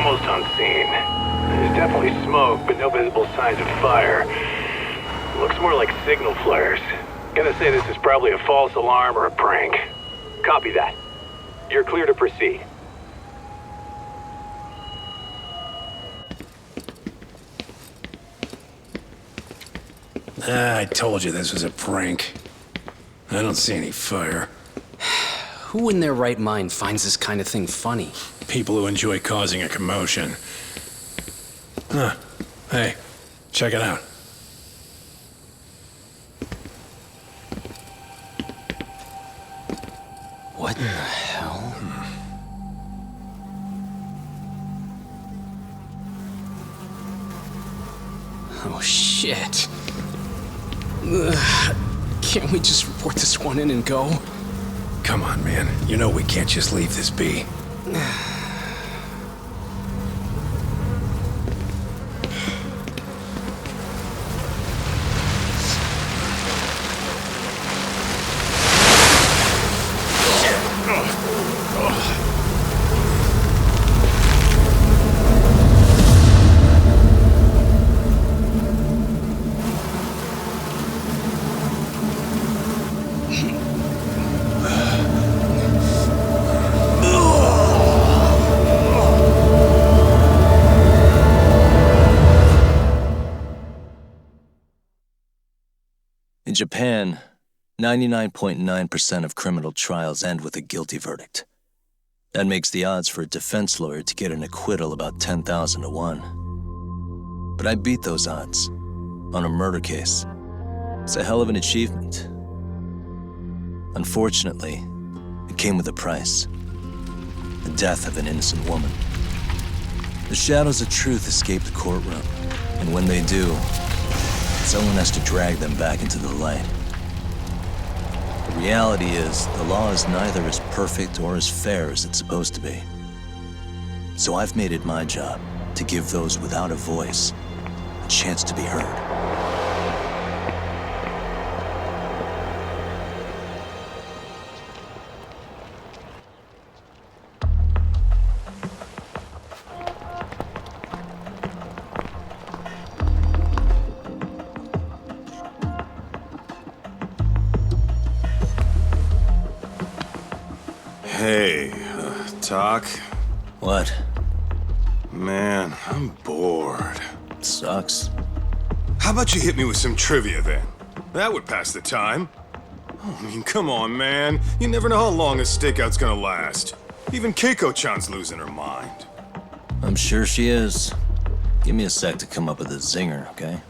almost on scene. There's definitely smoke, but no visible signs of fire. Looks more like signal flares. Gonna say this is probably a false alarm or a prank. Copy that. You're clear to proceed. I told you this was a prank. I don't see any fire. Who in their right mind finds this kind of thing funny? People who enjoy causing a commotion. Huh. Hey, check it out. What the hell? Oh, shit. Ugh. Can't we just report this one in and go? Come on, man. You know we can't just leave this be. In Japan, 99.9% of criminal trials end with a guilty verdict. That makes the odds for a defense lawyer to get an acquittal about 10,000 to 1. But I beat those odds on a murder case. It's a hell of an achievement. Unfortunately, it came with a price. The death of an innocent woman. The shadows of truth escape the courtroom, and when they do, someone has to drag them back into the light. The reality is, the law is neither as perfect or as fair as it's supposed to be. So I've made it my job to give those without a voice a chance to be heard. Hey, Doc? What? Man, I'm bored. Sucks. How about you hit me with some trivia then? That would pass the time. Oh, I mean, come on, man. You never know how long a stakeout's gonna last. Even Keiko-chan's losing her mind. I'm sure she is. Give me a sec to come up with a zinger, okay?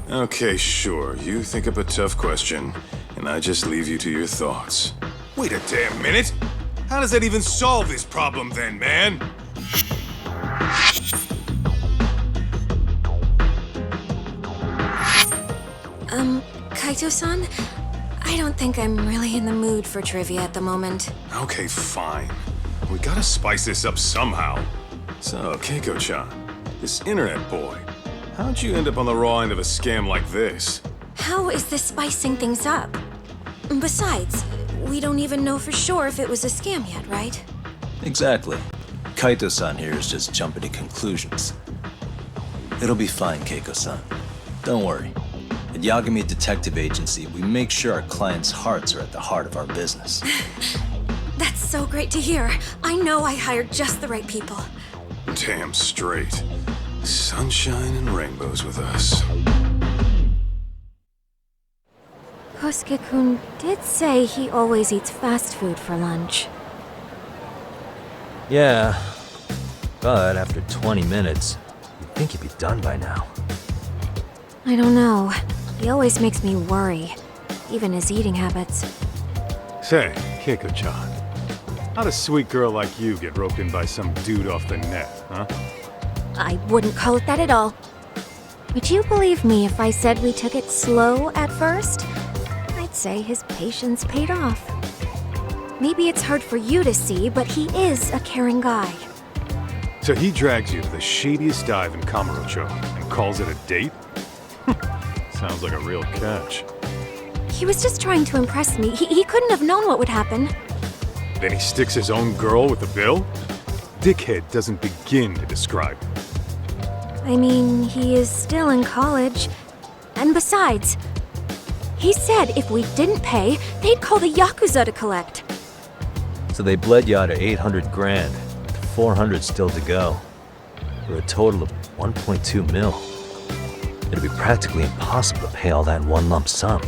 Okay, sure. You think up a tough question, and I just leave you to your thoughts. Wait a damn minute! How does that even solve this problem then, man? Kaito-san? I don't think I'm really in the mood for trivia at the moment. Okay, fine. We gotta spice this up somehow. So, Keiko-chan, this internet boy, how'd you end up on the raw end of a scam like this? How is this spicing things up? Besides, we don't even know for sure if it was a scam yet, right? Exactly. Kaito-san here is just jumping to conclusions. It'll be fine, Keiko-san. Don't worry. At Yagami Detective Agency, we make sure our clients' hearts are at the heart of our business. That's so great to hear. I know I hired just the right people. Damn straight. Sunshine and rainbows with us. Kosuke-kun did say he always eats fast food for lunch. Yeah, but after 20 minutes, you'd think he'd be done by now. I don't know. He always makes me worry, even his eating habits. Say, Keiko-chan, how'd a sweet girl like you get roped in by some dude off the net, huh? I wouldn't call it that at all. Would you believe me if I said we took it slow at first? I'd say his patience paid off. Maybe it's hard for you to see, but he is a caring guy. So he drags you to the shadiest dive in Kamurocho and calls it a date? Sounds like a real catch. He was just trying to impress me. He couldn't have known what would happen. Then he sticks his own girl with the bill? Dickhead doesn't begin to describe it. I mean, he is still in college. And besides, he said if we didn't pay, they'd call the Yakuza to collect. So they bled you out of 800 grand, with 400 still to go, for a total of 1.2 mil. It'd be practically impossible to pay all that in one lump sum.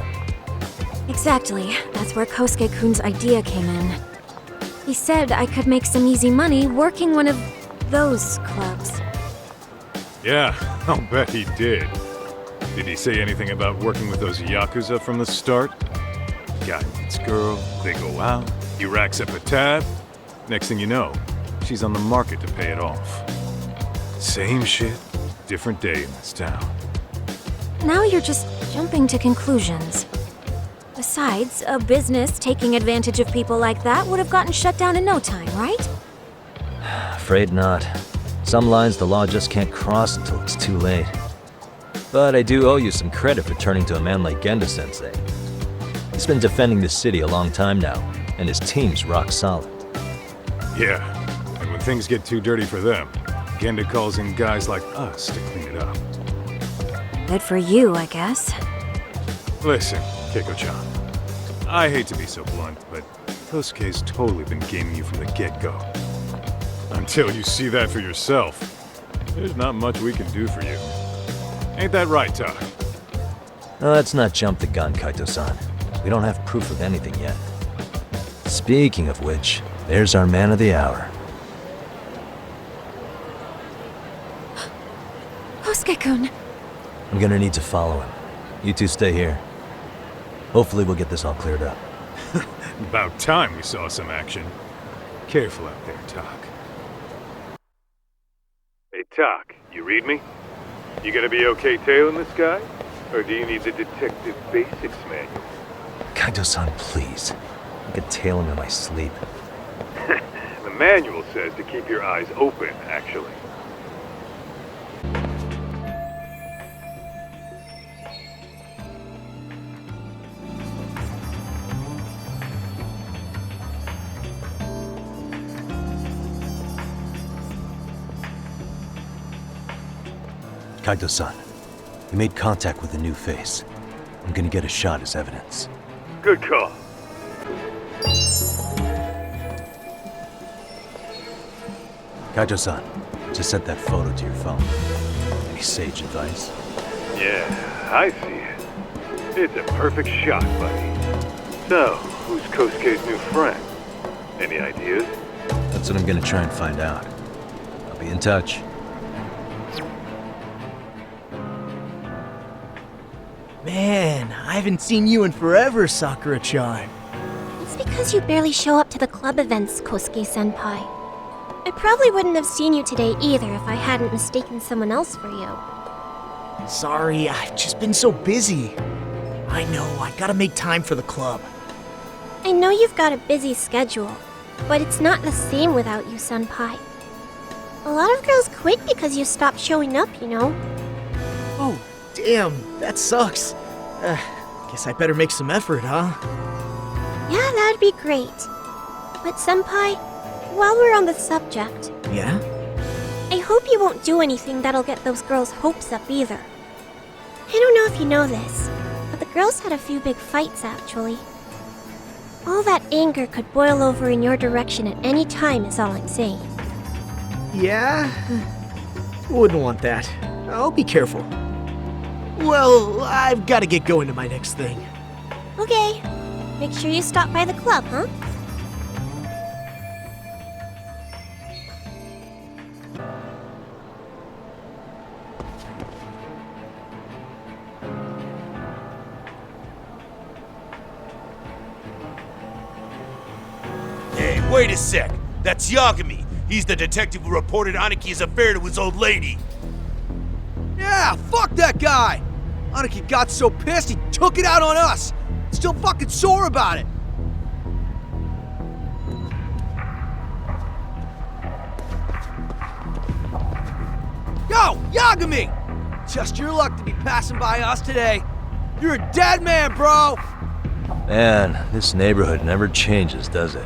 Exactly. That's where Kosuke-kun's idea came in. He said I could make some easy money working one of those clubs. Yeah, I'll bet he did. Did he say anything about working with those Yakuza from the start? Guy meets girl, they go out, he racks up a tab. Next thing you know, she's on the market to pay it off. Same shit, different day in this town. Now you're just jumping to conclusions. Besides, a business taking advantage of people like that would have gotten shut down in no time, right? Afraid not. Some lines the law just can't cross until it's too late. But I do owe you some credit for turning to a man like Genda-sensei. He's been defending this city a long time now, and his team's rock solid. Yeah, and when things get too dirty for them, Genda calls in guys like us to clean it up. Good for you, I guess. Listen, Keiko-chan, I hate to be so blunt, but Kosuke's totally been gaming you from the get-go. Until you see that for yourself, there's not much we can do for you. Ain't that right, Tak? Let's not jump the gun, Kaito-san. We don't have proof of anything yet. Speaking of which, there's our man of the hour. Kosuke-kun. I'm gonna need to follow him. You two stay here. Hopefully we'll get this all cleared up. About time we saw some action. Careful out there, Tak. Hey, Tak, you read me? You gonna be okay tailing this guy? Or do you need the Detective Basics manual? Kaito-san, please. I could tail him in my sleep. The manual says to keep your eyes open, actually. Kaito-san, we made contact with a new face. I'm gonna get a shot as evidence. Good call. Kaito-san, just set that photo to your phone. Any sage advice? Yeah, I see it. It's a perfect shot, buddy. So, who's Kosuke's new friend? Any ideas? That's what I'm gonna try and find out. I'll be in touch. Man, I haven't seen you in forever, Sakura-chan. It's because you barely show up to the club events, Kosuke-senpai. I probably wouldn't have seen you today either if I hadn't mistaken someone else for you. Sorry, I've just been so busy. I know, I gotta make time for the club. I know you've got a busy schedule, but it's not the same without you, senpai. A lot of girls quit because you stopped showing up, you know? Oh, damn, that sucks. Guess I better make some effort, huh? Yeah, that'd be great. But senpai, while we're on the subject, Yeah? I hope you won't do anything that'll get those girls' hopes up either. I don't know if you know this, but the girls had a few big fights actually. All that anger could boil over in your direction at any time is all I'm saying. Yeah? Wouldn't want that. I'll be careful. Well, I've gotta get going to my next thing. Okay, make sure you stop by the club, huh? Hey, wait a sec. That's Yagami. He's the detective who reported Aniki's affair to his old lady. Yeah, fuck that guy! Aniki got so pissed he took it out on us! Still fucking sore about it! Yo, Yagami! Just your luck to be passing by us today. You're a dead man, bro! Man, this neighborhood never changes, does it?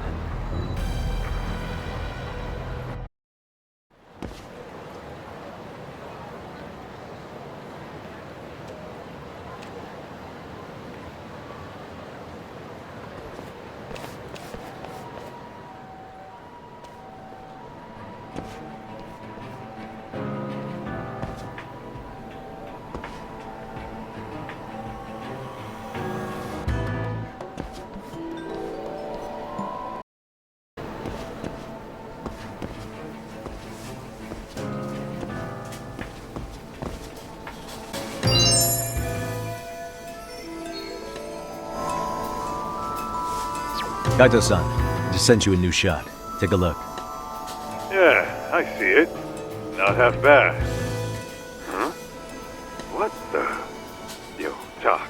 Kaito-san, I just sent you a new shot. Take a look. Yeah, I see it. Not half bad. Huh? What the... Yo, Talk,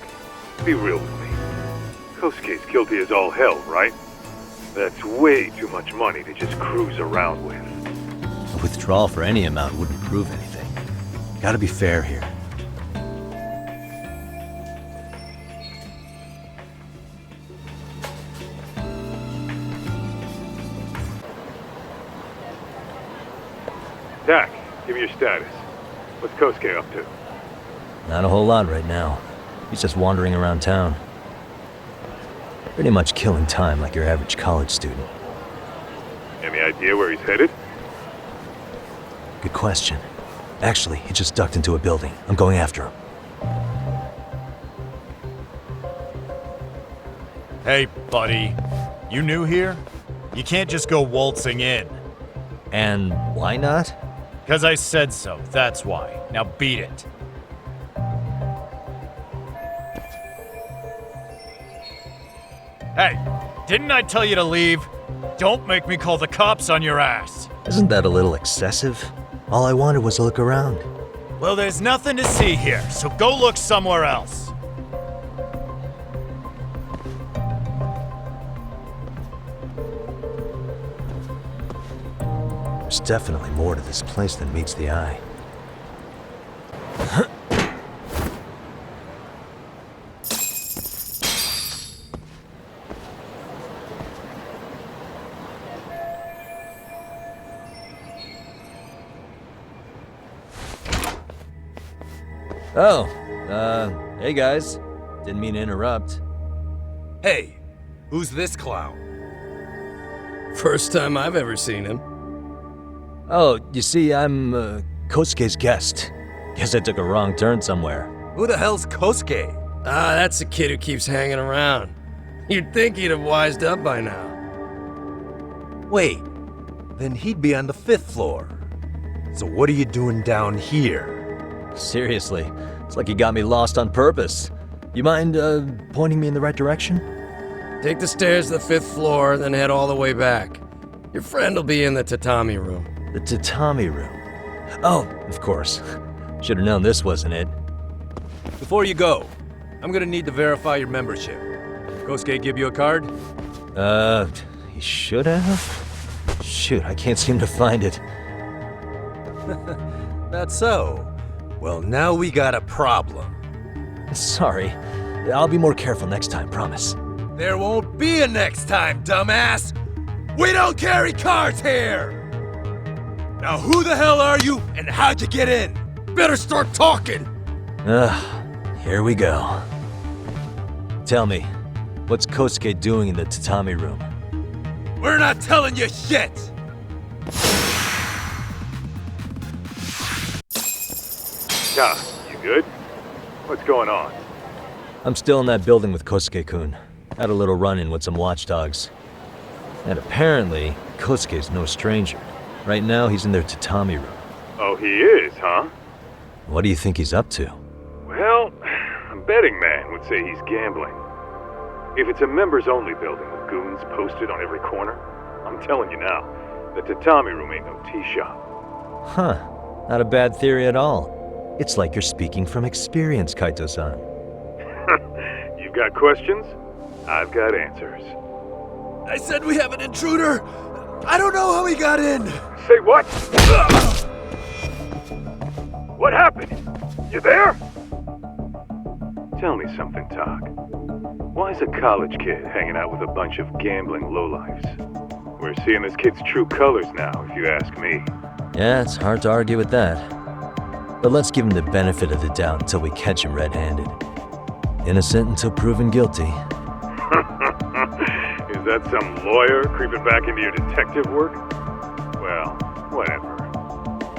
be real with me. Kosuke's guilty as all hell, right? That's way too much money to just cruise around with. A withdrawal for any amount wouldn't prove anything. Gotta be fair here. Dak, give me your status. What's Kosuke up to? Not a whole lot right now. He's just wandering around town. Pretty much killing time like your average college student. Any idea where he's headed? Good question. Actually, he just ducked into a building. I'm going after him. Hey, buddy. You new here? You can't just go waltzing in. And why not? 'Cause I said so, that's why. Now beat it. Hey, didn't I tell you to leave? Don't make me call the cops on your ass. Isn't that a little excessive? All I wanted was to look around. Well, there's nothing to see here, so go look somewhere else. There's definitely more to this place than meets the eye. Oh, hey guys. Didn't mean to interrupt. Hey, who's this clown? First time I've ever seen him. Oh, you see, I'm, Kosuke's guest. Guess I took a wrong turn somewhere. Who the hell's Kosuke? Ah, that's the kid who keeps hanging around. You'd think he'd have wised up by now. Wait, then he'd be on the 5th floor. So what are you doing down here? Seriously, it's like you got me lost on purpose. You mind, pointing me in the right direction? Take the stairs to the 5th floor, then head all the way back. Your friend will be in the tatami room. The tatami room. Oh, of course. Should have known this wasn't it. Before you go, I'm gonna need to verify your membership. Kosuke give you a card? He should have? Shoot, I can't seem to find it. That's so. Well, now we got a problem. Sorry. I'll be more careful next time, promise. There won't be a next time, dumbass! We don't carry cards here! Now who the hell are you, and how'd you get in? Better start talking! Here we go. Tell me, what's Kosuke doing in the tatami room? We're not telling you shit! Yeah, you good? What's going on? I'm still in that building with Kosuke-kun. Had a little run-in with some watchdogs. And apparently, Kosuke's no stranger. Right now, he's in their tatami room. Oh, he is, huh? What do you think he's up to? Well, a betting man would say he's gambling. If it's a members-only building with goons posted on every corner, I'm telling you now, the tatami room ain't no tea shop. Huh. Not a bad theory at all. It's like you're speaking from experience, Kaito-san. You've got questions? I've got answers. I said we have an intruder! I don't know how he got in! Say what? What happened? You there? Tell me something, Talk. Why is a college kid hanging out with a bunch of gambling lowlifes? We're seeing this kid's true colors now, if you ask me. Yeah, it's hard to argue with that. But let's give him the benefit of the doubt until we catch him red-handed. Innocent until proven guilty. Is that some lawyer creeping back into your detective work? Well, whatever.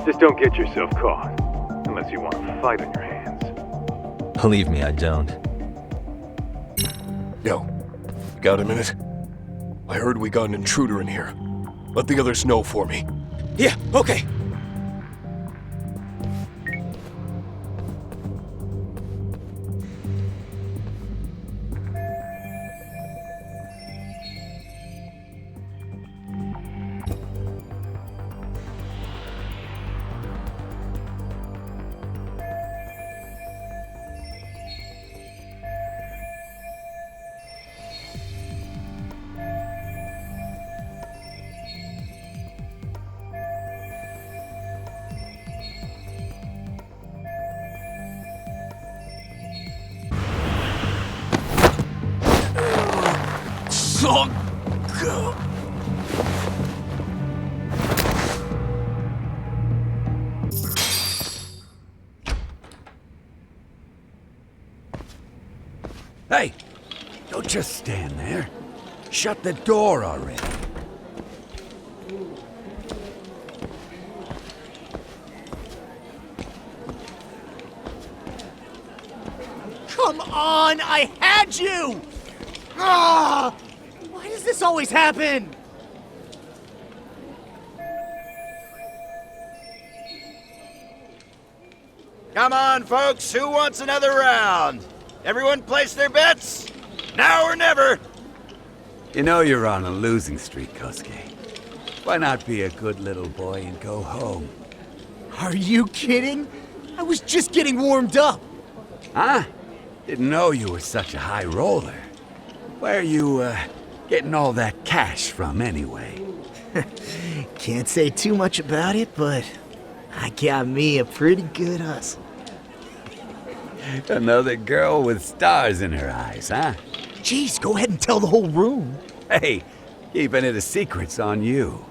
Just don't get yourself caught, unless you want a fight on your hands. Believe me, I don't. Yo, got a minute? I heard we got an intruder in here. Let the others know for me. Yeah, okay. Hey! Don't just stand there. Shut the door already. Come on, I had you! Ah! Why does this always happen? Come on, folks. Who wants another round? Everyone place their bets? Now or never! You know you're on a losing streak, Kosuke. Why not be a good little boy and go home? Are you kidding? I was just getting warmed up. Huh? Didn't know you were such a high roller. Where are you, getting all that cash from, anyway? Can't say too much about it, but I got me a pretty good hustle. Another girl with stars in her eyes, huh? Jeez, go ahead and tell the whole room. Hey, keeping it a secret's on you.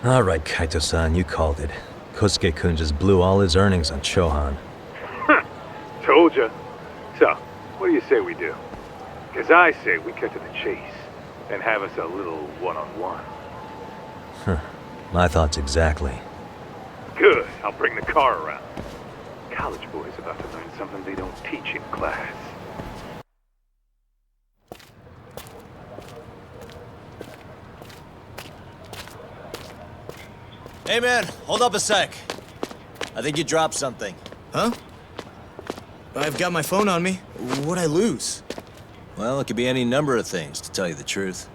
All right, Kaito-san, you called it. Kosuke-kun just blew all his earnings on Chohan. Told ya. So, what do you say we do? Because I say we cut to the chase and have us a little one-on-one. My thoughts exactly. Good. I'll bring the car around. College boys about to learn something they don't teach in class. Hey man, hold up a sec. I think you dropped something. Huh? I've got my phone on me. What'd I lose? Well, it could be any number of things, to tell you the truth.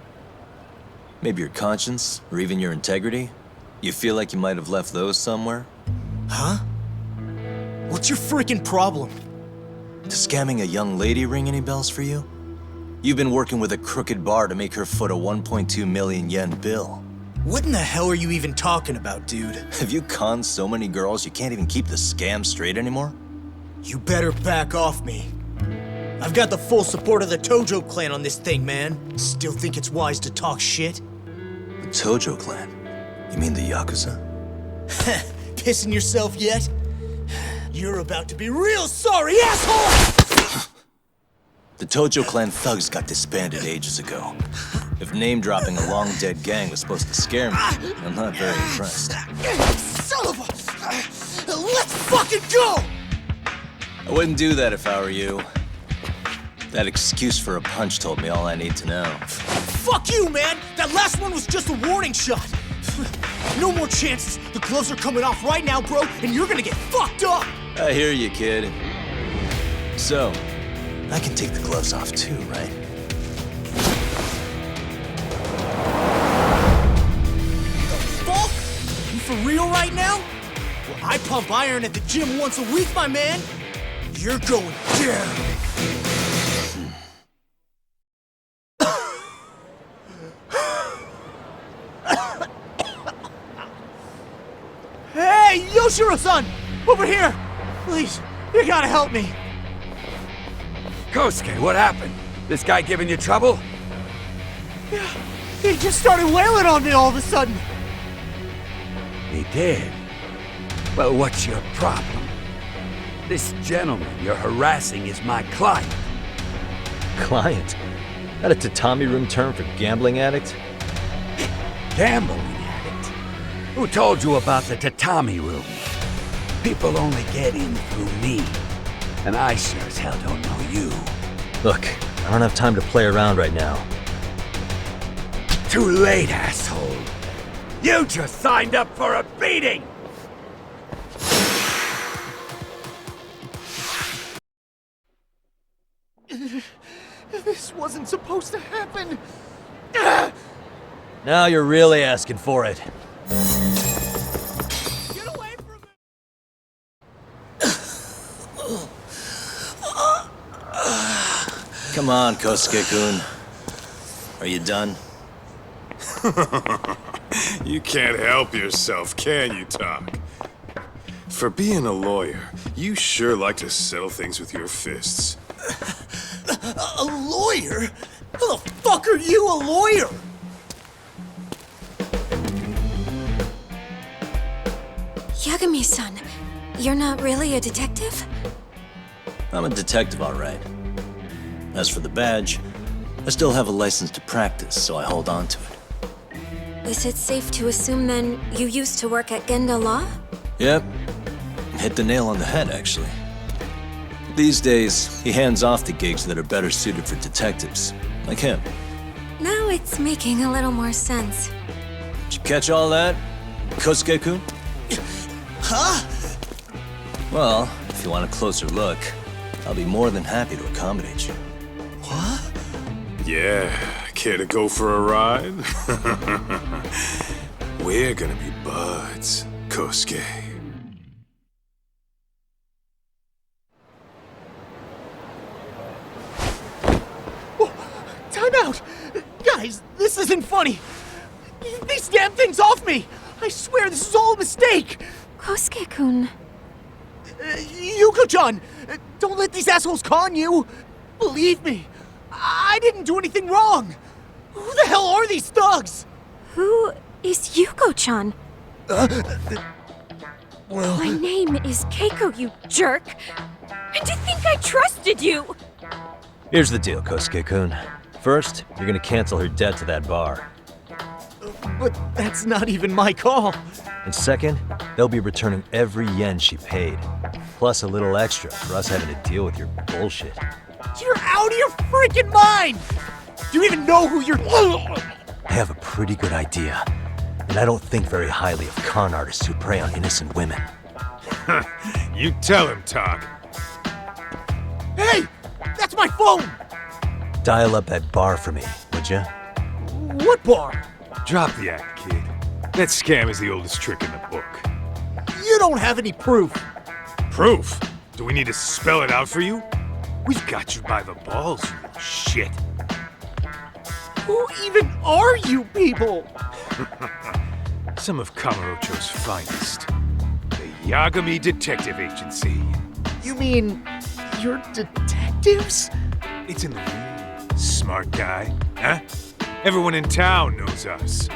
Maybe your conscience, or even your integrity. You feel like you might have left those somewhere? Huh? What's your freaking problem? Does scamming a young lady ring any bells for you? You've been working with a crooked bar to make her foot a 1.2 million yen bill. What in the hell are you even talking about, dude? Have you conned so many girls you can't even keep the scam straight anymore? You better back off me. I've got the full support of the Tojo clan on this thing, man. Still think it's wise to talk shit? The Tojo clan? You mean the Yakuza? Pissing yourself yet? You're about to be real sorry, asshole! The Tojo clan thugs got disbanded ages ago. If name-dropping a long-dead gang was supposed to scare me, I'm not very impressed. Son of a... Let's fucking go! I wouldn't do that if I were you. That excuse for a punch told me all I need to know. Fuck you, man! That last one was just a warning shot! No more chances! The gloves are coming off right now, bro, and you're gonna get fucked up! I hear you, kid. So, I can take the gloves off too, right? The fuck? You for real right now? pump iron at the gym once a week, my man. You're going down. Hey, Yoshiro-san! Over here! Please, you gotta help me. Kosuke, what happened? This guy giving you trouble? Yeah, he just started wailing on me all of a sudden. He did? Well, what's your problem? This gentleman you're harassing is my client. Client? That a tatami room term for gambling addict? Gambling addict? Who told you about the tatami room? People only get in through me. And I sure as hell don't know you. Look, I don't have time to play around right now. Too late, asshole. You just signed up for a beating! This wasn't supposed to happen. Now you're really asking for it. Get away from me! Come on, Kosuke-kun. Are you done? You can't help yourself, can you, Tak? For being a lawyer, you sure like to settle things with your fists. A lawyer? How the fuck are you a lawyer? Yagami-san, you're not really a detective? I'm a detective, all right. As for the badge, I still have a license to practice, so I hold on to it. Is it safe to assume then you used to work at Genda Law? Yep. Hit the nail on the head, actually. These days, he hands off the gigs that are better suited for detectives, like him. Now it's making a little more sense. Did you catch all that, Kosuke-kun? Huh? Well, if you want a closer look, I'll be more than happy to accommodate you. What? Yeah, care to go for a ride? We're gonna be buds, Kosuke. Time out! Guys, this isn't funny! These damn things off me! I swear this is all a mistake! Kosuke-kun. Yuko-chan! Don't let these assholes con you! Believe me, I didn't do anything wrong! Who the hell are these thugs? Who is Yuko-chan? Well... My name is Keiko, you jerk! And to think I trusted you! Here's the deal, Kosuke-kun. First, you're gonna cancel her debt to that bar. But that's not even my call. And second, they'll be returning every yen she paid. Plus a little extra for us having to deal with your bullshit. You're out of your freaking mind! Do you even know who you're... I have a pretty good idea. And I don't think very highly of con artists who prey on innocent women. You tell him, Tak. Hey! That's my phone! Dial up that bar for me, would ya? What bar? Drop the act, kid. That scam is the oldest trick in the book. You don't have any proof. Proof? Do we need to spell it out for you? We've got you by the balls, you little shit. Who even are you people? Some of Kamurocho's finest. The Yagami Detective Agency. You mean you're detectives? It's in the name, smart guy. Huh? Everyone in town knows us.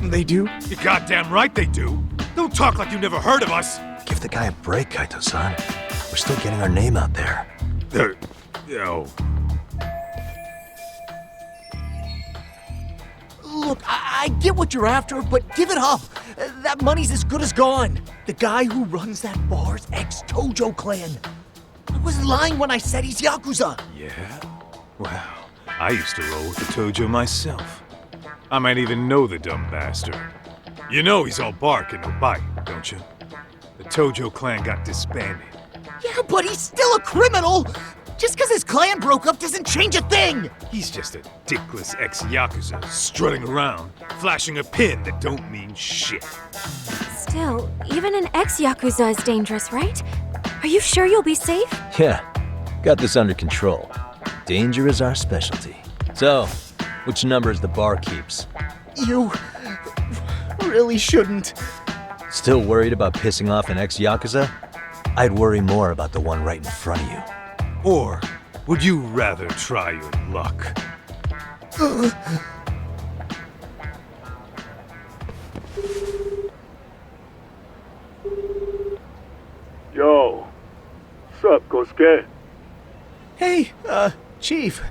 They do? You're goddamn right they do. Don't talk like you never heard of us. Give the guy a break, Kaito-san. We're still getting our name out there. Oh. Look, I get what you're after, but give it up. That money's as good as gone. The guy who runs that bar's ex-Tojo clan. I wasn't lying when I said he's Yakuza. Yeah? Well, I used to roll with the Tojo myself. I might even know the dumb bastard. You know he's all bark and no bite, don't you? The Tojo clan got disbanded. Yeah, but he's still a criminal! Just because his clan broke up doesn't change a thing! He's just a dickless ex-Yakuza strutting around, flashing a pin that don't mean shit. Still, even an ex-Yakuza is dangerous, right? Are you sure you'll be safe? Yeah, got this under control. Danger is our specialty. So, which number is the bar keeps? You really shouldn't. Still worried about pissing off an ex-Yakuza? I'd worry more about the one right in front of you. Or would you rather try your luck? Yo, sup, Kosuke? Hey, Chief.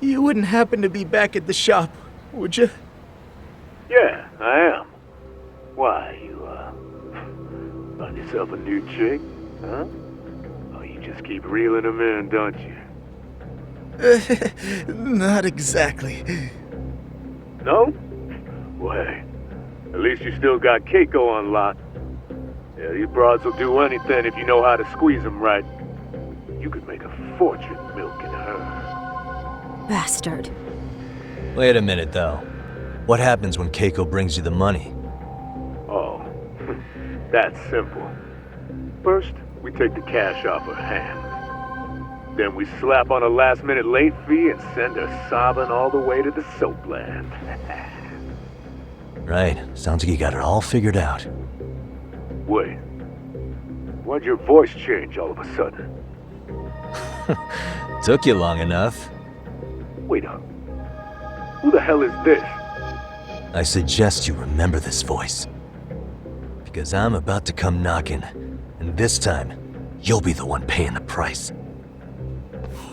You wouldn't happen to be back at the shop, would you? Yeah, I am. Why, you, found yourself a new chick, huh? Oh, you just keep reeling them in, don't you? Not exactly. No? Well, hey, at least you still got Keiko on lock. Yeah, these broads will do anything if you know how to squeeze them right. You could make a fortune milking her. Bastard. Wait a minute, though. What happens when Keiko brings you the money? Oh, that's simple. First, we take the cash off her hand. Then we slap on a last-minute late fee and send her sobbing all the way to the soapland. Right, sounds like you got it all figured out. Wait, why'd your voice change all of a sudden? Took you long enough. Wait up. Who the hell is this? I suggest you remember this voice. Because I'm about to come knocking, and this time, you'll be the one paying the price.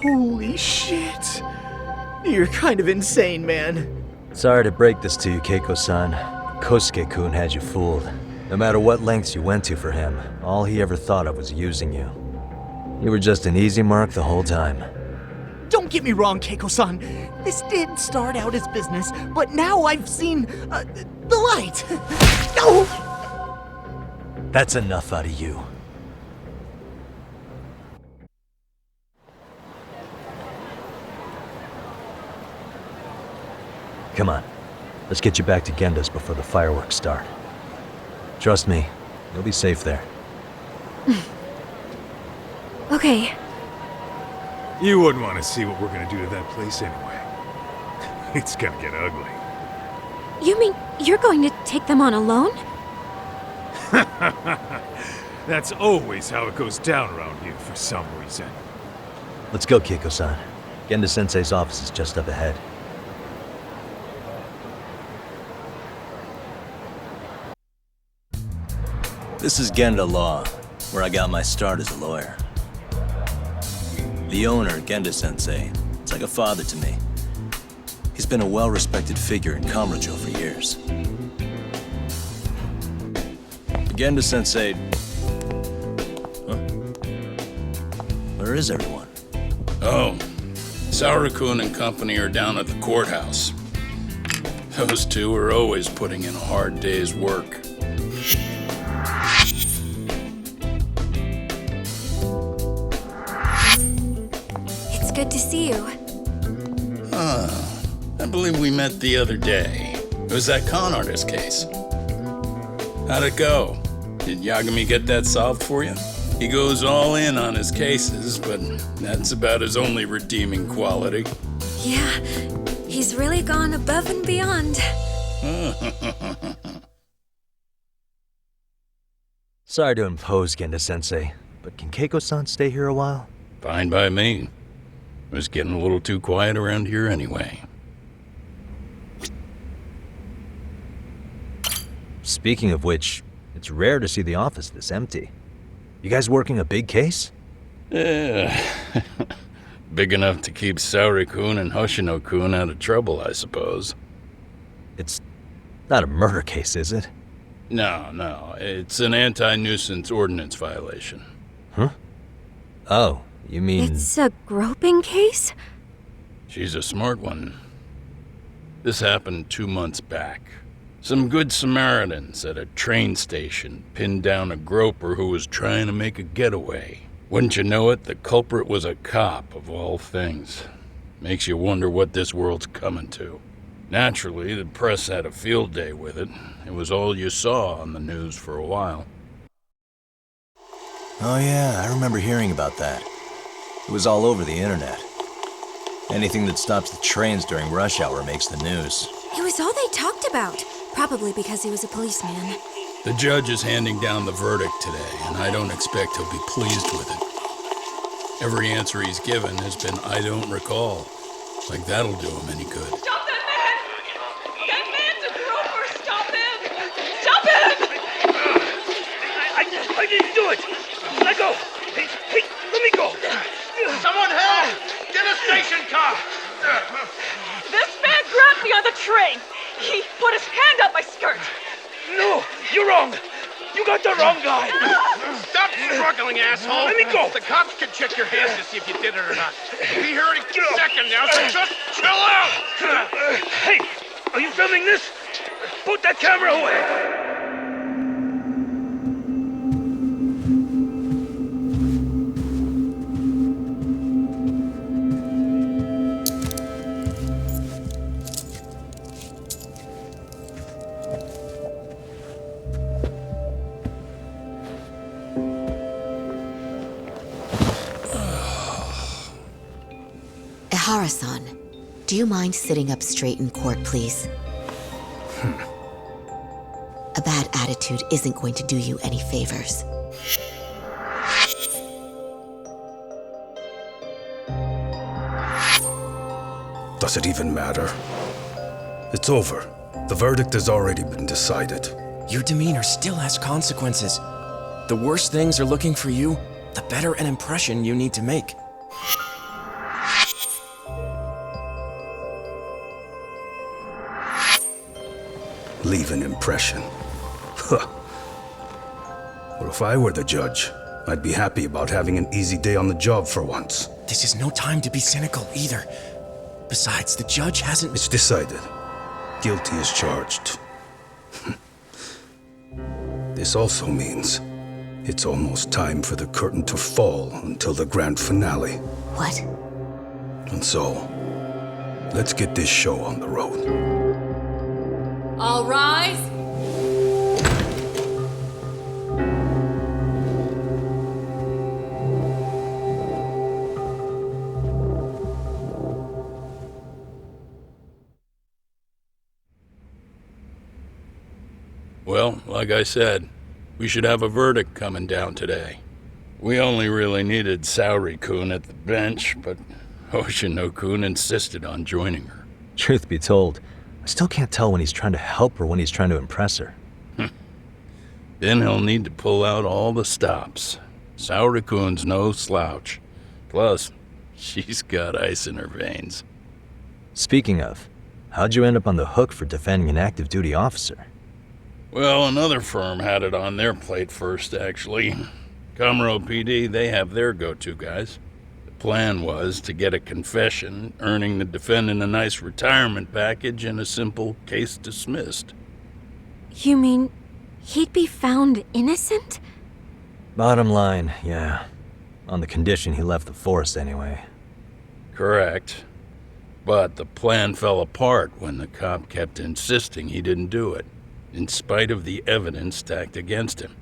Holy shit. You're kind of insane, man. Sorry to break this to you, Keiko-san. Kosuke-kun had you fooled. No matter what lengths you went to for him, all he ever thought of was using you. You were just an easy mark the whole time. Don't get me wrong, Keiko-san. This did start out as business, but now I've seen the light. No! That's enough out of you. Come on, let's get you back to Genda's before the fireworks start. Trust me, you'll be safe there. Okay. You wouldn't want to see what we're gonna do to that place anyway. It's gonna get ugly. You mean you're going to take them on alone? That's always how it goes down around here for some reason. Let's go, Keiko-san. Genda-sensei's office is just up ahead. This is Genda Law, where I got my start as a lawyer. The owner, Genda-sensei, is like a father to me. He's been a well-respected figure in Kamurocho for years. Genda-sensei... Huh? Where is everyone? Oh, Saura-kun and company are down at the courthouse. Those two are always putting in a hard day's work. It's good to see you. I believe we met the other day. It was that con artist case. How'd it go? Did Yagami get that solved for you? He goes all in on his cases, but that's about his only redeeming quality. Yeah, he's really gone above and beyond. Sorry to impose, Genda-sensei, but can Keiko-san stay here a while? Fine by me. It was getting a little too quiet around here anyway. Speaking of which, it's rare to see the office this empty. You guys working a big case? Yeah. Big enough to keep Saori-kun and Hoshino-kun out of trouble, I suppose. It's not a murder case, is it? No. It's an anti-nuisance ordinance violation. Huh? Oh, you mean... It's a groping case? She's a smart one. This happened 2 months back. Some good Samaritans at a train station pinned down a groper who was trying to make a getaway. Wouldn't you know it, the culprit was a cop, of all things. Makes you wonder what this world's coming to. Naturally, the press had a field day with it. It was all you saw on the news for a while. Oh yeah, I remember hearing about that. It was all over the internet. Anything that stops the trains during rush hour makes the news. It was all they talked about. Probably because he was a policeman. The judge is handing down the verdict today, and I don't expect he'll be pleased with it. Every answer he's given has been, "I don't recall." Like that'll do him any good. Stop that man! That man's a groper! Stop him! Stop him! I didn't do it! Let go! Hey, let me go! Someone help! Get a station car! This man grabbed me on the train! He put his hand up my skirt! No! You're wrong! You got the wrong guy! Stop struggling, asshole! Let me go! The cops can check your hands to see if you did it or not. We'll be here in a second now, so just chill out! Hey! Are you filming this? Put that camera away! Ehara-san, do you mind sitting up straight in court, please? A bad attitude isn't going to do you any favors. Does it even matter? It's over. The verdict has already been decided. Your demeanor still has consequences. The worse things are looking for you, the better an impression you need to make. Leave an impression. Huh. Well, if I were the judge, I'd be happy about having an easy day on the job for once. This is no time to be cynical either. Besides, the judge hasn't... It's decided. Guilty is charged. This also means it's almost time for the curtain to fall until the grand finale. What? And so, let's get this show on the road. All rise! Well, like I said, we should have a verdict coming down today. We only really needed Saori-kun at the bench, but Hoshino-kun insisted on joining her. Truth be told, I still can't tell when he's trying to help her when he's trying to impress her. Then he'll need to pull out all the stops. Saori-kun's no slouch. Plus, she's got ice in her veins. Speaking of, how'd you end up on the hook for defending an active duty officer? Well, another firm had it on their plate first, actually. Kamuro PD, they have their go-to guys. The plan was to get a confession, earning the defendant a nice retirement package and a simple case dismissed. You mean he'd be found innocent? Bottom line, yeah. On the condition he left the force anyway. Correct. But the plan fell apart when the cop kept insisting he didn't do it, in spite of the evidence stacked against him.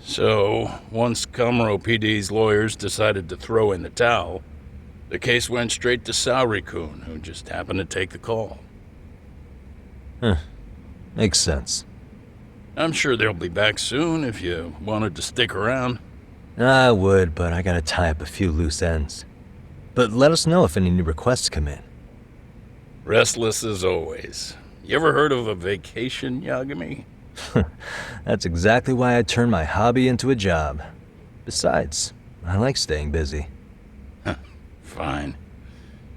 So, once Kamuro PD's lawyers decided to throw in the towel, the case went straight to Saori-kun, who just happened to take the call. Makes sense. I'm sure they'll be back soon if you wanted to stick around. I would, but I gotta tie up a few loose ends. But let us know if any new requests come in. Restless as always. You ever heard of a vacation, Yagami? That's exactly why I turned my hobby into a job. Besides, I like staying busy. Fine.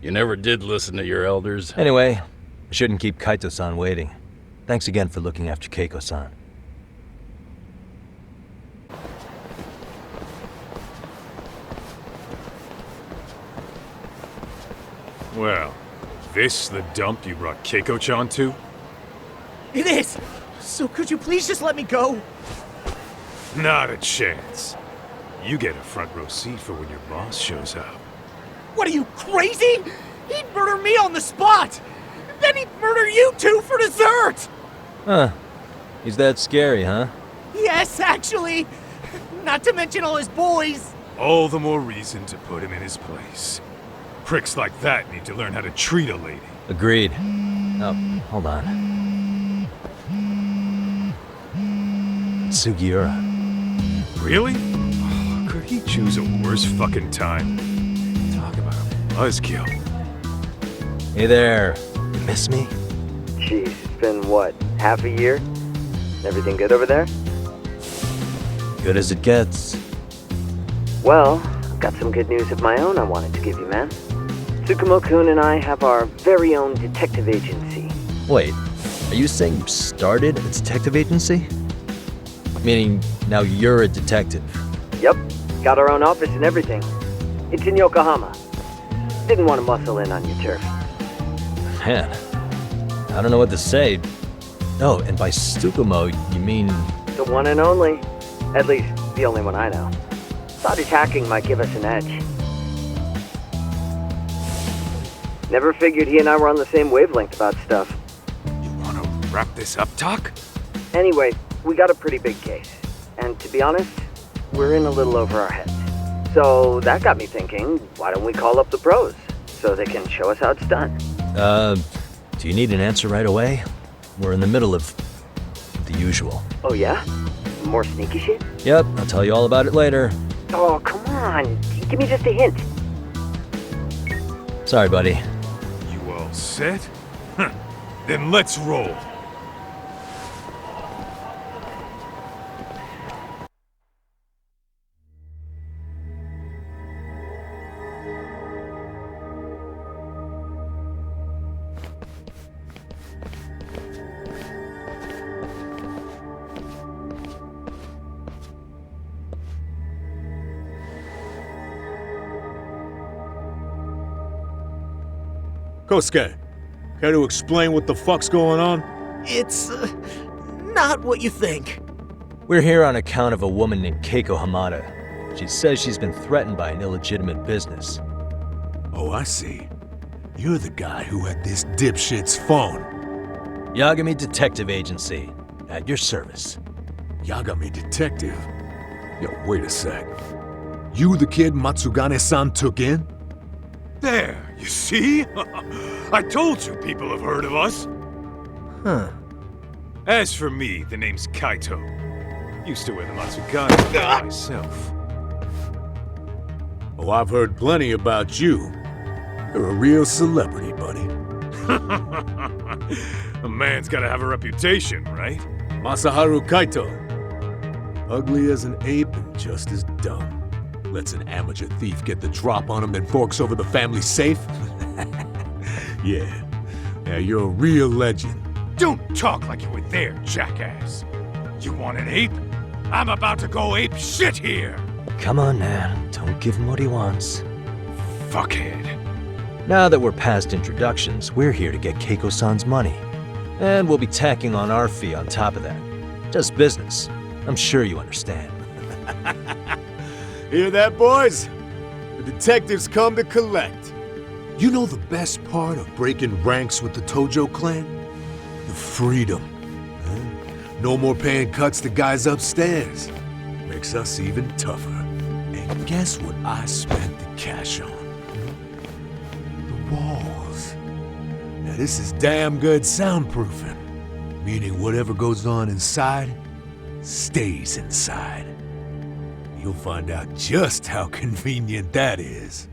You never did listen to your elders. Anyway, I shouldn't keep Kaito-san waiting. Thanks again for looking after Keiko-san. Well, this the dump you brought Keiko-chan to? It is! So could you please just let me go? Not a chance. You get a front row seat for when your boss shows up. What are you, crazy? He'd murder me on the spot! Then he'd murder you two for dessert! Huh. He's that scary, huh? Yes, actually. Not to mention all his boys. All the more reason to put him in his place. Pricks like that need to learn how to treat a lady. Agreed. Oh, hold on. Sugiura. Really? Oh, could he choose a worse fucking time? Talk about a buzzkill. Hey there. You miss me? Jeez, it's been what, half a year? Everything good over there? Good as it gets. Well, I've got some good news of my own I wanted to give you, man. Tsukumo-kun and I have our very own detective agency. Wait, are you saying you started a detective agency? Meaning, now you're a detective? Yep, got our own office and everything. It's in Yokohama. Didn't want to muscle in on your turf. Man, I don't know what to say. Oh, and by Tsukumo, you mean... The one and only. At least, the only one I know. Thought his hacking might give us an edge. Never figured he and I were on the same wavelength about stuff. You wanna wrap this up, Doc? Anyway, we got a pretty big case. And to be honest, we're in a little over our heads. So that got me thinking, why don't we call up the pros? So they can show us how it's done. Do you need an answer right away? We're in the middle of the usual. Oh yeah? More sneaky shit? Yep, I'll tell you all about it later. Oh, come on. Give me just a hint. Sorry, buddy. You all set? Then let's roll. Kosuke, care to explain what the fuck's going on? It's, not what you think. We're here on account of a woman named Keiko Hamada. She says she's been threatened by an illegitimate business. Oh, I see. You're the guy who had this dipshit's phone. Yagami Detective Agency, at your service. Yagami Detective? Yo, wait a sec. You the kid Matsugane-san took in? There, you see? I told you people have heard of us. Huh. As for me, the name's Kaito. Used to wear the Matsugane myself. Oh, I've heard plenty about you. You're a real celebrity, buddy. A man's gotta have a reputation, right? Masaharu Kaito. Ugly as an ape and just as dumb. Lets an amateur thief get the drop on him, then forks over the family safe? Yeah, you're a real legend. Don't talk like you were there, jackass. You want an ape? I'm about to go ape shit here. Come on, man. Don't give him what he wants. Fuckhead. Now that we're past introductions, we're here to get Keiko-san's money. And we'll be tacking on our fee on top of that. Just business. I'm sure you understand. Hear that, boys? The detectives come to collect. You know the best part of breaking ranks with the Tojo clan? The freedom. Huh? No more paying cuts to guys upstairs. Makes us even tougher. And guess what I spent the cash on? The walls. Now this is damn good soundproofing. Meaning whatever goes on inside, stays inside. You'll find out just how convenient that is.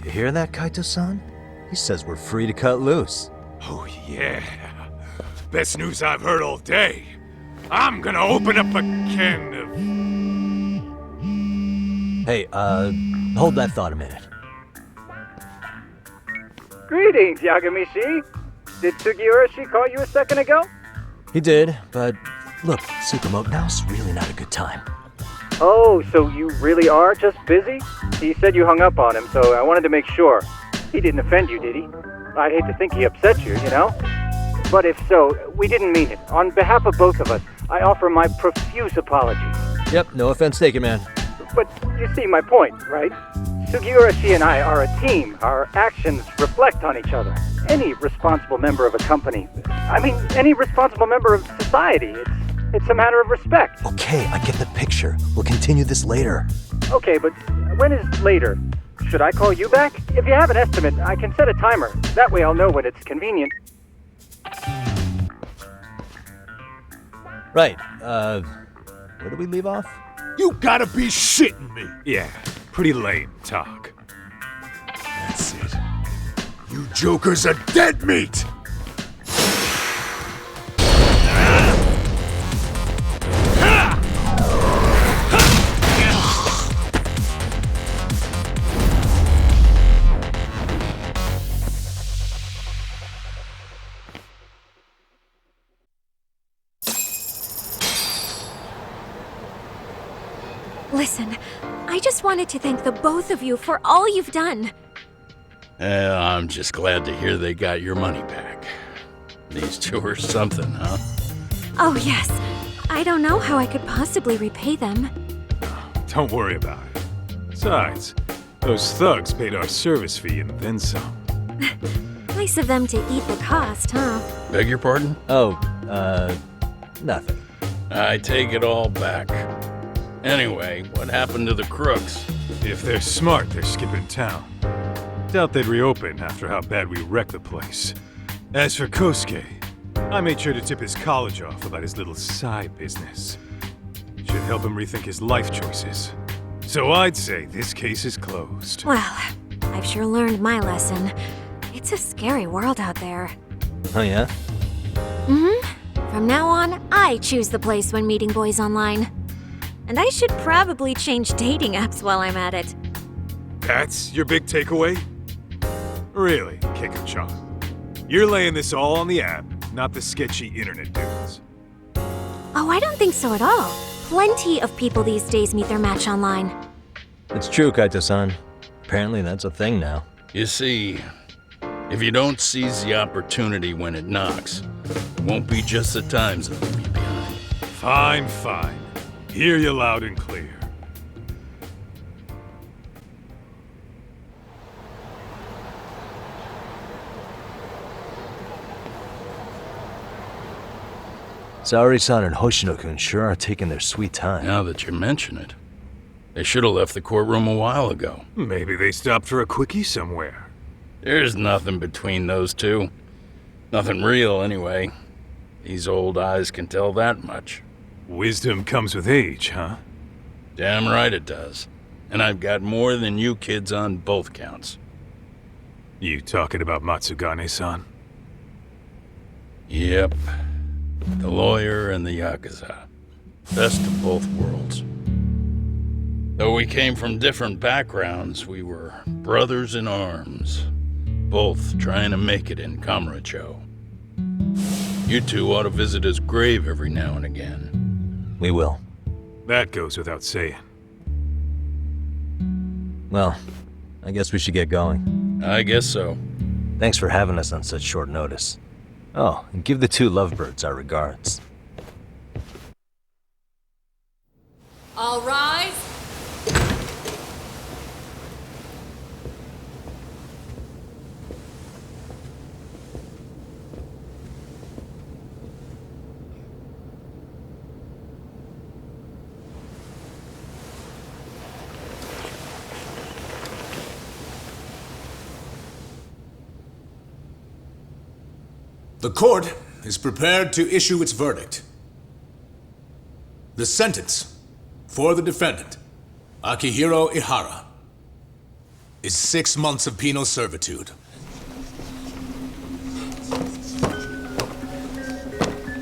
You hear that, Kaito-san? He says we're free to cut loose. Oh yeah. Best news I've heard all day. I'm gonna open up a can of... Hey, hold that thought a minute. Greetings, Yagami-shi. Did Sugiura-shi call you a second ago? He did, but look, Tsukumo, now's really not a good time. Oh, so you really are just busy? He said you hung up on him, so I wanted to make sure. He didn't offend you, did he? I'd hate to think he upset you, you know? But if so, we didn't mean it. On behalf of both of us, I offer my profuse apologies. Yep, no offense taken, man. But you see my point, right? Sugiura-shi and I are a team. Our actions reflect on each other. any responsible member of a company. I mean, any responsible member of society. It's a matter of respect. Okay, I get the picture. We'll continue this later. Okay, but when is later? Should I call you back? If you have an estimate, I can set a timer. That way I'll know when it's convenient. Right, where do we leave off? You gotta be shitting me! Yeah, pretty lame talk. That's it. You jokers are dead meat! Listen, I just wanted to thank the both of you for all you've done. I'm just glad to hear they got your money back. These two are something, huh? Oh, yes. I don't know how I could possibly repay them. Don't worry about it. Besides, those thugs paid our service fee and then some. Nice of them to eat the cost, huh? Beg your pardon? Oh, nothing. I take it all back. Anyway, what happened to the crooks? If they're smart, they're skipping town. Doubt they'd reopen after how bad we wrecked the place. As for Kosuke, I made sure to tip his college off about his little side business. Should help him rethink his life choices. So I'd say this case is closed. Well, I've sure learned my lesson. It's a scary world out there. Oh yeah? Mm-hmm. From now on, I choose the place when meeting boys online. And I should probably change dating apps while I'm at it. That's your big takeaway? Really, Keiko-chan? You're laying this all on the app, not the sketchy internet dudes. Oh, I don't think so at all. Plenty of people these days meet their match online. It's true, Kaito-san. Apparently that's a thing now. You see, if you don't seize the opportunity when it knocks, it won't be just the times that leave you behind. Fine, fine. Hear you loud and clear. Saori-san and Hoshino-kun sure are taking their sweet time. Now that you mention it, they should have left the courtroom a while ago. Maybe they stopped for a quickie somewhere. There's nothing between those two. Nothing real, anyway. These old eyes can tell that much. Wisdom comes with age, huh? Damn right it does. And I've got more than you kids on both counts. You talking about Matsugane-san? Yep. The lawyer and the Yakuza. Best of both worlds. Though we came from different backgrounds, we were brothers in arms. Both trying to make it in Kamurocho. You two ought to visit his grave every now and again. We will. That goes without saying. Well, I guess we should get going. I guess so. Thanks for having us on such short notice. Oh, and give the two lovebirds our regards. All rise. The court is prepared to issue its verdict. The sentence for the defendant, Akihiro Ihara, is 6 months of penal servitude.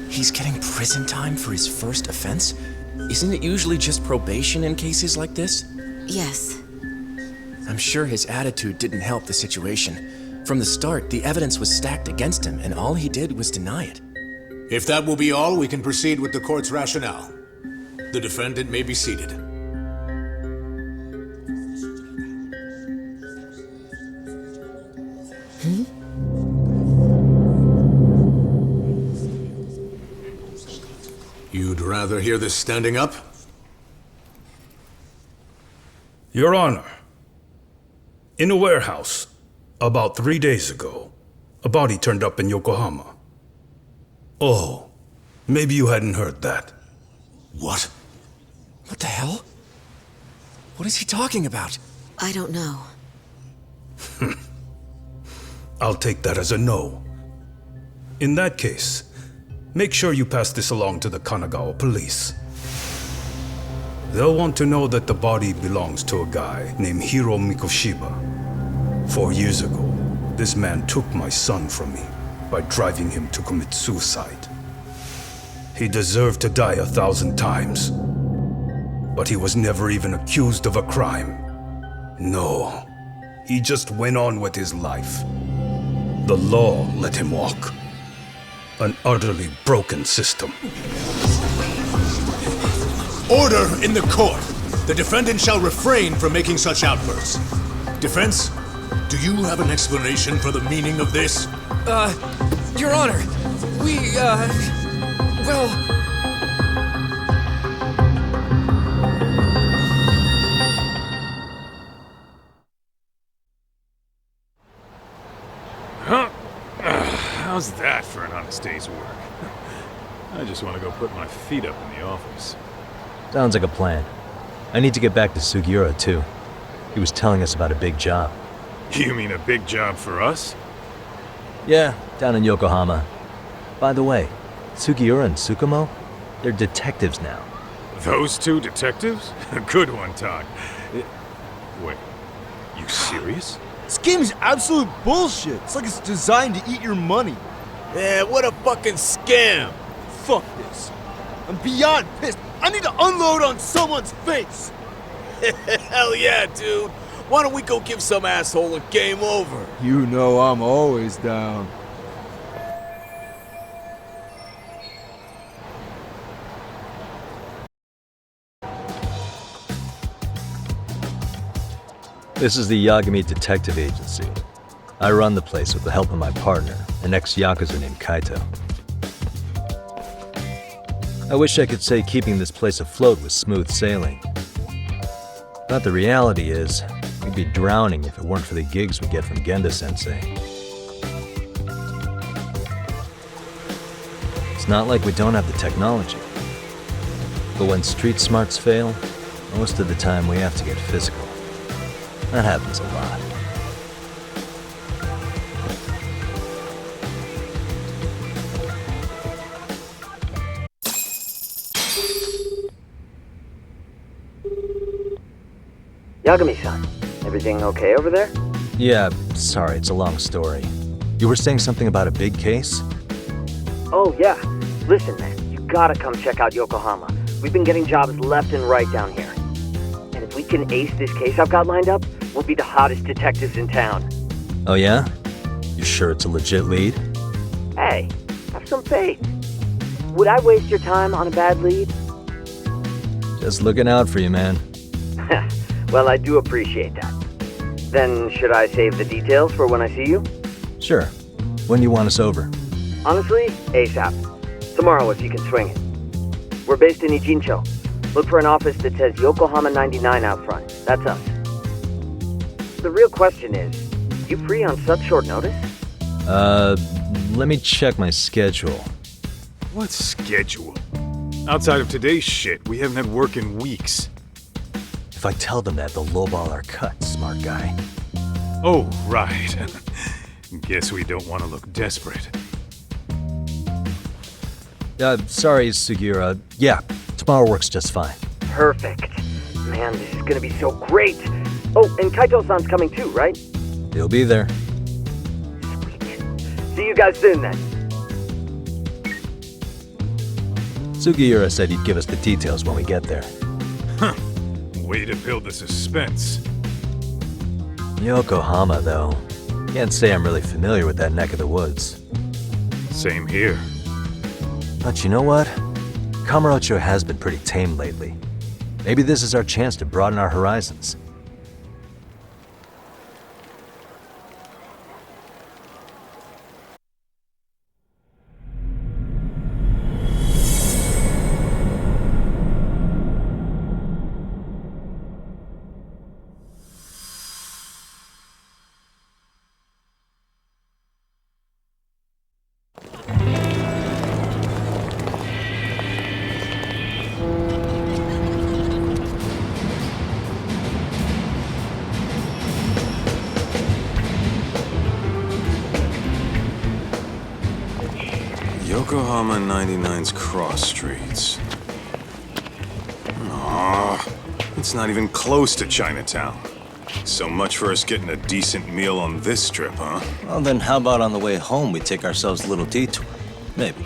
He's getting prison time for his first offense? Isn't it usually just probation in cases like this? Yes. I'm sure his attitude didn't help the situation. From the start, the evidence was stacked against him, and all he did was deny it. If that will be all, we can proceed with the court's rationale. The defendant may be seated. You'd rather hear this standing up? Your Honor, in a warehouse, about 3 days ago, A body turned up in Yokohama. Oh, maybe you hadn't heard that. What? What the hell? What is he talking about? I don't know. I'll take that as a no. In that case, make sure you pass this along to the Kanagawa police. They'll want to know that the body belongs to a guy named Hiro Mikoshiba. 4 years ago, this man took my son from me by driving him to commit suicide. He deserved to die 1,000 times, but he was never even accused of a crime. No, he just went on with his life. The law let him walk. An utterly broken system. Order in the court! The defendant shall refrain from making such outbursts. Defense, do you have an explanation for the meaning of this? Your Honor, well... Huh? How's that for an honest day's work? I just want to go put my feet up in the office. Sounds like a plan. I need to get back to Sugiura, too. He was telling us about a big job. You mean a big job for us? Yeah, down in Yokohama. By the way, Sugiura and Tsukumo, they're detectives now. Those two detectives? Good one, Todd. Wait, you serious? This game is absolute bullshit. It's like it's designed to eat your money. Yeah, what a fucking scam! Fuck this. I'm beyond pissed. I need to unload on someone's face. Hell yeah, dude! Why don't we go give some asshole a game over? You know I'm always down. This is the Yagami Detective Agency. I run the place with the help of my partner, an ex-Yakuza named Kaito. I wish I could say keeping this place afloat was smooth sailing. But the reality is, we'd be drowning if it weren't for the gigs we get from Genda-sensei. It's not like we don't have the technology. But when street smarts fail, most of the time we have to get physical. That happens a lot. Yagami-san, everything okay over there? Yeah, sorry, it's a long story. You were saying something about a big case? Oh, yeah. Listen, man, you gotta come check out Yokohama. We've been getting jobs left and right down here. And if we can ace this case I've got lined up, we'll be the hottest detectives in town. Oh yeah? You sure it's a legit lead? Hey, have some faith. Would I waste your time on a bad lead? Just looking out for you, man. Well, I do appreciate that. Then should I save the details for when I see you? Sure. When do you want us over? Honestly, ASAP. Tomorrow if you can swing it. We're based in Ijincho. Look for an office that says Yokohama 99 out front. That's us. The real question is, you free on such short notice? Let me check my schedule. What schedule? Outside of today's shit, we haven't had work in weeks. If I tell them that, they'll lowball our cut, smart guy. Oh, right. Guess we don't want to look desperate. Sorry, Sugiura. Yeah, tomorrow works just fine. Perfect. Man, this is gonna be so great. Oh, and Kaito-san's coming too, right? He'll be there. See you guys soon then. Sugiura said he'd give us the details when we get there. Huh. Way to build the suspense. Yokohama, though. Can't say I'm really familiar with that neck of the woods. Same here. But you know what? Kamurocho has been pretty tame lately. Maybe this is our chance to broaden our horizons. Yokohama 99's cross streets. Aw, it's not even close to Chinatown. So much for us getting a decent meal on this strip, huh? Well, then how about on the way home we take ourselves a little detour? Maybe.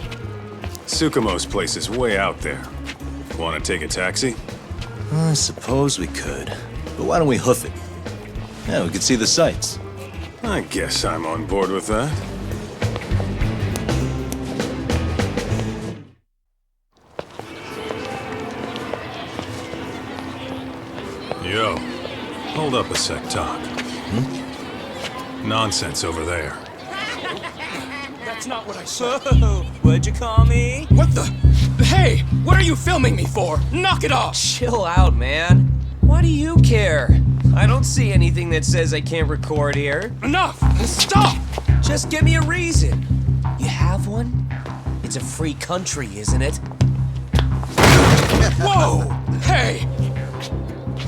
Tsukumo's place is way out there. Want to take a taxi? I suppose we could. But why don't we hoof it? Yeah, we could see the sights. I guess I'm on board with that. Yo, hold up a sec, Doc. Nonsense over there. That's not what I said. What'd you call me? What the? Hey, what are you filming me for? Knock it off! Chill out, man. Why do you care? I don't see anything that says I can't record here. Enough! Stop! Just give me a reason. You have one? It's a free country, isn't it? Whoa! Hey!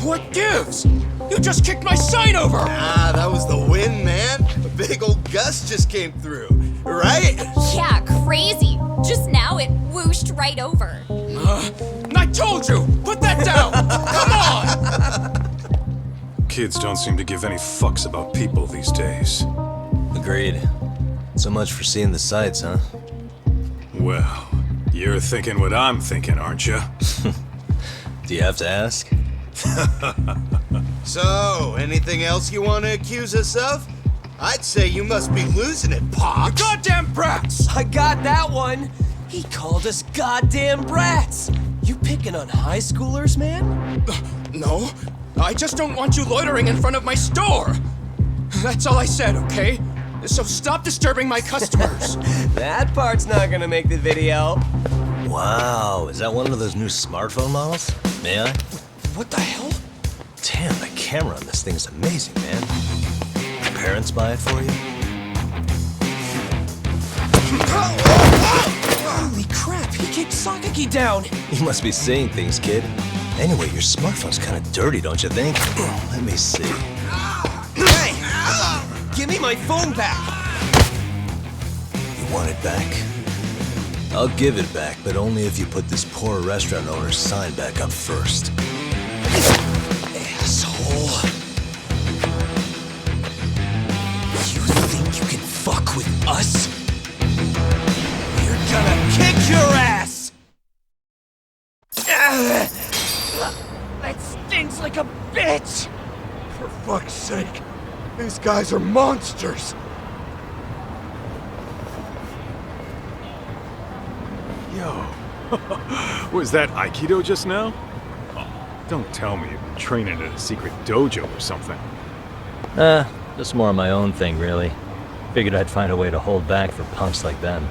What gives? You just kicked my sign over! Ah, that was the wind, man. A big old gust just came through, right? Yeah, crazy. Just now it whooshed right over. I told you! Put that down! Come on! Kids don't seem to give any fucks about people these days. Agreed. So much for seeing the sights, huh? Well, you're thinking what I'm thinking, aren't you? Do you have to ask? So, anything else you want to accuse us of? I'd say you must be losing it, Pops. You goddamn brats! I got that one. He called us goddamn brats. You picking on high schoolers, man? No, I just don't want you loitering in front of my store. That's all I said, okay? So stop disturbing my customers. That part's not gonna make the video. Wow, is that one of those new smartphone models? May I? What the hell? Damn, the camera on this thing is amazing, man. Your parents buy it for you? Holy crap, he kicked Sakaki down. You must be seeing things, kid. Anyway, your smartphone's kind of dirty, don't you think? Let me see. Hey! Give me my phone back! You want it back? I'll give it back, but only if you put this poor restaurant owner's sign back up first. Asshole. You think you can fuck with us? We're gonna kick your ass! That stinks like a bitch! For fuck's sake, these guys are monsters! Yo, was that Aikido just now? Oh, don't tell me you've been training at a secret dojo or something. Just more of my own thing, really. Figured I'd find a way to hold back for punks like them.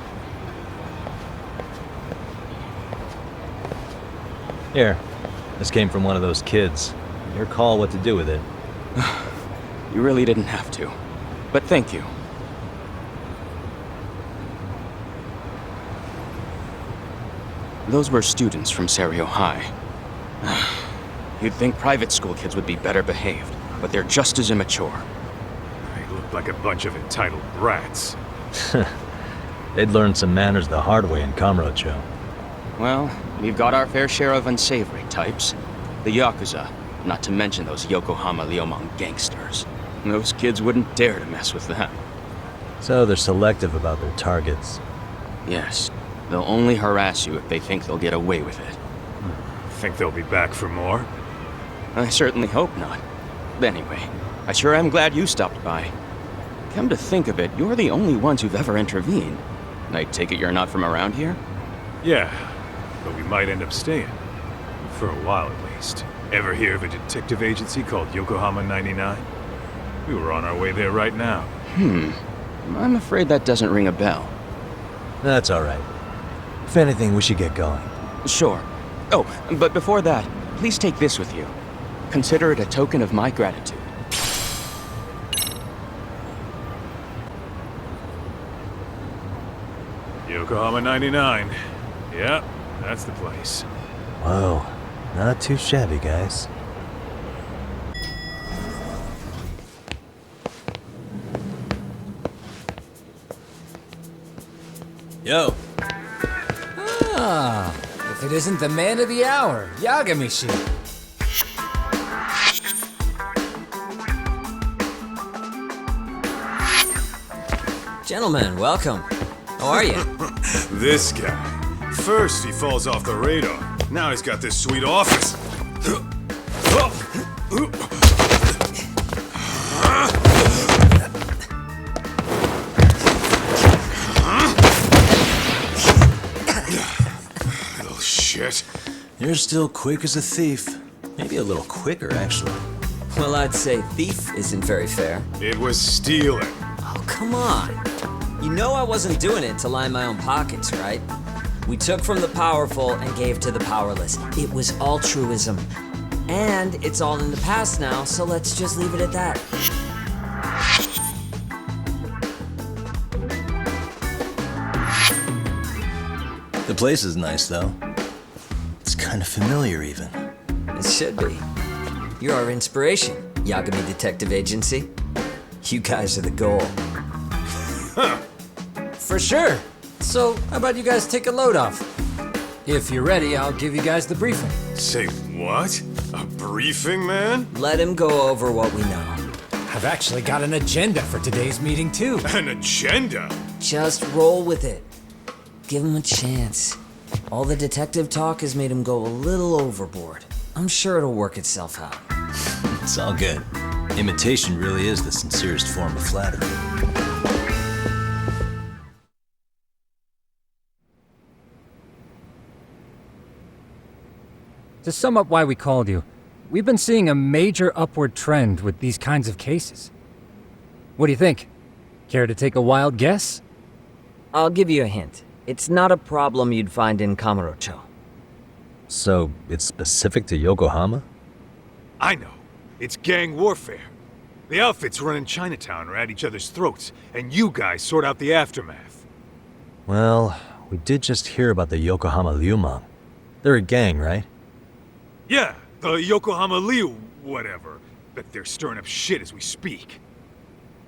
Here, this came from one of those kids. Your call what to do with it. You really didn't have to. But thank you. Those were students from Serio High. You'd think private school kids would be better behaved, but they're just as immature. They look like a bunch of entitled brats. They'd learned some manners the hard way in Kamurocho. Well, we've got our fair share of unsavory types. The Yakuza, not to mention those Yokohama Liomang gangsters. Those kids wouldn't dare to mess with them. So they're selective about their targets. Yes. They'll only harass you if they think they'll get away with it. Think they'll be back for more? I certainly hope not. Anyway, I sure am glad you stopped by. Come to think of it, you're the only ones who've ever intervened. I take it you're not from around here? Yeah, but we might end up staying. For a while at least. Ever hear of a detective agency called Yokohama 99? We were on our way there right now. I'm afraid that doesn't ring a bell. That's alright. If anything, we should get going. Sure. Oh, but before that, please take this with you. Consider it a token of my gratitude. Yokohama 99. Yeah, that's the place. Whoa, not too shabby, guys. Yo, Ah, if it isn't the man of the hour, Yagami-shi. Gentlemen, welcome. How are you? This guy. First he falls off the radar. Now he's got this sweet office. Little shit. You're still quick as a thief. Maybe a little quicker, actually. Well, I'd say thief isn't very fair. It was stealing. Oh, come on. You know I wasn't doing it to line my own pockets, right? We took from the powerful and gave to the powerless. It was altruism. And it's all in the past now, so let's just leave it at that. The place is nice, though. It's kind of familiar, even. It should be. You're our inspiration, Yagami Detective Agency. You guys are the goal. For sure. So, how about you guys take a load off? If you're ready, I'll give you guys the briefing. Say what? A briefing, man? Let him go over what we know. I've actually got an agenda for today's meeting, too. An agenda? Just roll with it. Give him a chance. All the detective talk has made him go a little overboard. I'm sure it'll work itself out. It's all good. Imitation really is the sincerest form of flattery. To sum up why we called you, we've been seeing a major upward trend with these kinds of cases. What do you think? Care to take a wild guess? I'll give you a hint. It's not a problem you'd find in Kamurocho. So, it's specific to Yokohama? I know. It's gang warfare. The outfits running Chinatown are at each other's throats, and you guys sort out the aftermath. Well, we did just hear about the Yokohama Liumang. They're a gang, right? Yeah, the Yokohama Liu whatever. But they're stirring up shit as we speak.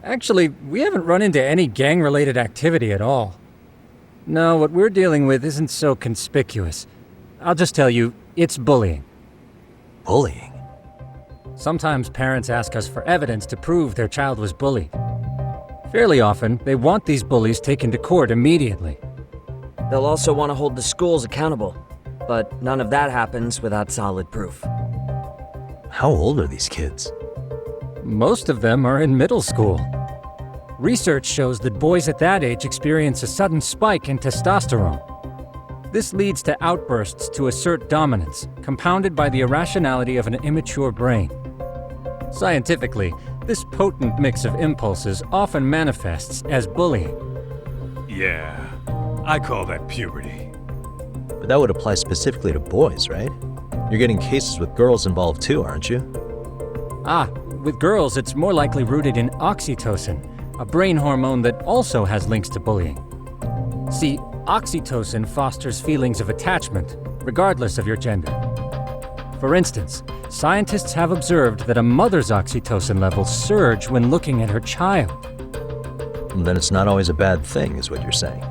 Actually, we haven't run into any gang-related activity at all. No, what we're dealing with isn't so conspicuous. I'll just tell you, it's bullying. Bullying? Sometimes parents ask us for evidence to prove their child was bullied. Fairly often, they want these bullies taken to court immediately. They'll also want to hold the schools accountable, but none of that happens without solid proof. How old are these kids? Most of them are in middle school. Research shows that boys at that age experience a sudden spike in testosterone. This leads to outbursts to assert dominance, compounded by the irrationality of an immature brain. Scientifically, this potent mix of impulses often manifests as bullying. Yeah, I call that puberty. But that would apply specifically to boys, right? You're getting cases with girls involved too, aren't you? Ah, with girls it's more likely rooted in oxytocin, a brain hormone that also has links to bullying. See, oxytocin fosters feelings of attachment, regardless of your gender. For instance, scientists have observed that a mother's oxytocin levels surge when looking at her child. Then it's not always a bad thing, is what you're saying.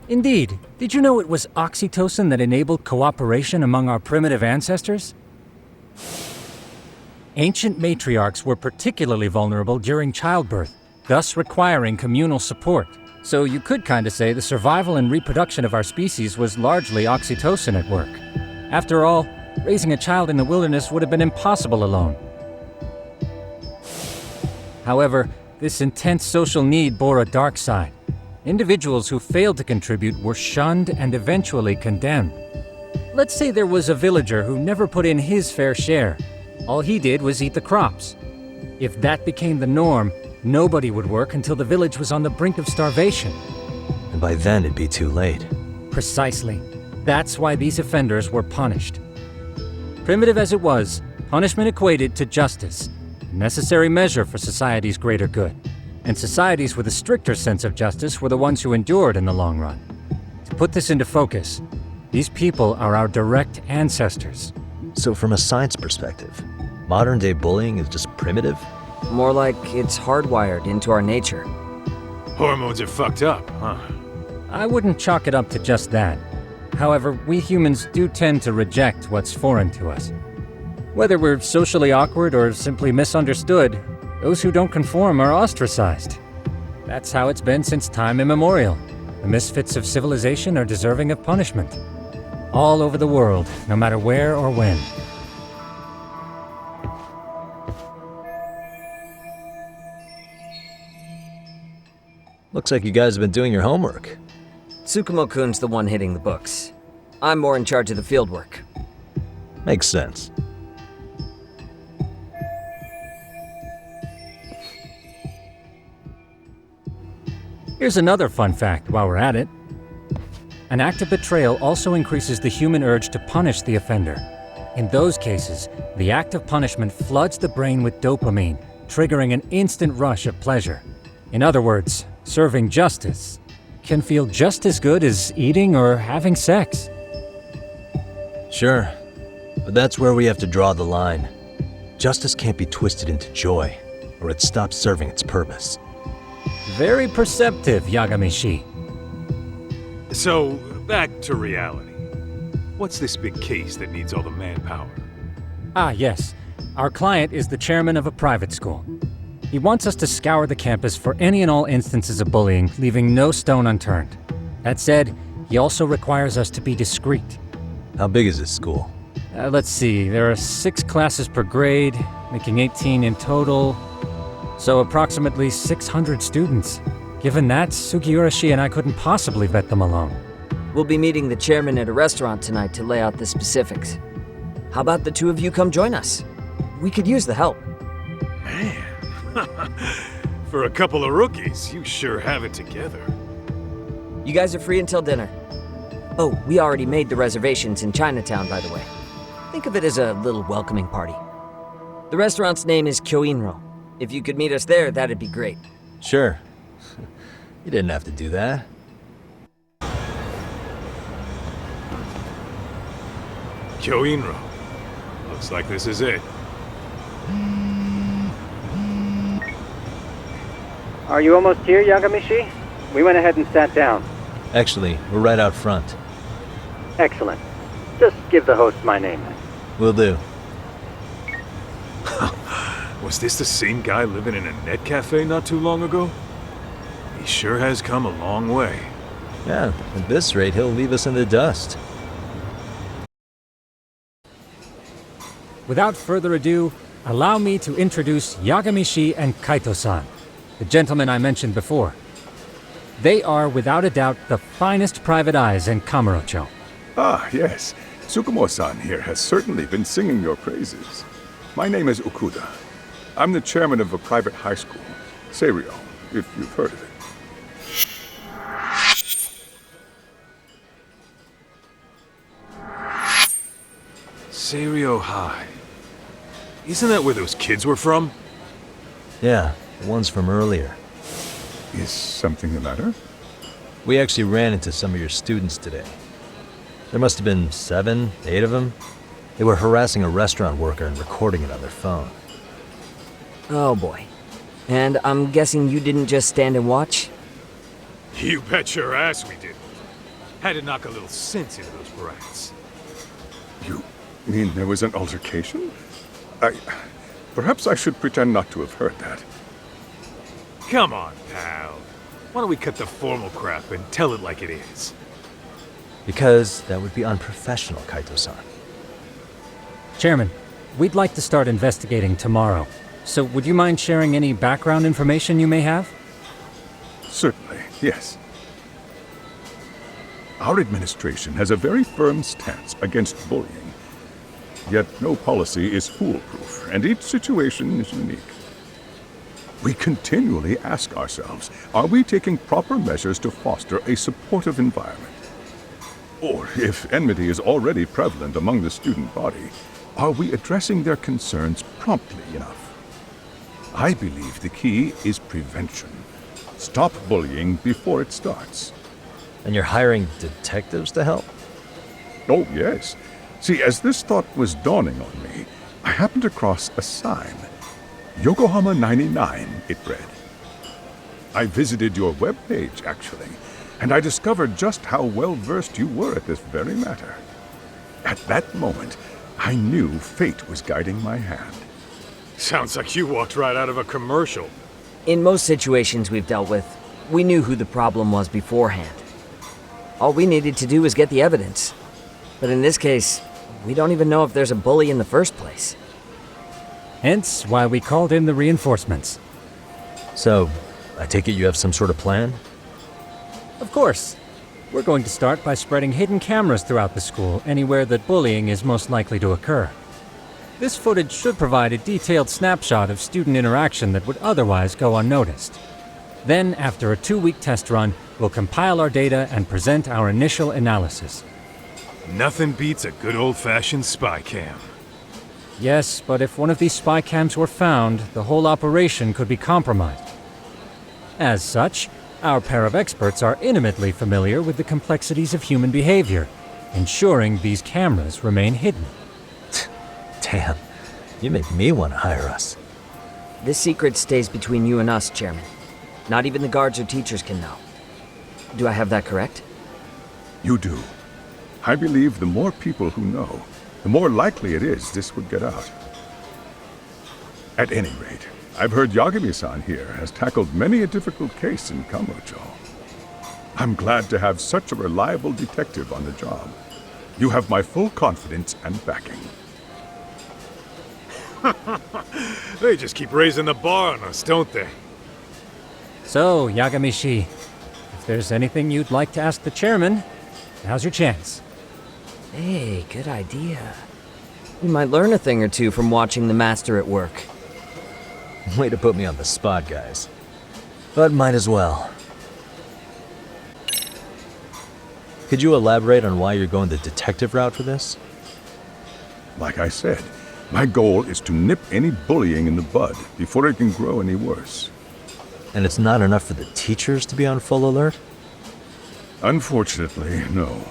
Indeed. Did you know it was oxytocin that enabled cooperation among our primitive ancestors? Ancient matriarchs were particularly vulnerable during childbirth, thus requiring communal support. So you could kinda say the survival and reproduction of our species was largely oxytocin at work. After all, raising a child in the wilderness would have been impossible alone. However, this intense social need bore a dark side. Individuals who failed to contribute were shunned and eventually condemned. Let's say there was a villager who never put in his fair share. All he did was eat the crops. If that became the norm, nobody would work until the village was on the brink of starvation. And by then it'd be too late. Precisely. That's why these offenders were punished. Primitive as it was, punishment equated to justice, a necessary measure for society's greater good. And societies with a stricter sense of justice were the ones who endured in the long run. To put this into focus, these people are our direct ancestors. So from a science perspective, modern-day bullying is just primitive? More like it's hardwired into our nature. Hormones are fucked up, huh? I wouldn't chalk it up to just that. However, we humans do tend to reject what's foreign to us. Whether we're socially awkward or simply misunderstood, those who don't conform are ostracized. That's how it's been since time immemorial. The misfits of civilization are deserving of punishment. All over the world, no matter where or when. Looks like you guys have been doing your homework. Tsukumo-kun's the one hitting the books. I'm more in charge of the fieldwork. Makes sense. Here's another fun fact while we're at it. An act of betrayal also increases the human urge to punish the offender. In those cases, the act of punishment floods the brain with dopamine, triggering an instant rush of pleasure. In other words, serving justice can feel just as good as eating or having sex. Sure, but that's where we have to draw the line. Justice can't be twisted into joy, or it stops serving its purpose. Very perceptive, Yagami-shi. So, back to reality. What's this big case that needs all the manpower? Ah, yes. Our client is the chairman of a private school. He wants us to scour the campus for any and all instances of bullying, leaving no stone unturned. That said, he also requires us to be discreet. How big is this school? Let's see, there are 6 classes per grade, making 18 in total. So approximately 600 students. Given that, Sugiurashi and I couldn't possibly vet them alone. We'll be meeting the chairman at a restaurant tonight to lay out the specifics. How about the two of you come join us? We could use the help. Man, for a couple of rookies, you sure have it together. You guys are free until dinner. Oh, we already made the reservations in Chinatown, by the way. Think of it as a little welcoming party. The restaurant's name is Kyoinro. If you could meet us there, that'd be great. Sure. You didn't have to do that. Kyoinro. Looks like this is it. Are you almost here, Yagami-shi? We went ahead and sat down. Actually, we're right out front. Excellent. Just give the host my name. Will do. Was this the same guy living in a net cafe not too long ago? He sure has come a long way. Yeah, at this rate, he'll leave us in the dust. Without further ado, allow me to introduce Yagami-shi and Kaito-san, the gentlemen I mentioned before. They are, without a doubt, the finest private eyes in Kamurocho. Ah, yes. Tsukumo-san here has certainly been singing your praises. My name is Okuda. I'm the chairman of a private high school, Seiryo, if you've heard of it. Seiryo High. Isn't that where those kids were from? Yeah, the ones from earlier. Is something the matter? We actually ran into some of your students today. There must have been 7, 8 of them. They were harassing a restaurant worker and recording it on their phone. Oh boy. And I'm guessing you didn't just stand and watch? You bet your ass we didn't. Had to knock a little sense into those brats. You mean there was an altercation? Perhaps I should pretend not to have heard that. Come on, pal. Why don't we cut the formal crap and tell it like it is? Because that would be unprofessional, Kaito-san. Chairman, we'd like to start investigating tomorrow. So would you mind sharing any background information you may have? Certainly, yes. Our administration has a very firm stance against bullying. Yet no policy is foolproof, and each situation is unique. We continually ask ourselves, are we taking proper measures to foster a supportive environment? Or, if enmity is already prevalent among the student body, are we addressing their concerns promptly enough? I believe the key is prevention. Stop bullying before it starts. And you're hiring detectives to help? Oh, yes. See, as this thought was dawning on me, I happened across a sign. Yokohama 99, it read. I visited your webpage, actually, and I discovered just how well-versed you were at this very matter. At that moment, I knew fate was guiding my hand. Sounds like you walked right out of a commercial. In most situations we've dealt with, we knew who the problem was beforehand. All we needed to do was get the evidence. But in this case, we don't even know if there's a bully in the first place. Hence why we called in the reinforcements. So, I take it you have some sort of plan? Of course. We're going to start by spreading hidden cameras throughout the school, anywhere that bullying is most likely to occur. This footage should provide a detailed snapshot of student interaction that would otherwise go unnoticed. Then, after a 2-week test run, we'll compile our data and present our initial analysis. Nothing beats a good old-fashioned spy cam. Yes, but if one of these spy cams were found, the whole operation could be compromised. As such, our pair of experts are intimately familiar with the complexities of human behavior, ensuring these cameras remain hidden. Damn, you make me want to hire us. This secret stays between you and us, Chairman. Not even the guards or teachers can know. Do I have that correct? You do. I believe the more people who know, the more likely it is this would get out. At any rate, I've heard Yagami-san here has tackled many a difficult case in Kamurocho. I'm glad to have such a reliable detective on the job. You have my full confidence and backing. They just keep raising the bar on us, don't they? So, Yagami-shi, if there's anything you'd like to ask the chairman, now's your chance. Hey, good idea. We might learn a thing or two from watching the master at work. Way to put me on the spot, guys. But might as well. Could you elaborate on why you're going the detective route for this? Like I said, my goal is to nip any bullying in the bud before it can grow any worse. And it's not enough for the teachers to be on full alert? Unfortunately, no.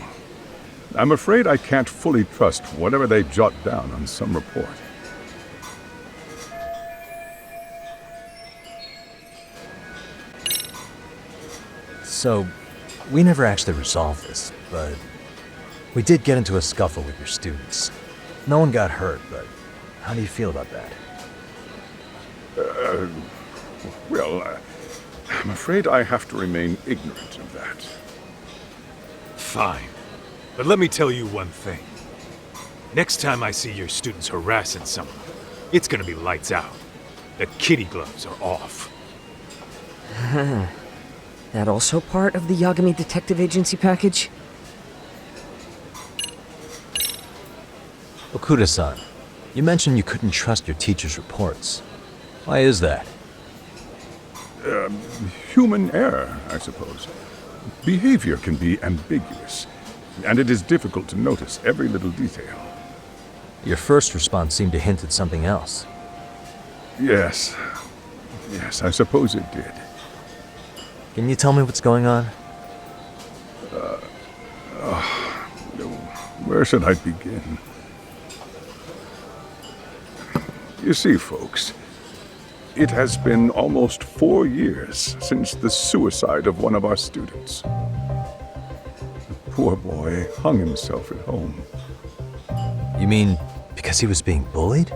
I'm afraid I can't fully trust whatever they jot down on some report. So, we never actually resolved this, but we did get into a scuffle with your students. No one got hurt, but how do you feel about that? I'm afraid I have to remain ignorant of that. Fine. But let me tell you one thing. Next time I see your students harassing someone, it's gonna be lights out. The kitty gloves are off. That also part of the Yagami Detective Agency package? Okuda-san, you mentioned you couldn't trust your teacher's reports. Why is that? Human error, I suppose. Behavior can be ambiguous, and it is difficult to notice every little detail. Your first response seemed to hint at something else. Yes, I suppose it did. Can you tell me what's going on? Where should I begin? You see, folks, it has been almost 4 years since the suicide of one of our students. The poor boy hung himself at home. You mean because he was being bullied?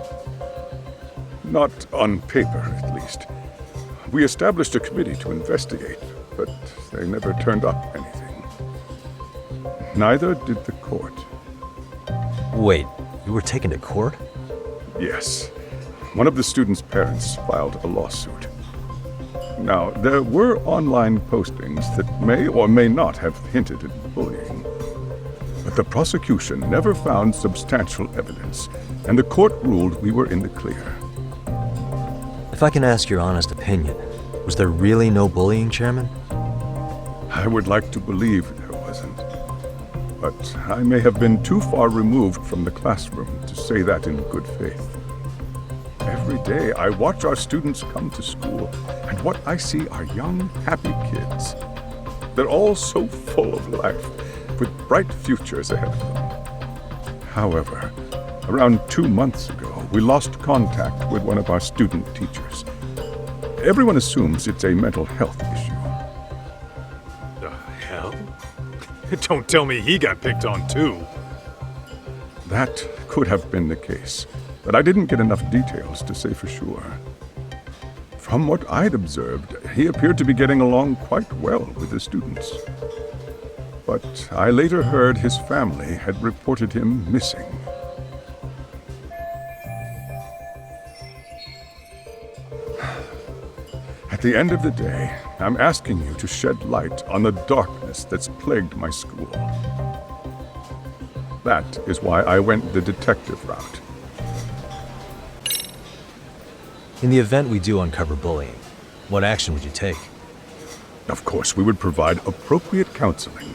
Not on paper, at least. We established a committee to investigate, but they never turned up anything. Neither did the court. Wait, you were taken to court? Yes. One of the students' parents filed a lawsuit. Now, there were online postings that may or may not have hinted at bullying. But the prosecution never found substantial evidence, and the court ruled we were in the clear. If I can ask your honest opinion, was there really no bullying, Chairman? I would like to believe there wasn't. But I may have been too far removed from the classroom to say that in good faith. Every day I watch our students come to school, and what I see are young, happy kids. They're all so full of life, with bright futures ahead of them. However, around 2 months ago, we lost contact with one of our student teachers. Everyone assumes it's a mental health issue. The hell? Don't tell me he got picked on too. That could have been the case, but I didn't get enough details to say for sure. From what I'd observed, he appeared to be getting along quite well with the students. But I later heard his family had reported him missing. At the end of the day, I'm asking you to shed light on the darkness that's plagued my school. That is why I went the detective route. In the event we do uncover bullying, what action would you take? Of course, we would provide appropriate counseling,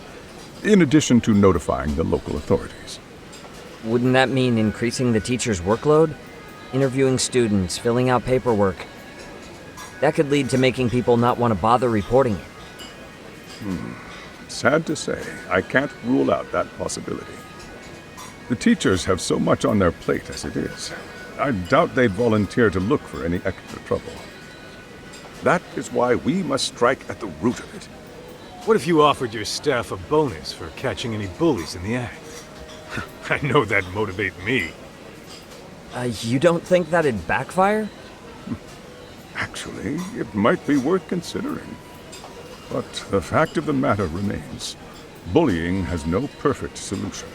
in addition to notifying the local authorities. Wouldn't that mean increasing the teacher's workload? Interviewing students, filling out paperwork. That could lead to making people not want to bother reporting it. Sad to say, I can't rule out that possibility. The teachers have so much on their plate as it is. I doubt they'd volunteer to look for any extra trouble. That is why we must strike at the root of it. What if you offered your staff a bonus for catching any bullies in the act? I know that'd motivate me. You don't think that'd backfire? Actually, it might be worth considering. But the fact of the matter remains, bullying has no perfect solution.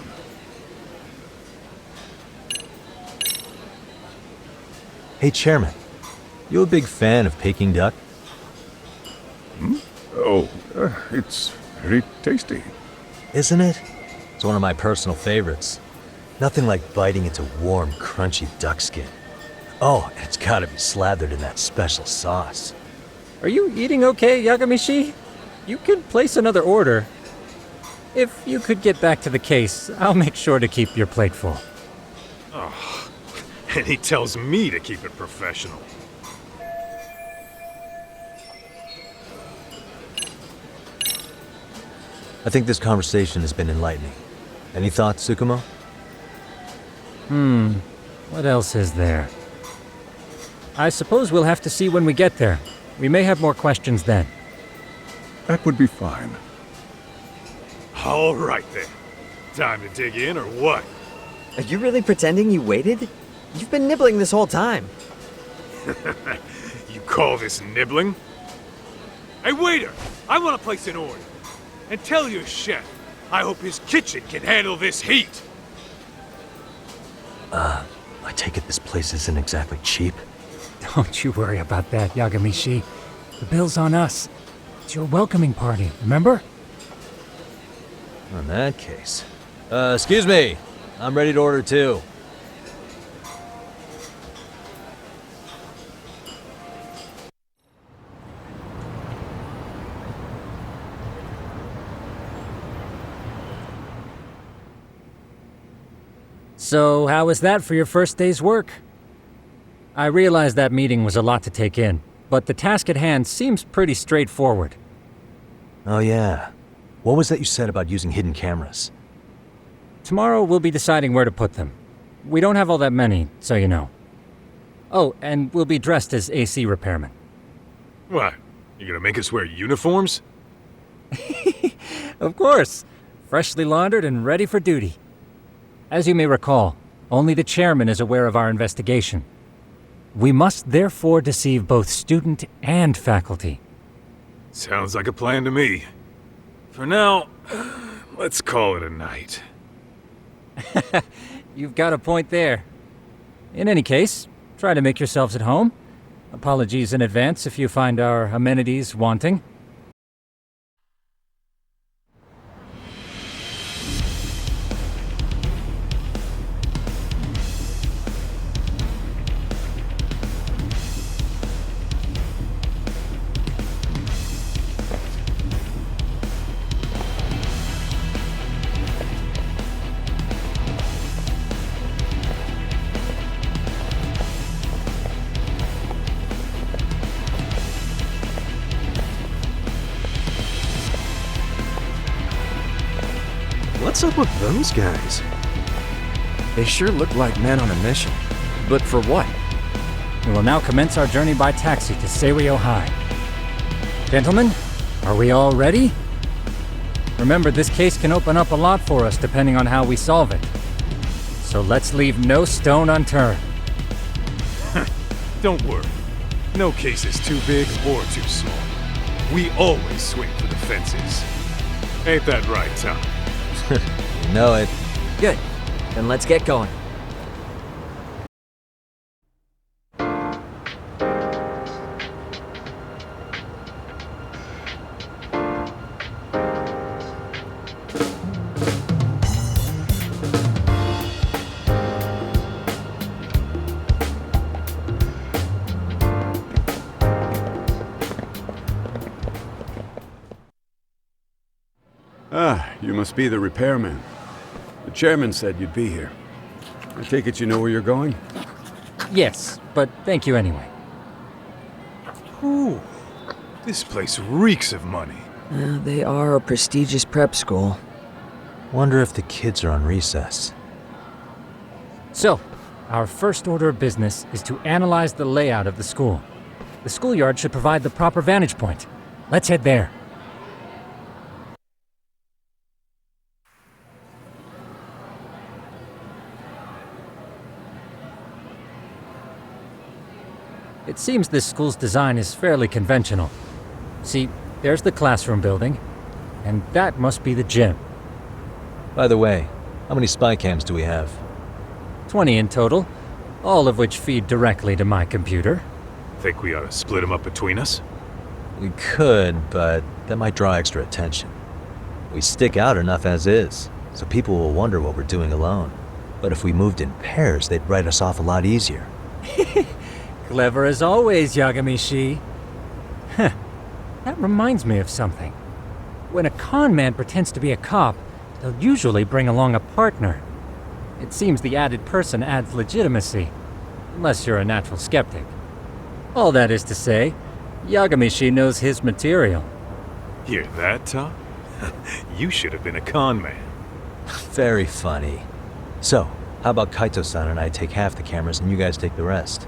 Hey, Chairman. You a big fan of Peking duck? Oh, it's very tasty. Isn't it? It's one of my personal favorites. Nothing like biting into warm, crunchy duck skin. Oh, and it's gotta be slathered in that special sauce. Are you eating okay, Yagamishi? You can place another order. If you could get back to the case, I'll make sure to keep your plate full. Oh, and he tells me to keep it professional. I think this conversation has been enlightening. Any thoughts, Tsukumo? What else is there? I suppose we'll have to see when we get there. We may have more questions then. That would be fine. All right then. Time to dig in or what? Are you really pretending you waited? You've been nibbling this whole time. You call this nibbling? Hey waiter, I want to place an order. And tell your chef, I hope his kitchen can handle this heat. I take it this place isn't exactly cheap? Don't you worry about that, Yagamishi. The bill's on us. It's your welcoming party, remember? In that case. Excuse me. I'm ready to order too. So, how was that for your first day's work? I realize that meeting was a lot to take in, but the task at hand seems pretty straightforward. Oh yeah. What was that you said about using hidden cameras? Tomorrow we'll be deciding where to put them. We don't have all that many, so you know. Oh, and we'll be dressed as AC repairmen. What? You gonna make us wear uniforms? Of course. Freshly laundered and ready for duty. As you may recall, only the chairman is aware of our investigation. We must therefore deceive both student and faculty. Sounds like a plan to me. For now, let's call it a night. You've got a point there. In any case, try to make yourselves at home. Apologies in advance if you find our amenities wanting. What's up with those guys? They sure look like men on a mission. But for what? We will now commence our journey by taxi to Seiryo High. Gentlemen, are we all ready? Remember, this case can open up a lot for us depending on how we solve it. So let's leave no stone unturned. Don't worry. No case is too big or too small. We always swing for the fences. Ain't that right, Tom? You know it. Good. Then let's get going. Ah, you must be the repairman. The chairman said you'd be here. I take it you know where you're going? Yes, but thank you anyway. Ooh, this place reeks of money. They are a prestigious prep school. Wonder if the kids are on recess. So, our first order of business is to analyze the layout of the school. The schoolyard should provide the proper vantage point. Let's head there. It seems this school's design is fairly conventional. See, there's the classroom building, and that must be the gym. By the way, how many spy cams do we have? 20 in total, all of which feed directly to my computer. Think we ought to split them up between us? We could, but that might draw extra attention. We stick out enough as is, so people will wonder what we're doing alone. But if we moved in pairs, they'd write us off a lot easier. Clever as always, Yagami-shi. Huh. That reminds me of something. When a con man pretends to be a cop, they'll usually bring along a partner. It seems the added person adds legitimacy, unless you're a natural skeptic. All that is to say, Yagami-shi knows his material. Hear that, Tom? You should have been a con man. Very funny. So, how about Kaito-san and I take half the cameras and you guys take the rest?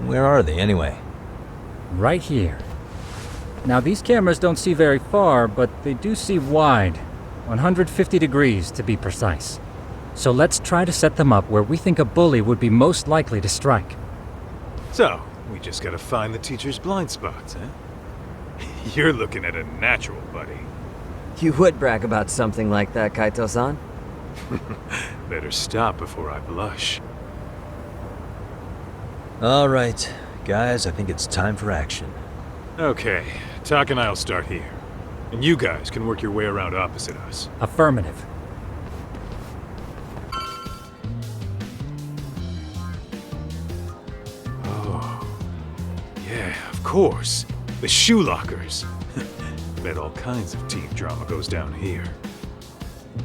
Where are they, anyway? Right here. Now, these cameras don't see very far, but they do see wide. 150 degrees, to be precise. So let's try to set them up where we think a bully would be most likely to strike. So, we just gotta find the teacher's blind spots, eh? You're looking at a natural, buddy. You would brag about something like that, Kaito-san. Better stop before I blush. All right, guys, I think it's time for action. Okay, Tak and I'll start here. And you guys can work your way around opposite us. Affirmative. Oh, yeah, of course. The shoe lockers. Bet all kinds of teen drama goes down here.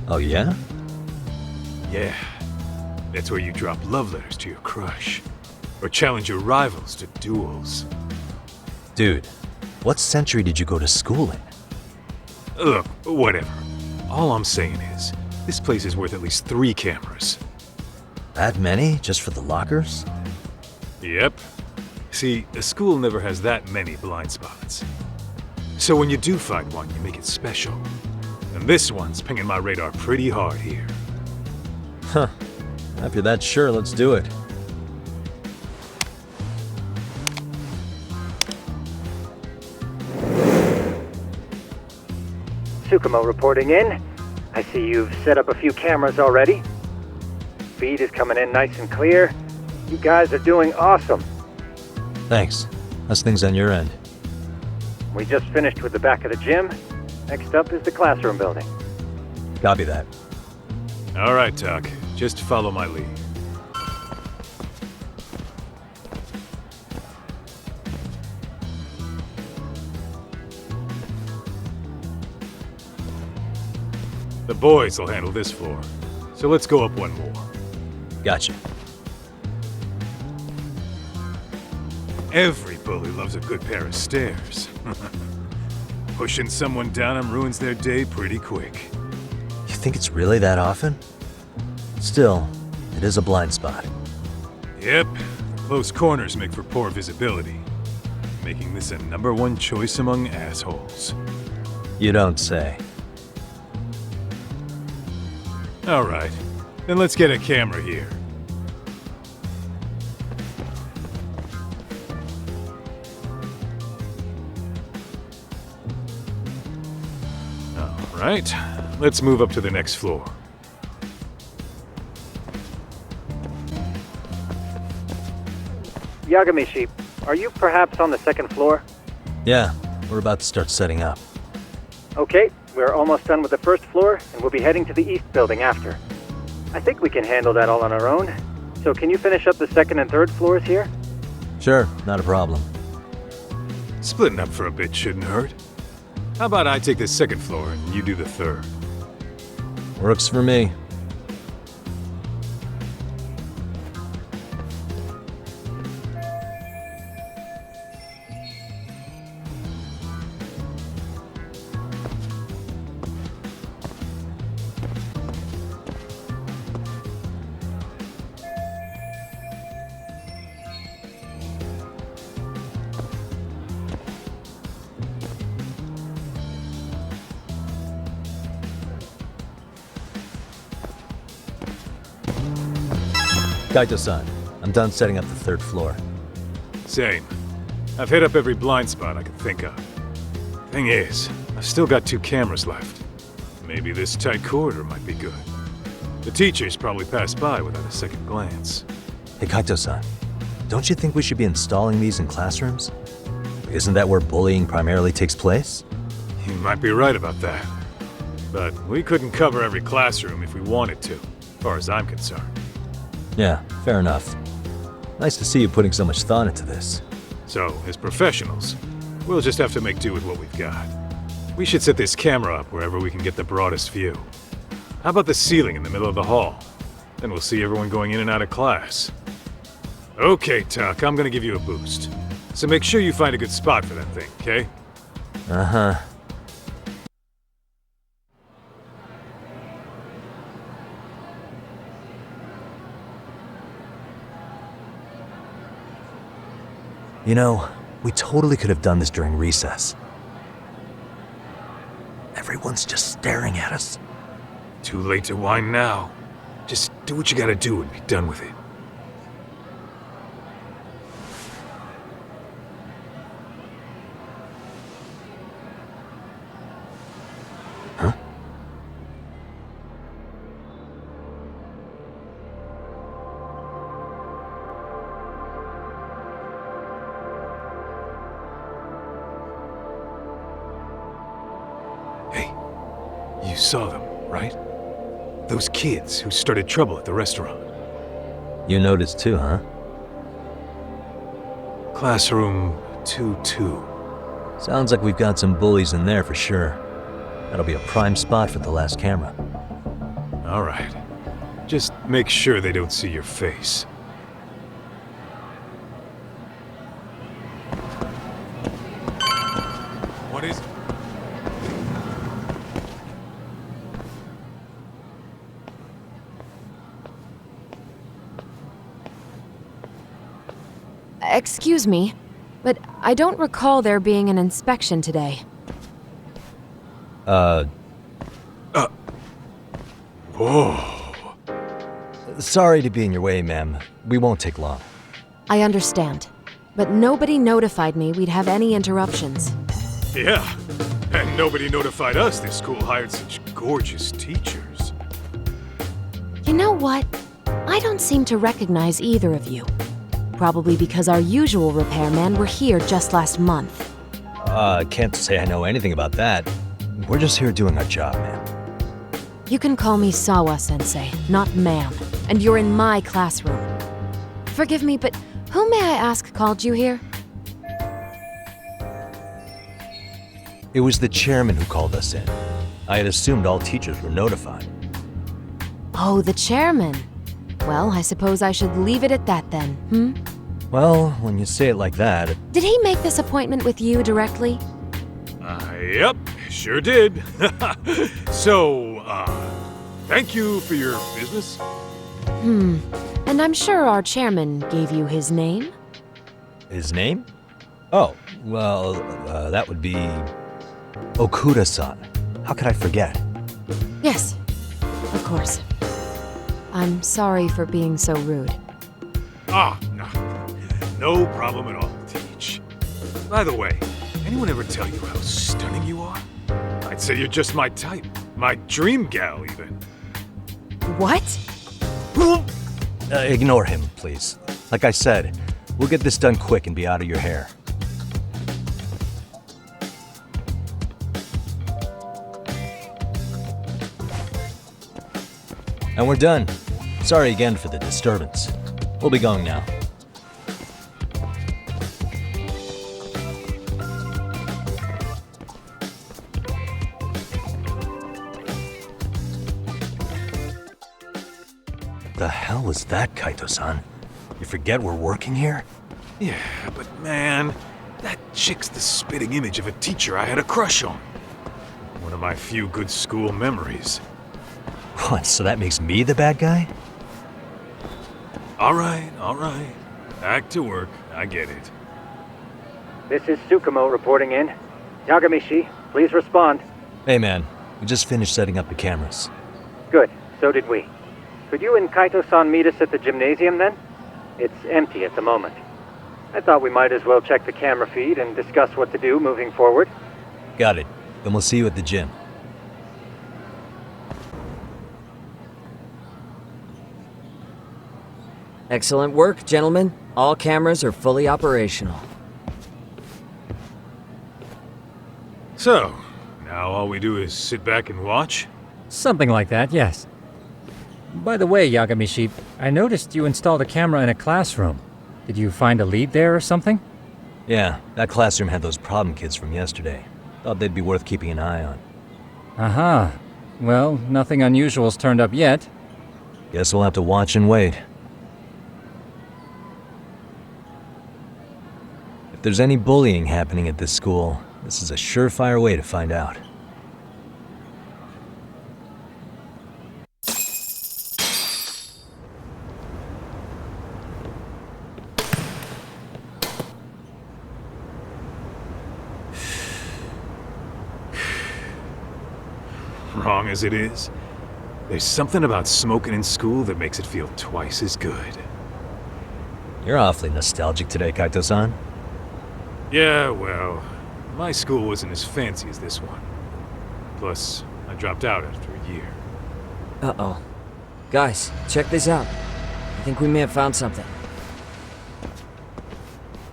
Oh, yeah? Yeah. That's where you drop love letters to your crush. Or challenge your rivals to duels. Dude, what century did you go to school in? Look, whatever. All I'm saying is, this place is worth at least 3 cameras. That many? Just for the lockers? Yep. See, a school never has that many blind spots. So when you do find one, you make it special. And this one's pinging my radar pretty hard here. Huh. If you're that sure, let's do it. Tsukumo reporting in. I see you've set up a few cameras already. Feed is coming in nice and clear. You guys are doing awesome. Thanks. How's things on your end? We just finished with the back of the gym. Next up is the classroom building. Copy that. All right, Tak. Just follow my lead. The boys will handle this floor. So let's go up one more. Gotcha. Every bully loves a good pair of stairs. Pushing someone down them ruins their day pretty quick. You think it's really that often? Still, it is a blind spot. Yep, the close corners make for poor visibility, making this a #1 choice among assholes. You don't say. Alright, then let's get a camera here. Alright, let's move up to the next floor. Yagami-shi, are you perhaps on the second floor? Yeah, we're about to start setting up. Okay, we're almost done with the first floor, and we'll be heading to the east building after. I think we can handle that all on our own. So can you finish up the second and third floors here? Sure, not a problem. Splitting up for a bit shouldn't hurt. How about I take the second floor and you do the third? Works for me. Kaito-san, I'm done setting up the third floor. Same. I've hit up every blind spot I could think of. Thing is, I've still got 2 cameras left. Maybe this tight corridor might be good. The teachers probably passed by without a second glance. Hey Kaito-san, don't you think we should be installing these in classrooms? Isn't that where bullying primarily takes place? You might be right about that. But we couldn't cover every classroom if we wanted to, as far as I'm concerned. Yeah, fair enough. Nice to see you putting so much thought into this. So, as professionals, we'll just have to make do with what we've got. We should set this camera up wherever we can get the broadest view. How about the ceiling in the middle of the hall? Then we'll see everyone going in and out of class. Okay, Tuck, I'm gonna give you a boost. So make sure you find a good spot for that thing, okay? Uh-huh. You know, we totally could have done this during recess. Everyone's just staring at us. Too late to whine now. Just do what you gotta do and be done with it. Huh? You saw them, right? Those kids who started trouble at the restaurant. You noticed too, huh? Classroom 2-2. Sounds like we've got some bullies in there for sure. That'll be a prime spot for the last camera. Alright. Just make sure they don't see your face. What is it? Excuse me, but I don't recall there being an inspection today. Whoa. Sorry to be in your way, ma'am. We won't take long. I understand, but nobody notified me we'd have any interruptions. Yeah, and nobody notified us this school hired such gorgeous teachers. You know what? I don't seem to recognize either of you. Probably because our usual repairmen were here just last month. Can't say I know anything about that. We're just here doing our job, ma'am. You can call me Sawa-sensei, not ma'am, and you're in my classroom. Forgive me, but who may I ask called you here? It was the chairman who called us in. I had assumed all teachers were notified. Oh, the chairman. Well, I suppose I should leave it at that then, hmm? Well, when you say it like that... Did he make this appointment with you directly? Yep, sure did. So, thank you for your business. And I'm sure our chairman gave you his name? His name? Oh, well, that would be... Okuda-san. How could I forget? Yes, of course. I'm sorry for being so rude. Ah, no problem at all, Teach. By the way, anyone ever tell you how stunning you are? I'd say you're just my type. My dream gal, even. What? Ignore him, please. Like I said, we'll get this done quick and be out of your hair. And we're done. Sorry again for the disturbance. We'll be going now. The hell was that, Kaito-san? You forget we're working here? Yeah, but man, that chick's the spitting image of a teacher I had a crush on. One of my few good school memories. What, so that makes me the bad guy? All right. Back to work. I get it. This is Tsukumo reporting in. Yagamishi, please respond. Hey man, we just finished setting up the cameras. Good, so did we. Could you and Kaito-san meet us at the gymnasium then? It's empty at the moment. I thought we might as well check the camera feed and discuss what to do moving forward. Got it. Then we'll see you at the gym. Excellent work, gentlemen. All cameras are fully operational. So, now all we do is sit back and watch? Something like that, yes. By the way, Yagamishi, I noticed you installed a camera in a classroom. Did you find a lead there or something? Yeah, that classroom had those problem kids from yesterday. Thought they'd be worth keeping an eye on. Aha. Well, nothing unusual's turned up yet. Guess we'll have to watch and wait. If there's any bullying happening at this school, this is a surefire way to find out. Wrong as it is, there's something about smoking in school that makes it feel twice as good. You're awfully nostalgic today, Kaito-san. Yeah, well, my school wasn't as fancy as this one. Plus, I dropped out after a year. Uh-oh. Guys, check this out. I think we may have found something.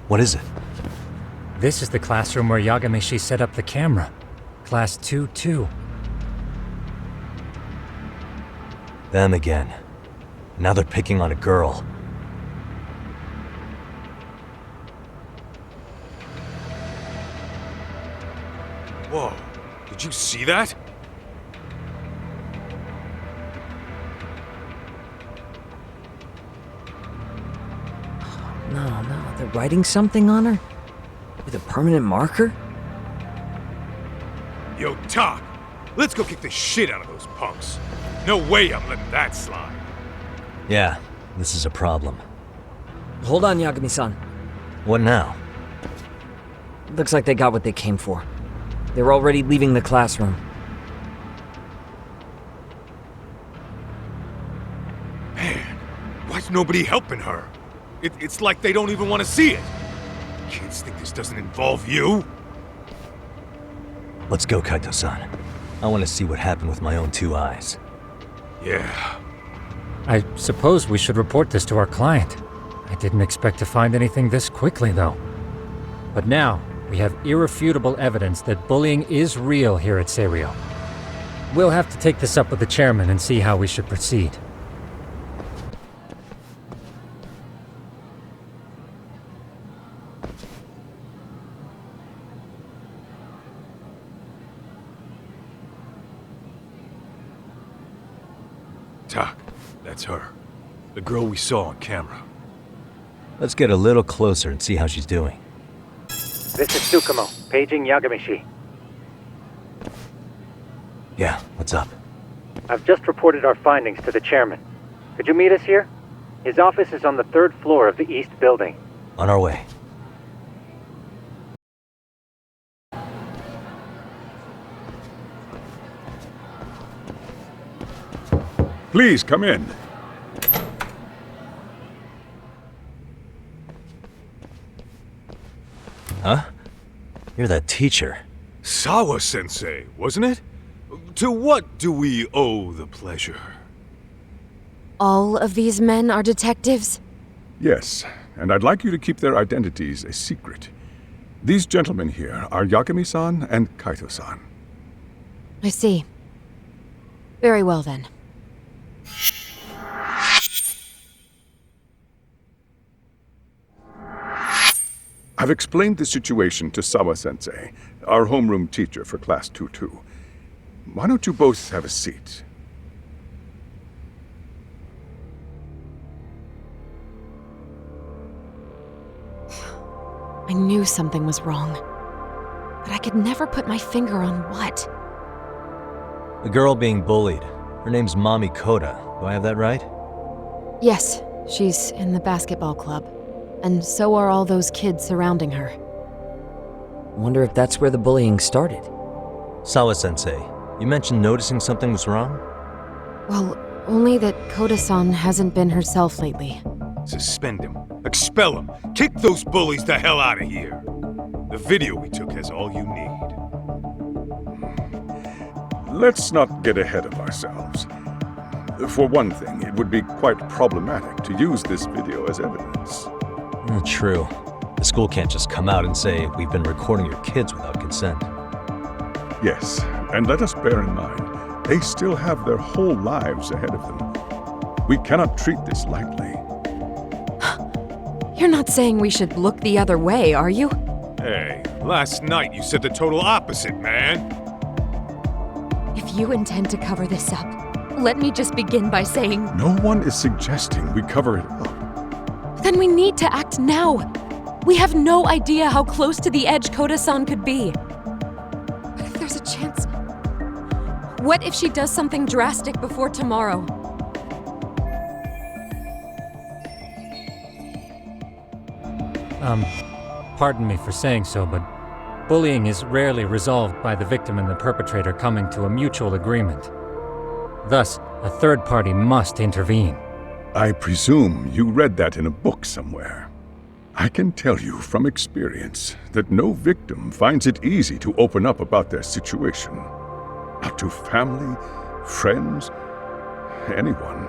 What is it? This is the classroom where Yagamishi set up the camera. Class 2-2. Them again. Now they're picking on a girl. Whoa, did you see that? No, they're writing something on her? With a permanent marker? Yo, Tak, let's go kick the shit out of those punks. No way I'm letting that slide. Yeah, this is a problem. Hold on, Yagami-san. What now? Looks like they got what they came for. They're already leaving the classroom. Man, why's nobody helping her? It's like they don't even want to see it. Kids think this doesn't involve you? Let's go, Kaito-san. I want to see what happened with my own two eyes. Yeah. I suppose we should report this to our client. I didn't expect to find anything this quickly, though. But now, we have irrefutable evidence that bullying is real here at Seiryo. We'll have to take this up with the chairman and see how we should proceed. Tak, that's her. The girl we saw on camera. Let's get a little closer and see how she's doing. This is Tsukumo, paging Yagamishi. Yeah, what's up? I've just reported our findings to the chairman. Could you meet us here? His office is on the 3rd floor of the east building. On our way. Please come in. Huh? You're that teacher. Sawa-sensei, wasn't it? To what do we owe the pleasure? All of these men are detectives? Yes, and I'd like you to keep their identities a secret. These gentlemen here are Yagami-san and Kaito-san. I see. Very well then. I've explained the situation to Sawa-sensei, our homeroom teacher for Class 2-2. Why don't you both have a seat? I knew something was wrong, but I could never put my finger on what. The girl being bullied. Her name's Mami Koda. Do I have that right? Yes, she's in the basketball club. And so are all those kids surrounding her. Wonder if that's where the bullying started. Sawa-sensei, you mentioned noticing something was wrong? Well, only that Koda-san hasn't been herself lately. Suspend him. Expel him. Kick those bullies the hell out of here. The video we took has all you need. Let's not get ahead of ourselves. For one thing, it would be quite problematic to use this video as evidence. True. The school can't just come out and say, we've been recording your kids without consent. Yes, and let us bear in mind, they still have their whole lives ahead of them. We cannot treat this lightly. You're not saying we should look the other way, are you? Hey, last night you said the total opposite, man. If you intend to cover this up, let me just begin by saying... No one is suggesting we cover it up. Then we need to act now. We have no idea how close to the edge Koda-san could be. What if there's a chance? What if she does something drastic before tomorrow? Pardon me for saying so, but bullying is rarely resolved by the victim and the perpetrator coming to a mutual agreement. Thus, a third party must intervene. I presume you read that in a book somewhere. I can tell you from experience that no victim finds it easy to open up about their situation. Not to family, friends, anyone.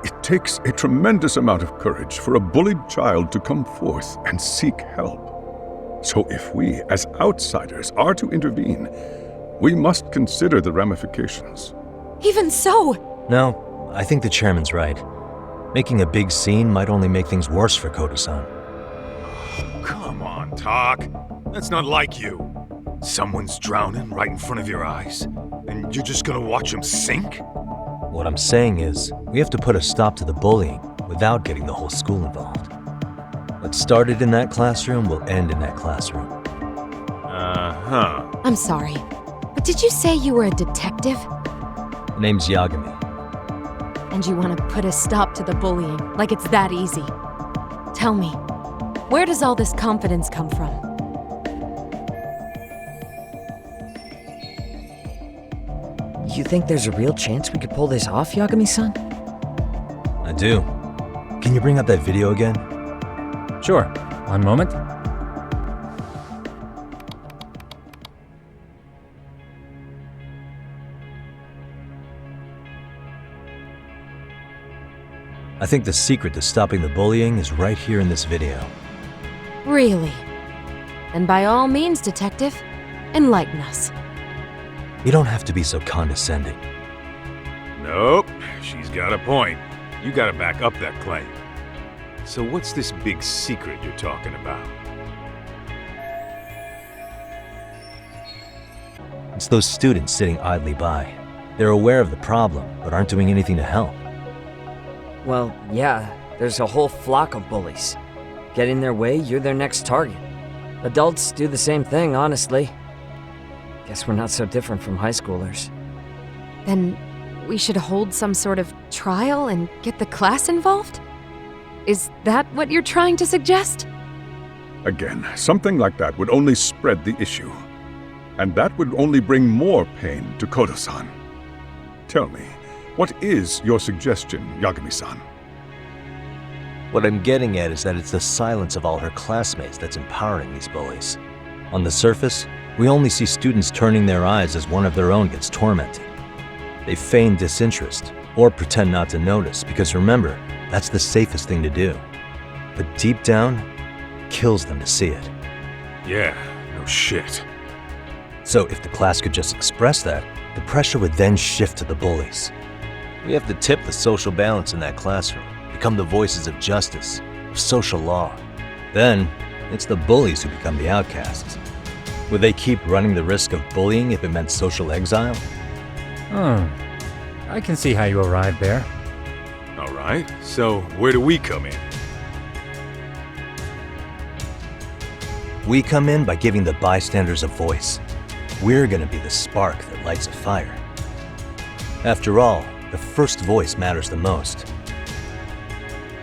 It takes a tremendous amount of courage for a bullied child to come forth and seek help. So if we, as outsiders, are to intervene, we must consider the ramifications. Even so! No, I think the chairman's right. Making a big scene might only make things worse for Koda-san. Come on, Talk. That's not like you. Someone's drowning right in front of your eyes, and you're just gonna watch him sink? What I'm saying is, we have to put a stop to the bullying without getting the whole school involved. What started in that classroom will end in that classroom. Uh-huh. I'm sorry, but did you say you were a detective? The name's Yagami. And you want to put a stop to the bullying, like it's that easy. Tell me, where does all this confidence come from? You think there's a real chance we could pull this off, Yagami-san? I do. Can you bring up that video again? Sure. One moment. I think the secret to stopping the bullying is right here in this video. Really? And by all means, detective, enlighten us. You don't have to be so condescending. Nope, she's got a point. You gotta back up that claim. So what's this big secret you're talking about? It's those students sitting idly by. They're aware of the problem, but aren't doing anything to help. Well, yeah, there's a whole flock of bullies. Get in their way, you're their next target. Adults do the same thing, honestly. Guess we're not so different from high schoolers. Then we should hold some sort of trial and get the class involved? Is that what you're trying to suggest? Again, something like that would only spread the issue. And that would only bring more pain to Koda-san. Tell me, what is your suggestion, Yagami-san? What I'm getting at is that it's the silence of all her classmates that's empowering these bullies. On the surface, we only see students turning their eyes as one of their own gets tormented. They feign disinterest, or pretend not to notice, because remember, that's the safest thing to do. But deep down, it kills them to see it. Yeah, no shit. So if the class could just express that, the pressure would then shift to the bullies. We have to tip the social balance in that classroom, become the voices of justice, of social law. Then, it's the bullies who become the outcasts. Would they keep running the risk of bullying if it meant social exile? I can see how you arrived there. All right, so where do we come in? We come in by giving the bystanders a voice. We're gonna be the spark that lights a fire. After all, the first voice matters the most.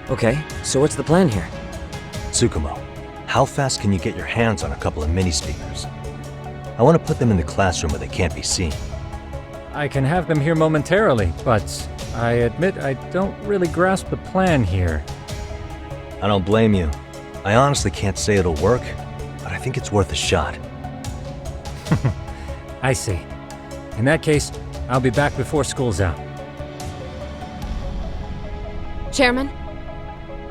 Okay, so what's the plan here? Tsukumo, how fast can you get your hands on a couple of mini speakers? I want to put them in the classroom where they can't be seen. I can have them here momentarily, but I admit I don't really grasp the plan here. I don't blame you. I honestly can't say it'll work, but I think it's worth a shot. I see. In that case, I'll be back before school's out. Chairman,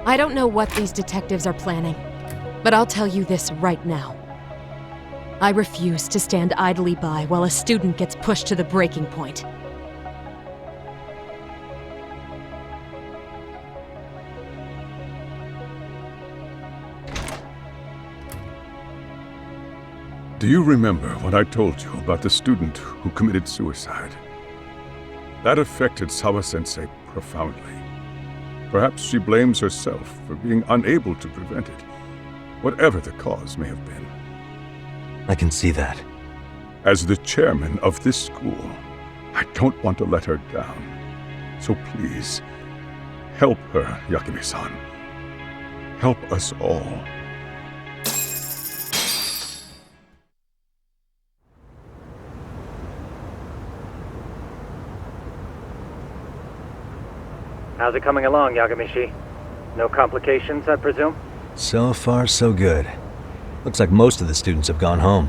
I don't know what these detectives are planning, but I'll tell you this right now. I refuse to stand idly by while a student gets pushed to the breaking point. Do you remember when I told you about the student who committed suicide? That affected Sawa-sensei profoundly. Perhaps she blames herself for being unable to prevent it, whatever the cause may have been. I can see that. As the chairman of this school, I don't want to let her down. So please, help her, Yakime-san. Help us all. How's it coming along, Yagamishi? No complications, I presume? So far, so good. Looks like most of the students have gone home.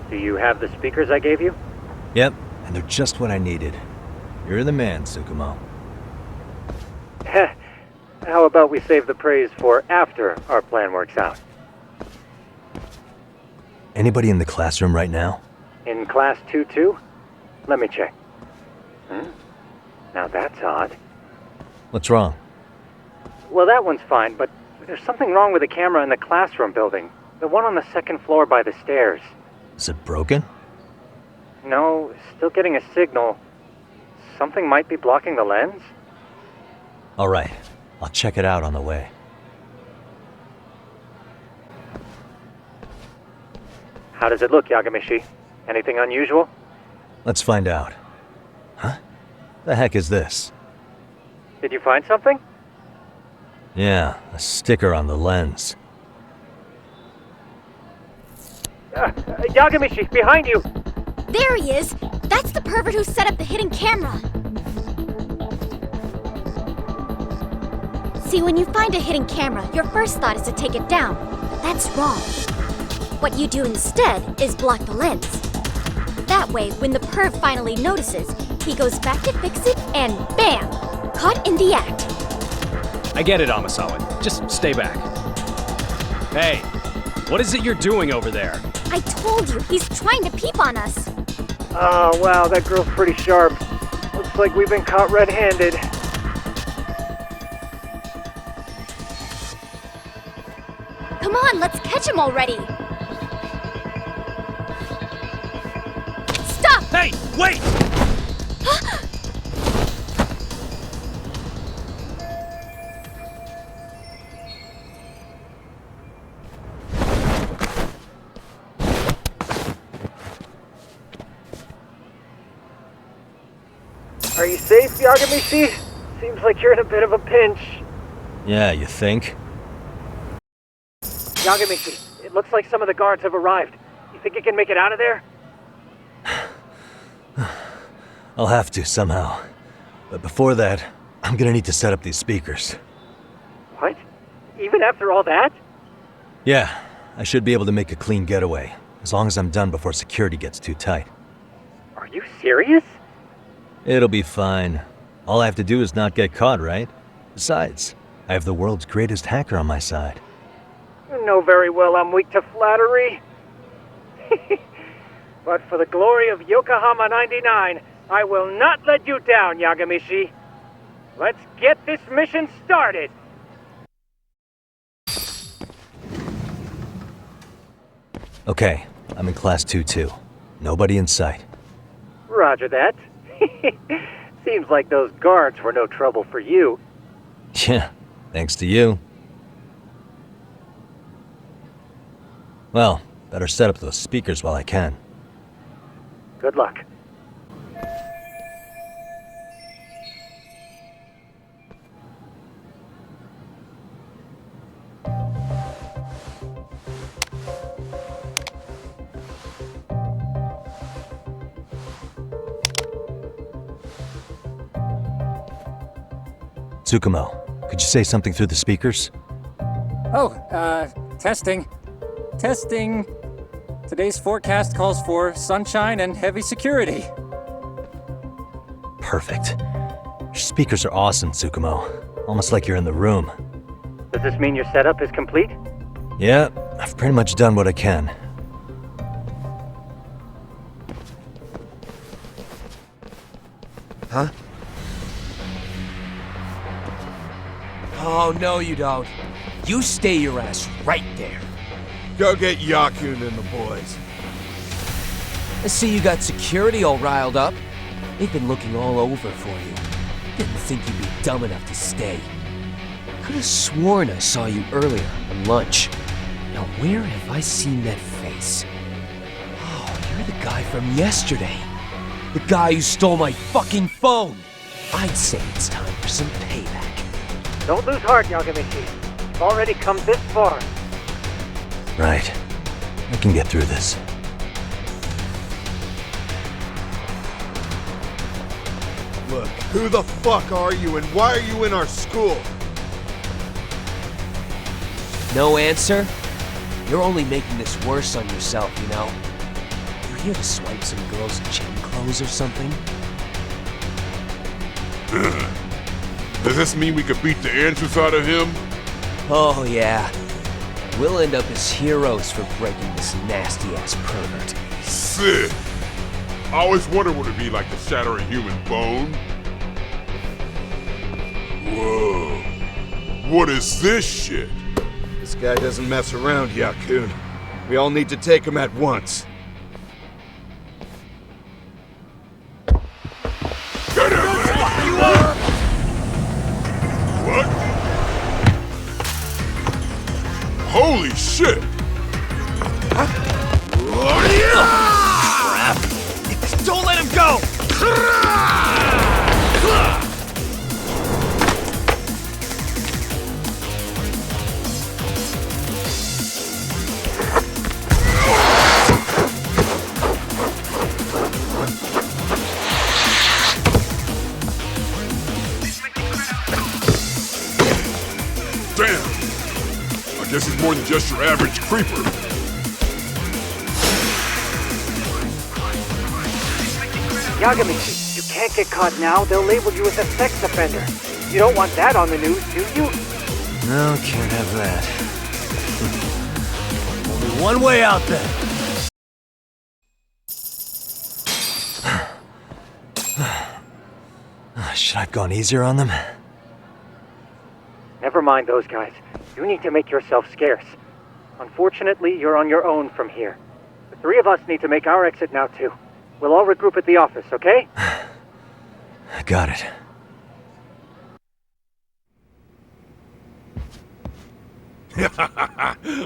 Do you have the speakers I gave you? Yep, and they're just what I needed. You're the man, Tsukumo. Heh. How about we save the praise for after our plan works out? Anybody in the classroom right now? In class 2-2? Let me check. Now that's odd. What's wrong? Well, that one's fine, but there's something wrong with the camera in the classroom building. The one on the second floor by the stairs. Is it broken? No, still getting a signal. Something might be blocking the lens? All right, I'll check it out on the way. How does it look, Yagamishi? Anything unusual? Let's find out. Huh? The heck is this? Did you find something? Yeah, a sticker on the lens. Yagamishi, behind you! There he is! That's the pervert who set up the hidden camera! See, when you find a hidden camera, your first thought is to take it down. But that's wrong. What you do instead is block the lens. That way, when the perv finally notices, he goes back to fix it and bam! Caught in the act. I get it, Amasawa. Just stay back. Hey, what is it you're doing over there? I told you, he's trying to peep on us. Oh, wow, that girl's pretty sharp. Looks like we've been caught red-handed. Come on, let's catch him already. Stop! Hey, wait! Are you safe, Yagamishi? Seems like you're in a bit of a pinch. Yeah, you think? Yagamishi, it looks like some of the guards have arrived. You think you can make it out of there? I'll have to, somehow. But before that, I'm gonna need to set up these speakers. What? Even after all that? Yeah, I should be able to make a clean getaway. as long as I'm done before security gets too tight. Are you serious? It'll be fine. All I have to do is not get caught, right? Besides, I have the world's greatest hacker on my side. You know very well I'm weak to flattery. But for the glory of Yokohama 99, I will not let you down, Yagamishi. Let's get this mission started! Okay, I'm in Class 2-2. Nobody in sight. Roger that. Seems like those guards were no trouble for you. Yeah, thanks to you. Well, better set up those speakers while I can. Good luck. Tsukumo, could you say something through the speakers? Oh, testing. Testing. Today's forecast calls for sunshine and heavy security. Perfect. Your speakers are awesome, Tsukumo. Almost like you're in the room. Does this mean your setup is complete? Yeah, I've pretty much done what I can. Huh? Oh, no you don't. You stay your ass right there. Go get Yakun and the boys. I see you got security all riled up. They've been looking all over for you. Didn't think you'd be dumb enough to stay. Could have sworn I saw you earlier on lunch. Now where have I seen that face? Oh, you're the guy from yesterday. The guy who stole my fucking phone. I'd say it's time for some payback. Don't lose heart, Yagamishi. You've already come this far. Right. I can get through this. Look, who the fuck are you and why are you in our school? No answer? You're only making this worse on yourself, you know? You're here to swipe some girls' gym clothes or something? Does this mean we could beat the answers out of him? Oh, yeah. We'll end up as heroes for breaking this nasty-ass pervert. Sick! I always wondered what it'd be like to shatter a human bone. Whoa. What is this shit? This guy doesn't mess around, Yakun. We all need to take him at once. Get him! What? Holy shit! Crap! Don't let him go! Damn! I guess he's more than just your average creeper. Yagamishi, you can't get caught now. They'll label you as a sex offender. You don't want that on the news, do you? No, can't have that. Only one way out then. Should I have gone easier on them? Never mind those guys. You need to make yourself scarce. Unfortunately, you're on your own from here. The three of us need to make our exit now, too. We'll all regroup at the office, okay? Got it.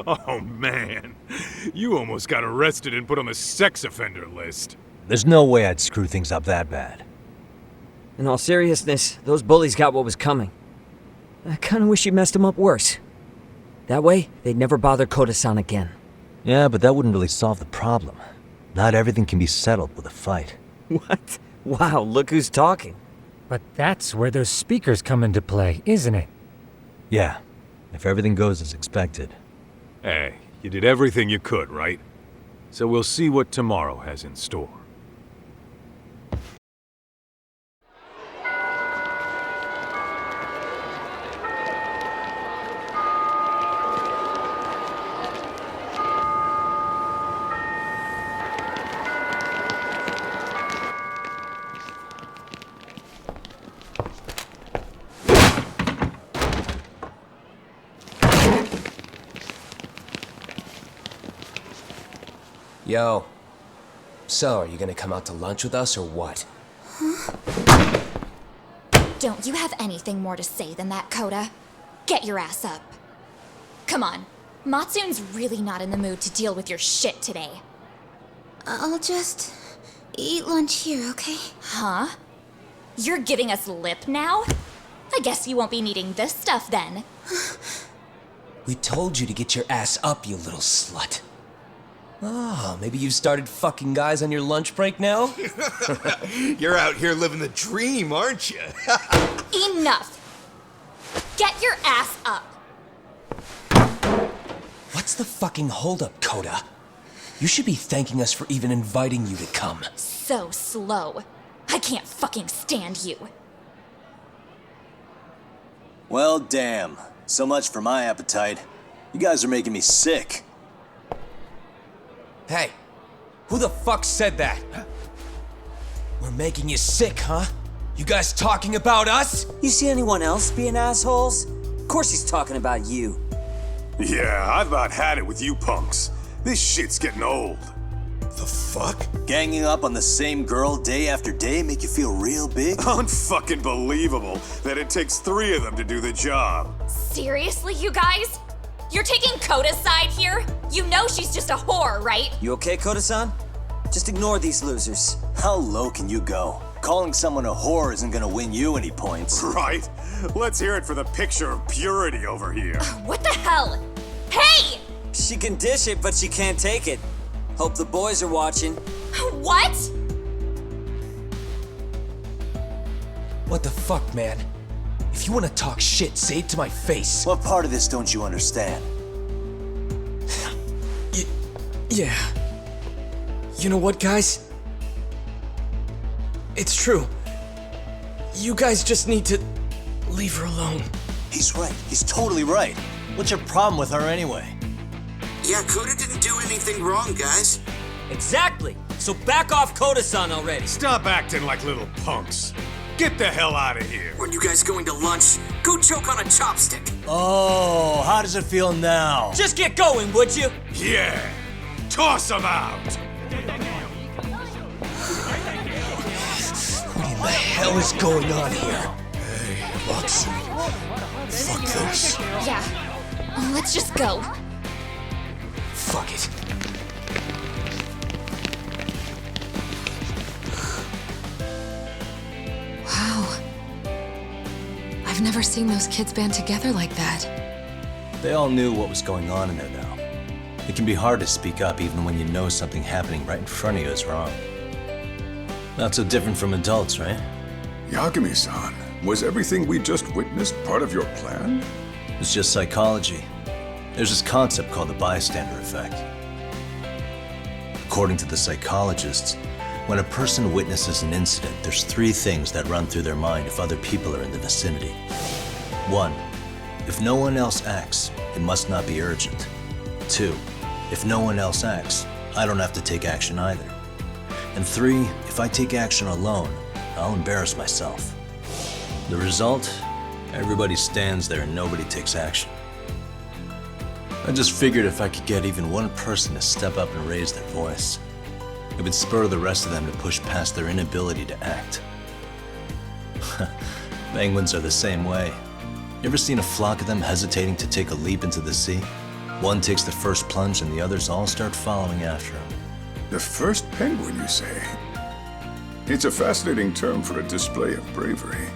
Oh, man. You almost got arrested and put on the sex offender list. There's no way I'd screw things up that bad. In all seriousness, those bullies got what was coming. I kinda wish you messed them up worse. That way, they'd never bother Koda-san again. Yeah, but that wouldn't really solve the problem. Not everything can be settled with a fight. What? Wow, look who's talking. But that's where those speakers come into play, isn't it? Yeah, if everything goes as expected. Hey, you did everything you could, right? So we'll see what tomorrow has in store. Yo. So, are you gonna come out to lunch with us or what? Don't you have anything more to say than that, Koda? Get your ass up. Come on. Matsune's really not in the mood to deal with your shit today. I'll just eat lunch here, okay? Huh? You're giving us lip now? I guess you won't be needing this stuff then. We told you to get your ass up, you little slut. Oh, maybe you've started fucking guys on your lunch break now? You're out here living the dream, aren't you? Enough! Get your ass up! What's the fucking holdup, Koda? You should be thanking us for even inviting you to come. So slow. I can't fucking stand you. Well, damn. So much for my appetite. You guys are making me sick. Hey, who the fuck said that? We're making you sick, huh? You guys talking about us? You see anyone else being assholes? Of course he's talking about you. Yeah, I've about had it with you punks. This shit's getting old. The fuck? Ganging up on the same girl day after day make you feel real big? Unfucking believable that it takes 3 of them to do the job. Seriously, you guys? You're taking Koda's side here? You know she's just a whore, right? You okay, Koda-san? Just ignore these losers. How low can you go? Calling someone a whore isn't gonna win you any points. Right? Let's hear it for the picture of purity over here. What the hell? Hey! She can dish it, but she can't take it. Hope the boys are watching. What? What the fuck, man? If you want to talk shit, say it to my face. What part of this don't you understand? Yeah. You know what, guys? It's true. You guys just need to leave her alone. He's right. He's totally right. What's your problem with her anyway? Yeah, Koda didn't do anything wrong, guys. Exactly. So back off Koda-san already. Stop acting like little punks. Get the hell out of here. When you guys going to lunch, go choke on a chopstick. Oh, how does it feel now? Just get going, would you? Yeah. Toss them out. What in the hell is going on here? Hey, Matsu. Fuck this. Yeah. Let's just go. Fuck it. Wow. I've never seen those kids band together like that. They all knew what was going on in there now. It can be hard to speak up even when you know something happening right in front of you is wrong. Not so different from adults, right? Yagami-san, was everything we just witnessed part of your plan? It's just psychology. There's this concept called the bystander effect. According to the psychologists, when a person witnesses an incident, there's 3 things that run through their mind if other people are in the vicinity. 1, if no one else acts, it must not be urgent. 2, if no one else acts, I don't have to take action either. And 3, if I take action alone, I'll embarrass myself. The result? Everybody stands there and nobody takes action. I just figured if I could get even one person to step up and raise their voice, it would spur the rest of them to push past their inability to act. Penguins are the same way. You ever seen a flock of them hesitating to take a leap into the sea? One takes the first plunge and the others all start following after him. The first penguin, you say? It's a fascinating term for a display of bravery.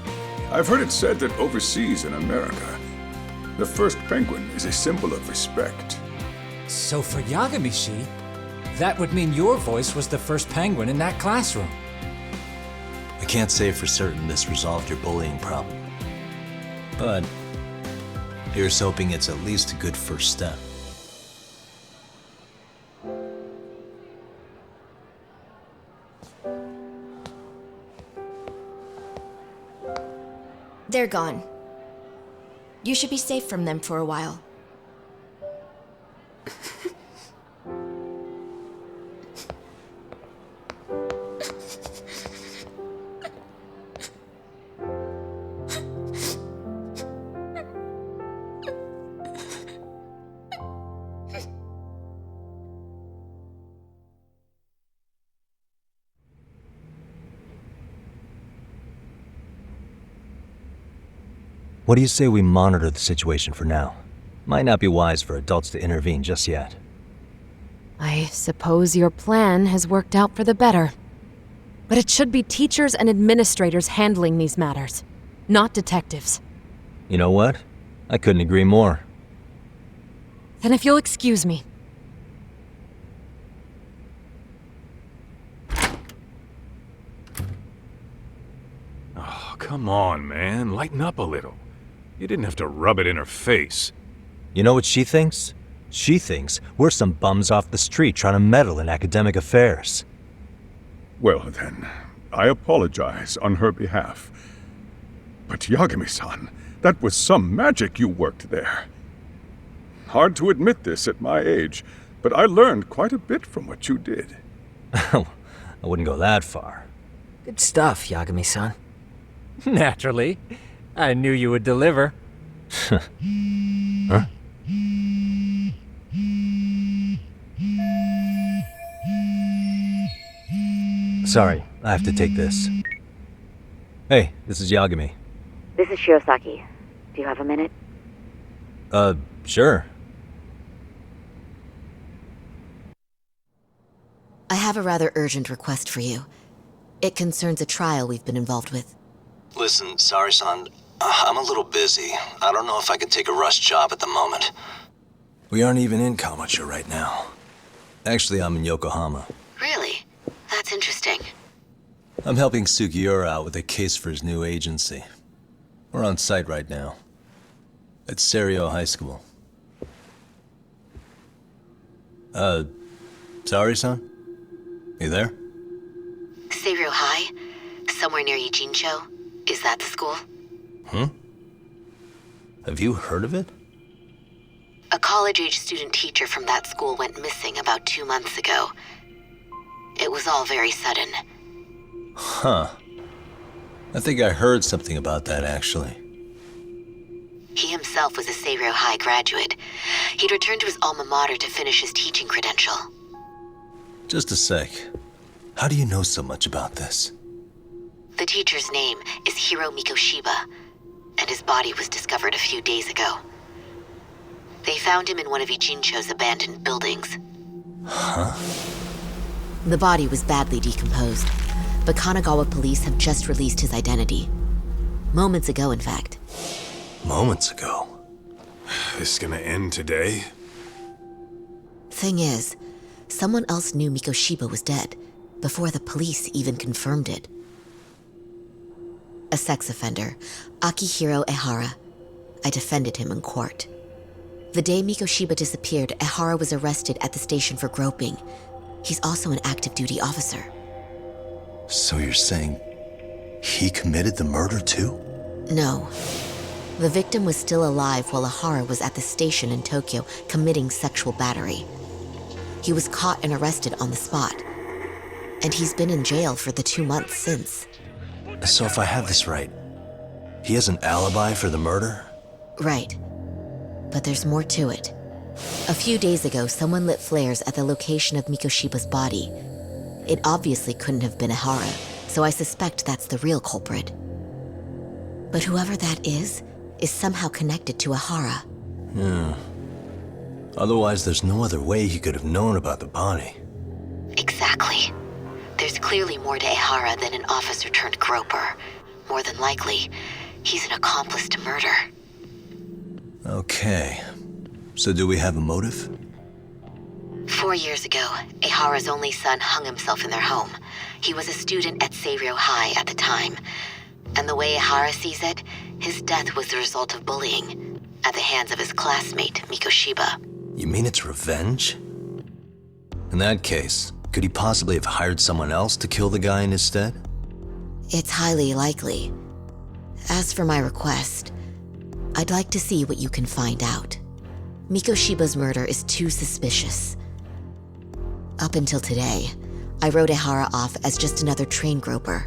I've heard it said that overseas in America, the first penguin is a symbol of respect. So for Yagami-shi, that would mean your voice was the first penguin in that classroom. I can't say for certain this resolved your bullying problem. But here's hoping it's at least a good first step. They're gone. You should be safe from them for a while. What do you say we monitor the situation for now? Might not be wise for adults to intervene just yet. I suppose your plan has worked out for the better. But it should be teachers and administrators handling these matters, not detectives. You know what? I couldn't agree more. Then if you'll excuse me. Oh, come on, man. Lighten up a little. You didn't have to rub it in her face. You know what she thinks? She thinks we're some bums off the street trying to meddle in academic affairs. Well then, I apologize on her behalf. But Yagami-san, that was some magic you worked there. Hard to admit this at my age, but I learned quite a bit from what you did. I wouldn't go that far. Good stuff, Yagami-san. Naturally. I knew you would deliver. Huh? Sorry, I have to take this. Hey, this is Yagami. This is Shirosaki. Do you have a minute? Sure. I have a rather urgent request for you. It concerns a trial we've been involved with. Listen, sorry-san. I'm a little busy. I don't know if I could take a rush job at the moment. We aren't even in Kawachi right now. Actually, I'm in Yokohama. Really? That's interesting. I'm helping Sugiura out with a case for his new agency. We're on site right now. At Seiryo High School. Sorry-san? You there? Seiryo High? Somewhere near Ijincho? Is that the school? Have you heard of it? A college-age student teacher from that school went missing about 2 months ago. It was all very sudden. Huh. I think I heard something about that, actually. He himself was a Seiryo High graduate. He'd returned to his alma mater to finish his teaching credential. Just a sec. How do you know so much about this? The teacher's name is Hiro Mikoshiba, and his body was discovered a few days ago. They found him in one of Ijincho's abandoned buildings. Huh? The body was badly decomposed, but Kanagawa police have just released his identity. Moments ago, in fact. Moments ago? This is gonna end today? Thing is, someone else knew Mikoshiba was dead, before the police even confirmed it. A sex offender, Akihiro Ehara. I defended him in court. The day Mikoshiba disappeared, Ehara was arrested at the station for groping. He's also an active duty officer. So you're saying he committed the murder too? No. The victim was still alive while Ehara was at the station in Tokyo committing sexual battery. He was caught and arrested on the spot. And he's been in jail for the 2 months since. So if I have this right, he has an alibi for the murder? Right. But there's more to it. A few days ago, someone lit flares at the location of Mikoshiba's body. It obviously couldn't have been Ehara, so I suspect that's the real culprit. But whoever that is somehow connected to Ehara. Yeah. Otherwise, there's no other way he could have known about the body. Exactly. There's clearly more to Ehara than an officer turned groper. More than likely, he's an accomplice to murder. Okay. So do we have a motive? 4 years ago, Ehara's only son hung himself in their home. He was a student at Seiryo High at the time. And the way Ehara sees it, his death was the result of bullying at the hands of his classmate, Mikoshiba. You mean it's revenge? In that case, could he possibly have hired someone else to kill the guy in his stead? It's highly likely. As for my request, I'd like to see what you can find out. Mikoshiba's murder is too suspicious. Up until today, I wrote Ehara off as just another train groper.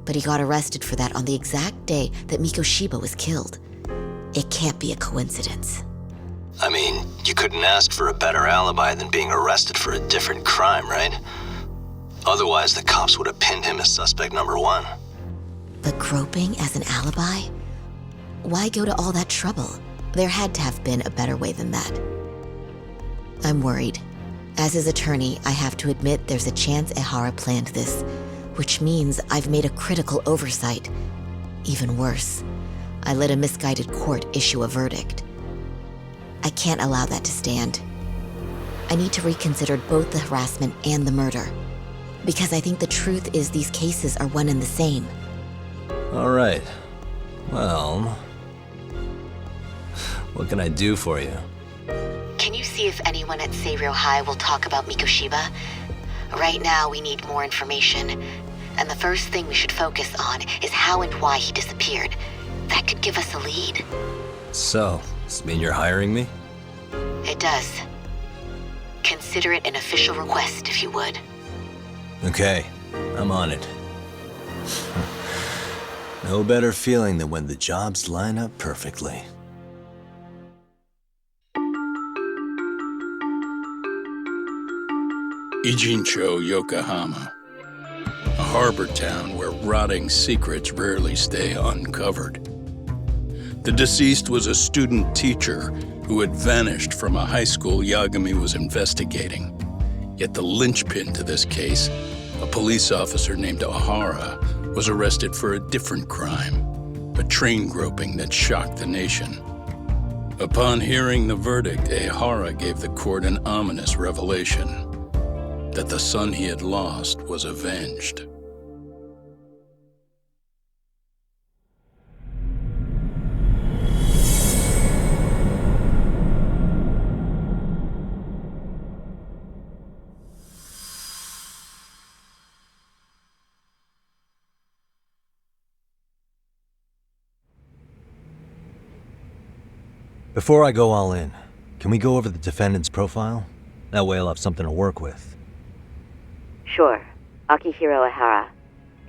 But he got arrested for that on the exact day that Mikoshiba was killed. It can't be a coincidence. I mean, you couldn't ask for a better alibi than being arrested for a different crime, right? Otherwise, the cops would have pinned him as suspect number 1. But groping as an alibi? Why go to all that trouble? There had to have been a better way than that. I'm worried. As his attorney, I have to admit there's a chance Ehara planned this, which means I've made a critical oversight. Even worse, I let a misguided court issue a verdict. I can't allow that to stand. I need to reconsider both the harassment and the murder, because I think the truth is these cases are one and the same. All right. Well, what can I do for you? Can you see if anyone at Seiryo High will talk about Mikoshiba? Right now, we need more information. And the first thing we should focus on is how and why he disappeared. That could give us a lead. So, does this mean you're hiring me? It does. Consider it an official request, if you would. Okay, I'm on it. No better feeling than when the jobs line up perfectly. Ijincho, Yokohama. A harbor town where rotting secrets rarely stay uncovered. The deceased was a student teacher who had vanished from a high school Yagami was investigating. Yet the linchpin to this case, a police officer named Ehara, was arrested for a different crime, a train groping that shocked the nation. Upon hearing the verdict, Ehara gave the court an ominous revelation, that the son he had lost was avenged. Before I go all in, can we go over the defendant's profile? That way I'll have something to work with. Sure. Akihiro Ehara,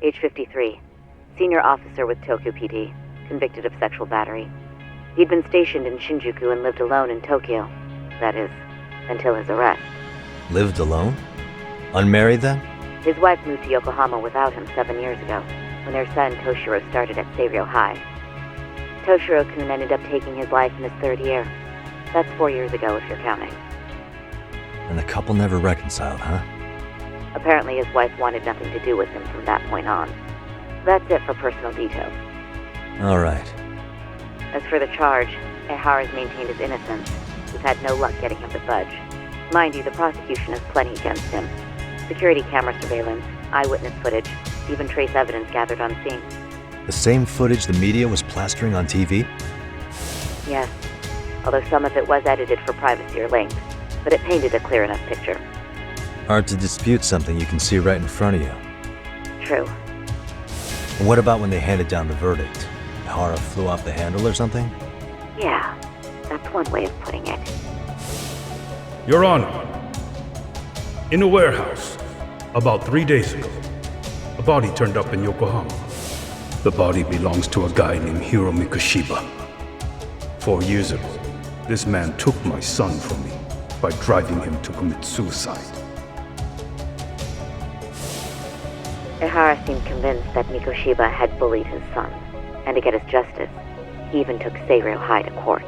age 53, senior officer with Tokyo PD, convicted of sexual battery. He'd been stationed in Shinjuku and lived alone in Tokyo. That is, until his arrest. Lived alone? Unmarried then? His wife moved to Yokohama without him 7 years ago, when their son Toshiro started at Seiryo High. Toshiro-kun ended up taking his life in his 3rd year. That's 4 years ago if you're counting. And the couple never reconciled, huh? Apparently his wife wanted nothing to do with him from that point on. That's it for personal details. All right. As for the charge, Ehara's maintained his innocence. We've had no luck getting him to budge. Mind you, the prosecution has plenty against him. Security camera surveillance, eyewitness footage, even trace evidence gathered on scene. The same footage the media was plastering on TV? Yes, although some of it was edited for privacy or length, but it painted a clear enough picture. Hard to dispute something you can see right in front of you. True. And what about when they handed down the verdict? Ehara flew off the handle or something? Yeah, that's one way of putting it. Your Honor, in a warehouse, about 3 days ago, a body turned up in Yokohama. The body belongs to a guy named Hiro Mikoshiba. 4 years ago, this man took my son from me by driving him to commit suicide. Ehara seemed convinced that Mikoshiba had bullied his son, and to get his justice, he even took Seiryo High to court.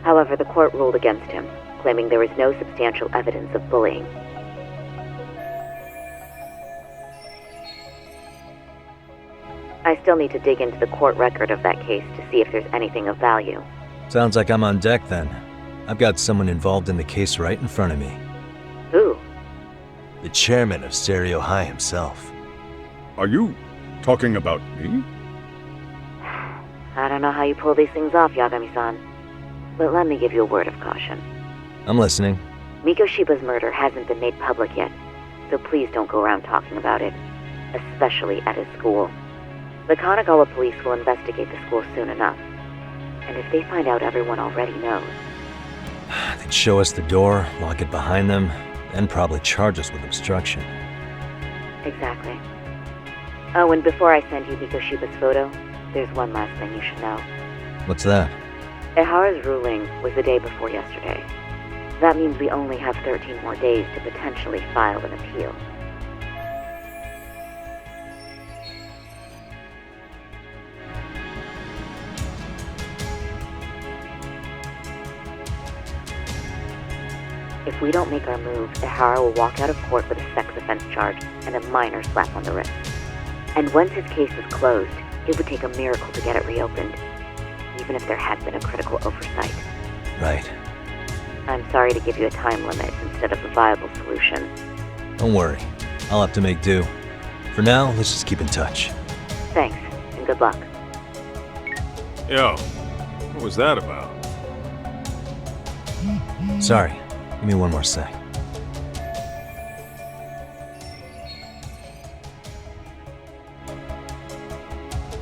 However, the court ruled against him, claiming there was no substantial evidence of bullying. I still need to dig into the court record of that case to see if there's anything of value. Sounds like I'm on deck then. I've got someone involved in the case right in front of me. Who? The chairman of Seiryo High himself. Are you talking about me? I don't know how you pull these things off, Yagami-san. But let me give you a word of caution. I'm listening. Mikoshiba's murder hasn't been made public yet, so please don't go around talking about it, especially at his school. The Kanagawa police will investigate the school soon enough. And if they find out everyone already knows... They'd show us the door, lock it behind them, then probably charge us with obstruction. Exactly. Oh, and before I send you Mikoshiba's photo, there's one last thing you should know. What's that? Ehara's ruling was the day before yesterday. That means we only have 13 more days to potentially file an appeal. If we don't make our move, Ehara will walk out of court with a sex offense charge and a minor slap on the wrist. And once his case is closed, it would take a miracle to get it reopened, even if there had been a critical oversight. Right. I'm sorry to give you a time limit instead of a viable solution. Don't worry. I'll have to make do. For now, let's just keep in touch. Thanks, and good luck. Yo, what was that about? Sorry. Give me one more sec.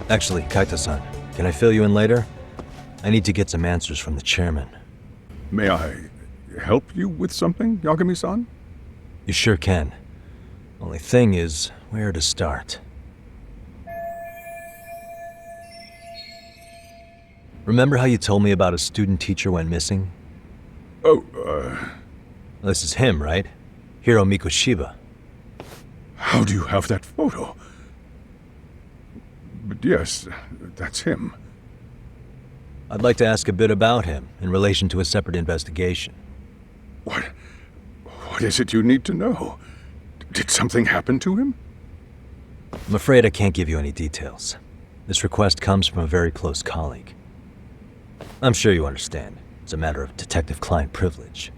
Actually, Kaito-san, can I fill you in later? I need to get some answers from the chairman. May I help you with something, Yagami-san? You sure can. Only thing is, where to start? Remember how you told me about a student teacher went missing? Oh, This is him, right? Hiro Mikoshiba. How do you have that photo? But yes, that's him. I'd like to ask a bit about him in relation to a separate investigation. What is it you need to know? Did something happen to him? I'm afraid I can't give you any details. This request comes from a very close colleague. I'm sure you understand. It's a matter of detective-client privilege.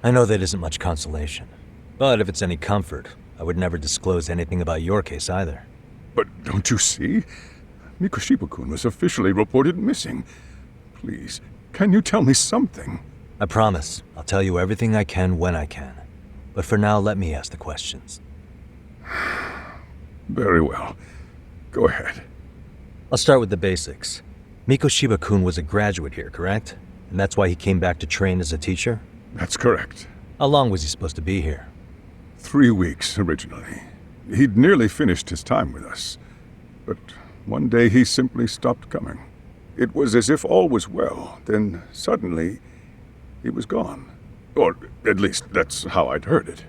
I know that isn't much consolation. But if it's any comfort, I would never disclose anything about your case either. But don't you see? Mikoshiba-kun was officially reported missing. Please, can you tell me something? I promise. I'll tell you everything I can when I can. But for now, let me ask the questions. Very well. Go ahead. I'll start with the basics. Mikoshiba-kun was a graduate here, correct? And that's why he came back to train as a teacher? That's correct. How long was he supposed to be here? 3 weeks, originally. He'd nearly finished his time with us. But one day he simply stopped coming. It was as if all was well, then suddenly he was gone. Or at least that's how I'd heard it.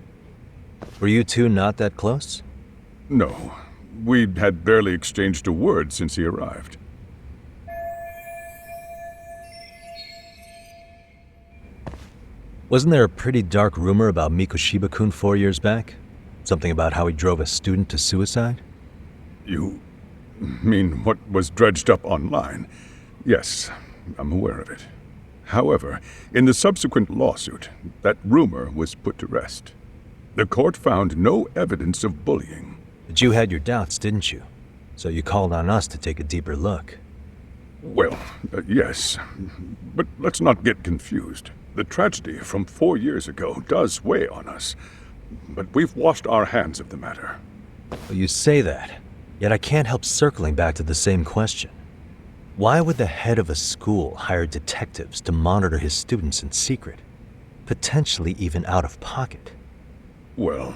Were you two not that close? No. We'd had barely exchanged a word since he arrived. Wasn't there a pretty dark rumor about Mikoshiba-kun 4 years back? Something about how he drove a student to suicide? You mean what was dredged up online? Yes, I'm aware of it. However, in the subsequent lawsuit, that rumor was put to rest. The court found no evidence of bullying. But you had your doubts, didn't you? So you called on us to take a deeper look. Well, yes. But let's not get confused. The tragedy from 4 years ago does weigh on us. But we've washed our hands of the matter. Well, you say that, yet I can't help circling back to the same question. Why would the head of a school hire detectives to monitor his students in secret? Potentially even out of pocket? Well,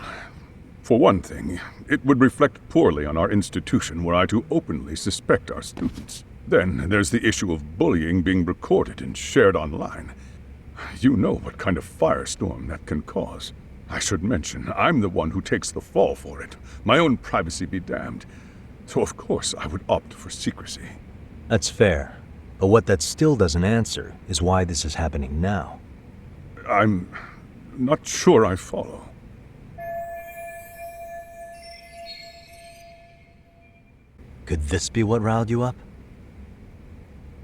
for one thing, it would reflect poorly on our institution were I to openly suspect our students. Then there's the issue of bullying being recorded and shared online. You know what kind of firestorm that can cause. I should mention, I'm the one who takes the fall for it. My own privacy be damned. So of course I would opt for secrecy. That's fair. But what that still doesn't answer is why this is happening now. I'm not sure I follow. Could this be what riled you up?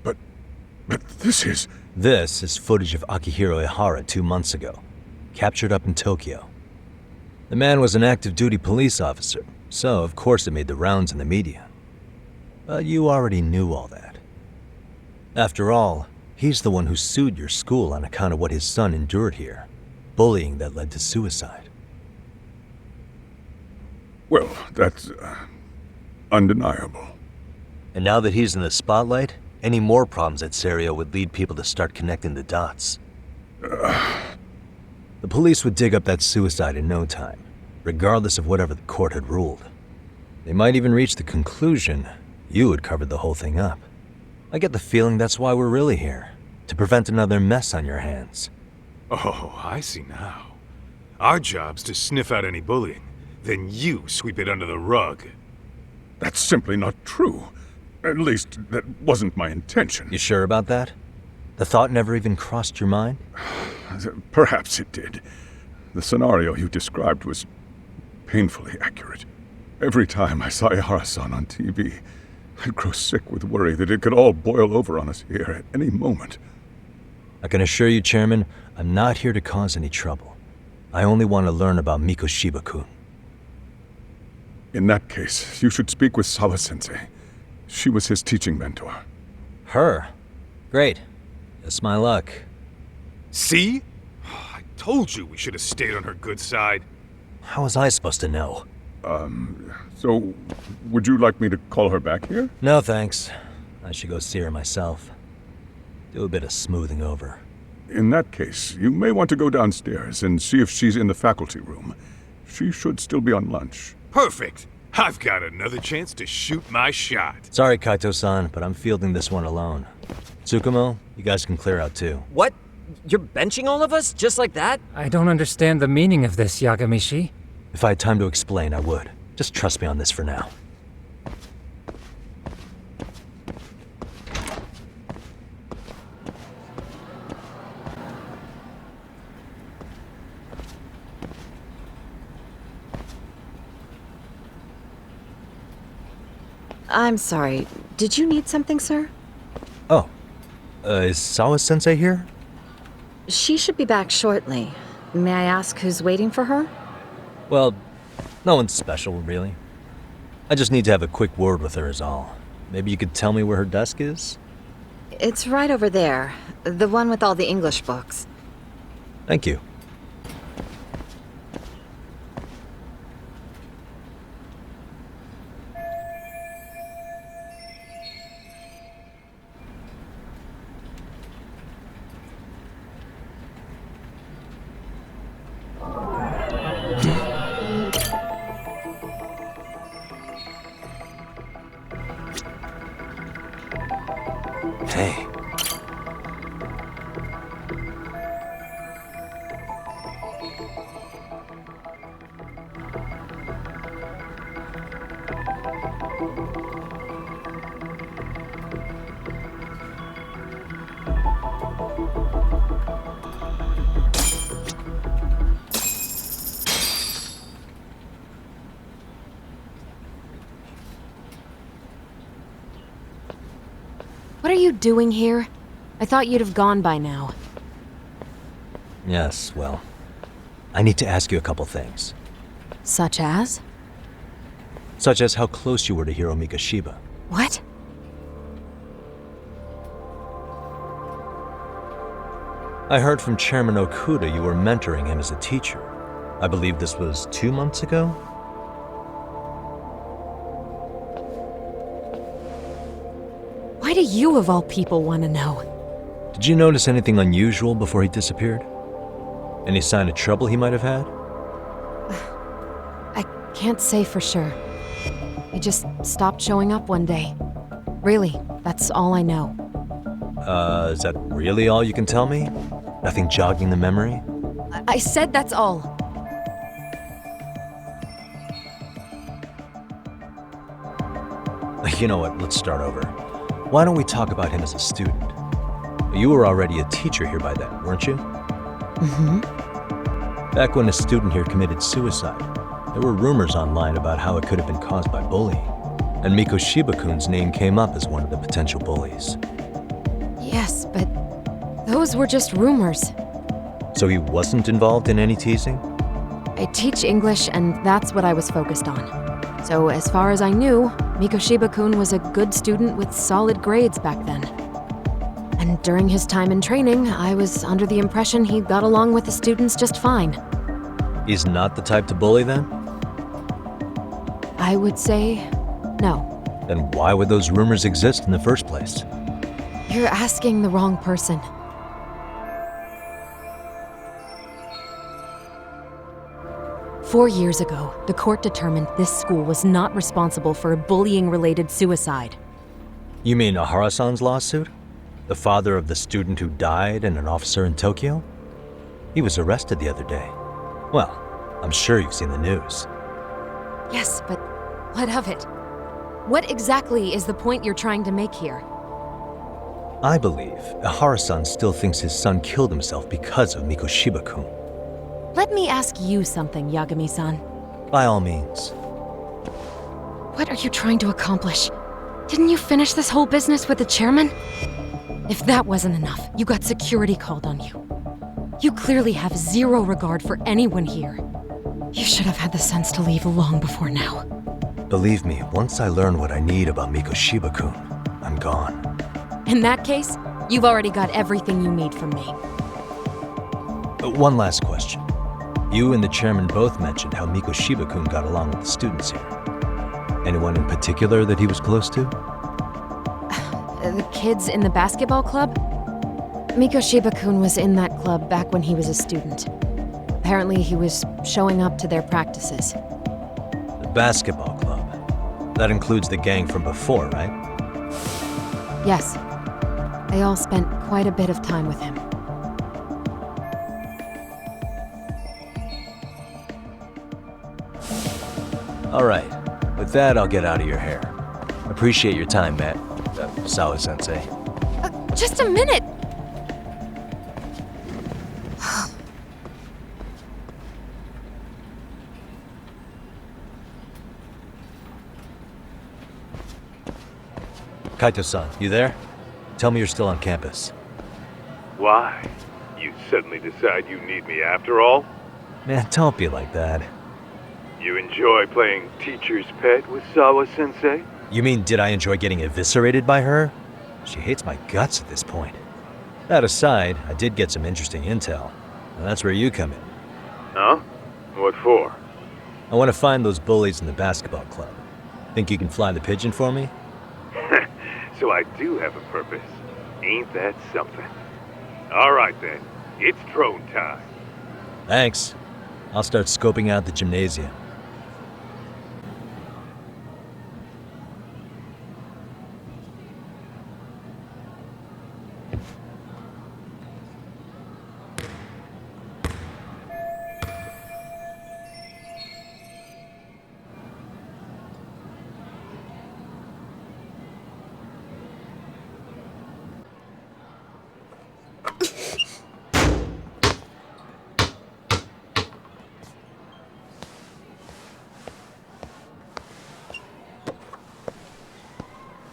But this is... This is footage of Akihiro Ehara 2 months ago, captured up in Tokyo. The man was an active-duty police officer, so of course it made the rounds in the media. But you already knew all that. After all, he's the one who sued your school on account of what his son endured here, bullying that led to suicide. Well, that's... undeniable. And now that he's in the spotlight, any more problems at Serio would lead people to start connecting the dots. The police would dig up that suicide in no time, regardless of whatever the court had ruled. They might even reach the conclusion you had covered the whole thing up. I get the feeling that's why we're really here, to prevent another mess on your hands. Oh, I see now. Our job's to sniff out any bullying, then you sweep it under the rug. That's simply not true. At least, that wasn't my intention. You sure about that? The thought never even crossed your mind? Perhaps it did. The scenario you described was painfully accurate. Every time I saw Ihara-san on TV, I'd grow sick with worry that it could all boil over on us here at any moment. I can assure you, Chairman, I'm not here to cause any trouble. I only want to learn about Mikoshiba-kun. In that case, you should speak with Sawa-sensei. She was his teaching mentor. Her? Great. That's my luck. See? I told you we should have stayed on her good side. How was I supposed to know? So, would you like me to call her back here? No, thanks. I should go see her myself. Do a bit of smoothing over. In that case, you may want to go downstairs and see if she's in the faculty room. She should still be on lunch. Perfect! I've got another chance to shoot my shot. Sorry, Kaito-san, but I'm fielding this one alone. Tsukumo, you guys can clear out too. What? You're benching all of us? Just like that? I don't understand the meaning of this, Yagamishi. If I had time to explain, I would. Just trust me on this for now. I'm sorry. Did you need something, sir? Oh. Is Sawa-sensei here? She should be back shortly. May I ask who's waiting for her? Well, no one's special, really. I just need to have a quick word with her is all. Maybe you could tell me where her desk is? It's right over there. The one with all the English books. Thank you. Hey. What are you doing here? I thought you'd have gone by now. Yes, well, I need to ask you a couple things. Such as? Such as how close you were to Hiro Mikoshiba. What? I heard from Chairman Okuda you were mentoring him as a teacher. I believe this was 2 months ago? Why do you, of all people, want to know? Did you notice anything unusual before he disappeared? Any sign of trouble he might have had? I can't say for sure. He just stopped showing up one day. Really, that's all I know. Is that really all you can tell me? Nothing jogging the memory? I said that's all. You know what, let's start over. Why don't we talk about him as a student? You were already a teacher here by then, weren't you? Mm-hmm. Back when a student here committed suicide, there were rumors online about how it could have been caused by bullying. And Mikoshiba-kun's name came up as one of the potential bullies. Yes, but those were just rumors. So he wasn't involved in any teasing? I teach English, and that's what I was focused on. So as far as I knew, Mikoshiba-kun was a good student with solid grades back then. And during his time in training, I was under the impression he got along with the students just fine. He's not the type to bully then? I would say No. Then why would those rumors exist in the first place? You're asking the wrong person. Four years ago, the court determined this school was not responsible for a bullying-related suicide. You mean Ahara-san's lawsuit? The father of the student who died and an officer in Tokyo? He was arrested the other day. Well, I'm sure you've seen the news. Yes, but what of it? What exactly is the point you're trying to make here? I believe Ahara-san still thinks his son killed himself because of Mikoshiba-kun. Let me ask you something, Yagami-san. By all means. What are you trying to accomplish? Didn't you finish this whole business with the chairman? If that wasn't enough, you got security called on you. You clearly have zero regard for anyone here. You should have had the sense to leave long before now. Believe me, once I learn what I need about Mikoshiba-kun, I'm gone. In that case, you've already got everything you need from me. One last question. You and the chairman both mentioned how Mikoshiba-kun got along with the students here. Anyone in particular that he was close to? The kids in the basketball club? Mikoshiba-kun was in that club back when he was a student. Apparently he was showing up to their practices. The basketball club? That includes the gang from before, right? Yes. They all spent quite a bit of time with him. All right. With that, I'll get out of your hair. Appreciate your time, Matt. Sawa-sensei. Just a minute! Kaito-san, you there? Tell me you're still on campus. Why? You suddenly decide you need me after all? Man, don't be like that. You enjoy playing teacher's pet with Sawa-sensei? You mean, did I enjoy getting eviscerated by her? She hates my guts at this point. That aside, I did get some interesting intel. And that's where you come in. Huh? What for? I want to find those bullies in the basketball club. Think you can fly the pigeon for me? So I do have a purpose. Ain't that something? All right then, it's drone time. Thanks. I'll start scoping out the gymnasium.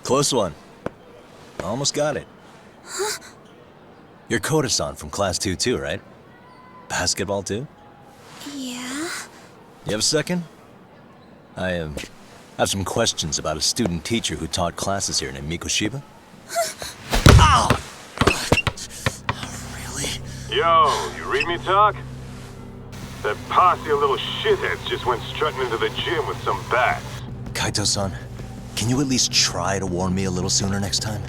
Close one. Almost got it. Huh? You're Koda-san from Class 2 too, right? Basketball too? Yeah? You have a second? I have some questions about a student teacher who taught classes here named Mikoshiba. Ow! Really? Yo, you read me talk? That posse of little shitheads just went strutting into the gym with some bats. Kaito-san, can you at least try to warn me a little sooner next time?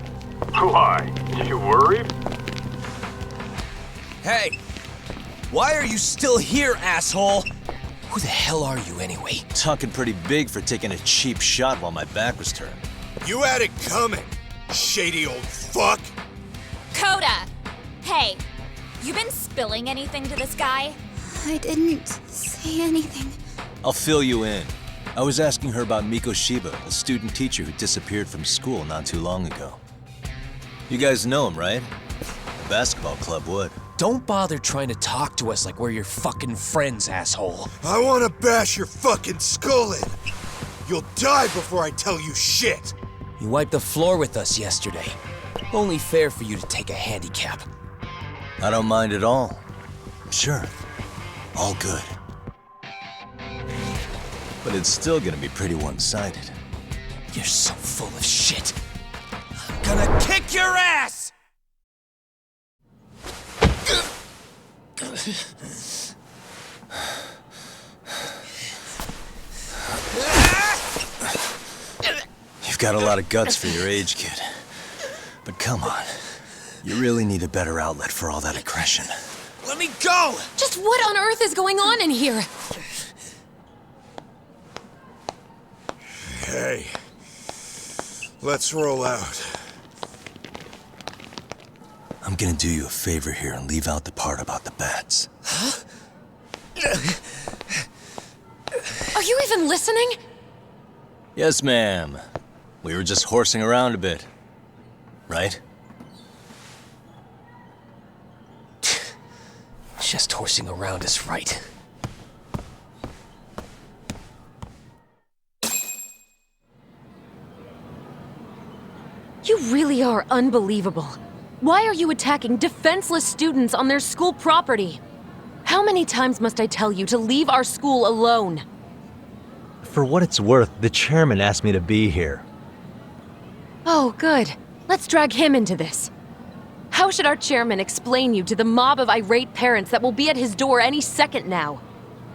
Why? You worried? Hey! Why are you still here, asshole? Who the hell are you anyway? Talking pretty big for taking a cheap shot while my back was turned. You had it coming, shady old fuck! Coda! Hey, you been spilling anything to this guy? I didn't say anything. I'll fill you in. I was asking her about Mikoshiba, a student teacher who disappeared from school not too long ago. You guys know him, right? The basketball club would. Don't bother trying to talk to us like we're your fucking friends, asshole. I wanna bash your fucking skull in. You'll die before I tell you shit. You wiped the floor with us yesterday. Only fair for you to take a handicap. I don't mind at all. Sure. All good. But it's still gonna be pretty one-sided. You're so full of shit. I'm gonna kick your ass! got a lot of guts for your age, kid. But come on. You really need a better outlet for all that aggression. Let me go! Just what on earth is going on in here? Hey. Let's roll out. I'm gonna do you a favor here and leave out the part about the bats. Huh? Are you even listening? Yes, ma'am. We were just horsing around a bit. Right? Just horsing around is right. You really are unbelievable. Why are you attacking defenseless students on their school property? How many times must I tell you to leave our school alone? For what it's worth, the chairman asked me to be here. Oh, good. Let's drag him into this. How should our chairman explain you to the mob of irate parents that will be at his door any second now?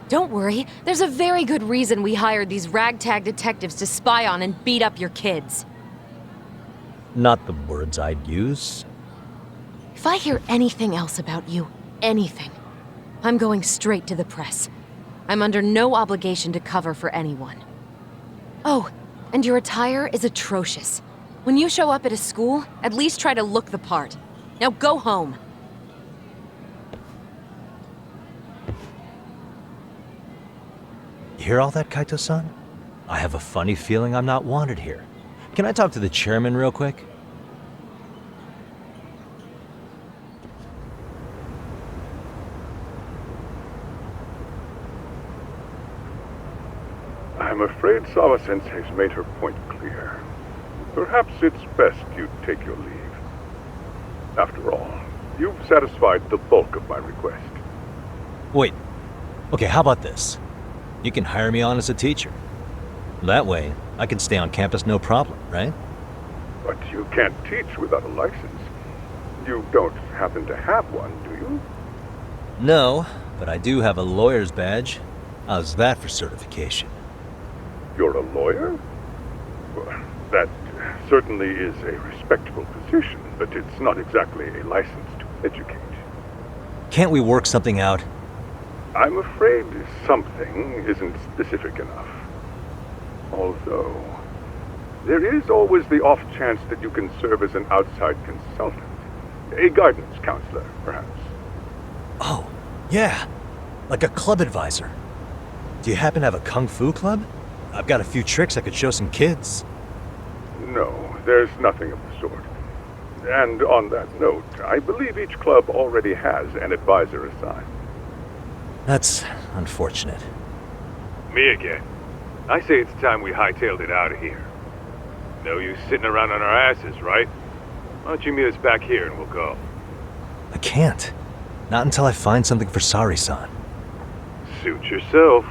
Don't worry, there's a very good reason we hired these ragtag detectives to spy on and beat up your kids. Not the words I'd use. If I hear anything else about you, anything, I'm going straight to the press. I'm under no obligation to cover for anyone. Oh, and your attire is atrocious. When you show up at a school, at least try to look the part. Now go home. You hear all that, Kaito-san? I have a funny feeling I'm not wanted here. Can I talk to the chairman real quick? I'm afraid Sawa-sensei's made her point clear. Perhaps it's best you take your leave. After all, you've satisfied the bulk of my request. Wait. Okay, how about this? You can hire me on as a teacher. That way, I can stay on campus no problem, right? But you can't teach without a license. You don't happen to have one, do you? No, but I do have a lawyer's badge. How's that for certification? You're a lawyer? Well, that certainly is a respectable position, but it's not exactly a license to educate. Can't we work something out? I'm afraid something isn't specific enough. Although, there is always the off chance that you can serve as an outside consultant. A guidance counselor, perhaps. Oh, yeah. Like a club advisor. Do you happen to have a kung fu club? I've got a few tricks I could show some kids. No, there's nothing of the sort. And on that note, I believe each club already has an advisor assigned. That's unfortunate. Me again. I say it's time we hightailed it out of here. No use sitting around on our asses, right? Why don't you meet us back here and we'll go? I can't. Not until I find something for Sari-san. Suit yourself.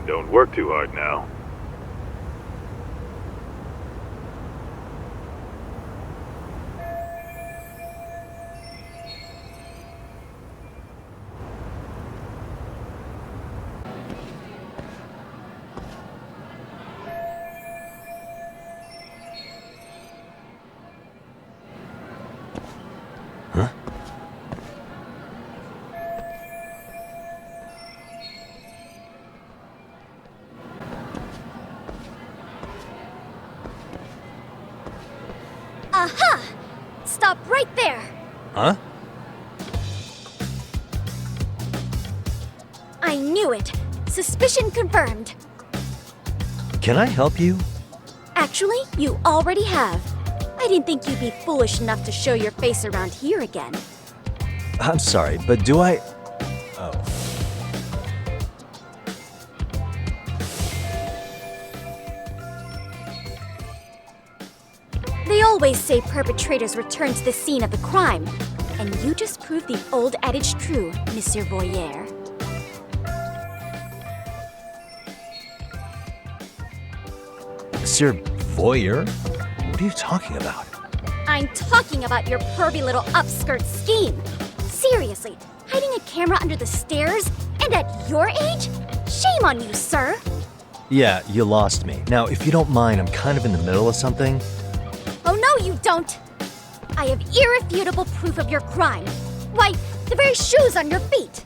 Don't work too hard now. Huh? Aha! Stop right there! Huh? I knew it! Suspicion confirmed. Can I help you? Actually, you already have. I didn't think you'd be foolish enough to show your face around here again. I'm sorry, but do I... Oh. They always say perpetrators return to the scene of the crime. And you just proved the old adage true, Monsieur Voyeur. Monsieur Voyeur? What are you talking about? I'm talking about your pervy little upskirt scheme. Seriously, hiding a camera under the stairs? And at your age? Shame on you, sir! Yeah, you lost me. Now, if you don't mind, I'm kind of in the middle of something. Oh no, you don't! I have irrefutable proof of your crime. Why, the very shoes on your feet!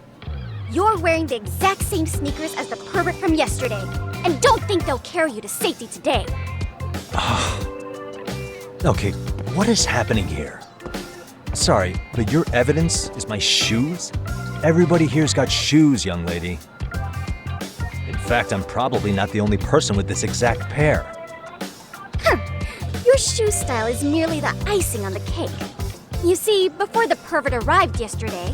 You're wearing the exact same sneakers as the pervert from yesterday, and don't think they'll carry you to safety today. Okay, what is happening here? Sorry, but your evidence is my shoes? Everybody here's got shoes, young lady. In fact, I'm probably not the only person with this exact pair. Your shoe style is merely the icing on the cake. You see, before the pervert arrived yesterday,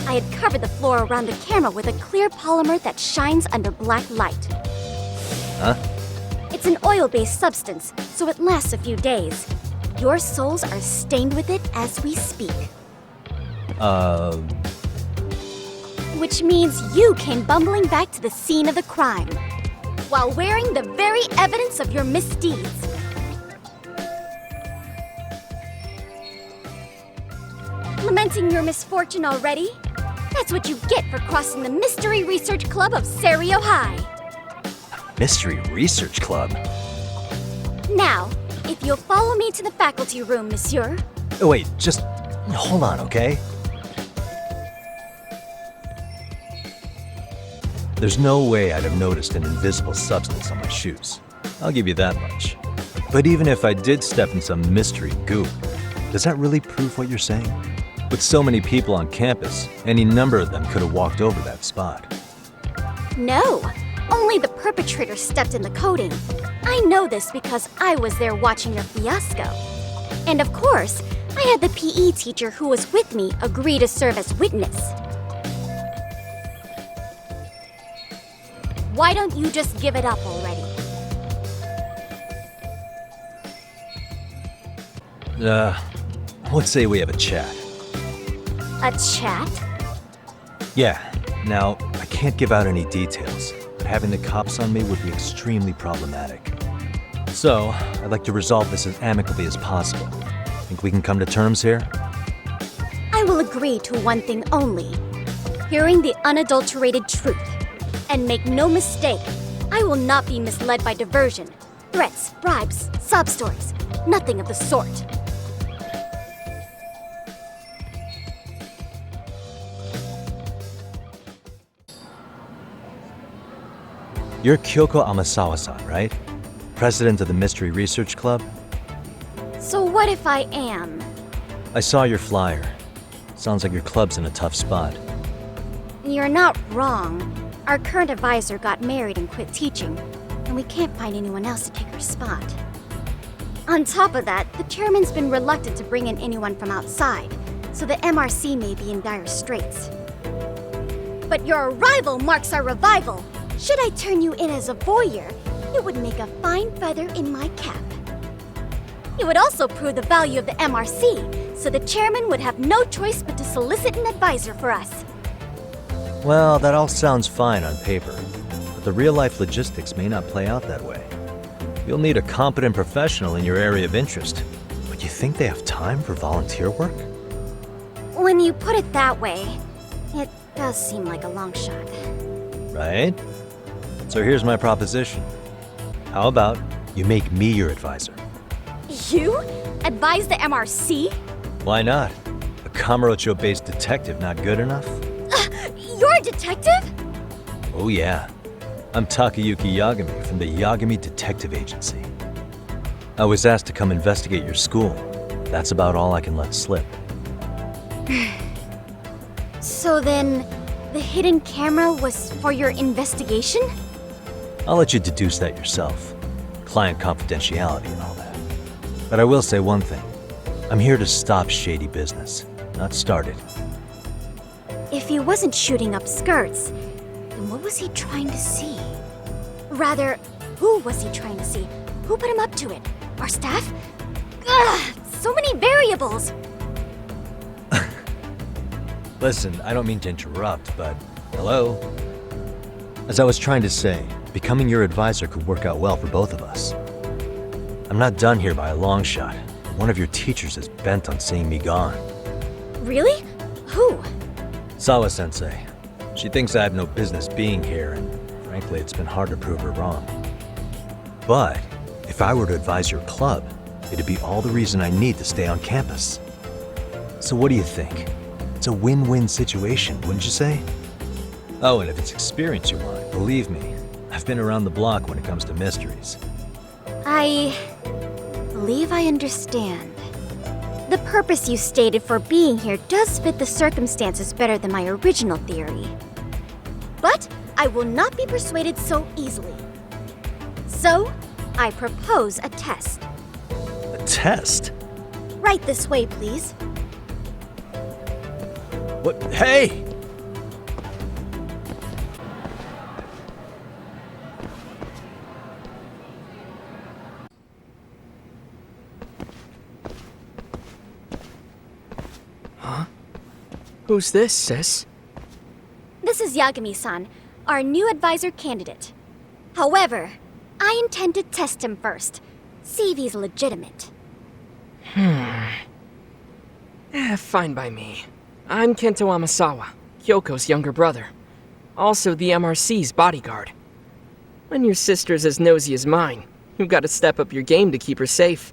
I had covered the floor around the camera with a clear polymer that shines under black light. Huh? It's an oil-based substance, so it lasts a few days. Your soles are stained with it as we speak. Which means you came bumbling back to the scene of the crime, while wearing the very evidence of your misdeeds. Lamenting your misfortune already? That's what you get for crossing the Mystery Research Club of Serio High. Mystery Research Club? Now, if you'll follow me to the faculty room, monsieur. Oh, wait, just hold on, okay? There's no way I'd have noticed an invisible substance on my shoes. I'll give you that much. But even if I did step in some mystery goop, does that really prove what you're saying? With so many people on campus, any number of them could have walked over that spot. No, only the perpetrator stepped in the coating. I know this because I was there watching your fiasco. And of course, I had the PE teacher who was with me agree to serve as witness. Why don't you just give it up already? Let's say we have a chat. A chat? Yeah. Now, I can't give out any details, but having the cops on me would be extremely problematic. So, I'd like to resolve this as amicably as possible. Think we can come to terms here? I will agree to one thing only. Hearing the unadulterated truth. And make no mistake, I will not be misled by diversion, threats, bribes, sob stories. Nothing of the sort. You're Kyoko Amasawa-san, right? President of the Mystery Research Club? So what if I am? I saw your flyer. Sounds like your club's in a tough spot. You're not wrong. Our current advisor got married and quit teaching, and we can't find anyone else to take her spot. On top of that, the chairman's been reluctant to bring in anyone from outside, so the MRC may be in dire straits. But your arrival marks our revival. Should I turn you in as a voyeur, it would make a fine feather in my cap. It would also prove the value of the MRC, so the chairman would have no choice but to solicit an advisor for us. Well, that all sounds fine on paper, but the real-life logistics may not play out that way. You'll need a competent professional in your area of interest, but you think they have time for volunteer work? When you put it that way, it does seem like a long shot. Right? So here's my proposition. How about you make me your advisor? You? Advise the MRC? Why not? A Kamurocho-based detective not good enough? You're a detective? Oh yeah. I'm Takayuki Yagami from the Yagami Detective Agency. I was asked to come investigate your school. That's about all I can let slip. So then, the hidden camera was for your investigation? I'll let you deduce that yourself. Client confidentiality and all that. But I will say one thing. I'm here to stop shady business, not start it. If he wasn't shooting up skirts, then what was he trying to see? Rather, who was he trying to see? Who put him up to it? Our staff? Ugh, so many variables! Listen, I don't mean to interrupt, but hello? As I was trying to say, becoming your advisor could work out well for both of us. I'm not done here by a long shot. One of your teachers is bent on seeing me gone. Really? Who? Sawa-sensei. She thinks I have no business being here, and for Frankly, it's been hard to prove her wrong. But if I were to advise your club, it'd be all the reason I need to stay on campus. So what do you think? It's a win-win situation, wouldn't you say? Oh, and if it's experience you want, believe me, I've been around the block when it comes to mysteries. I believe I understand. The purpose you stated for being here does fit the circumstances better than my original theory. But I will not be persuaded so easily. So, I propose a test. A test? Right this way, please. What? Hey! Huh? Who's this, sis? This is Yagami-san, our new advisor candidate. However, I intend to test him first, see if he's legitimate. Fine by me. I'm Kento Amasawa, Kyoko's younger brother. Also the MRC's bodyguard. When your sister's as nosy as mine, you've got to step up your game to keep her safe.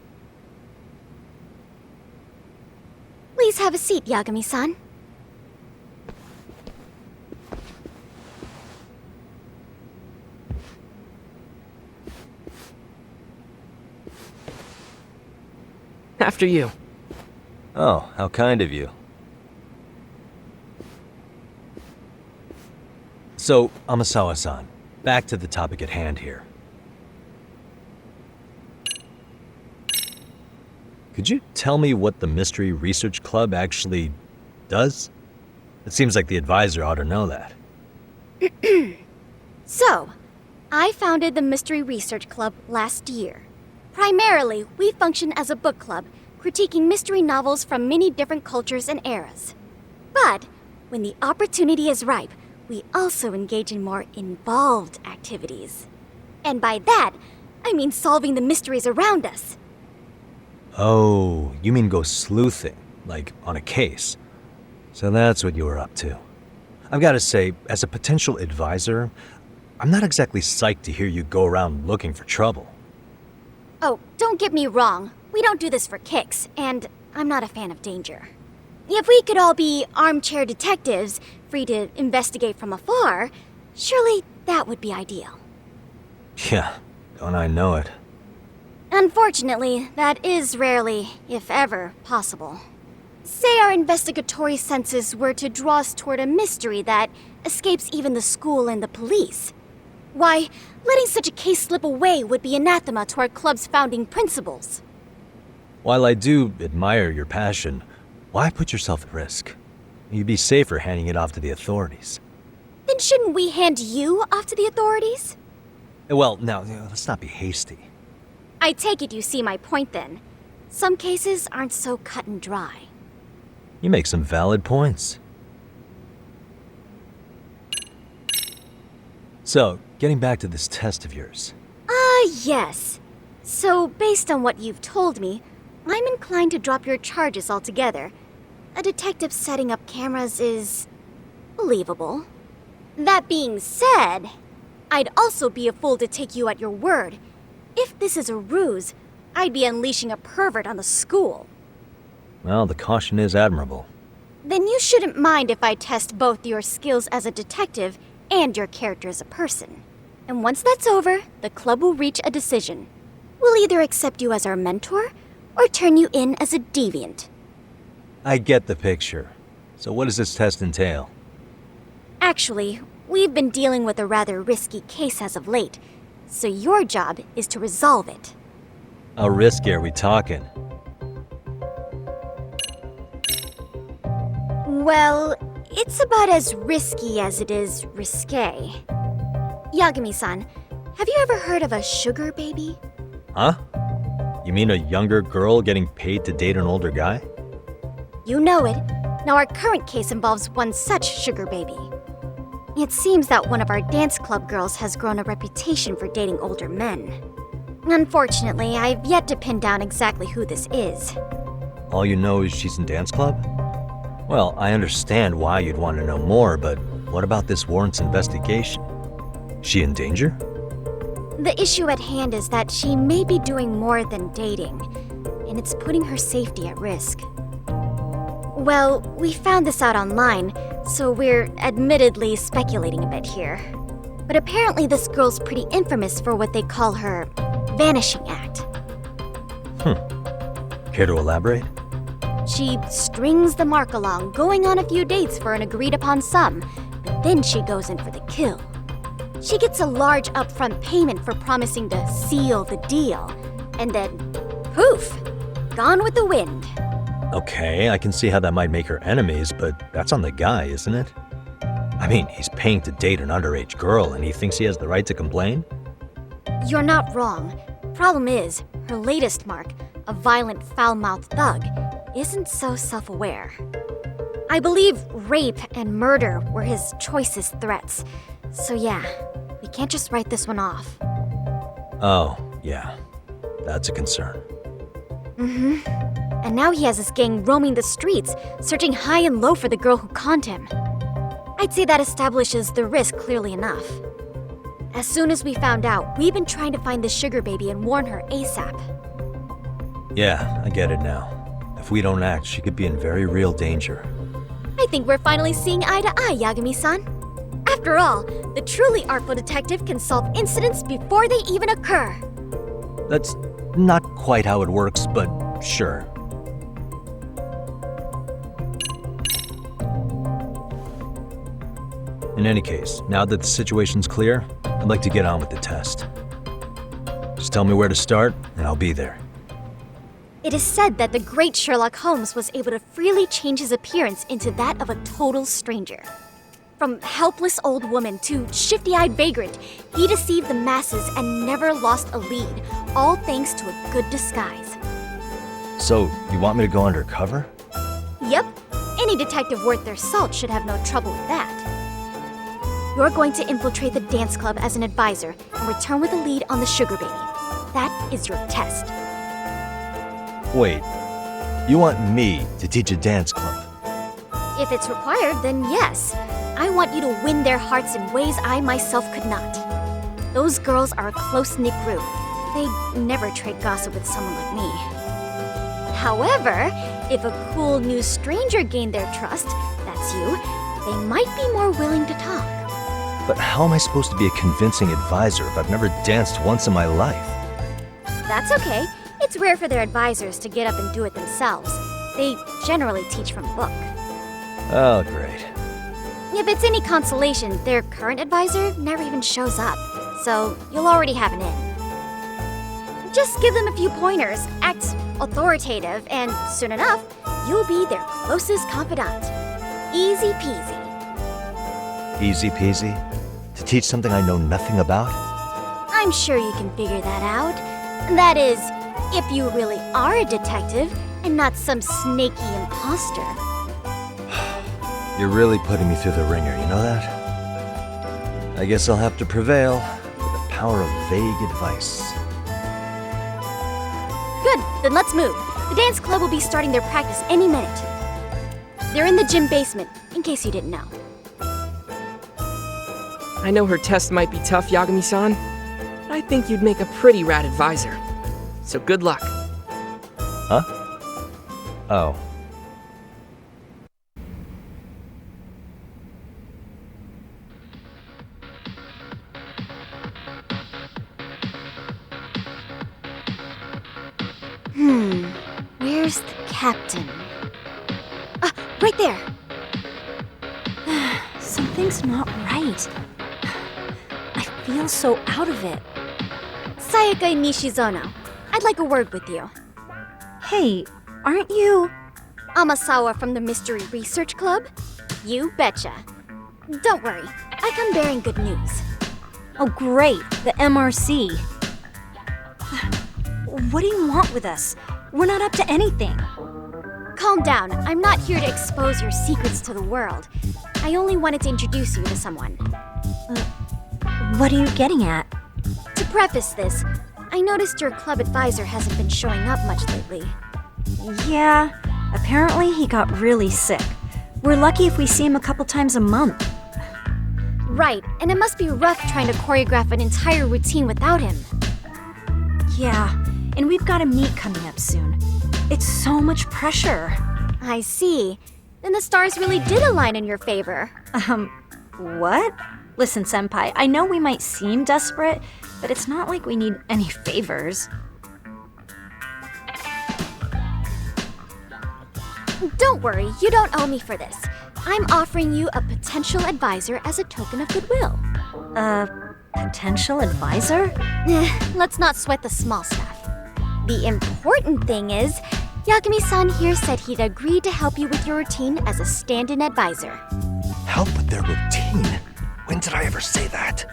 Please have a seat, Yagami-san. After you. Oh, how kind of you. So, Amasawa-san, back to the topic at hand here. Could you tell me what the Mystery Research Club actually does? It seems like the advisor ought to know that. So, I founded the Mystery Research Club last year. Primarily, we function as a book club, critiquing mystery novels from many different cultures and eras. But, when the opportunity is ripe, we also engage in more involved activities. And by that, I mean solving the mysteries around us. Oh, you mean go sleuthing, like on a case. So that's what you were up to. I've got to say, as a potential advisor, I'm not exactly psyched to hear you go around looking for trouble. Oh, don't get me wrong. We don't do this for kicks, and I'm not a fan of danger. If we could all be armchair detectives, free to investigate from afar, surely that would be ideal. Yeah, don't I know it. Unfortunately, that is rarely, if ever, possible. Say our investigatory senses were to draw us toward a mystery that escapes even the school and the police. Why, letting such a case slip away would be anathema to our club's founding principles. While I do admire your passion, why put yourself at risk? You'd be safer handing it off to the authorities. Then shouldn't we hand you off to the authorities? Well, now, let's not be hasty. I take it you see my point then. Some cases aren't so cut and dry. You make some valid points. So, getting back to this test of yours. Yes. So, based on what you've told me, I'm inclined to drop your charges altogether. A detective setting up cameras is believable. That being said, I'd also be a fool to take you at your word. If this is a ruse, I'd be unleashing a pervert on the school. Well, the caution is admirable. Then you shouldn't mind if I test both your skills as a detective and your character as a person. And once that's over, the club will reach a decision. We'll either accept you as our mentor, or turn you in as a deviant. I get the picture. So what does this test entail? Actually, we've been dealing with a rather risky case as of late, so your job is to resolve it. How risky are we talking? Well, it's about as risky as it is risque. Yagami-san, have you ever heard of a sugar baby? Huh? You mean a younger girl getting paid to date an older guy? You know it. Now our current case involves one such sugar baby. It seems that one of our dance club girls has grown a reputation for dating older men. Unfortunately, I've yet to pin down exactly who this is. All you know is she's in dance club? Well, I understand why you'd want to know more, but what about this warrants investigation? She in danger? The issue at hand is that she may be doing more than dating, and it's putting her safety at risk. Well, we found this out online, so we're admittedly speculating a bit here. But apparently this girl's pretty infamous for what they call her vanishing act. Care to elaborate? She strings the mark along, going on a few dates for an agreed-upon sum, but then she goes in for the kill. She gets a large upfront payment for promising to seal the deal, and then, poof, gone with the wind. Okay, I can see how that might make her enemies, but that's on the guy, isn't it? I mean, he's paying to date an underage girl, and he thinks he has the right to complain? You're not wrong. Problem is, her latest mark, a violent, foul-mouthed thug, isn't so self-aware. I believe rape and murder were his choicest threats. So yeah, we can't just write this one off. Oh, yeah. That's a concern. And now he has his gang roaming the streets, searching high and low for the girl who conned him. I'd say that establishes the risk clearly enough. As soon as we found out, we've been trying to find the sugar baby and warn her ASAP. Yeah, I get it now. If we don't act, she could be in very real danger. I think we're finally seeing eye to eye, Yagami-san. After all, the truly artful detective can solve incidents before they even occur. That's not quite how it works, but sure. In any case, now that the situation's clear, I'd like to get on with the test. Just tell me where to start, and I'll be there. It is said that the great Sherlock Holmes was able to freely change his appearance into that of a total stranger. From helpless old woman to shifty-eyed vagrant, he deceived the masses and never lost a lead, all thanks to a good disguise. So, you want me to go undercover? Yep, any detective worth their salt should have no trouble with that. You're going to infiltrate the dance club as an advisor and return with a lead on the sugar baby. That is your test. Wait, you want me to teach a dance club? If it's required, then yes. I want you to win their hearts in ways I myself could not. Those girls are a close-knit group. They'd never trade gossip with someone like me. However, if a cool new stranger gained their trust, that's you, they might be more willing to talk. But how am I supposed to be a convincing advisor if I've never danced once in my life? That's okay. It's rare for their advisors to get up and do it themselves. They generally teach from a book. Oh, great. If it's any consolation, their current advisor never even shows up, so you'll already have an in. Just give them a few pointers, act authoritative, and soon enough, you'll be their closest confidant. Easy peasy. Easy peasy? To teach something I know nothing about? I'm sure you can figure that out. That is, if you really are a detective and not some snaky imposter. You're really putting me through the ringer, you know that? I guess I'll have to prevail with the power of vague advice. Good, then let's move. The dance club will be starting their practice any minute. They're in the gym basement, in case you didn't know. I know her test might be tough, Yagami-san, but I think you'd make a pretty rad advisor. So good luck. Huh? Oh. Where's the captain? Ah, right there! Something's not right. I feel so out of it. Sayaka Nishizono, I'd like a word with you. Hey, aren't you... Amasawa from the Mystery Research Club? You betcha. Don't worry, I come bearing good news. Oh great, the MRC. What do you want with us? We're not up to anything. Calm down, I'm not here to expose your secrets to the world. I only wanted to introduce you to someone. What are you getting at? To preface this, I noticed your club advisor hasn't been showing up much lately. Yeah, apparently he got really sick. We're lucky if we see him a couple times a month. Right, and it must be rough trying to choreograph an entire routine without him. Yeah, and we've got a meet coming up soon. It's so much pressure. I see. Then the stars really did align in your favor. What? Listen, Senpai, I know we might seem desperate, but it's not like we need any favors. Don't worry, you don't owe me for this. I'm offering you a potential advisor as a token of goodwill. Potential advisor? Let's not sweat the small stuff. The important thing is, Yagami-san here said he'd agreed to help you with your routine as a stand-in advisor. Help with their routine? When did I ever say that?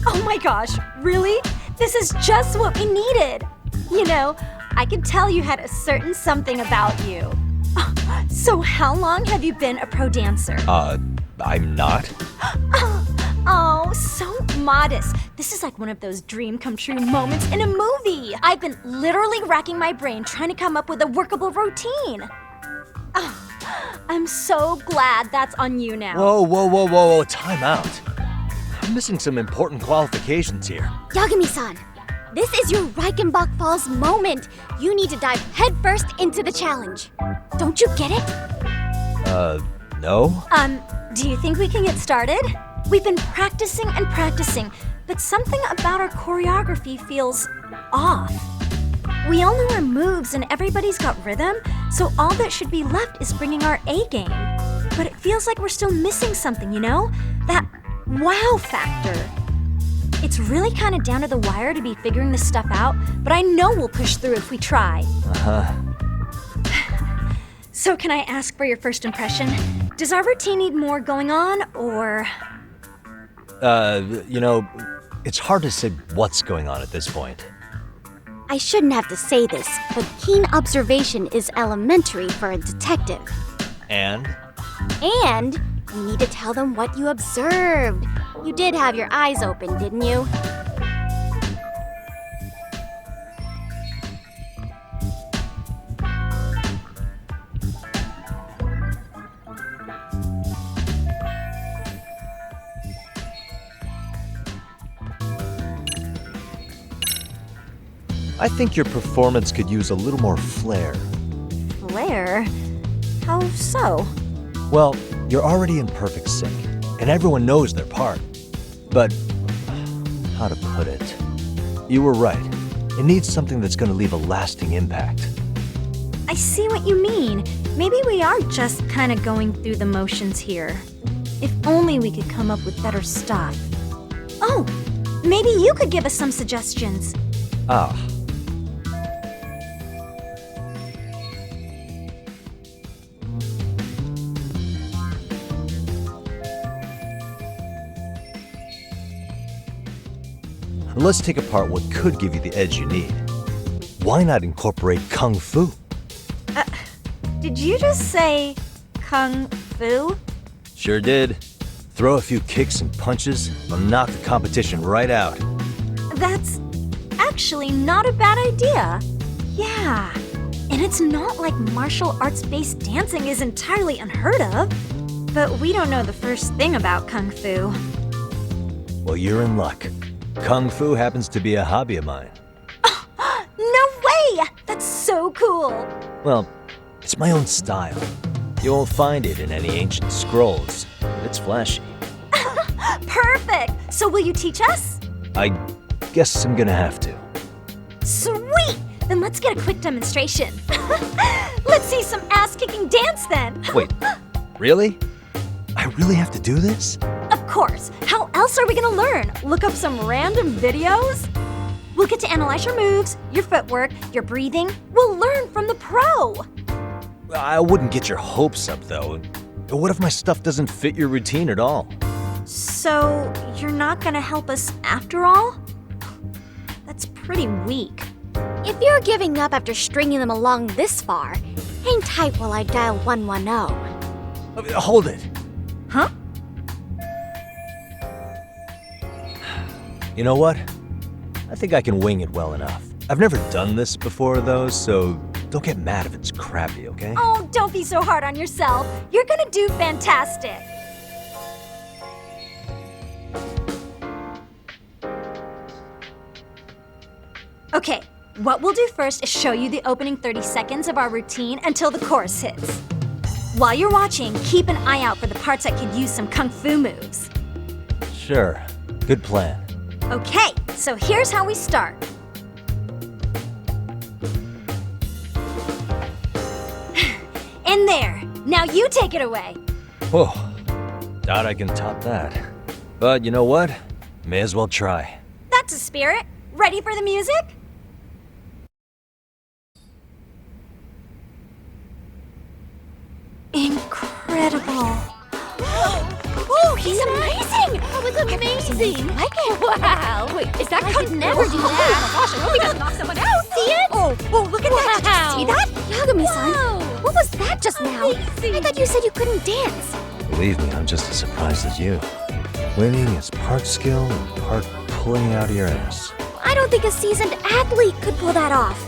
Oh my gosh, really? This is just what we needed. You know, I could tell you had a certain something about you. So how long have you been a pro dancer? I'm not. Oh, so modest. This is like one of those dream come true moments in a movie. I've been literally racking my brain trying to come up with a workable routine. Oh, I'm so glad that's on you now. Whoa, time out. I'm missing some important qualifications here. Yagami-san, this is your Reichenbach Falls moment. You need to dive headfirst into the challenge. Don't you get it? No? Do you think we can get started? We've been practicing and practicing, but something about our choreography feels off. We all know our moves and everybody's got rhythm, so all that should be left is bringing our A game. But it feels like we're still missing something, you know? That wow factor. It's really kind of down to the wire to be figuring this stuff out, but I know we'll push through if we try. So can I ask for your first impression? Does our routine need more going on, or...? It's hard to say what's going on at this point. I shouldn't have to say this, but keen observation is elementary for a detective. And? And you need to tell them what you observed. You did have your eyes open, didn't you? I think your performance could use a little more flair. Flair? How so? Well, you're already in perfect sync, and everyone knows their part. But, how to put it? You were right. It needs something that's going to leave a lasting impact. I see what you mean. Maybe we are just kind of going through the motions here. If only we could come up with better stuff. Oh, maybe you could give us some suggestions. Ah. Let's take apart what could give you the edge you need. Why not incorporate Kung Fu? Did you just say Kung Fu? Sure did. Throw a few kicks and punches, will knock the competition right out. That's actually not a bad idea. Yeah, and it's not like martial arts-based dancing is entirely unheard of. But we don't know the first thing about Kung Fu. Well, you're in luck. Kung Fu happens to be a hobby of mine. No way! That's so cool! Well, it's my own style. You won't find it in any ancient scrolls. It's flashy. Perfect! So will you teach us? I guess I'm gonna have to. Sweet! Then let's get a quick demonstration. Let's see some ass-kicking dance then! Wait, really? I really have to do this? Of course! How else are we gonna learn? Look up some random videos? We'll get to analyze your moves, your footwork, your breathing. We'll learn from the pro! I wouldn't get your hopes up, though. What if my stuff doesn't fit your routine at all? So, you're not gonna help us after all? That's pretty weak. If you're giving up after stringing them along this far, hang tight while I dial 110. Hold it. Huh? You know what? I think I can wing it well enough. I've never done this before, though, so don't get mad if it's crappy, okay? Oh, don't be so hard on yourself. You're gonna do fantastic. Okay, what we'll do first is show you the opening 30 seconds of our routine until the chorus hits. While you're watching, keep an eye out for the parts that could use some kung fu moves. Sure. Good plan. Okay, so here's how we start. In there. Now you take it away. Whoa. Doubt I can top that. But you know what? May as well try. That's a spirit. Ready for the music? Incredible. Oh, he's amazing! That was amazing! Like it? Wow. Wait, is that I could never do that. Oh my gosh, I hope he doesn't knock someone out. See it? Oh, look at that. Did you see that? Yagami-san, what was that just now? I thought you said you couldn't dance. Believe me, I'm just as surprised as you. Winning is part skill and part pulling out of your ass. I don't think a seasoned athlete could pull that off.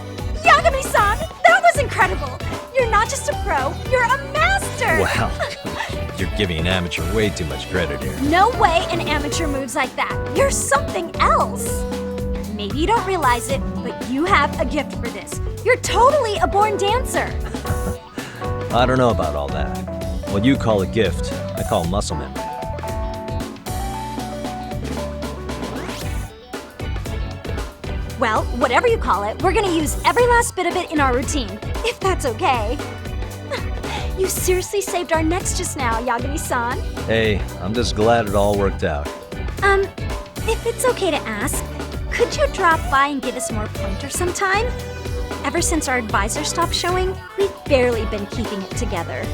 Yagami-san, that was incredible. You're not just a pro, you're a master. Wow. You're giving an amateur way too much credit here. No way an amateur moves like that. You're something else. Maybe you don't realize it, but you have a gift for this. You're totally a born dancer. I don't know about all that. What you call a gift, I call muscle memory. Well, whatever you call it, we're gonna use every last bit of it in our routine, if that's okay. You seriously saved our necks just now, Yagami-san. Hey, I'm just glad it all worked out. If it's okay to ask, could you drop by and give us more pointers sometime? Ever since our advisor stopped showing, we've barely been keeping it together.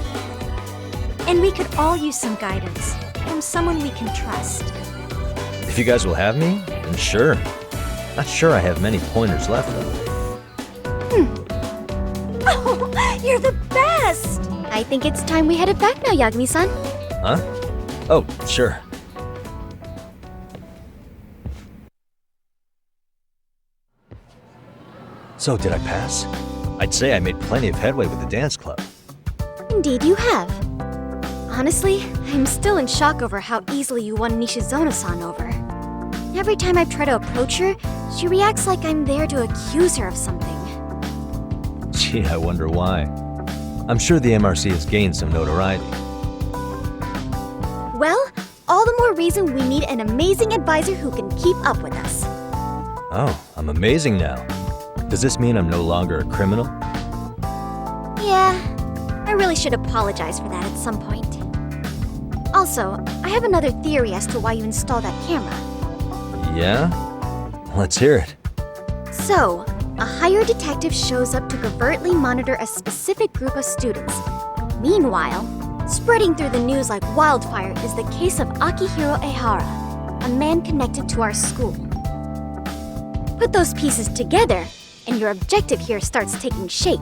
And we could all use some guidance from someone we can trust. If you guys will have me, then sure. Not sure I have many pointers left, though. Oh, you're the best! I think it's time we headed back now, Yagami-san. Huh? Oh, sure. So, did I pass? I'd say I made plenty of headway with the dance club. Indeed you have. Honestly, I'm still in shock over how easily you won Nishizono-san over. Every time I try to approach her, she reacts like I'm there to accuse her of something. Gee, I wonder why. I'm sure the MRC has gained some notoriety. Well, all the more reason we need an amazing advisor who can keep up with us. Oh, I'm amazing now. Does this mean I'm no longer a criminal? Yeah, I really should apologize for that at some point. Also, I have another theory as to why you installed that camera. Yeah? Let's hear it. So, a hired detective shows up to covertly monitor a specific group of students. Meanwhile, spreading through the news like wildfire is the case of Akihiro Ehara, a man connected to our school. Put those pieces together, and your objective here starts taking shape.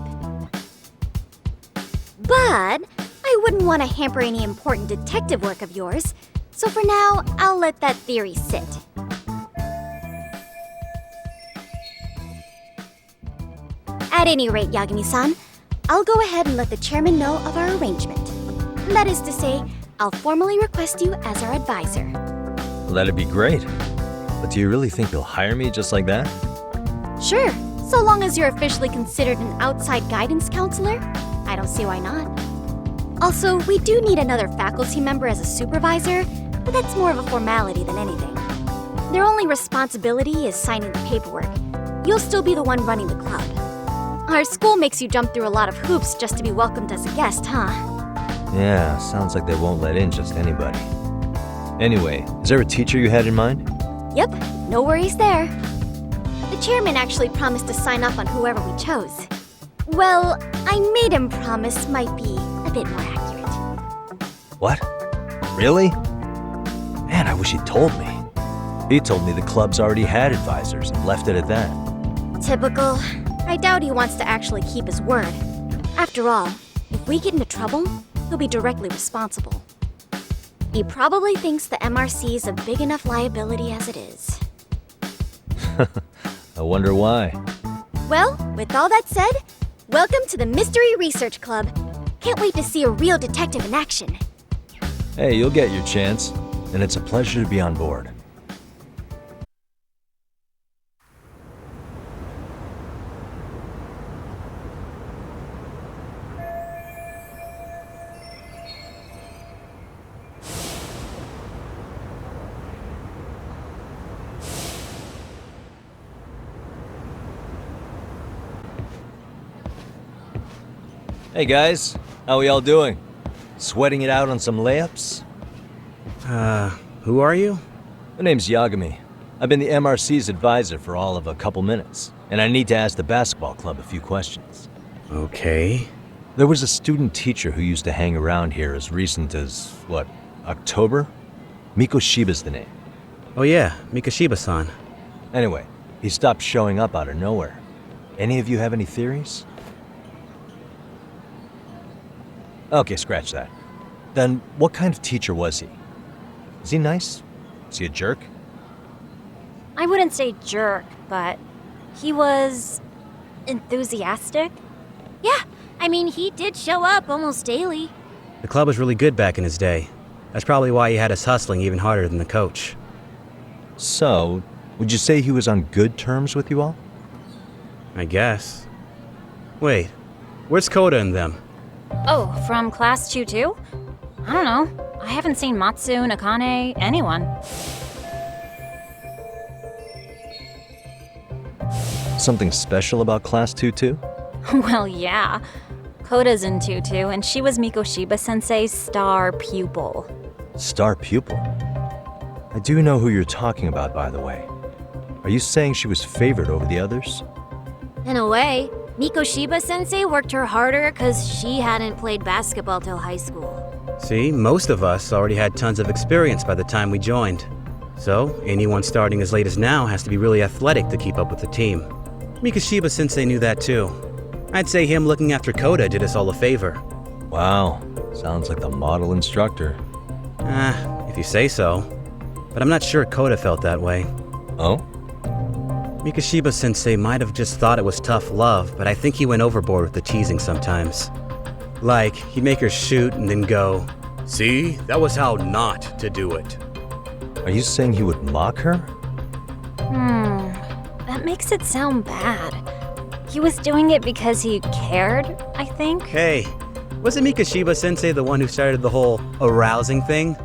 But I wouldn't want to hamper any important detective work of yours, so for now, I'll let that theory sit. At any rate, Yagami-san, I'll go ahead and let the chairman know of our arrangement. That is to say, I'll formally request you as our advisor. That'd be great. But do you really think they'll hire me just like that? Sure, so long as you're officially considered an outside guidance counselor. I don't see why not. Also, we do need another faculty member as a supervisor, but that's more of a formality than anything. Their only responsibility is signing the paperwork. You'll still be the one running the club. Our school makes you jump through a lot of hoops just to be welcomed as a guest, huh? Yeah, sounds like they won't let in just anybody. Anyway, is there a teacher you had in mind? Yep, no worries there. The chairman actually promised to sign off on whoever we chose. Well, I made him promise might be a bit more accurate. What? Really? Man, I wish he'd told me. He told me the club's already had advisors and left it at that. Typical. I doubt he wants to actually keep his word. After all, if we get into trouble, he'll be directly responsible. He probably thinks the MRC is a big enough liability as it is. I wonder why. Well, with all that said, welcome to the Mystery Research Club. Can't wait to see a real detective in action. Hey, you'll get your chance, and it's a pleasure to be on board. Hey guys, how we all doing? Sweating it out on some layups? Who are you? My name's Yagami. I've been the MRC's advisor for all of a couple minutes, and I need to ask the basketball club a few questions. Okay. There was a student teacher who used to hang around here as recent as, what, October? Mikoshiba's the name. Oh yeah, Mikoshiba-san. Anyway, he stopped showing up out of nowhere. Any of you have any theories? Okay, scratch that. Then, what kind of teacher was he? Is he nice? Is he a jerk? I wouldn't say jerk, but he was enthusiastic. Yeah, I mean, he did show up almost daily. The club was really good back in his day. That's probably why he had us hustling even harder than the coach. So, would you say he was on good terms with you all? I guess. Wait, where's Koda and them? Oh, from class 2 too? I don't know. I haven't seen Matsu, Nakane, anyone. Something special about Class 2 too? Well, yeah. Koda's in 2-2, and she was Mikoshiba-sensei's star pupil. Star pupil? I do know who you're talking about, by the way. Are you saying she was favored over the others? In a way, Mikoshiba-sensei worked her harder because she hadn't played basketball till high school. See, most of us already had tons of experience by the time we joined. So, anyone starting as late as now has to be really athletic to keep up with the team. Mikoshiba-sensei knew that too. I'd say him looking after Koda did us all a favor. Wow, sounds like the model instructor. If you say so. But I'm not sure Koda felt that way. Oh? Mikoshiba-sensei might have just thought it was tough love, but I think he went overboard with the teasing sometimes. Like, he'd make her shoot and then go, "See, that was how not to do it." Are you saying he would mock her? That makes it sound bad. He was doing it because he cared, I think. Hey, wasn't Mikoshiba-sensei the one who started the whole arousing thing?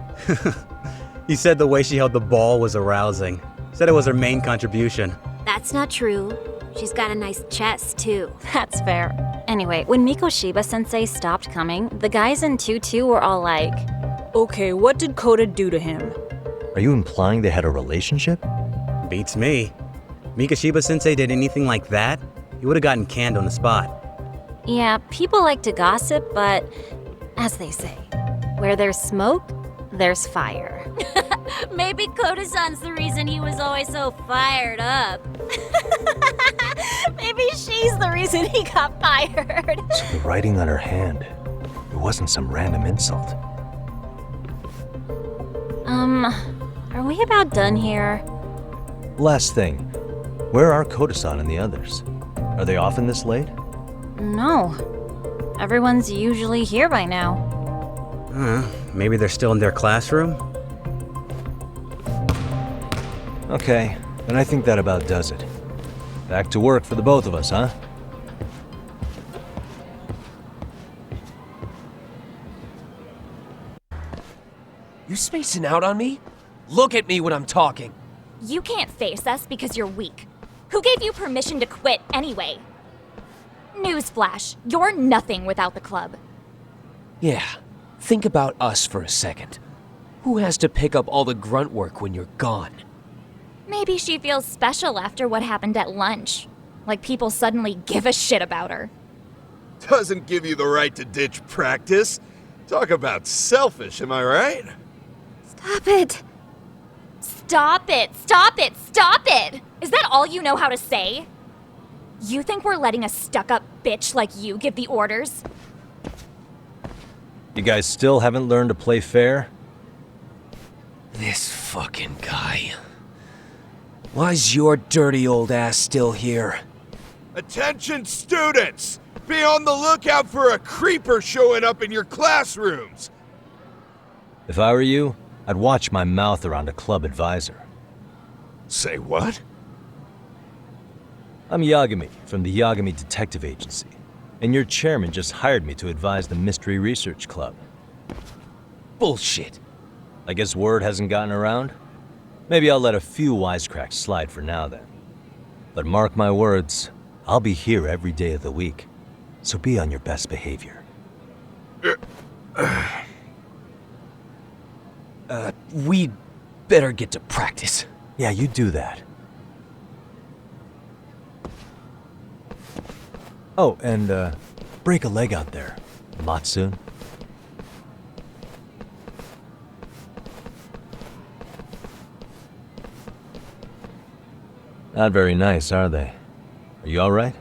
He said the way she held the ball was arousing. Said it was her main contribution. That's not true. She's got a nice chest, too. That's fair. Anyway, when Mikoshiba-sensei stopped coming, the guys in 2-2 were all like, "Okay, what did Koda do to him?" Are you implying they had a relationship? Beats me. Mikoshiba-sensei did anything like that, he would have gotten canned on the spot. yeah, people like to gossip, but as they say, where there's smoke, there's fire. Maybe Koda-san's the reason he was always so fired up. Maybe she's the reason he got fired. So the writing on her hand, it wasn't some random insult. Are we about done here? Last thing, where are Koda-san and the others? Are they often this late? No. Everyone's usually here by now. Maybe they're still in their classroom? Okay, then I think that about does it. Back to work for the both of us, huh? You spacing out on me? Look at me when I'm talking. You can't face us because you're weak. Who gave you permission to quit anyway? Newsflash, you're nothing without the club. Yeah, think about us for a second. Who has to pick up all the grunt work when you're gone? Maybe she feels special after what happened at lunch. Like people suddenly give a shit about her. Doesn't give you the right to ditch practice. Talk about selfish, am I right? Stop it! Stop it! Stop it! Stop it! Is that all you know how to say? You think we're letting a stuck-up bitch like you give the orders? You guys still haven't learned to play fair? This fucking guy. Why's your dirty old ass still here? Attention students! Be on the lookout for a creeper showing up in your classrooms! If I were you, I'd watch my mouth around a club advisor. Say what? I'm Yagami from the Yagami Detective Agency, and your chairman just hired me to advise the Mystery Research Club. Bullshit. I guess word hasn't gotten around? Maybe I'll let a few wisecracks slide for now then. But mark my words, I'll be here every day of the week, so be on your best behavior. we'd better get to practice. Yeah, you do that. Oh, and break a leg out there, Matsu. Not very nice, are they? Are you all right?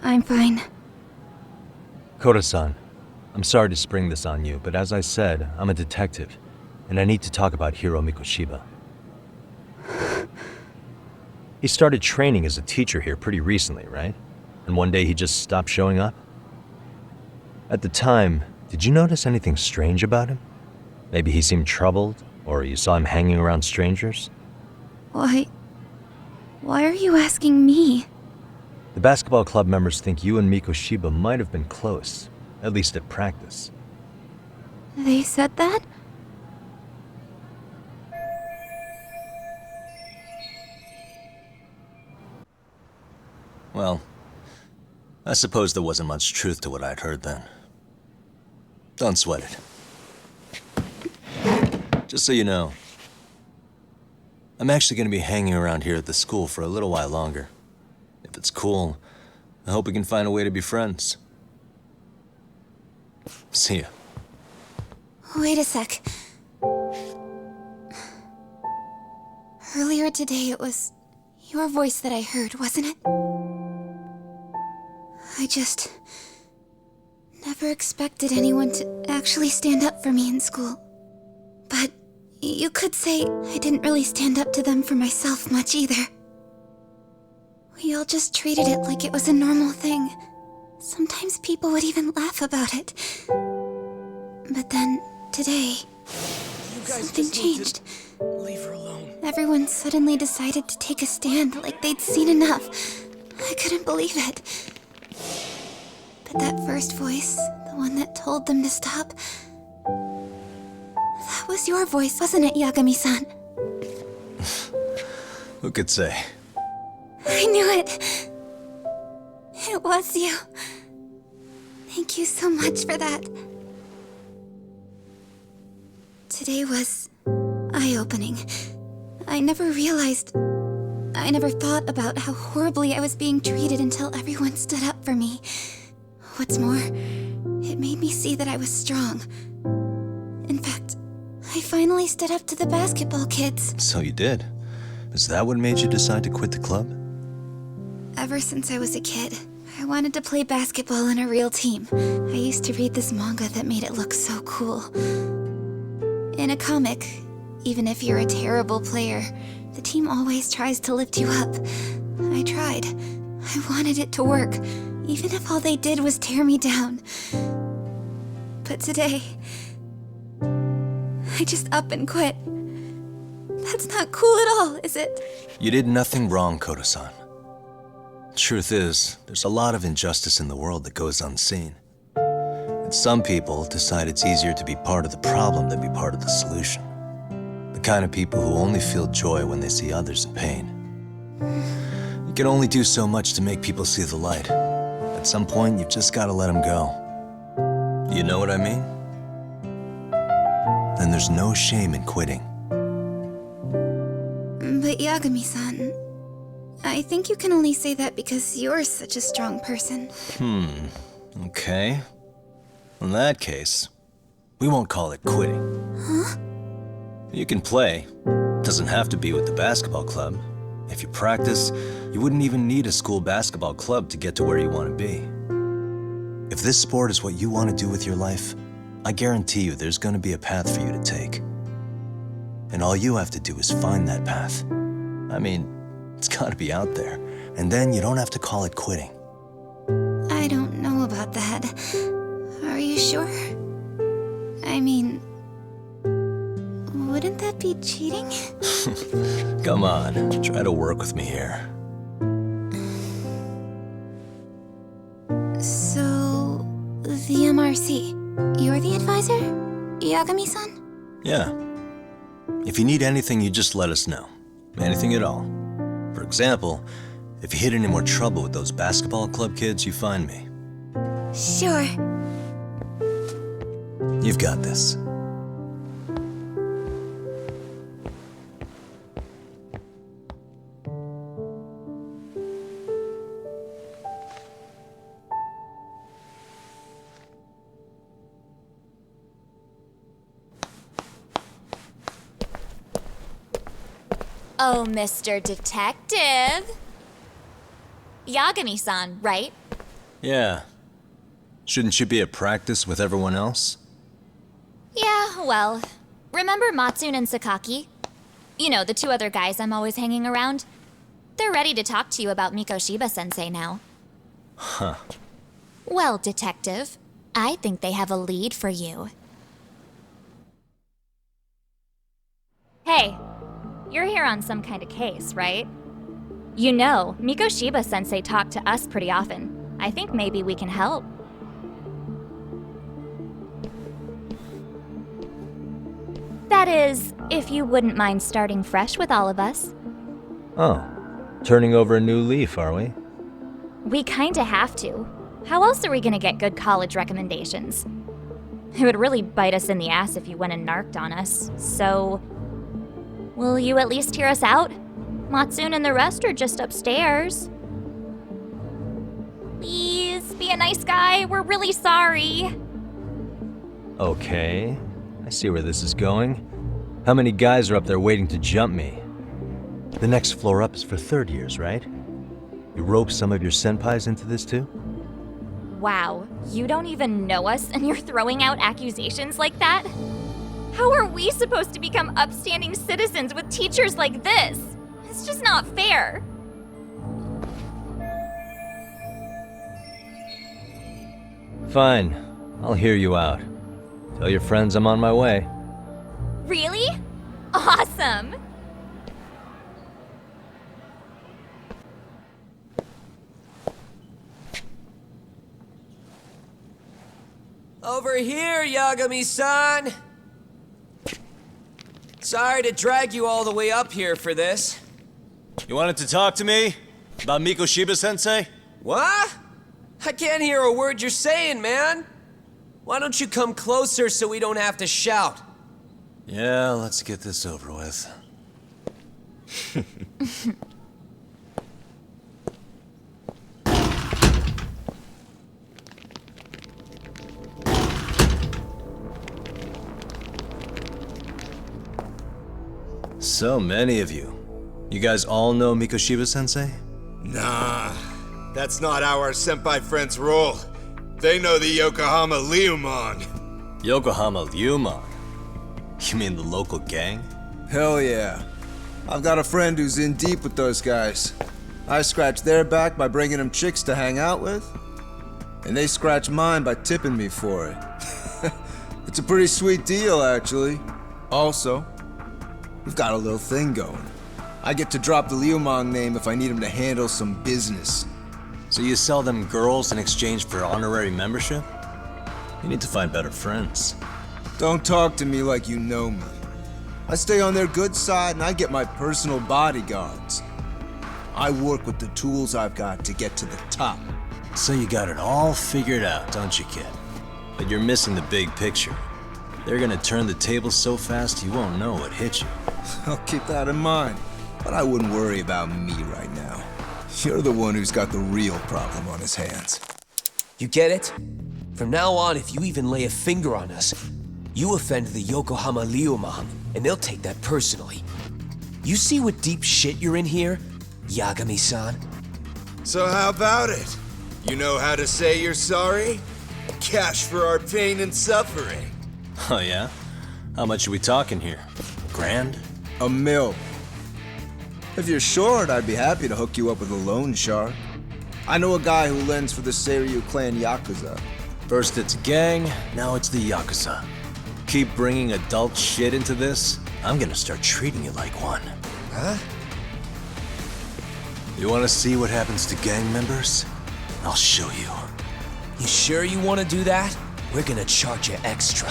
I'm fine. Koda-san, I'm sorry to spring this on you, but as I said, I'm a detective, and I need to talk about Hiro Mikoshiba. He started training as a teacher here pretty recently, right? And one day he just stopped showing up? At the time, did you notice anything strange about him? Maybe he seemed troubled, or you saw him hanging around strangers? Why are you asking me? The basketball club members think you and Mikoshiba might have been close, at least at practice. They said that? Well, I suppose there wasn't much truth to what I'd heard then. Don't sweat it. Just so you know, I'm actually going to be hanging around here at the school for a little while longer. If it's cool, I hope we can find a way to be friends. See ya. Wait a sec. Earlier today, it was your voice that I heard, wasn't it? I just never expected anyone to actually stand up for me in school. But you could say I didn't really stand up to them for myself much either. We all just treated it like it was a normal thing. Sometimes people would even laugh about it. But then, today, something changed. Leave her alone. Everyone suddenly decided to take a stand like they'd seen enough. I couldn't believe it. But that first voice, the one that told them to stop, that was your voice, wasn't it, Yagami-san? Who could say? I knew it. It was you. Thank you so much for that. Today was eye-opening. I never thought about how horribly I was being treated until everyone stood up for me. What's more, it made me see that I was strong. In fact, I finally stood up to the basketball kids. So you did. Is that what made you decide to quit the club? Ever since I was a kid, I wanted to play basketball in a real team. I used to read this manga that made it look so cool. In a comic, even if you're a terrible player, the team always tries to lift you up. I tried. I wanted it to work, even if all they did was tear me down. But today, I just up and quit. That's not cool at all, is it? You did nothing wrong, Koda-san. Truth is, there's a lot of injustice in the world that goes unseen. And some people decide it's easier to be part of the problem than be part of the solution. The kind of people who only feel joy when they see others in pain. You can only do so much to make people see the light. At some point, you've just got to let them go. You know what I mean? Then there's no shame in quitting. But Yagami-san, I think you can only say that because you're such a strong person. Okay. In that case, we won't call it quitting. Huh? You can play. Doesn't have to be with the basketball club. If you practice, you wouldn't even need a school basketball club to get to where you want to be. If this sport is what you want to do with your life, I guarantee you there's going to be a path for you to take. And all you have to do is find that path. I mean, it's got to be out there. And then you don't have to call it quitting. I don't know about that. Are you sure? I mean, wouldn't that be cheating? Come on, try to work with me here. So, the MRC, you're the advisor? Yagami-san? Yeah. If you need anything, you just let us know. Anything at all. For example, if you hit any more trouble with those basketball club kids, you find me. Sure. You've got this. Oh, Mr. Detective. Yagami-san, right? Yeah. Shouldn't you be at practice with everyone else? Yeah, well, remember Matsune and Sakaki? You know, the two other guys I'm always hanging around? They're ready to talk to you about Mikoshiba-sensei now. Huh. Well, Detective, I think they have a lead for you. Hey, you're here on some kind of case, right? You know, Mikoshiba-sensei talked to us pretty often. I think maybe we can help. That is, if you wouldn't mind starting fresh with all of us. Oh, turning over a new leaf, are we? We kinda have to. How else are we gonna get good college recommendations? It would really bite us in the ass if you went and narked on us, so... Will you at least hear us out? Matsune and the rest are just upstairs. Please, be a nice guy, we're really sorry. Okay, I see where this is going. How many guys are up there waiting to jump me? The next floor up is for third years, right? You rope some of your senpais into this too? Wow, you don't even know us and you're throwing out accusations like that? How are we supposed to become upstanding citizens with teachers like this? It's just not fair. Fine, I'll hear you out. Tell your friends I'm on my way. Really? Awesome! Over here, Yagami-san! Sorry to drag you all the way up here for this. You wanted to talk to me? About Mikoshiba-sensei? What? I can't hear a word you're saying, man. Why don't you come closer so we don't have to shout? Yeah, let's get this over with. So many of you. You guys all know Mikoshiba-sensei? Nah, that's not how our senpai friends roll. They know the Yokohama Liumon. Yokohama Liumon? You mean the local gang? Hell yeah. I've got a friend who's in deep with those guys. I scratch their back by bringing them chicks to hang out with, and they scratch mine by tipping me for it. It's a pretty sweet deal, actually. Also, we've got a little thing going. I get to drop the Liumon name if I need him to handle some business. So you sell them girls in exchange for honorary membership? You need to find better friends. Don't talk to me like you know me. I stay on their good side and I get my personal bodyguards. I work with the tools I've got to get to the top. So you got it all figured out, don't you, kid? But you're missing the big picture. They're gonna turn the tables so fast you won't know what hit you. I'll keep that in mind. But I wouldn't worry about me right now. You're the one who's got the real problem on his hands. You get it? From now on, if you even lay a finger on us, you offend the Yokohama Liumon, and they'll take that personally. You see what deep shit you're in here, Yagami-san? So how about it? You know how to say you're sorry? Cash for our pain and suffering. Oh yeah? How much are we talking here? Grand? $1 million. If you're short, I'd be happy to hook you up with a loan shark. I know a guy who lends for the Seiryu clan Yakuza. First it's a gang, now it's the Yakuza. Keep bringing adult shit into this, I'm gonna start treating you like one. Huh? You wanna see what happens to gang members? I'll show you. You sure you want to do that? We're gonna charge you extra.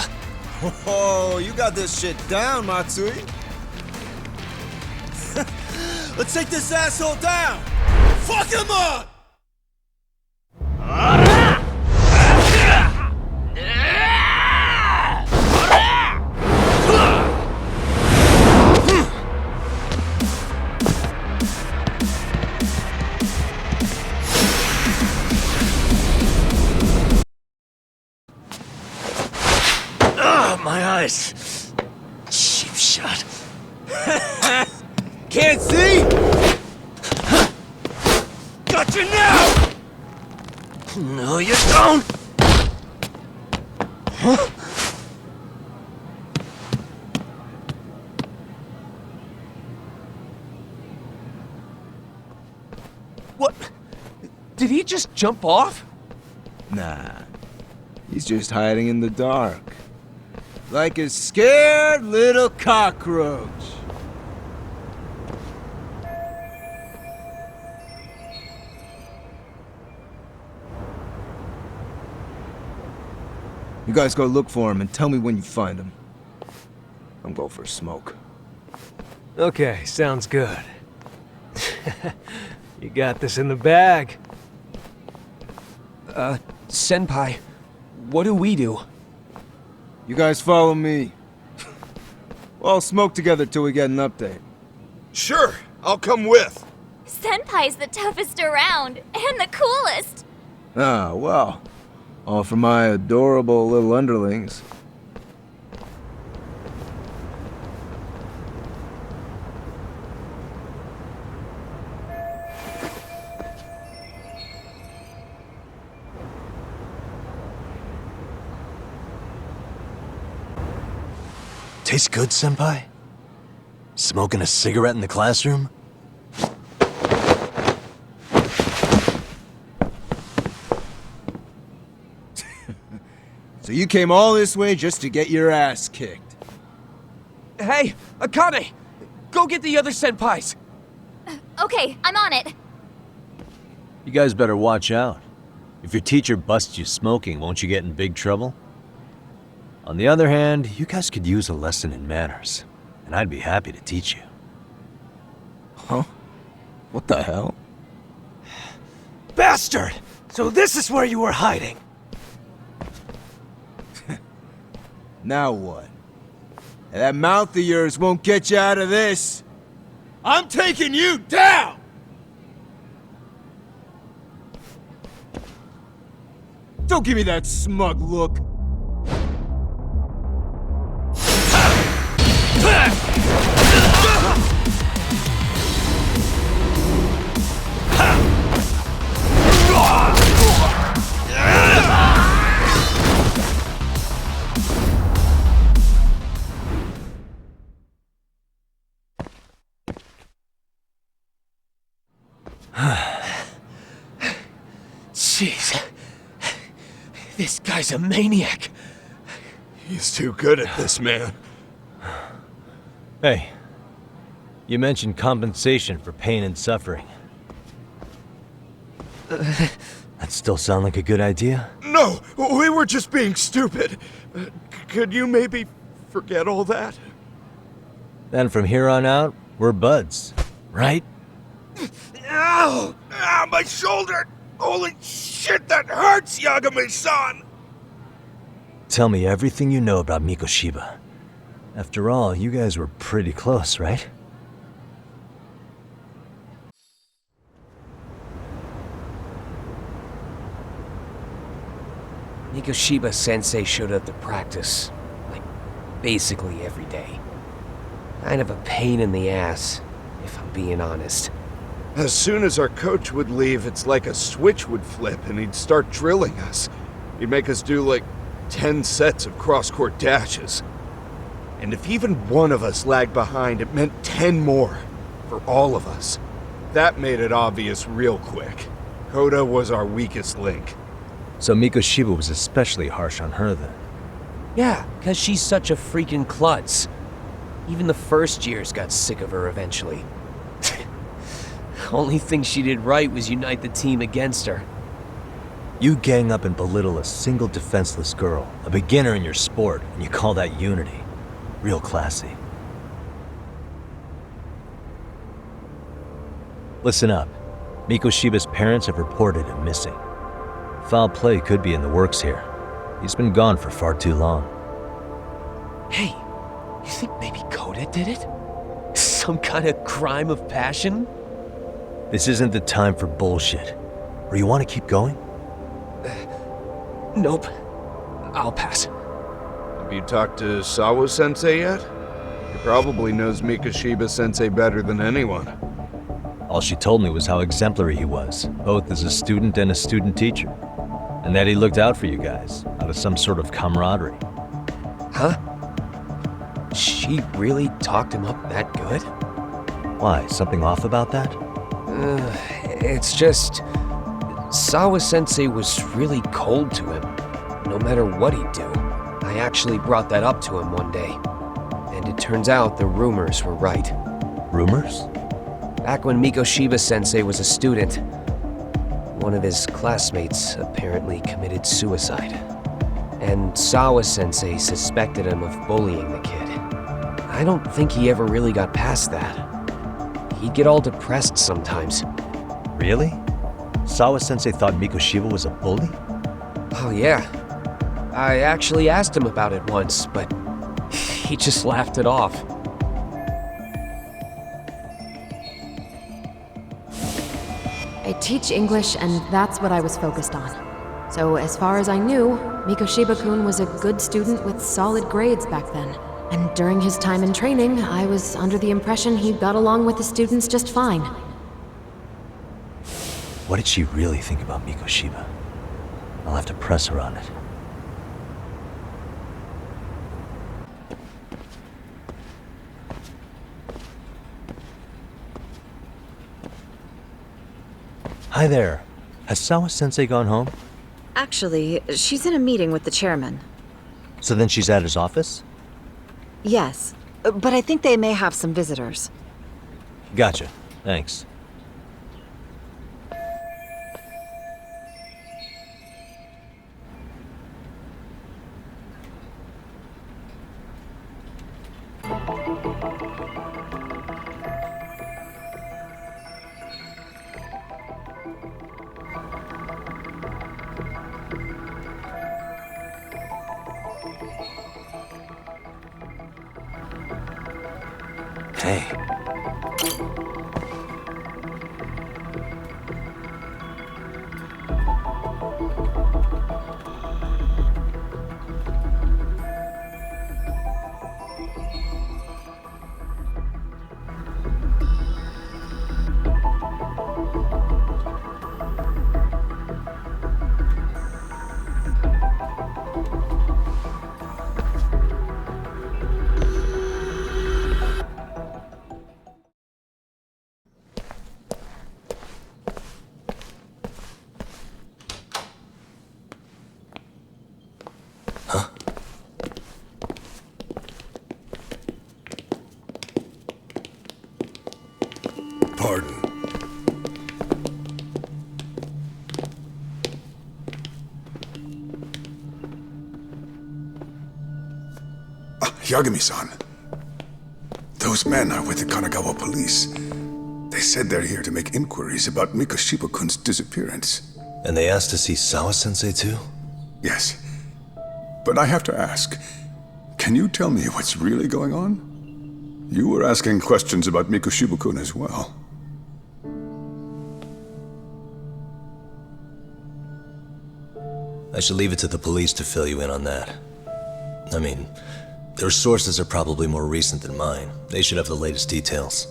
Oh, you got this shit down, Matsui. Let's take this asshole down! Fuck him up! My eyes. Cheap shot. Can't see? Got you now! No, you don't! Huh? What? Did he just jump off? Nah. He's just hiding in the dark. Like a scared little cockroach. You guys go look for him and tell me when you find him. I'm going for a smoke. Okay, sounds good. You got this in the bag. Senpai, what do we do? You guys follow me. We'll all smoke together till we get an update. Sure, I'll come with. Senpai's the toughest around, and the coolest. Ah, well. All for my adorable little underlings. Tastes good, Senpai? Smoking a cigarette in the classroom? So you came all this way just to get your ass kicked? Hey, Akane! Go get the other senpais! Okay, I'm on it. You guys better watch out. If your teacher busts you smoking, won't you get in big trouble? On the other hand, you guys could use a lesson in manners, and I'd be happy to teach you. Huh? What the hell? Bastard! So this is where you were hiding! Now what? That mouth of yours won't get you out of this! I'm taking you down! Don't give me that smug look! Jeez. This guy's a maniac. He's too good at this, man. Hey, you mentioned compensation for pain and suffering. That still sound like a good idea? No, we were just being stupid. Could you maybe forget all that? Then from here on out, we're buds, right? Ow! Ah, my shoulder! Holy shit, that hurts, Yagami-san! Tell me everything you know about Mikoshiba. After all, you guys were pretty close, right? Mikoshiba-sensei showed up to practice, like, basically every day. Kind of a pain in the ass, if I'm being honest. As soon as our coach would leave, it's like a switch would flip and he'd start drilling us. He'd make us do like 10 sets of cross-court dashes. And if even one of us lagged behind, it meant 10 more for all of us. That made it obvious real quick. Koda was our weakest link. So Mikoshiba was especially harsh on her then? Yeah, because she's such a freaking klutz. Even the first years got sick of her eventually. Only thing she did right was unite the team against her. You gang up and belittle a single defenseless girl, a beginner in your sport, and you call that unity. Real classy. Listen up. Mikoshiba's parents have reported him missing. Foul play could be in the works here. He's been gone for far too long. Hey, you think maybe Koda did it? Some kind of crime of passion? This isn't the time for bullshit. Or you want to keep going? Nope. I'll pass. Have you talked to Sawa-sensei yet? He probably knows Mikoshiba Sensei better than anyone. All she told me was how exemplary he was, both as a student and a student teacher. And that he looked out for you guys, out of some sort of camaraderie. Huh? She really talked him up that good? Why, something off about that? It's just... Sawa-sensei was really cold to him, no matter what he'd do. I actually brought that up to him one day. And it turns out the rumors were right. Rumors? Back when Mikoshiba Sensei was a student, one of his classmates apparently committed suicide. And Sawa Sensei suspected him of bullying the kid. I don't think he ever really got past that. He'd get all depressed sometimes. Really? Sawa Sensei thought Mikoshiba was a bully? Oh yeah. I actually asked him about it once, but he just laughed it off. I teach English, and that's what I was focused on. So as far as I knew, Mikoshiba-kun was a good student with solid grades back then. And during his time in training, I was under the impression he got along with the students just fine. What did she really think about Mikoshiba? I'll have to press her on it. Hi there. Has Sawa-sensei gone home? Actually, she's in a meeting with the chairman. So then she's at his office? Yes, but I think they may have some visitors. Gotcha. Thanks. Hey. Pardon. Yagami-san. Those men are with the Kanagawa police. They said they're here to make inquiries about Mikoshiba-kun's disappearance. And they asked to see Sawa-sensei too? Yes. But I have to ask, can you tell me what's really going on? You were asking questions about Mikoshiba-kun as well. I should leave it to the police to fill you in on that. I mean, their sources are probably more recent than mine. They should have the latest details.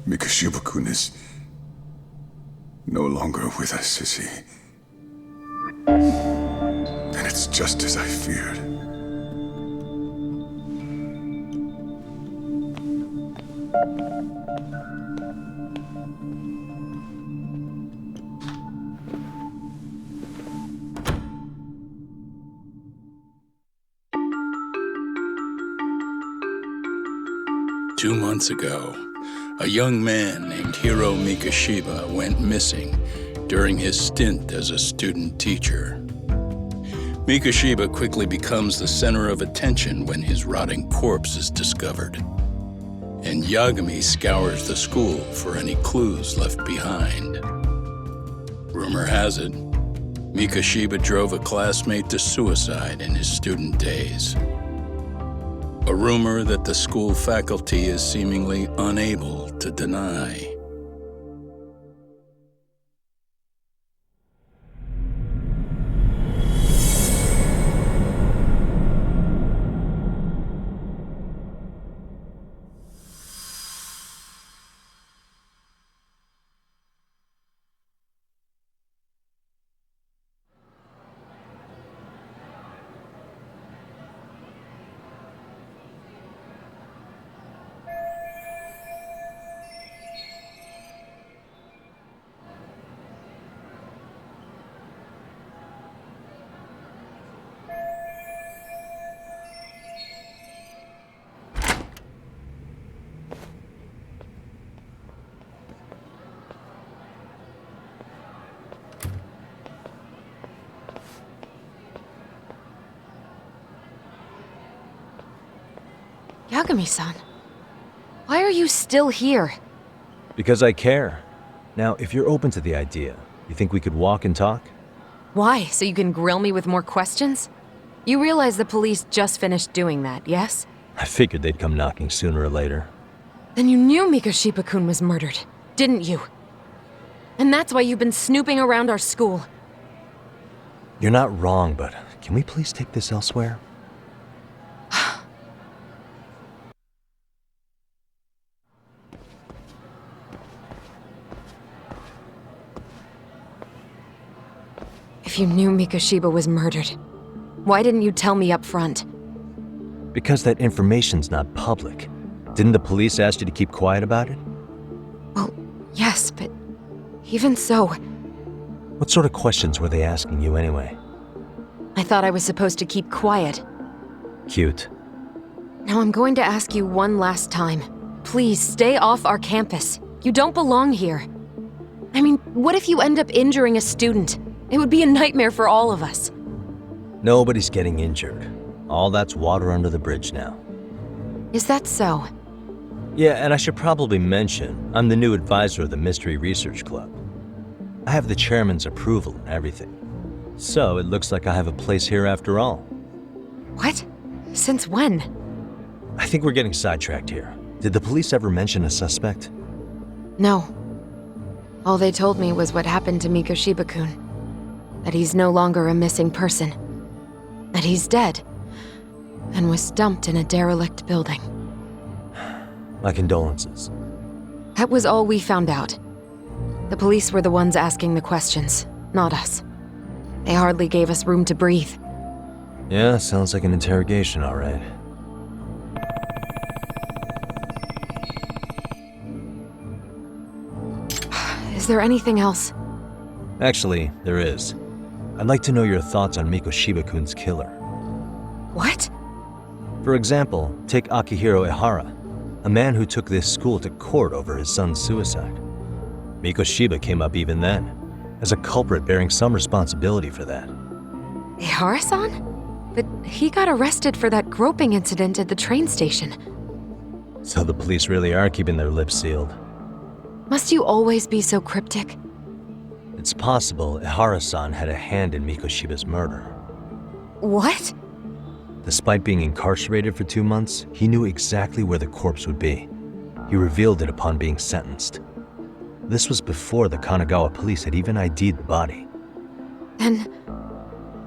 Mikoshiba-kun is no longer with us, is he? Then it's just as I feared. Two months ago, a young man named Hiro Mikoshiba went missing during his stint as a student teacher. Mikoshiba quickly becomes the center of attention when his rotting corpse is discovered, and Yagami scours the school for any clues left behind. Rumor has it, Mikoshiba drove a classmate to suicide in his student days. A rumor that the school faculty is seemingly unable to deny. Yagami-san, why are you still here? Because I care. Now, if you're open to the idea, you think we could walk and talk? Why? So you can grill me with more questions? You realize the police just finished doing that, yes? I figured they'd come knocking sooner or later. Then you knew Mikoshiba-kun was murdered, didn't you? And that's why you've been snooping around our school. You're not wrong, but can we please take this elsewhere? If you knew Mikoshiba was murdered, why didn't you tell me up front? Because that information's not public. Didn't the police ask you to keep quiet about it? Well, yes, but even so... What sort of questions were they asking you anyway? I thought I was supposed to keep quiet. Cute. Now I'm going to ask you one last time. Please, stay off our campus. You don't belong here. I mean, what if you end up injuring a student? It would be a nightmare for all of us. Nobody's getting injured. All that's water under the bridge now. Is that so? Yeah, and I should probably mention, I'm the new advisor of the Mystery Research Club. I have the chairman's approval and everything. So it looks like I have a place here after all. What? Since when? I think we're getting sidetracked here. Did the police ever mention a suspect? No. All they told me was what happened to Mikoshiba-kun. That he's no longer a missing person. That he's dead. And was dumped in a derelict building. My condolences. That was all we found out. The police were the ones asking the questions, not us. They hardly gave us room to breathe. Yeah, sounds like an interrogation, all right. Is there anything else? Actually, there is. I'd like to know your thoughts on Mikoshiba-kun's killer. What? For example, take Akihiro Ehara, a man who took this school to court over his son's suicide. Mikoshiba came up even then, as a culprit bearing some responsibility for that. Ehara-san? But he got arrested for that groping incident at the train station. So the police really are keeping their lips sealed. Must you always be so cryptic? It's possible Ehara-san had a hand in Mikoshiba's murder. What? Despite being incarcerated for 2 months, he knew exactly where the corpse would be. He revealed it upon being sentenced. This was before the Kanagawa police had even ID'd the body. Then,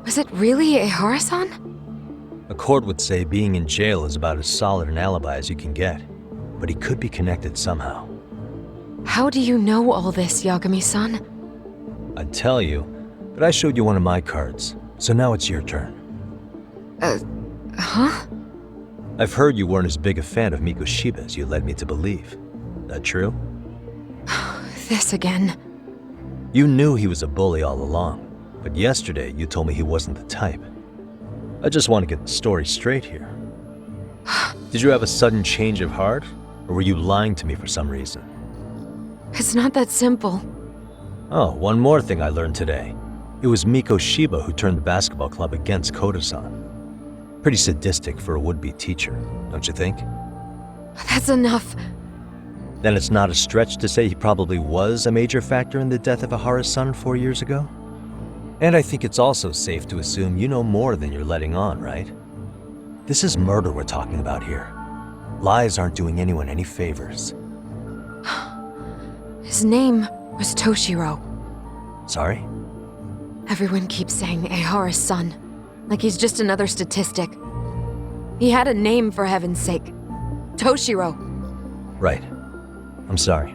was it really Ehara-san? A court would say being in jail is about as solid an alibi as you can get, but he could be connected somehow. How do you know all this, Yagami-san? I'd tell you, but I showed you one of my cards, so now it's your turn. Huh? I've heard you weren't as big a fan of Mikoshiba as you led me to believe. That true? This again. You knew he was a bully all along, but yesterday you told me he wasn't the type. I just want to get the story straight here. Did you have a sudden change of heart, or were you lying to me for some reason? It's not that simple. Oh, one more thing I learned today. It was Mikoshiba who turned the basketball club against Kaito-san. Pretty sadistic for a would-be teacher, don't you think? That's enough. Then it's not a stretch to say he probably was a major factor in the death of Ehara's son 4 years ago? And I think it's also safe to assume you know more than you're letting on, right? This is murder we're talking about here. Lies aren't doing anyone any favors. His name was Toshiro. Sorry? Everyone keeps saying Ehara's son, like he's just another statistic. He had a name, for heaven's sake. Toshiro. Right. I'm sorry.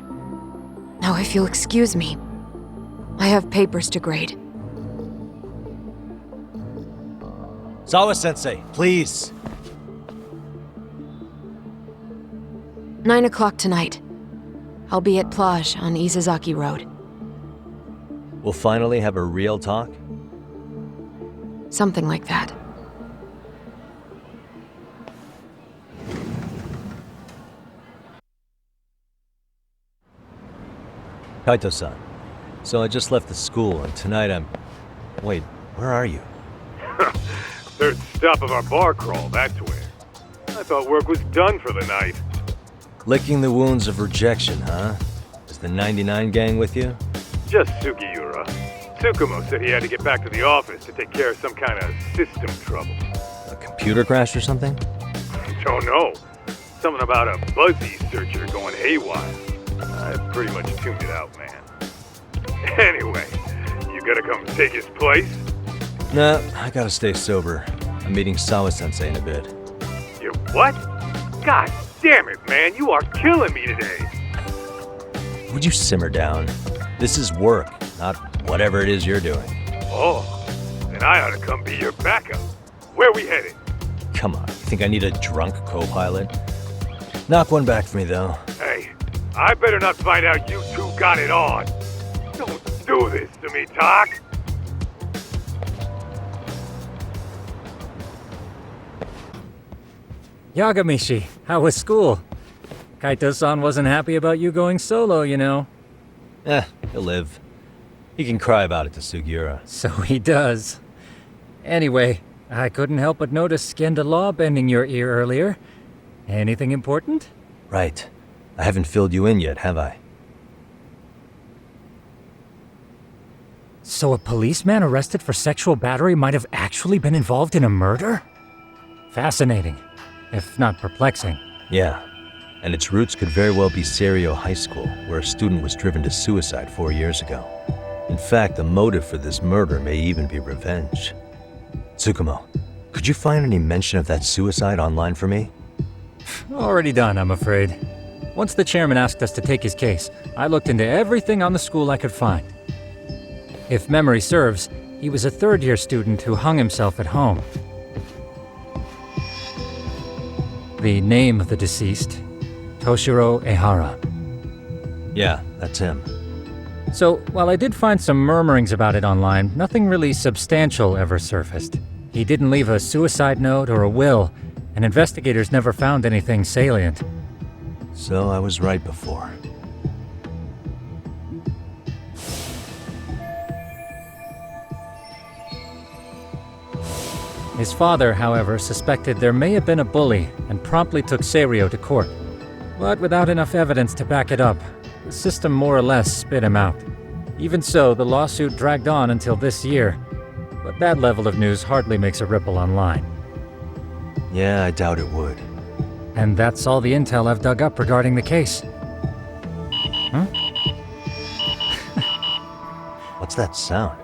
Now, if you'll excuse me, I have papers to grade. Sawa-sensei, please. 9 o'clock tonight. I'll be at Plage on Isazaki Road. We'll finally have a real talk? Something like that. Kaito-san. So I just left the school, and tonight I'm... Wait, where are you? Third stop of our bar crawl, that's where. I thought work was done for the night. Licking the wounds of rejection, huh? Is the 99 gang with you? Just Sugiura. Tsukumo said he had to get back to the office to take care of some kind of system trouble. A computer crash or something? Don't know. Something about a Buzzy searcher going haywire. I pretty much tuned it out, man. Anyway, you gonna come take his place? Nah, I gotta stay sober. I'm meeting Sawa-sensei in a bit. You what? God damn it, man, you are killing me today. Would you simmer down? This is work, not whatever it is you're doing. Oh, then I ought to come be your backup. Where we headed? Come on, you think I need a drunk co-pilot? Knock one back for me, though. Hey, I better not find out you two got it on. Don't do this to me, Tak. Yagamishi, how was school? Kaito-san wasn't happy about you going solo, you know. He'll live. He can cry about it to Sugiura. So he does. Anyway, I couldn't help but notice Skenda Law bending your ear earlier. Anything important? Right. I haven't filled you in yet, have I? So a policeman arrested for sexual battery might have actually been involved in a murder? Fascinating, if not perplexing. Yeah. And its roots could very well be Serio High School, where a student was driven to suicide 4 years ago. In fact, the motive for this murder may even be revenge. Tsukumo, could you find any mention of that suicide online for me? Already done, I'm afraid. Once the chairman asked us to take his case, I looked into everything on the school I could find. If memory serves, he was a third-year student who hung himself at home. The name of the deceased, Toshiro Ehara. Yeah, that's him. So, while I did find some murmurings about it online, nothing really substantial ever surfaced. He didn't leave a suicide note or a will, and investigators never found anything salient. So I was right before. His father, however, suspected there may have been a bully and promptly took Serio to court. But without enough evidence to back it up, the system more or less spit him out. Even so, the lawsuit dragged on until this year, but that level of news hardly makes a ripple online. Yeah, I doubt it would. And that's all the intel I've dug up regarding the case. Huh? What's that sound?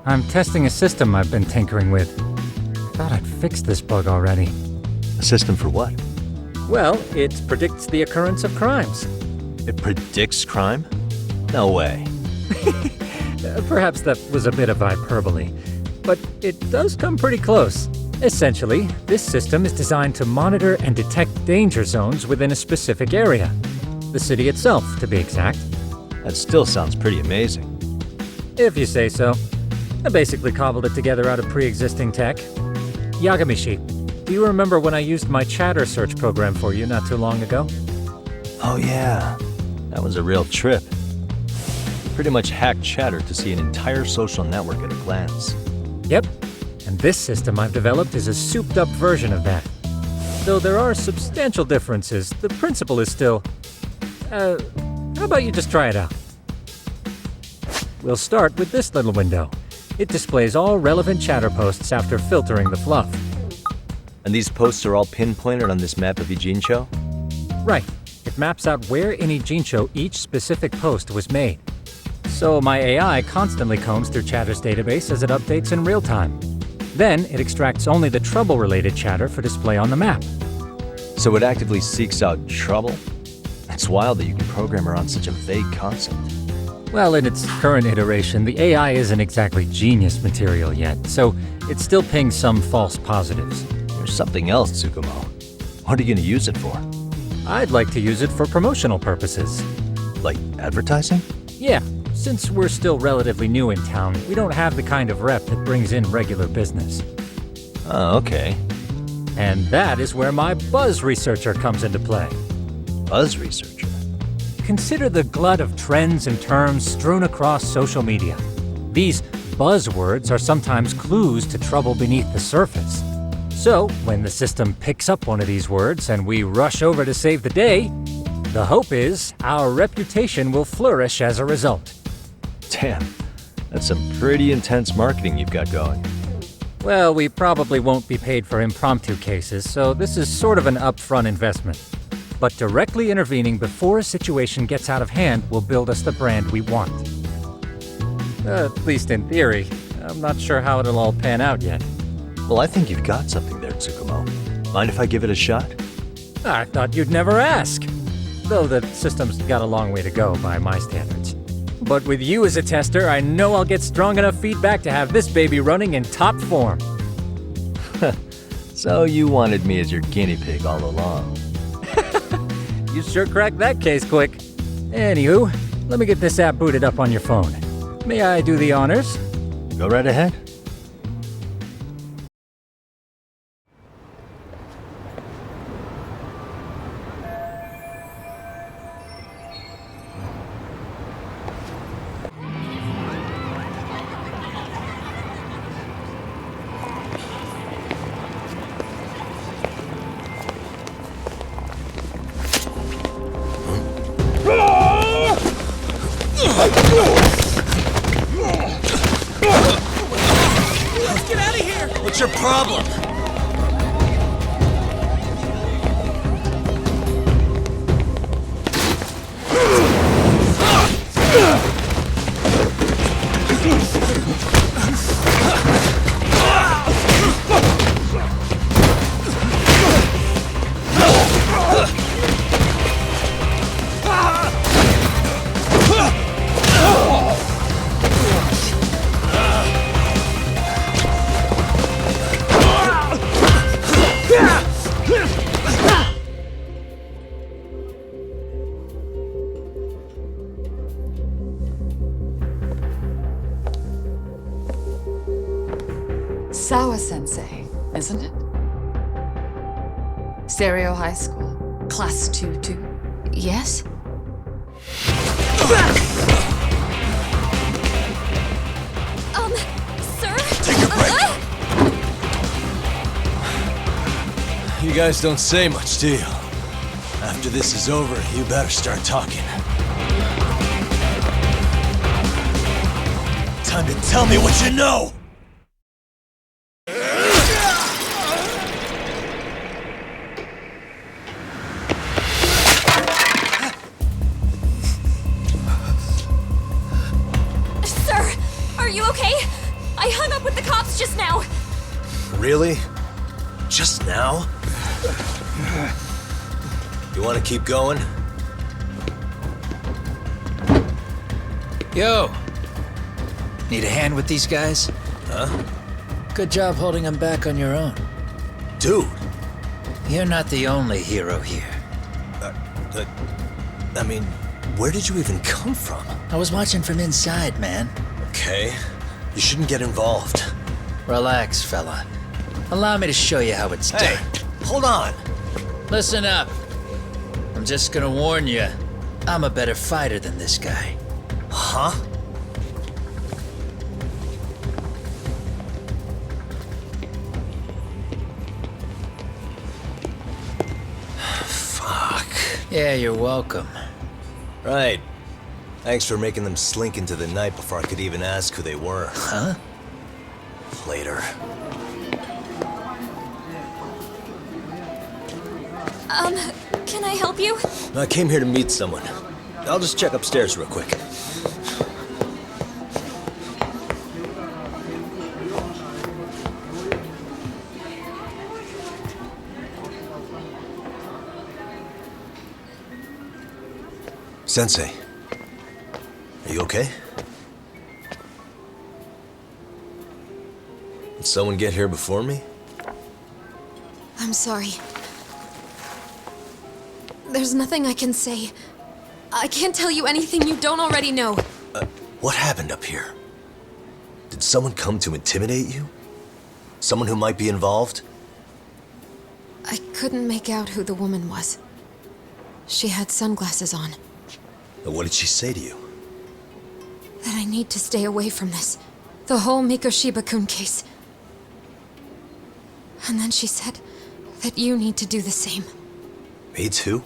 I'm testing a system I've been tinkering with. Thought I'd fixed this bug already. A system for what? Well, it predicts the occurrence of crimes. It predicts crime? No way. Perhaps that was a bit of hyperbole, but it does come pretty close. Essentially, this system is designed to monitor and detect danger zones within a specific area. The city itself, to be exact. That still sounds pretty amazing. If you say so. I basically cobbled it together out of pre-existing tech. Yagamishi, do you remember when I used my chatter search program for you not too long ago? Oh yeah, that was a real trip. Pretty much hacked Chatter to see an entire social network at a glance. Yep, and this system I've developed is a souped-up version of that. Though there are substantial differences, the principle is still... how about you just try it out? We'll start with this little window. It displays all relevant chatter posts after filtering the fluff. And these posts are all pinpointed on this map of Ijincho? Right. It maps out where in Ijincho each specific post was made. So my AI constantly combs through Chatter's database as it updates in real time. Then it extracts only the trouble-related chatter for display on the map. So it actively seeks out trouble? It's wild that you can program around such a vague concept. Well, in its current iteration, the AI isn't exactly genius material yet, so it still pings some false positives. There's something else, Tsukumo. What are you going to use it for? I'd like to use it for promotional purposes. Like advertising? Yeah, since we're still relatively new in town, we don't have the kind of rep that brings in regular business. Oh, okay. And that is where my buzz researcher comes into play. Buzz researcher? Consider the glut of trends and terms strewn across social media. These buzzwords are sometimes clues to trouble beneath the surface. So, when the system picks up one of these words and we rush over to save the day, the hope is our reputation will flourish as a result. Damn, that's some pretty intense marketing you've got going. Well, we probably won't be paid for impromptu cases, so this is sort of an upfront investment. But directly intervening before a situation gets out of hand will build us the brand we want. At least in theory. I'm not sure how it'll all pan out yet. Well, I think you've got something there, Tsukumo. Mind if I give it a shot? I thought you'd never ask. Though the system's got a long way to go by my standards. But with you as a tester, I know I'll get strong enough feedback to have this baby running in top form. So you wanted me as your guinea pig all along. You sure cracked that case quick. Anywho, let me get this app booted up on your phone. May I do the honors? Go right ahead. Let's get out of here! What's your problem? Sawa-sensei, isn't it? Stereo High School, Class 2-2. Yes? Sir? Take a break. You guys don't say much, do you? After this is over, you better start talking. Time to tell me what you know! Sir, are you okay? I hung up with the cops just now. Really? Just now? You want to keep going? Yo! Need a hand with these guys? Huh? Good job holding them back on your own. Dude! You're not the only hero here. I mean, where did you even come from? I was watching from inside, man. Okay. You shouldn't get involved. Relax, fella. Allow me to show you how it's Hey, done. hold on! Listen up. I'm just gonna warn you. I'm a better fighter than this guy. Huh? Fuck. Yeah, you're welcome. Right. Thanks for making them slink into the night before I could even ask who they were. Huh? Later. Can I help you? I came here to meet someone. I'll just check upstairs real quick. Sensei, are you okay? Did someone get here before me? I'm sorry. There's nothing I can say. I can't tell you anything you don't already know. What happened up here? Did someone come to intimidate you? Someone who might be involved? I couldn't make out who the woman was. She had sunglasses on. What did she say to you? That I need to stay away from this. The whole Mikoshiba-kun case. And then she said that you need to do the same. Me too?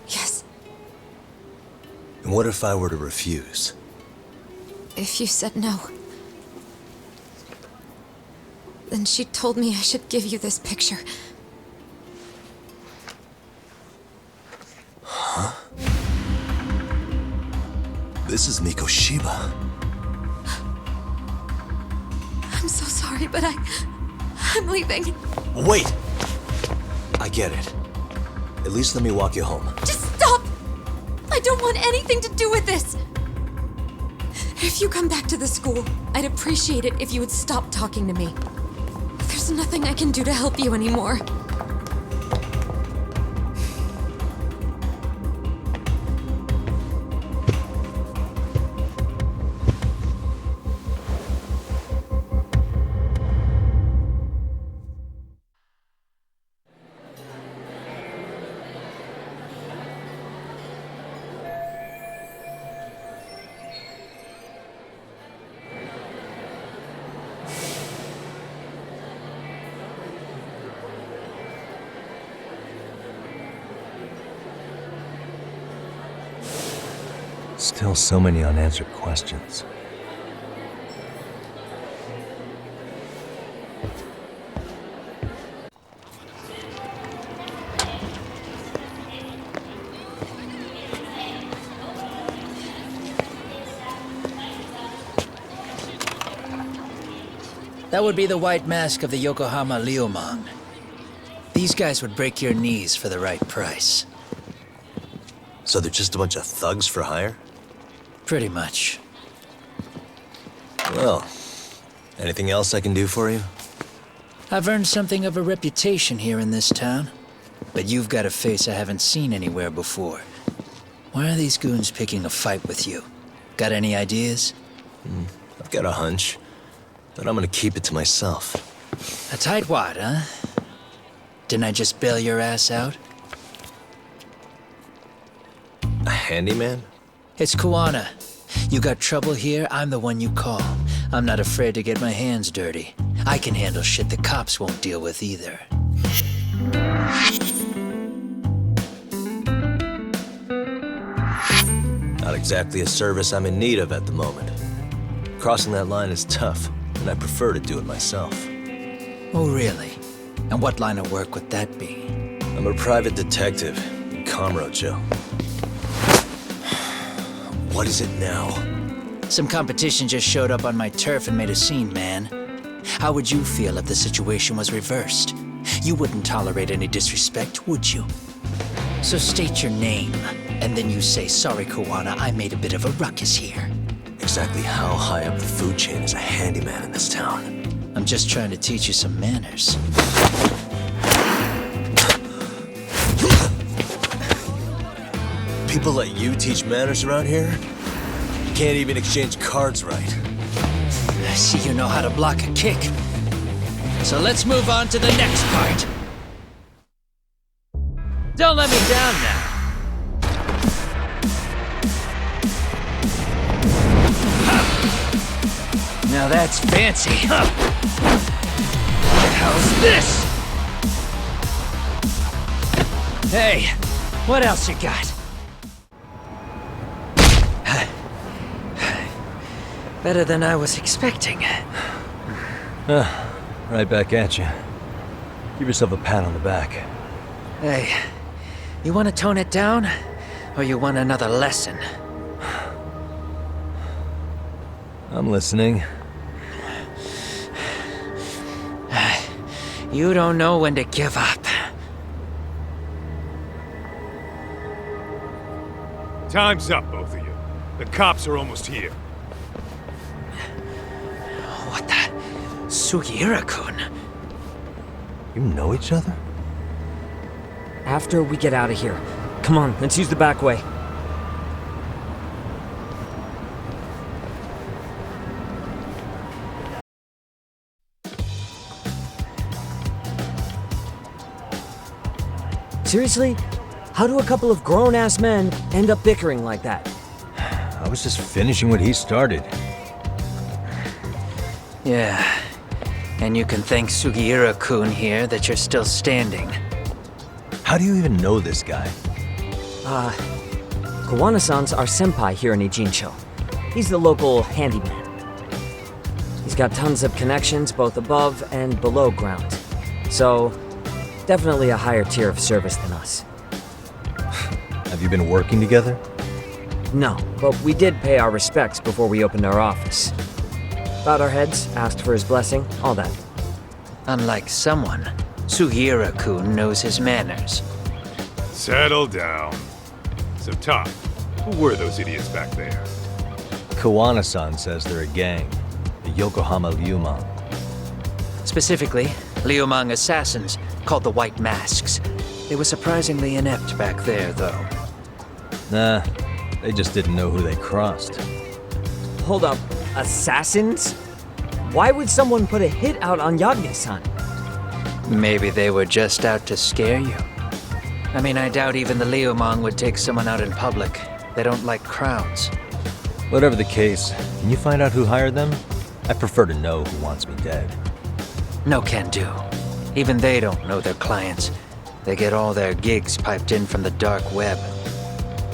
Yes. And what if I were to refuse? If you said no. Then she told me I should give you this picture. Huh? This is Mikoshiba. I'm so sorry, but I'm leaving. Wait! I get it. At least let me walk you home. Just stop! I don't want anything to do with this! If you come back to the school, I'd appreciate it if you would stop talking to me. There's nothing I can do to help you anymore. Still so many unanswered questions. That would be the white mask of the Yokohama Liumang. These guys would break your knees for the right price. So they're just a bunch of thugs for hire? Pretty much. Well, anything else I can do for you? I've earned something of a reputation here in this town. But you've got a face I haven't seen anywhere before. Why are these goons picking a fight with you? Got any ideas? I've got a hunch, but I'm gonna keep it to myself. A tightwad, huh? Didn't I just bail your ass out? A handyman? It's Kuwana. You got trouble here, I'm the one you call. I'm not afraid to get my hands dirty. I can handle shit the cops won't deal with either. Not exactly a service I'm in need of at the moment. Crossing that line is tough, and I prefer to do it myself. Oh, really? And what line of work would that be? I'm a private detective in Kamurocho. What is it now? Some competition just showed up on my turf and made a scene, man. How would you feel if the situation was reversed? You wouldn't tolerate any disrespect, would you? So state your name, and then you say, sorry, Kuwana, I made a bit of a ruckus here. Exactly how high up the food chain is a handyman in this town? I'm just trying to teach you some manners. People let you teach manners around here? You can't even exchange cards right. I see you know how to block a kick. So let's move on to the next part. Don't let me down now. Now that's fancy. How's this? Hey, what else you got? Better than I was expecting. Right back at you. Give yourself a pat on the back. Hey, you want to tone it down? Or you want another lesson? I'm listening. You don't know when to give up. Time's up, both of you. The cops are almost here. What the? Sugiura-kun? You know each other? After we get out of here. Come on, let's use the back way. Seriously? How do a couple of grown-ass men end up bickering like that? I was just finishing what he started. Yeah. And you can thank Sugiura-kun here that you're still standing. How do you even know this guy? Kawana-san's our senpai here in Ijincho. He's the local handyman. He's got tons of connections both above and below ground. So, definitely a higher tier of service than us. Have you been working together? No, but we did pay our respects before we opened our office. Bowed our heads, asked for his blessing, all that. Unlike someone, Sugiura-kun knows his manners. Settle down. So, Top, who were those idiots back there? Kawana-san says they're a gang, the Yokohama Ryumang. Specifically, Ryumang assassins, called the White Masks. They were surprisingly inept back there, though. Nah, they just didn't know who they crossed. Hold up, assassins? Why would someone put a hit out on Yagami-san? Maybe they were just out to scare you. I mean, I doubt even the Ryumang would take someone out in public. They don't like crowds. Whatever the case, can you find out who hired them? I prefer to know who wants me dead. No can do. Even they don't know their clients. They get all their gigs piped in from the dark web.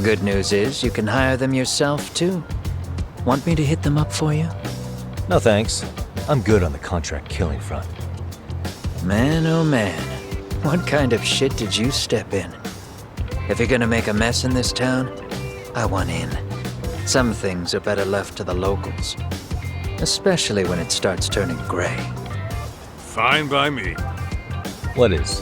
Good news is you can hire them yourself, too. Want me to hit them up for you? No thanks. I'm good on the contract killing front. Man, oh man. What kind of shit did you step in? If you're gonna make a mess in this town, I want in. Some things are better left to the locals. Especially when it starts turning gray. Fine by me. What is?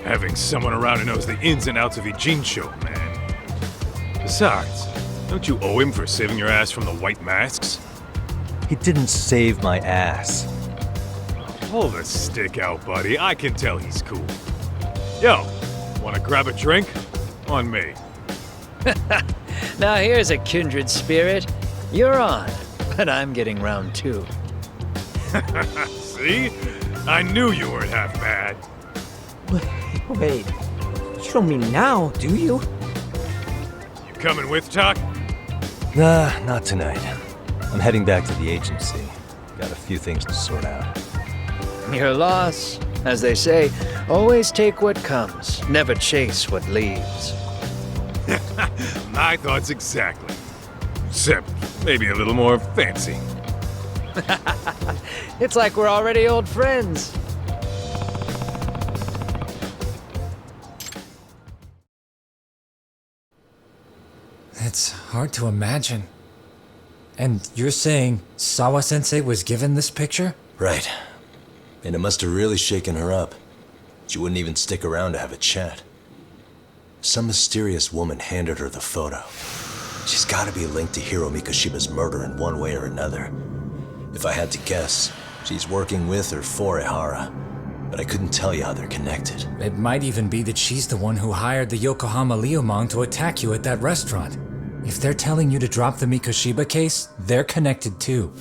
Having someone around who knows the ins and outs of Ijincho, man. Besides, don't you owe him for saving your ass from the White Masks? He didn't save my ass. Pull the stick out, buddy. I can tell he's cool. Yo, wanna grab a drink? On me. Now here's a kindred spirit. You're on, but I'm getting round two. See? I knew you weren't half bad. Wait, you don't mean now, do you? You coming with, Talk? Nah, not tonight. I'm heading back to the agency. Got a few things to sort out. Your loss. As they say, always take what comes, never chase what leaves. My thoughts exactly. Except maybe a little more fancy. It's like we're already old friends. It's hard to imagine. And you're saying Sawa-sensei was given this picture? Right. And it must have really shaken her up. She wouldn't even stick around to have a chat. Some mysterious woman handed her the photo. She's gotta be linked to Hiro Mikoshiba's murder in one way or another. If I had to guess, she's working with or for Ehara. But I couldn't tell you how they're connected. It might even be that she's the one who hired the Yokohama Ryumang to attack you at that restaurant. If they're telling you to drop the Mikoshiba case, they're connected too.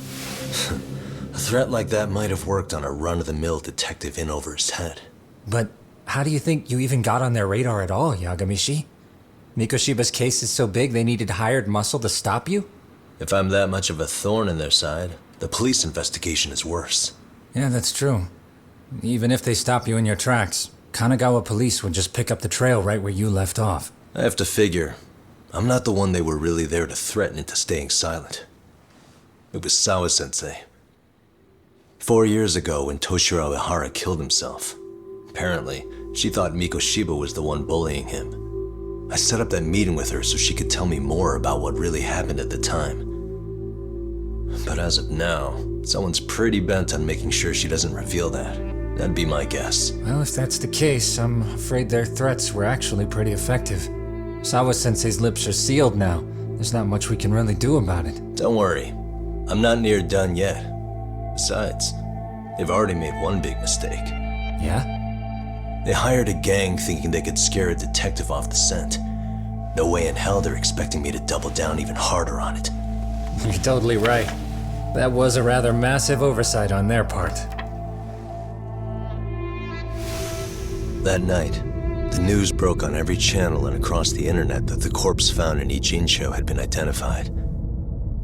A threat like that might have worked on a run-of-the-mill detective in over his head. But how do you think you even got on their radar at all, Yagamishi? Mikoshiba's case is so big they needed hired muscle to stop you? If I'm that much of a thorn in their side, the police investigation is worse. Yeah, that's true. Even if they stop you in your tracks, Kanagawa police would just pick up the trail right where you left off. I have to figure, I'm not the one they were really there to threaten into staying silent. It was Sawa-sensei. 4 years ago, when Toshiro Ehara killed himself, apparently, she thought Mikoshiba was the one bullying him. I set up that meeting with her so she could tell me more about what really happened at the time. But as of now, someone's pretty bent on making sure she doesn't reveal that. That'd be my guess. Well, if that's the case, I'm afraid their threats were actually pretty effective. Sawa-sensei's lips are sealed now. There's not much we can really do about it. Don't worry. I'm not near done yet. Besides, they've already made one big mistake. Yeah? They hired a gang thinking they could scare a detective off the scent. No way in hell they're expecting me to double down even harder on it. You're totally right. That was a rather massive oversight on their part. That night, the news broke on every channel and across the internet that the corpse found in Ijincho had been identified.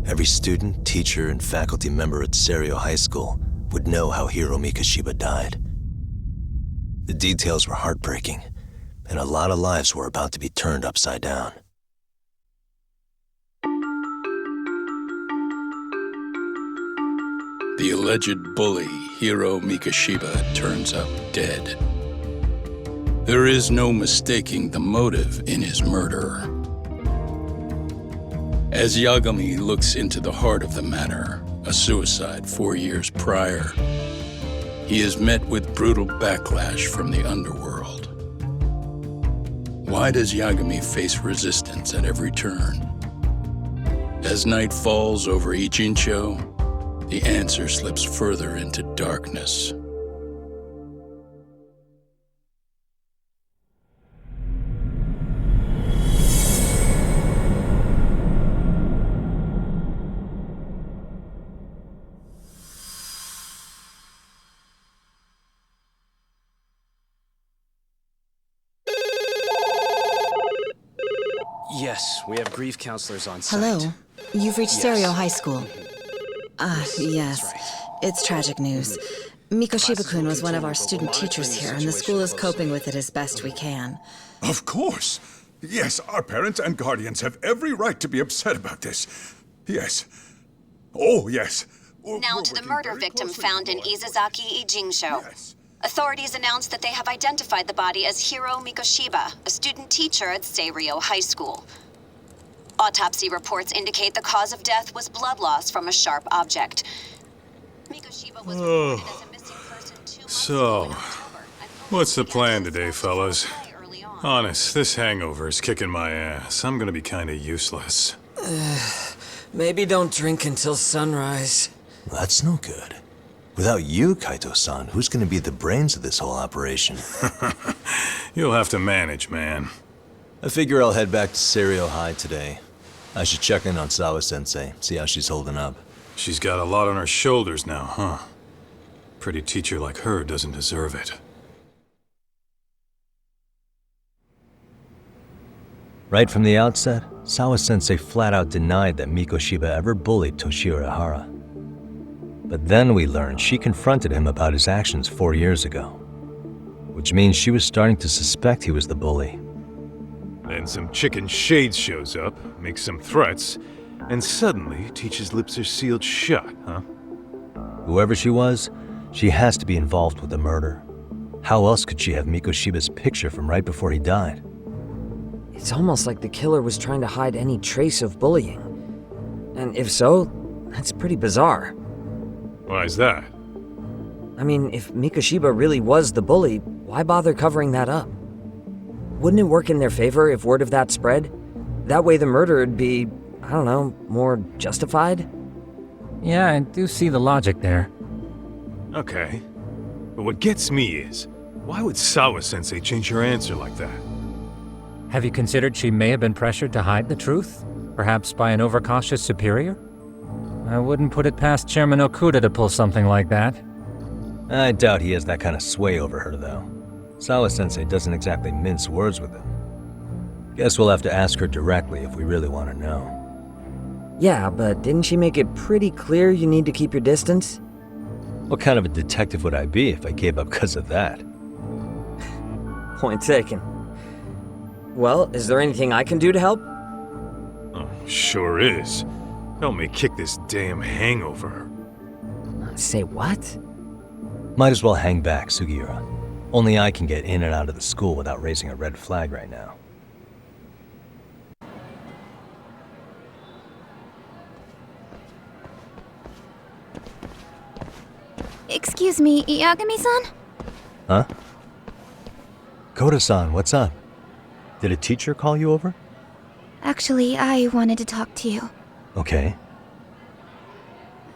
Every student, teacher, and faculty member at Serio High School would know how Hiro Mikashiba died. The details were heartbreaking, and a lot of lives were about to be turned upside down. The alleged bully, Hiro Mikashiba, turns up dead. There is no mistaking the motive in his murder. As Yagami looks into the heart of the matter, a suicide 4 years prior, he is met with brutal backlash from the underworld. Why does Yagami face resistance at every turn? As night falls over Ijincho, the answer slips further into darkness. Yes, we have grief counselors on site. Hello. You've reached Yes. Stereo High School. Yes. It's tragic news. Mikoshiba-kun was one of our student teachers here, and the school is coping with it as best we can. Of course. Yes, our parents and guardians have every right to be upset about this. Yes. Oh, yes. Now to the murder victim found in Izazaki Ijinsho. Authorities announced that they have identified the body as Hiro Mikoshiba, a student teacher at Seiryo High School. Autopsy reports indicate the cause of death was blood loss from a sharp object. Mikoshiba was reported as a missing person 2 months So, what's the plan today, fellas? Honest, this hangover is kicking my ass. I'm gonna be kinda useless. Maybe don't drink until sunrise. That's no good. Without you, Kaito-san, who's gonna be the brains of this whole operation? You'll have to manage, man. I figure I'll head back to Seiryo High today. I should check in on Sawa-sensei, see how she's holding up. She's got a lot on her shoulders now, huh? Pretty teacher like her doesn't deserve it. Right from the outset, Sawa-sensei flat out denied that Mikoshiba ever bullied Toshiro Ihara. But then we learned she confronted him about his actions 4 years ago, which means she was starting to suspect he was the bully. Then some chicken shade shows up, makes some threats, and suddenly Teach's lips are sealed shut, huh? Whoever she was, she has to be involved with the murder. How else could she have Mikoshiba's picture from right before he died? It's almost like the killer was trying to hide any trace of bullying. And if so, that's pretty bizarre. Why's that? I mean, if Mikoshiba really was the bully, why bother covering that up? Wouldn't it work in their favor if word of that spread? That way the murder would be, I don't know, more justified? Yeah, I do see the logic there. Okay. But what gets me is, why would Sawa-sensei change her answer like that? Have you considered she may have been pressured to hide the truth? Perhaps by an overcautious superior? I wouldn't put it past Chairman Okuda to pull something like that. I doubt he has that kind of sway over her, though. Sawa-sensei doesn't exactly mince words with him. Guess we'll have to ask her directly if we really want to know. Yeah, but didn't she make it pretty clear you need to keep your distance? What kind of a detective would I be if I gave up because of that? Point taken. Well, is there anything I can do to help? Oh, sure is. Help me kick this damn hangover. Say what? Might as well hang back, Sugiura. Only I can get in and out of the school without raising a red flag right now. Excuse me, Yagami-san? Huh? Koda-san, what's up? Did a teacher call you over? Actually, I wanted to talk to you. Okay.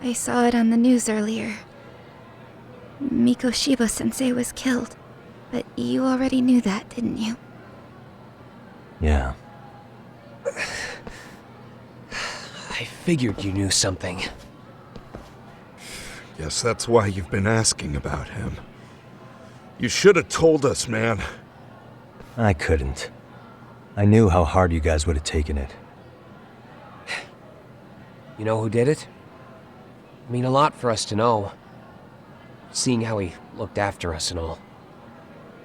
I saw it on the news earlier. Mikoshiba-sensei was killed. But you already knew that, didn't you? Yeah. I figured you knew something. Guess that's why you've been asking about him. You should have told us, man. I couldn't. I knew how hard you guys would have taken it. You know who did it? It'd mean a lot for us to know. seeing how he looked after us and all.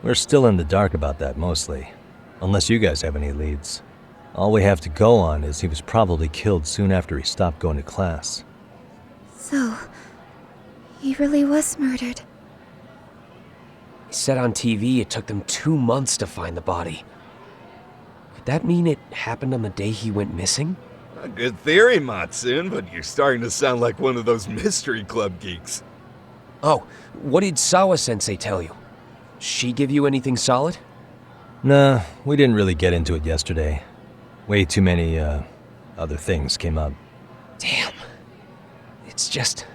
We're still in the dark about that mostly, unless you guys have any leads. All we have to go on is he was probably killed soon after he stopped going to class. So, he really was murdered. He said on TV it took them 2 months to find the body. Could that mean it happened on the day he went missing? A good theory, Matsun, but you're starting to sound like one of those mystery club geeks. Oh, what did Sawa-sensei tell you? She give you anything solid? Nah, we didn't really get into it yesterday. Way too many, other things came up. Damn. It's just...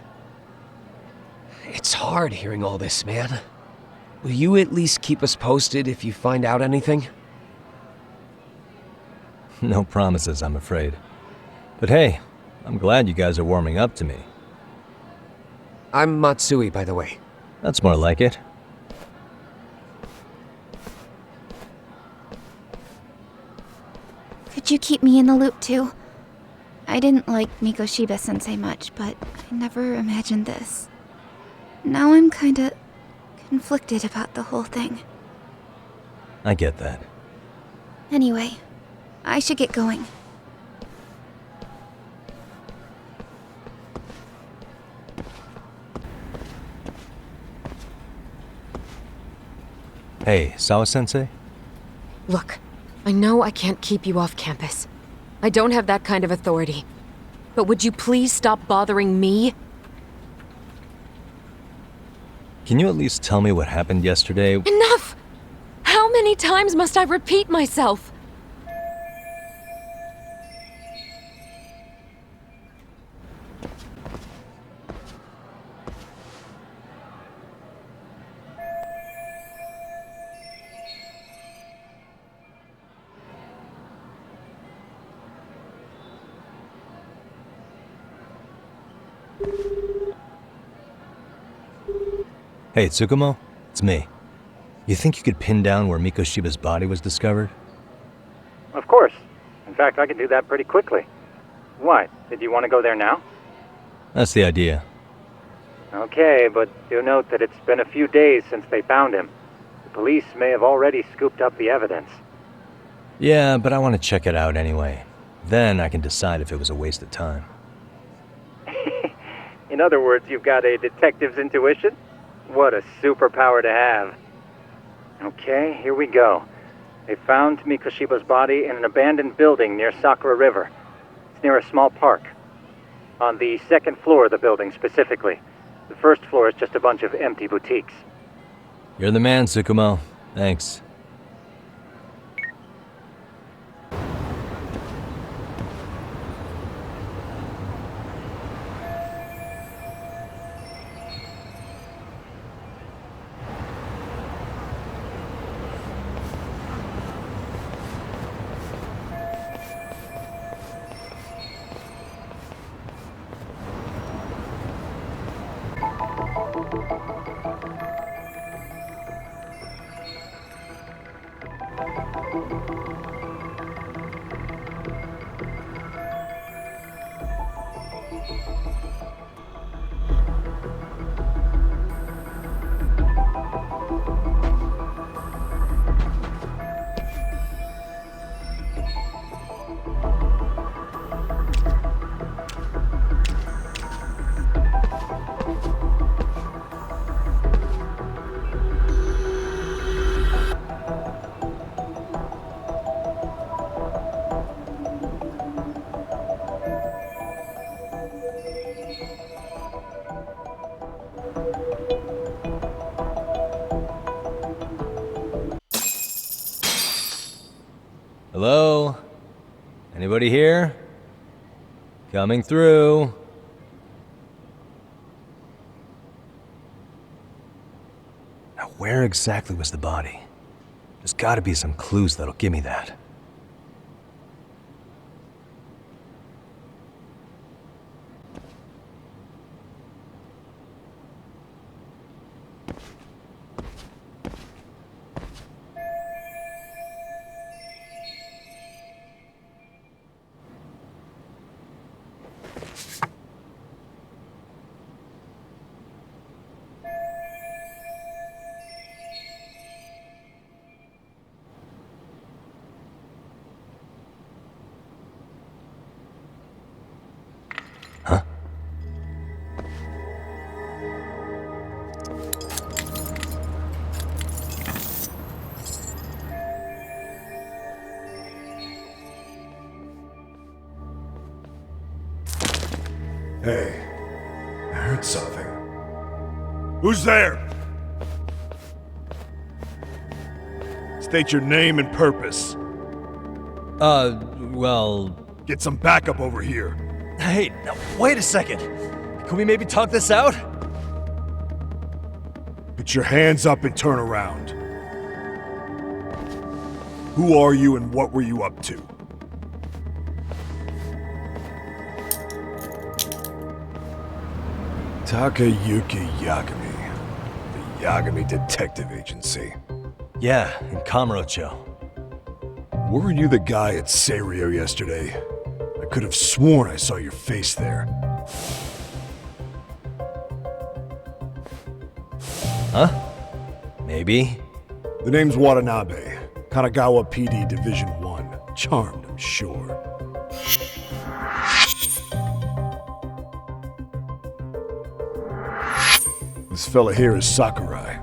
It's hard hearing all this, man. Will you at least keep us posted if you find out anything? No promises, I'm afraid. But hey, I'm glad you guys are warming up to me. I'm Matsui, by the way. That's more like it. Could you keep me in the loop too? I didn't like Mikoshiba-sensei much, but I never imagined this. Now I'm kinda conflicted about the whole thing. I get that. Anyway, I should get going. Hey, Sawa-sensei? Look, I know I can't keep you off campus. I don't have that kind of authority. But would you please stop bothering me? Can you at least tell me what happened yesterday? Enough! How many times must I repeat myself? Hey, Tsukumo? It's me. You think you could pin down where Mikoshiba's body was discovered? Of course. In fact, I can do that pretty quickly. What? Did you want to go there now? That's the idea. Okay, but do note that it's been a few days since they found him. The police may have already scooped up the evidence. Yeah, but I want to check it out anyway. Then I can decide if it was a waste of time. In other words, you've got a detective's intuition? What a superpower to have. Okay, here we go. They found Mikoshiba's body in an abandoned building near Sakura River. It's near a small park. On the second floor of the building, specifically. The first floor is just a bunch of empty boutiques. You're the man, Tsukumo. Thanks. Hello? Anybody here? Coming through. Now, where exactly was the body? There's gotta be some clues that'll give me that. Hey, I heard something. Who's there? State your name and purpose. Well... Get some backup over here. Hey, now, wait a second. Can we maybe talk this out? Put your hands up and turn around. Who are you and what were you up to? Takayuki Yagami. The Yagami Detective Agency. Yeah, in Kamurocho. Weren't you the guy at Seirio yesterday? I could have sworn I saw your face there. Huh? Maybe. The name's Watanabe. Kanagawa PD Division 1. Charmed, I'm sure. This fella here is Sakurai.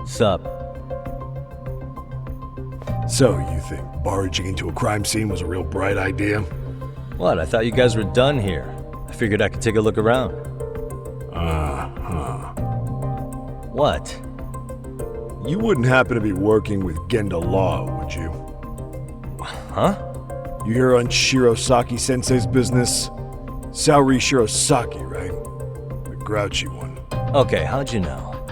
Sup? So, you think barging into a crime scene was a real bright idea? What? I thought you guys were done here. I figured I could take a look around. Uh-huh. What? You wouldn't happen to be working with Genda Law, would you? Huh? You hear on Shirosaki-sensei's business? Saori Shirosaki, right? The grouchy one. Okay, how'd you know?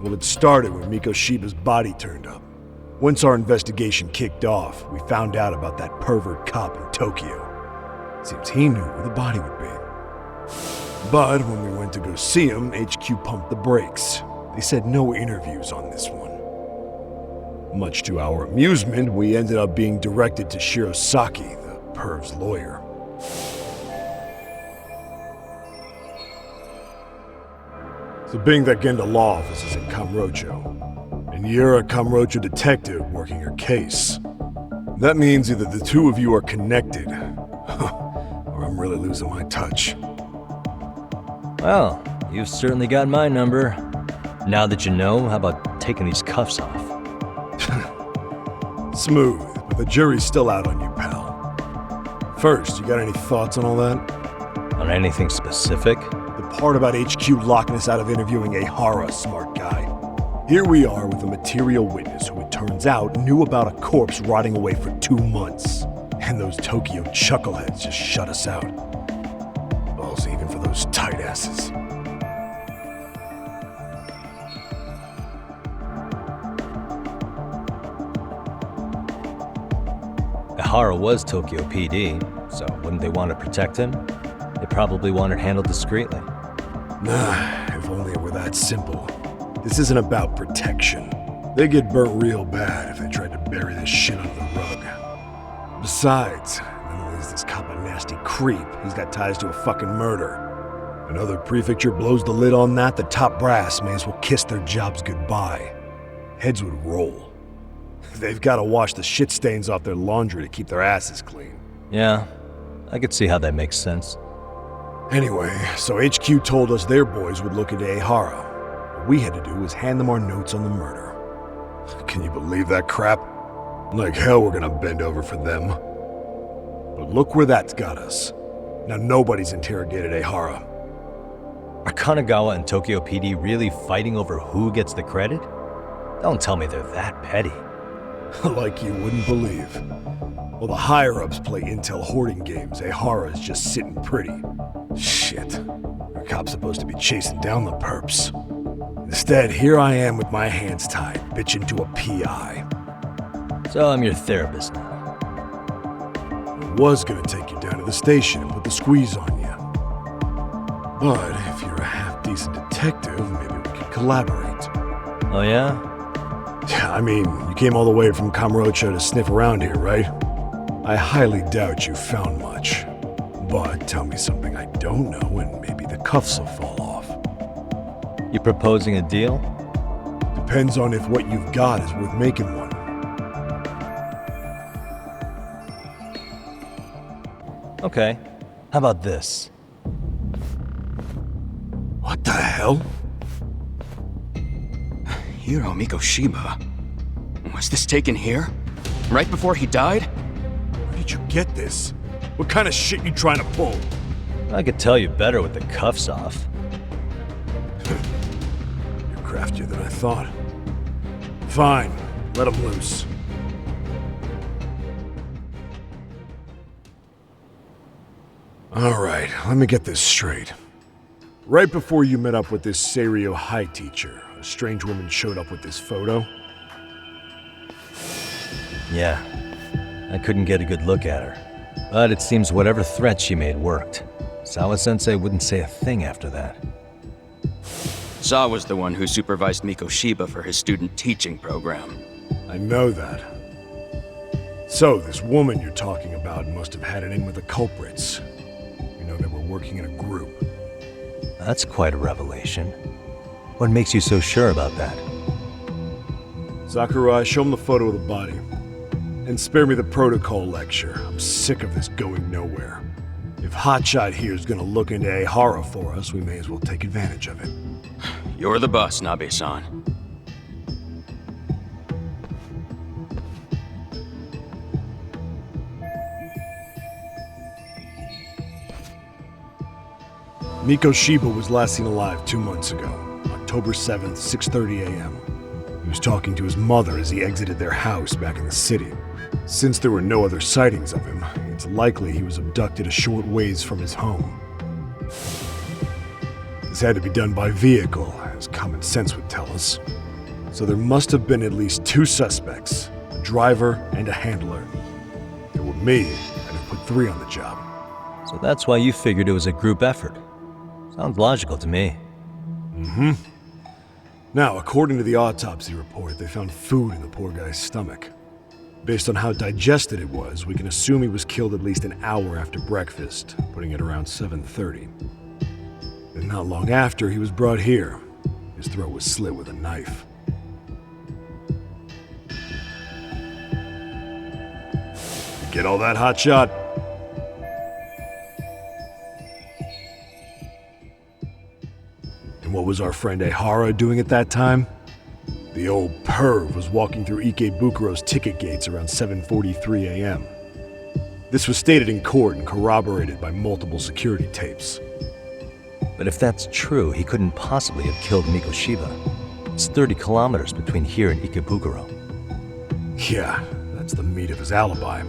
Well, it started when Mikoshiba's body turned up. Once our investigation kicked off, we found out about that pervert cop in Tokyo. Seems he knew where the body would be. But when we went to go see him, HQ pumped the brakes. They said no interviews on this one. Much to our amusement, we ended up being directed to Shirosaki, the perv's lawyer. So being that Genda Law office is in Kamurocho, and you're a Kamurocho detective working your case, that means either the two of you are connected, or I'm really losing my touch. Well, you've certainly got my number. Now that you know, how about taking these cuffs off? Smooth, but the jury's still out on you, pal. First, you got any thoughts on all that? On anything specific? The part about HQ locking us out of interviewing a Hara, smart guy. Here we are with a material witness who it turns out knew about a corpse rotting away for 2 months. And those Tokyo chuckleheads just shut us out. Balls even for those tight asses. Hara was Tokyo PD, so wouldn't they want to protect him? They probably want it handled discreetly. Nah, if only it were that simple. This isn't about protection. They get burnt real bad if they tried to bury this shit under the rug. Besides, not only is this cop a nasty creep, he's got ties to a fucking murder. Another prefecture blows the lid on that, the top brass may as well kiss their jobs goodbye. Heads would roll. They've got to wash the shit stains off their laundry to keep their asses clean. Yeah, I could see how that makes sense. Anyway, so HQ told us their boys would look into Ehara. What we had to do was hand them our notes on the murder. Can you believe that crap? Like hell we're gonna bend over for them. But look where that's got us. Now nobody's interrogated Ehara. Are Kanagawa and Tokyo PD really fighting over who gets the credit? Don't tell me they're that petty. Like you wouldn't believe. While the higher-ups play intel hoarding games, Ehara is just sitting pretty. Shit. The cop's supposed to be chasing down the perps. Instead, here I am with my hands tied, bitching to a PI. So I'm your therapist now. I was gonna take you down to the station and put the squeeze on you. But if you're a half-decent detective, maybe we could collaborate. Oh yeah? Yeah, I mean, you came all the way from Kamurocho to sniff around here, right? I highly doubt you found much. But tell me something I don't know and maybe the cuffs will fall off. You proposing a deal? Depends on if what you've got is worth making one. Okay. How about this? What the hell? Hiro Mikoshiba. Was this taken here? Right before he died? Where did you get this? What kind of shit you trying to pull? I could tell you better with the cuffs off. You're craftier than I thought. Fine, let him loose. Alright, let me get this straight. Right before you met up with this Seiryo High teacher, a strange woman showed up with this photo? Yeah, I couldn't get a good look at her. But it seems whatever threat she made worked. Sawa-sensei wouldn't say a thing after that. Zawa's the one who supervised Mikoshiba for his student teaching program. I know that. So, this woman you're talking about must have had it in with the culprits. You know, they were working in a group. That's quite a revelation. What makes you so sure about that? Sakurai, show him the photo of the body. And spare me the protocol lecture. I'm sick of this going nowhere. If Hotshot here is gonna look into Ehara for us, we may as well take advantage of it. You're the boss, Nabe-san. Mikoshiba was last seen alive 2 months ago, October 7th, 6:30 a.m. He was talking to his mother as he exited their house back in the city. Since there were no other sightings of him, it's likely he was abducted a short ways from his home. This had to be done by vehicle, as common sense would tell us. So there must have been at least 2 suspects, a driver and a handler. If it were me, I'd have put 3 on the job. So that's why you figured it was a group effort. Sounds logical to me. Mm-hmm. Now, according to the autopsy report, they found food in the poor guy's stomach. Based on how digested it was, we can assume he was killed at least an hour after breakfast, putting it around 7:30. And not long after, he was brought here. His throat was slit with a knife. You get all that, Hotshot? And what was our friend Ehara doing at that time? The old perv was walking through Ikebukuro's ticket gates around 7:43 a.m. This was stated in court and corroborated by multiple security tapes. But if that's true, he couldn't possibly have killed Mikoshiba. It's 30 kilometers between here and Ikebukuro. Yeah, that's the meat of his alibi.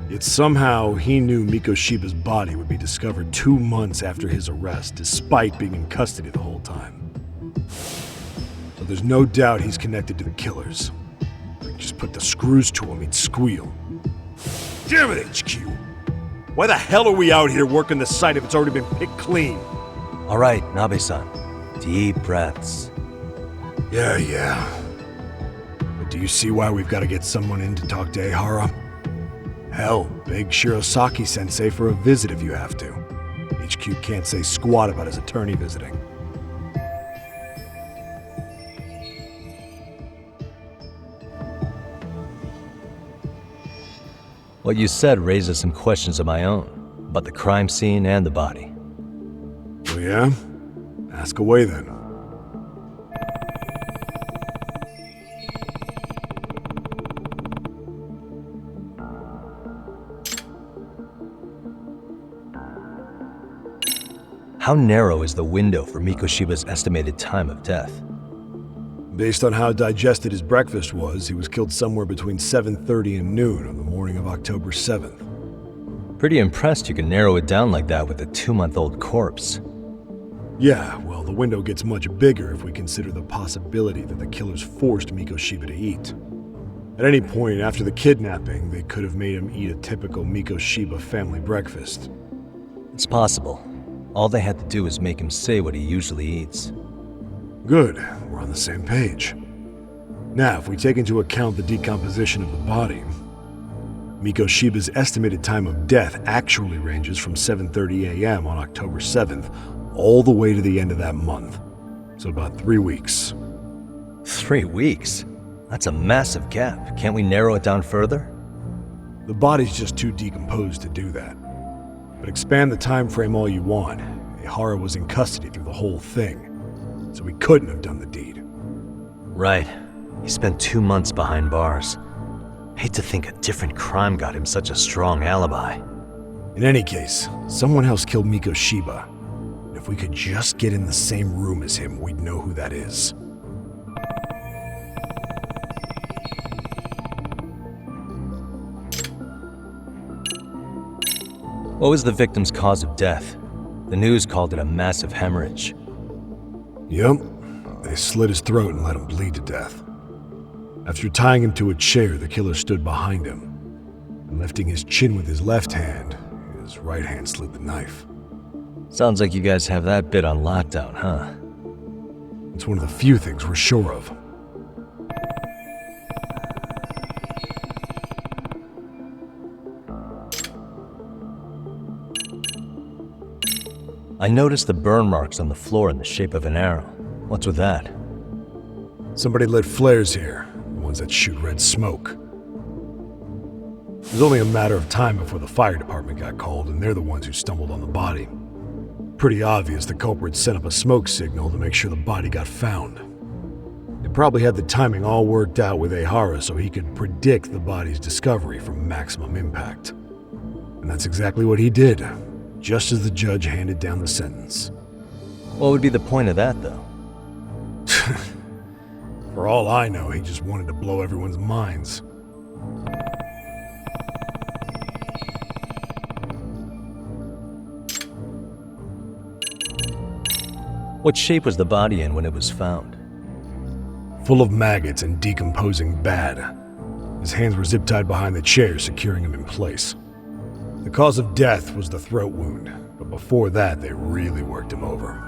Yet somehow he knew Mikoshiba's body would be discovered 2 months after his arrest, despite being in custody the whole time. So there's no doubt he's connected to the killers. If we could just put the screws to him, he'd squeal. Damn it, HQ! Why the hell are we out here working the site if it's already been picked clean? All right, Nabe-san. Deep breaths. Yeah. But do you see why we've got to get someone in to talk to Ehara? Hell, beg Shirosaki-sensei for a visit if you have to. HQ can't say squat about his attorney visiting. What you said raises some questions of my own, about the crime scene and the body. Oh yeah? Ask away then. How narrow is the window for Mikoshiba's estimated time of death? Based on how digested his breakfast was, he was killed somewhere between 7:30 and noon on the morning of October 7th. Pretty impressed you can narrow it down like that with a 2-month-old corpse. Yeah, well, the window gets much bigger if we consider the possibility that the killers forced Mikoshiba to eat. At any point after the kidnapping, they could have made him eat a typical Mikoshiba family breakfast. It's possible. All they had to do was make him say what he usually eats. Good, we're on the same page. Now, if we take into account the decomposition of the body, Mikoshiba's estimated time of death actually ranges from 7:30 a.m. on October 7th all the way to the end of that month. So about 3 weeks. 3 weeks? That's a massive gap. Can't we narrow it down further? The body's just too decomposed to do that. But expand the time frame all you want. Ehara was in custody through the whole thing, so he couldn't have done the deed. Right. He spent 2 months behind bars. Hate to think a different crime got him such a strong alibi. In any case, someone else killed Mikoshiba. If we could just get in the same room as him, we'd know who that is. What was the victim's cause of death? The news called it a massive hemorrhage. Yep. They slit his throat and let him bleed to death. After tying him to a chair, the killer stood behind him. And lifting his chin with his left hand, his right hand slid the knife. Sounds like you guys have that bit on lockdown, huh? It's one of the few things we're sure of. I noticed the burn marks on the floor in the shape of an arrow. What's with that? Somebody lit flares here, the ones that shoot red smoke. It was only a matter of time before the fire department got called, and they're the ones who stumbled on the body. Pretty obvious the culprit set up a smoke signal to make sure the body got found. They probably had the timing all worked out with Ehara so he could predict the body's discovery from maximum impact. And that's exactly what he did, just as the judge handed down the sentence. What would be the point of that, though? For all I know, he just wanted to blow everyone's minds. What shape was the body in when it was found? Full of maggots and decomposing bad. His hands were zip-tied behind the chair, securing him in place. The cause of death was the throat wound, but before that, they really worked him over.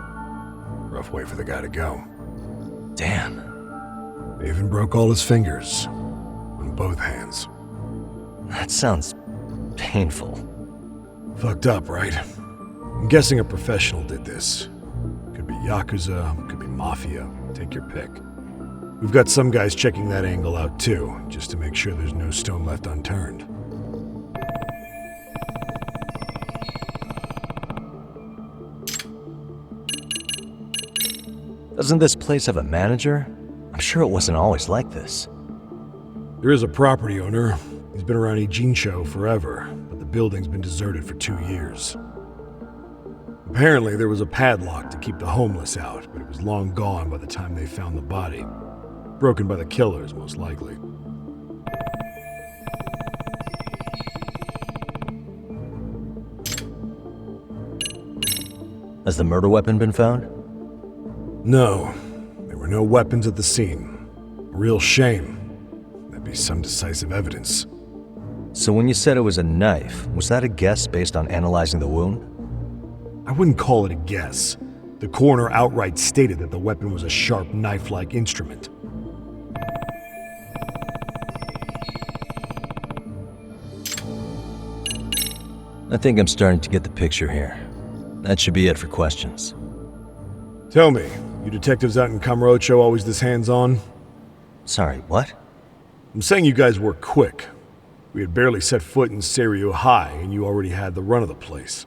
Rough way for the guy to go. Damn. They even broke all his fingers, on both hands. That sounds painful. Fucked up, right? I'm guessing a professional did this. Could be Yakuza, could be Mafia, take your pick. We've got some guys checking that angle out too, just to make sure there's no stone left unturned. Doesn't this place have a manager? I'm sure it wasn't always like this. There is a property owner. He's been around Ijincho forever, but the building's been deserted for 2 years. Apparently, there was a padlock to keep the homeless out, but it was long gone by the time they found the body. Broken by the killers, most likely. Has the murder weapon been found? No. There were no weapons at the scene. A real shame. That'd be some decisive evidence. So when you said it was a knife, was that a guess based on analyzing the wound? I wouldn't call it a guess. The coroner outright stated that the weapon was a sharp knife-like instrument. I think I'm starting to get the picture here. That should be it for questions. Tell me, you detectives out in Kamurocho always this hands-on? Sorry, what? I'm saying you guys work quick. We had barely set foot in Seiryu High, and you already had the run of the place.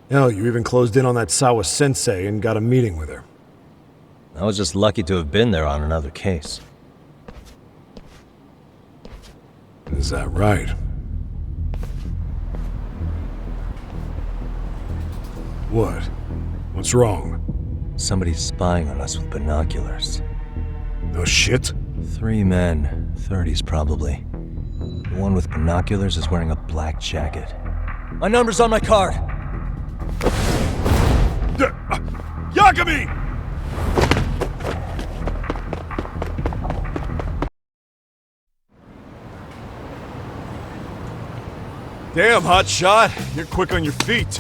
Hell, you even closed in on that Sawa-sensei and got a meeting with her. I was just lucky to have been there on another case. Is that right? What? What's wrong? Somebody's spying on us with binoculars. No shit? 3 men, 30s probably. The one with binoculars is wearing a black jacket. My number's on my card! Yagami! Damn, hotshot. You're quick on your feet.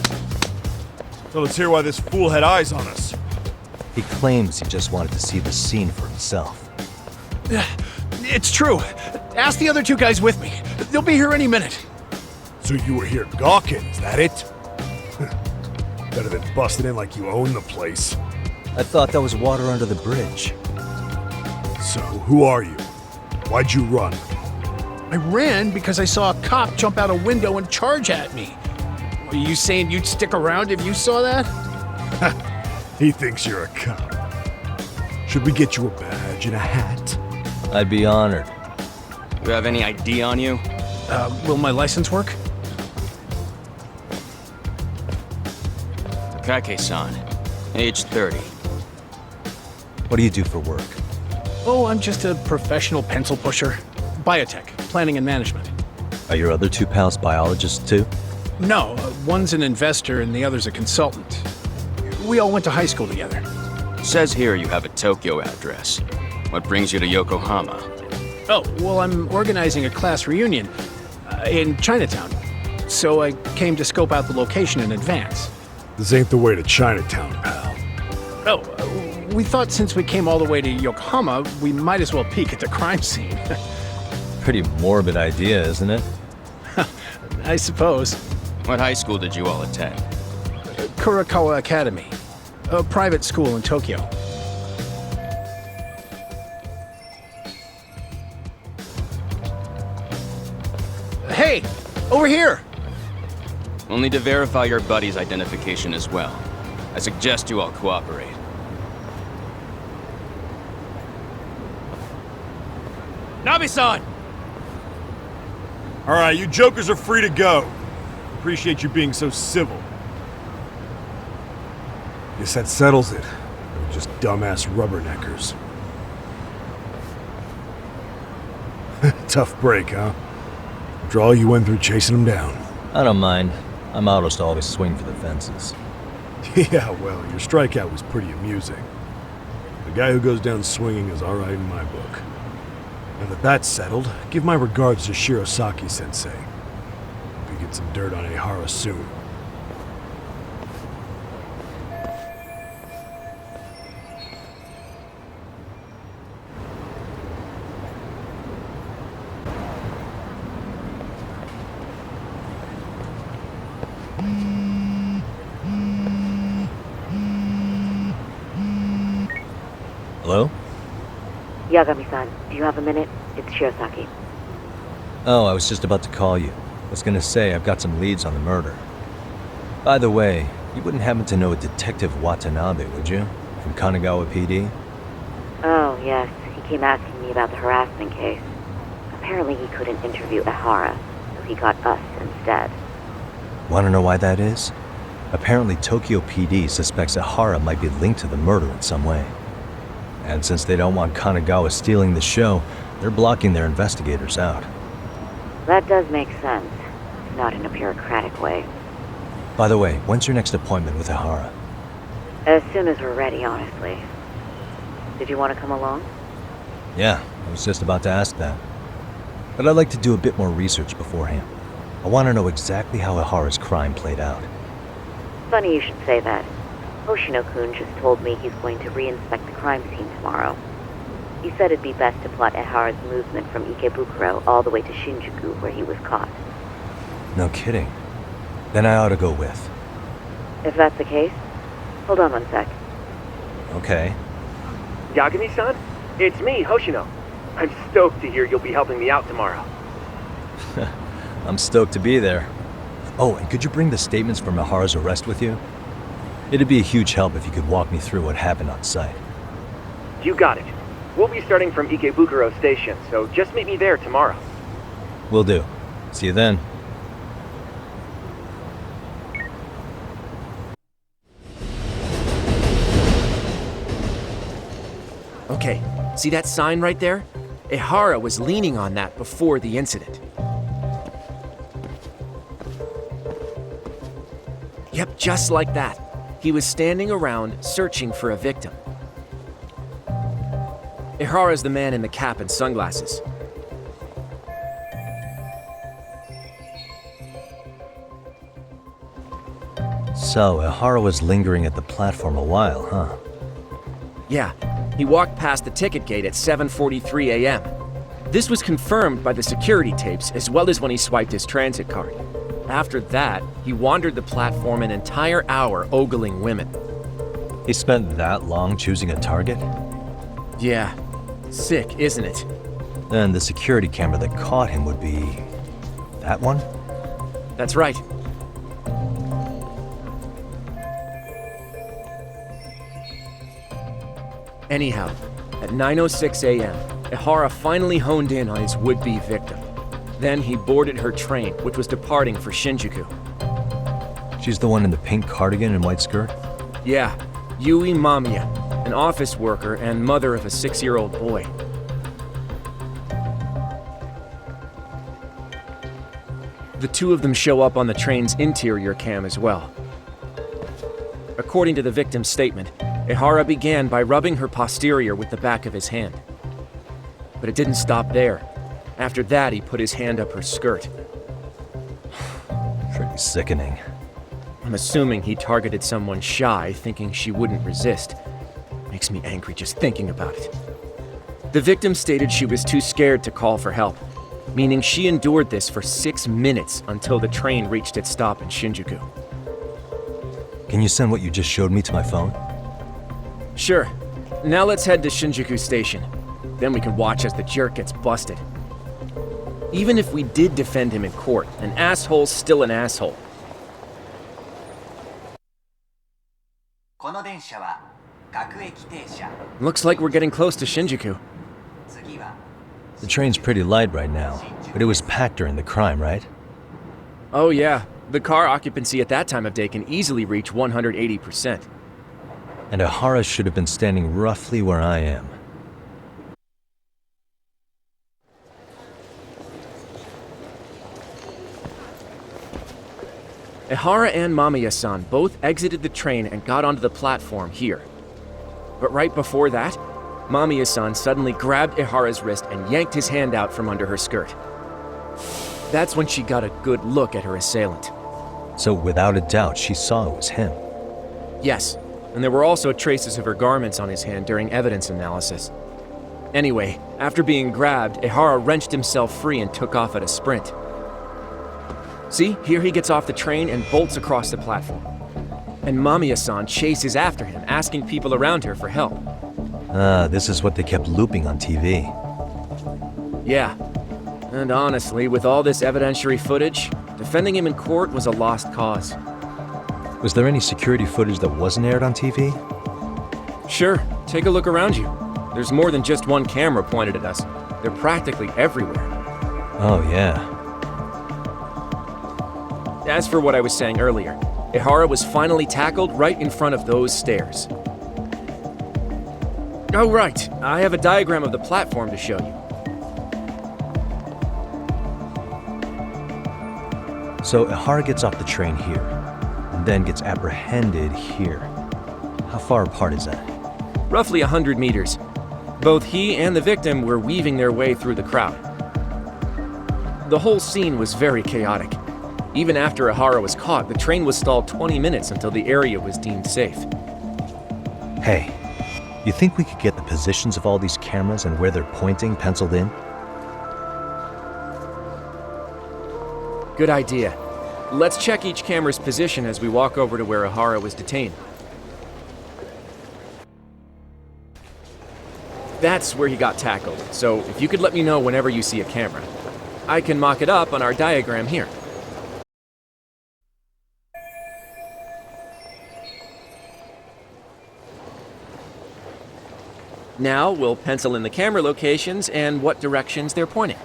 So let's hear why this fool had eyes on us. He claims he just wanted to see the scene for himself. It's true. Ask the other 2 guys with me. They'll be here any minute. So you were here gawking, is that it? Better than busting in like you own the place. I thought that was water under the bridge. So, who are you? Why'd you run? I ran because I saw a cop jump out a window and charge at me. Are you saying you'd stick around if you saw that? He thinks you're a cop. Should we get you a badge and a hat? I'd be honored. You have any ID on you? Will my license work? Kake-san, age 30. What do you do for work? Oh, I'm just a professional pencil pusher. Biotech, planning and management. Are your other two pals biologists too? No, one's an investor and the other's a consultant. We all went to high school together. Says here you have a Tokyo address. What brings you to Yokohama? Oh, well, I'm organizing a class reunion in Chinatown. So I came to scope out the location in advance. This ain't the way to Chinatown, pal. Oh, we thought since we came all the way to Yokohama, we might as well peek at the crime scene. Pretty morbid idea, isn't it? I suppose. What high school did you all attend? Kurakawa Academy, a private school in Tokyo. Hey, over here! We'll need to verify your buddy's identification as well. I suggest you all cooperate. Nabi-san! All right, you jokers are free to go. Appreciate you being so civil. Guess that settles it. We're just dumbass rubberneckers. Tough break, huh? After all you went through chasing them down. I don't mind. I'm autos to always swing for the fences. Yeah, well, your strikeout was pretty amusing. The guy who goes down swinging is alright in my book. Now that that's settled, give my regards to Shirosaki-sensei. Hope you get some dirt on Ehara soon. Hello? Yagami-san, do you have a minute? It's Shirosaki. Oh, I was just about to call you. I was gonna say, I've got some leads on the murder. By the way, you wouldn't happen to know a Detective Watanabe, would you? From Kanagawa PD? Oh, yes. He came asking me about the harassment case. Apparently he couldn't interview Ehara, so he got us instead. Wanna know why that is? Apparently Tokyo PD suspects Ehara might be linked to the murder in some way. And since they don't want Kanagawa stealing the show, they're blocking their investigators out. That does make sense. Not in a bureaucratic way. By the way, when's your next appointment with Ehara? As soon as we're ready, honestly. Did you want to come along? Yeah, I was just about to ask that. But I'd like to do a bit more research beforehand. I want to know exactly how Ehara's crime played out. Funny you should say that. Hoshino-kun just told me he's going to re-inspect the crime scene tomorrow. He said it'd be best to plot Ehara's movement from Ikebukuro all the way to Shinjuku, where he was caught. No kidding. Then I ought to go with. If that's the case, hold on one sec. Okay. Yagami-san? It's me, Hoshino. I'm stoked to hear you'll be helping me out tomorrow. I'm stoked to be there. Oh, and could you bring the statements from Ehara's arrest with you? It'd be a huge help if you could walk me through what happened on site. You got it. We'll be starting from Ikebukuro Station, so just meet me there tomorrow. Will do. See you then. Okay, see that sign right there? Ehara was leaning on that before the incident. Yep, just like that. He was standing around searching for a victim. Ehara's the man in the cap and sunglasses. So, Ehara was lingering at the platform a while, huh? Yeah, he walked past the ticket gate at 7:43 a.m. This was confirmed by the security tapes as well as when he swiped his transit card. After that, he wandered the platform an entire hour ogling women. He spent that long choosing a target? Yeah. Sick, isn't it? Then the security camera that caught him would be... that one? That's right. Anyhow, at 9:06 a.m., Ehara finally honed in on his would-be victim. Then he boarded her train, which was departing for Shinjuku. She's the one in the pink cardigan and white skirt? Yeah, Yui Mamiya, an office worker and mother of a 6-year-old boy. The two of them show up on the train's interior cam as well. According to the victim's statement, Ihara began by rubbing her posterior with the back of his hand. But it didn't stop there. After that, he put his hand up her skirt. Pretty sickening. I'm assuming he targeted someone shy, thinking she wouldn't resist. Makes me angry just thinking about it. The victim stated she was too scared to call for help, meaning she endured this for 6 minutes until the train reached its stop in Shinjuku. Can you send what you just showed me to my phone? Sure. Now let's head to Shinjuku Station. Then we can watch as the jerk gets busted. Even if we did defend him in court, an asshole's still an asshole. Looks like we're getting close to Shinjuku. The train's pretty light right now, but it was packed during the crime, right? Oh yeah, the car occupancy at that time of day can easily reach 180%. And Ihara should have been standing roughly where I am. Ihara and Mamiya-san both exited the train and got onto the platform here. But right before that, Mamiya-san suddenly grabbed Ihara's wrist and yanked his hand out from under her skirt. That's when she got a good look at her assailant. So without a doubt, she saw it was him. Yes, and there were also traces of her garments on his hand during evidence analysis. Anyway, after being grabbed, Ihara wrenched himself free and took off at a sprint. See, here he gets off the train and bolts across the platform. And Mamiya-san chases after him, asking people around her for help. Ah, this is what they kept looping on TV. Yeah. And honestly, with all this evidentiary footage, defending him in court was a lost cause. Was there any security footage that wasn't aired on TV? Sure, take a look around you. There's more than just one camera pointed at us. They're practically everywhere. Oh, yeah. As for what I was saying earlier, Ihara was finally tackled right in front of those stairs. Oh right, I have a diagram of the platform to show you. So Ihara gets off the train here, and then gets apprehended here. How far apart is that? Roughly 100 meters. Both he and the victim were weaving their way through the crowd. The whole scene was very chaotic. Even after Ihara was caught, the train was stalled 20 minutes until the area was deemed safe. Hey, you think we could get the positions of all these cameras and where they're pointing penciled in? Good idea. Let's check each camera's position as we walk over to where Ihara was detained. That's where he got tackled, so if you could let me know whenever you see a camera. I can mock it up on our diagram here. Now we'll pencil in the camera locations and what directions they're pointing.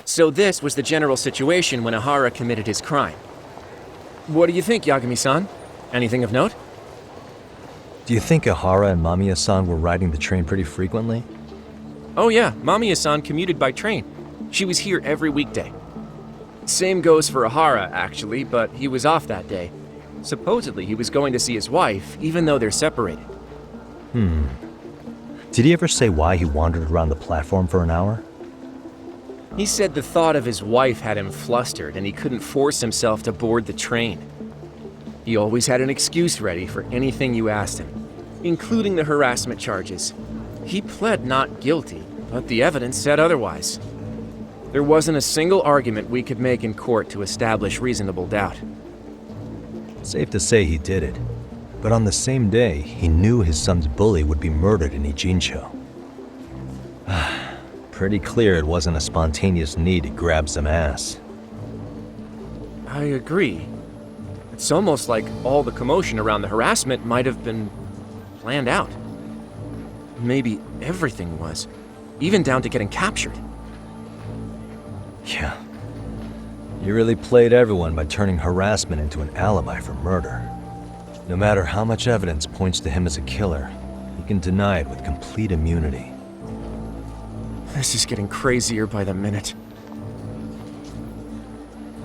So this was the general situation when Ihara committed his crime. What do you think, Yagami-san? Anything of note? Do you think Ihara and Mamiya-san were riding the train pretty frequently? Oh yeah, Mamiya-san commuted by train. She was here every weekday. Same goes for Ihara, actually, but he was off that day. Supposedly he was going to see his wife, even though they're separated. Did he ever say why he wandered around the platform for an hour? He said the thought of his wife had him flustered and he couldn't force himself to board the train. He always had an excuse ready for anything you asked him, including the harassment charges. He pled not guilty, but the evidence said otherwise. There wasn't a single argument we could make in court to establish reasonable doubt. Safe to say he did it. But on the same day, he knew his son's bully would be murdered in Ijincho. Pretty clear it wasn't a spontaneous need to grab some ass. I agree. It's almost like all the commotion around the harassment might have been planned out. Maybe everything was, even down to getting captured. Yeah. You really played everyone by turning harassment into an alibi for murder. No matter how much evidence points to him as a killer, he can deny it with complete immunity. This is getting crazier by the minute.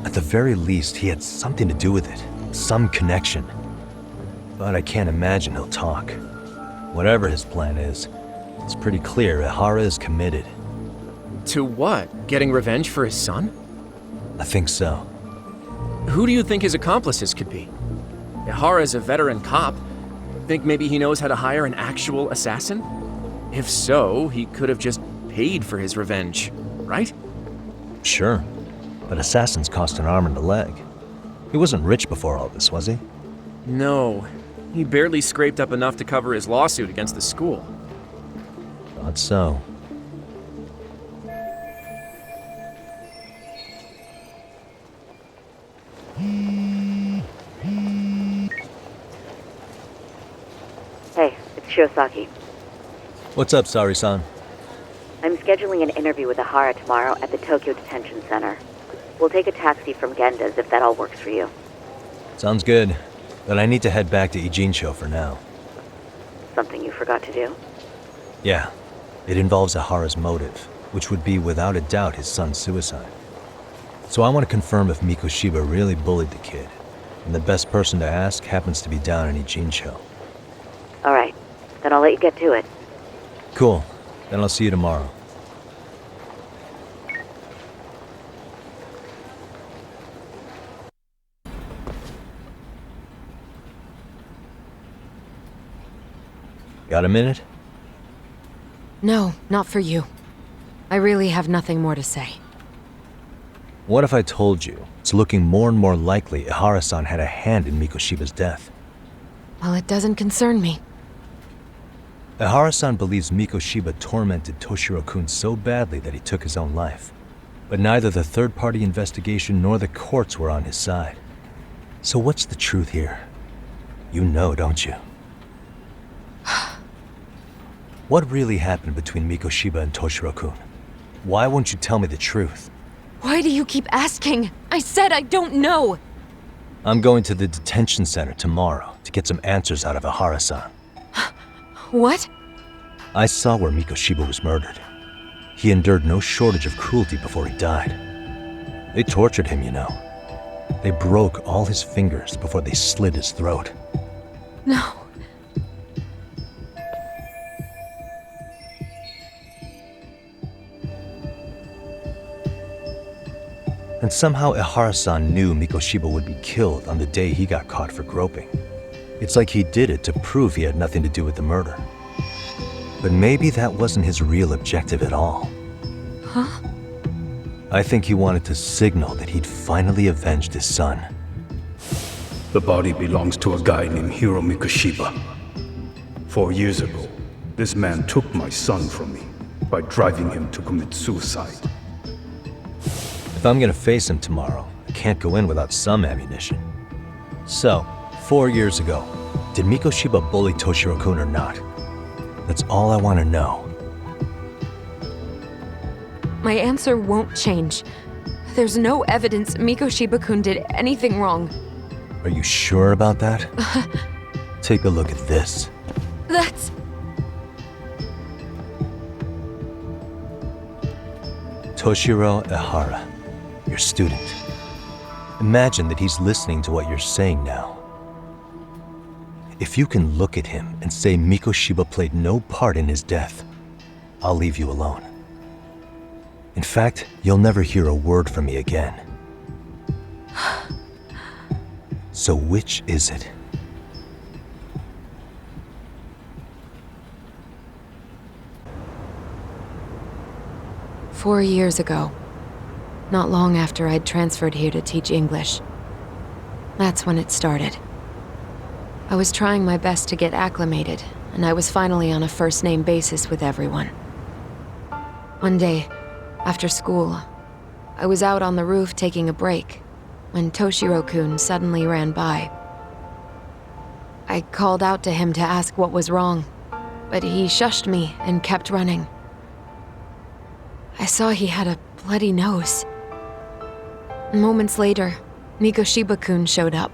At the very least, he had something to do with it. Some connection. But I can't imagine he'll talk. Whatever his plan is, it's pretty clear Ihara is committed. To what? Getting revenge for his son? I think so. Who do you think his accomplices could be? Ihara is a veteran cop. Think maybe he knows how to hire an actual assassin? If so, he could have just paid for his revenge, right? Sure. But assassins cost an arm and a leg. He wasn't rich before all this, was he? No. He barely scraped up enough to cover his lawsuit against the school. Thought so. Hey, it's Shiosaki. What's up, Sari-san? I'm scheduling an interview with Ihara tomorrow at the Tokyo Detention Center. We'll take a taxi from Genda's if that all works for you. Sounds good, but I need to head back to Ijincho for now. Something you forgot to do? Yeah, it involves Ihara's motive, which would be without a doubt his son's suicide. So I want to confirm if Mikoshiba really bullied the kid, and the best person to ask happens to be down in Ijincho. Alright, then I'll let you get to it. Cool, then I'll see you tomorrow. Got a minute? No, not for you. I really have nothing more to say. What if I told you it's looking more and more likely Ihara-san had a hand in Mikoshiba's death? Well, it doesn't concern me. Ihara-san believes Mikoshiba tormented Toshiro-kun so badly that he took his own life. But neither the third-party investigation nor the courts were on his side. So what's the truth here? You know, don't you? What really happened between Mikoshiba and Toshiro-kun? Why won't you tell me the truth? Why do you keep asking? I said I don't know! I'm going to the detention center tomorrow to get some answers out of Ihara-san. What? I saw where Mikoshiba was murdered. He endured no shortage of cruelty before he died. They tortured him, you know. They broke all his fingers before they slit his throat. No. And somehow Ihara-san knew Mikoshiba would be killed on the day he got caught for groping. It's like he did it to prove he had nothing to do with the murder. But maybe that wasn't his real objective at all. Huh? I think he wanted to signal that he'd finally avenged his son. The body belongs to a guy named Hiro Mikoshiba. 4 years ago, this man took my son from me by driving him to commit suicide. If I'm gonna face him tomorrow, I can't go in without some ammunition. So, 4 years ago, did Mikoshiba bully Toshiro-kun or not? That's all I want to know. My answer won't change. There's no evidence Mikoshiba-kun did anything wrong. Are you sure about that? Take a look at this. That's... Toshiro Ihara, your student. Imagine that he's listening to what you're saying now. If you can look at him and say Mikoshiba played no part in his death, I'll leave you alone. In fact, you'll never hear a word from me again. So which is it? "4 years ago, not long after I'd transferred here to teach English. That's when it started. I was trying my best to get acclimated, and I was finally on a first-name basis with everyone. One day, after school, I was out on the roof taking a break when Toshiro-kun suddenly ran by. I called out to him to ask what was wrong, but he shushed me and kept running. I saw he had a bloody nose. Moments later, Mikoshiba-kun showed up.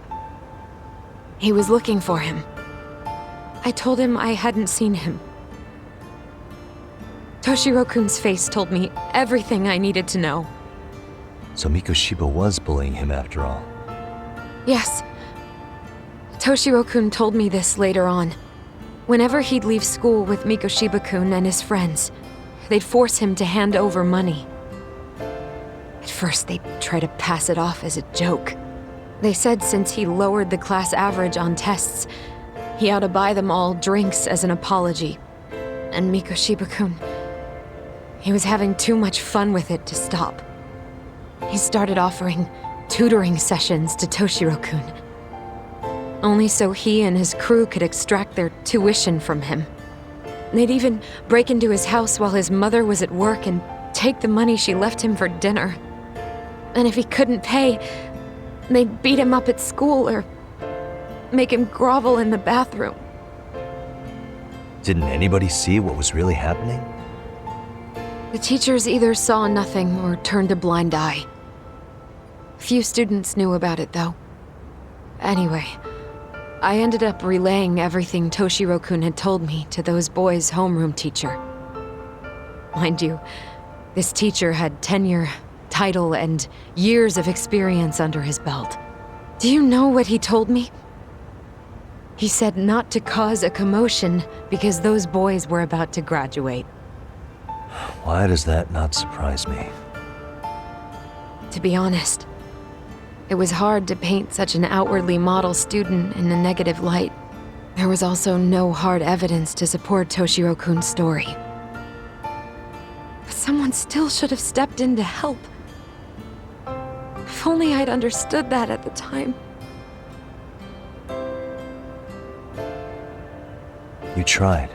He was looking for him. I told him I hadn't seen him. Toshiro-kun's face told me everything I needed to know. So Mikoshiba was bullying him after all. Yes. Toshiro-kun told me this later on. Whenever he'd leave school with Mikoshiba-kun and his friends, they'd force him to hand over money. At first, they'd try to pass it off as a joke. They said since he lowered the class average on tests, he ought to buy them all drinks as an apology. And Mikoshiba-kun, he was having too much fun with it to stop. He started offering tutoring sessions to Toshiro-kun, only so he and his crew could extract their tuition from him. They'd even break into his house while his mother was at work and take the money she left him for dinner. And if he couldn't pay, they'd beat him up at school or make him grovel in the bathroom. Didn't anybody see what was really happening? The teachers either saw nothing or turned a blind eye. Few students knew about it, though. Anyway, I ended up relaying everything Toshiro-kun had told me to those boys' homeroom teacher. Mind you, this teacher had tenure, title, and years of experience under his belt. Do you know what he told me? He said not to cause a commotion because those boys were about to graduate. Why does that not surprise me? To be honest, it was hard to paint such an outwardly model student in a negative light. There was also no hard evidence to support Toshiro-kun's story. But someone still should have stepped in to help. If only I'd understood that at the time. You tried.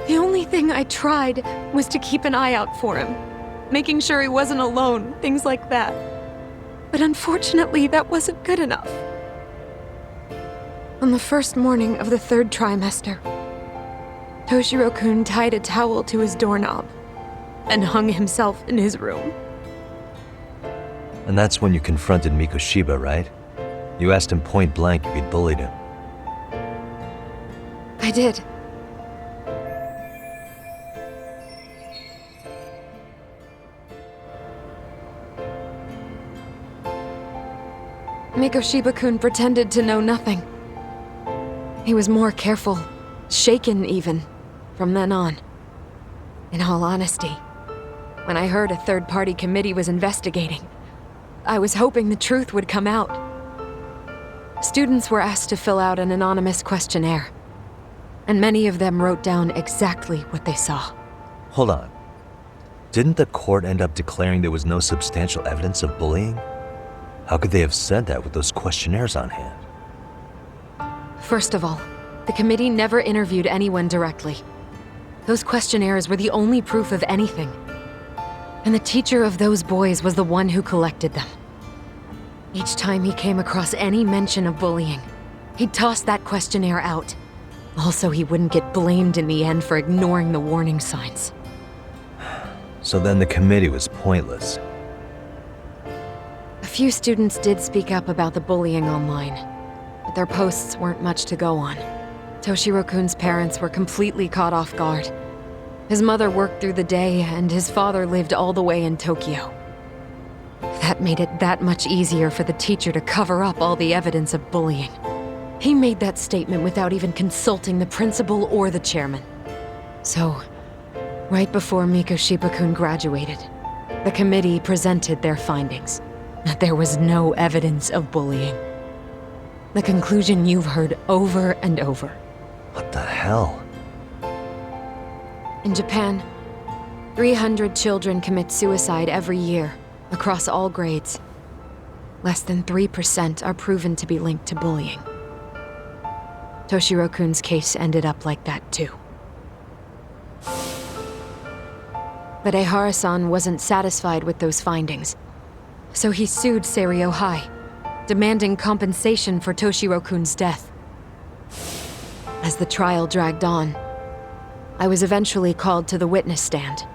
The only thing I tried was to keep an eye out for him, making sure he wasn't alone, things like that. But unfortunately, that wasn't good enough. On the first morning of the 3rd trimester, Toshiro-kun tied a towel to his doorknob and hung himself in his room. And that's when you confronted Mikoshiba, right? You asked him point blank if he'd bullied him. I did. Mikoshiba-kun pretended to know nothing. He was more careful, shaken even, from then on. In all honesty, when I heard a third-party committee was investigating, I was hoping the truth would come out. Students were asked to fill out an anonymous questionnaire, and many of them wrote down exactly what they saw. Hold on. Didn't the court end up declaring there was no substantial evidence of bullying? How could they have said that with those questionnaires on hand? First of all, the committee never interviewed anyone directly. Those questionnaires were the only proof of anything. And the teacher of those boys was the one who collected them. Each time he came across any mention of bullying, he'd toss that questionnaire out. Also, he wouldn't get blamed in the end for ignoring the warning signs. So then the committee was pointless. A few students did speak up about the bullying online, but their posts weren't much to go on. Toshiro-kun's parents were completely caught off guard. His mother worked through the day, and his father lived all the way in Tokyo. That made it that much easier for the teacher to cover up all the evidence of bullying. He made that statement without even consulting the principal or the chairman. So, right before Mikoshiba-kun graduated, the committee presented their findings. That there was no evidence of bullying. The conclusion you've heard over and over. What the hell? In Japan, 300 children commit suicide every year, across all grades. Less than 3% are proven to be linked to bullying. Toshiro-kun's case ended up like that too. But Ehara-san wasn't satisfied with those findings, so he sued Seiryo High, demanding compensation for Toshiro-kun's death. As the trial dragged on, I was eventually called to the witness stand.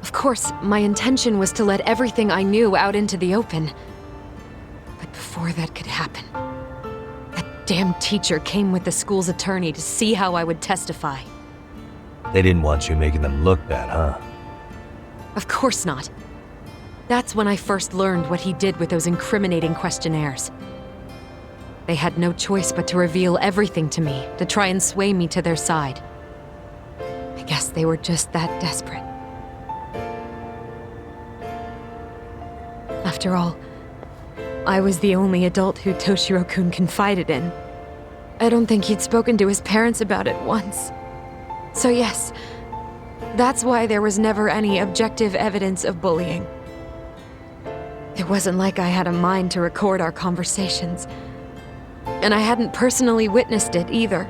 Of course, my intention was to let everything I knew out into the open. But before that could happen, that damn teacher came with the school's attorney to see how I would testify. They didn't want you making them look bad, huh? Of course not. That's when I first learned what he did with those incriminating questionnaires. They had no choice but to reveal everything to me, to try and sway me to their side. I guess they were just that desperate. After all, I was the only adult who Toshiro-kun confided in. I don't think he'd spoken to his parents about it once. So yes, that's why there was never any objective evidence of bullying. It wasn't like I had a mind to record our conversations. And I hadn't personally witnessed it either.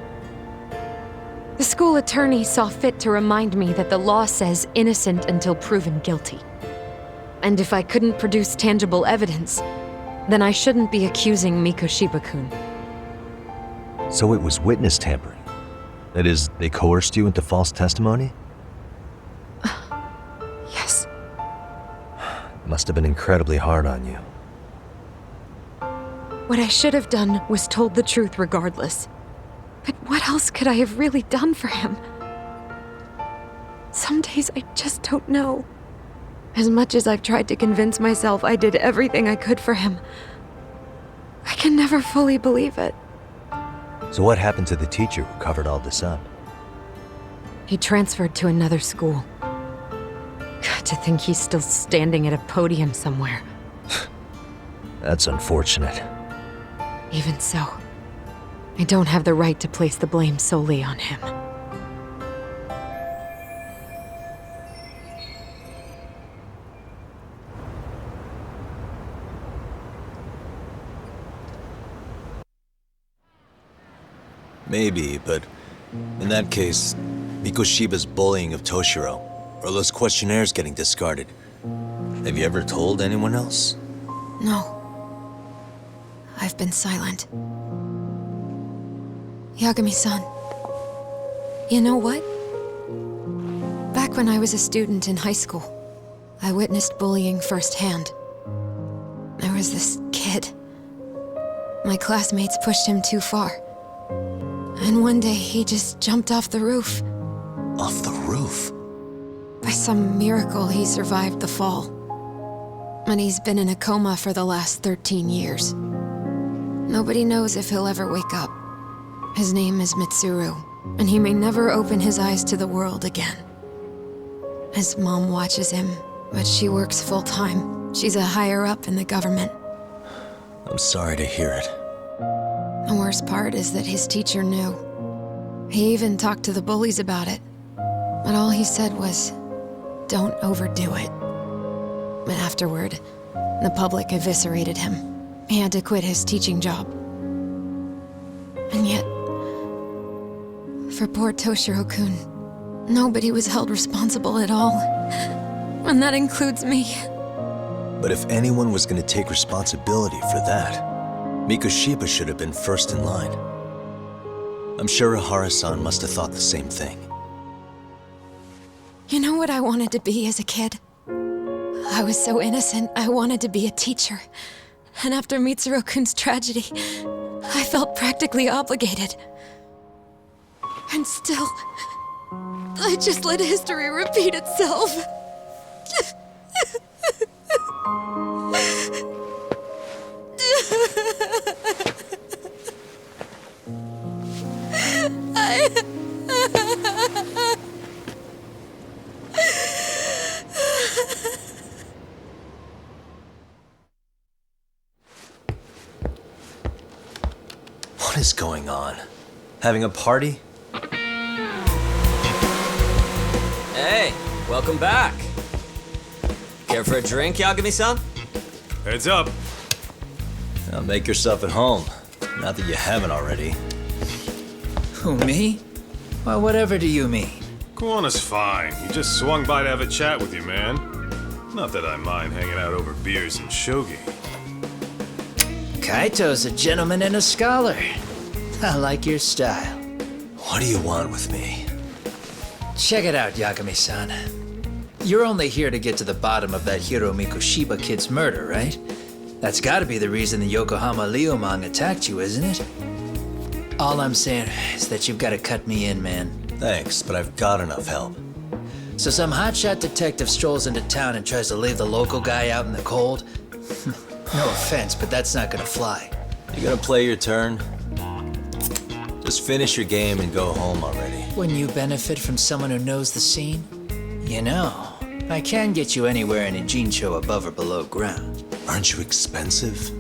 The school attorney saw fit to remind me that the law says innocent until proven guilty. And if I couldn't produce tangible evidence, then I shouldn't be accusing Mikoshiba-kun. So it was witness tampering? That is, they coerced you into false testimony? Yes. It must have been incredibly hard on you. What I should have done was told the truth regardless. But what else could I have really done for him? Some days I just don't know. As much as I've tried to convince myself I did everything I could for him, I can never fully believe it. So what happened to the teacher who covered all this up? He transferred to another school. God, to think he's still standing at a podium somewhere. That's unfortunate. Even so, I don't have the right to place the blame solely on him. Maybe, but in that case, Mikoshiba's bullying of Toshiro, or those questionnaires getting discarded. Have you ever told anyone else? No. I've been silent. Yagami-san, you know what? Back when I was a student in high school, I witnessed bullying firsthand. There was this kid. My classmates pushed him too far. And one day he just jumped off the roof. Off the roof? By some miracle, he survived the fall. And he's been in a coma for the last 13 years. Nobody knows if he'll ever wake up. His name is Mitsuru, and he may never open his eyes to the world again. His mom watches him, but she works full-time. She's a higher-up in the government. I'm sorry to hear it. The worst part is that his teacher knew. He even talked to the bullies about it. But all he said was, "Don't overdo it." But afterward, the public eviscerated him. He had to quit his teaching job. And yet, for poor Toshiro-kun, nobody was held responsible at all. And that includes me. But if anyone was going to take responsibility for that, Mikoshiba should have been first in line. I'm sure Ehara-san must have thought the same thing. You know what I wanted to be as a kid? I was so innocent, I wanted to be a teacher. And after Mitsuru-kun's tragedy, I felt practically obligated. And still, I just let history repeat itself. What is going on? Having a party? Hey, welcome back. Care for a drink, Yagami-san? Heads up. Now make yourself at home. Not that you haven't already. Who, me? Well, whatever do you mean? Kuwana's fine. He just swung by to have a chat with you, man. Not that I mind hanging out over beers and shogi. Kaito's a gentleman and a scholar. I like your style. What do you want with me? Check it out, Yagami-san. You're only here to get to the bottom of that Hiro Mikoshiba kid's murder, right? That's gotta be the reason the Yokohama Leomang attacked you, isn't it? All I'm saying is that you've gotta cut me in, man. Thanks, but I've got enough help. So some hotshot detective strolls into town and tries to leave the local guy out in the cold? No offense, but that's not gonna fly. You gonna play your turn? Just finish your game and go home already. Wouldn't you benefit from someone who knows the scene? You know, I can get you anywhere in a Ijincho above or below ground. Aren't you expensive?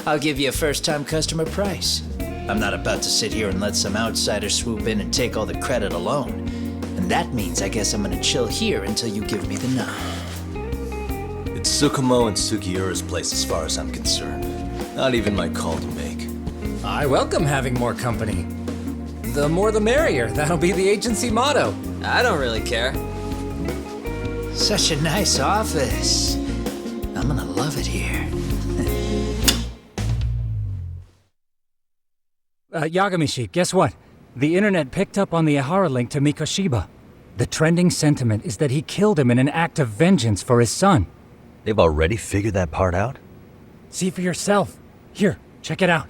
I'll give you a first-time customer price. I'm not about to sit here and let some outsider swoop in and take all the credit alone. And that means I guess I'm gonna chill here until you give me the nod. It's Tsukumo and Sugiura's place as far as I'm concerned. Not even my call to make. I welcome having more company. The more the merrier. That'll be the agency motto. I don't really care. Such a nice office. I'm gonna love it here. Yagamishi, guess what? The internet picked up on the Ihara link to Mikoshiba. The trending sentiment is that he killed him in an act of vengeance for his son. They've already figured that part out? See for yourself. Here, check it out.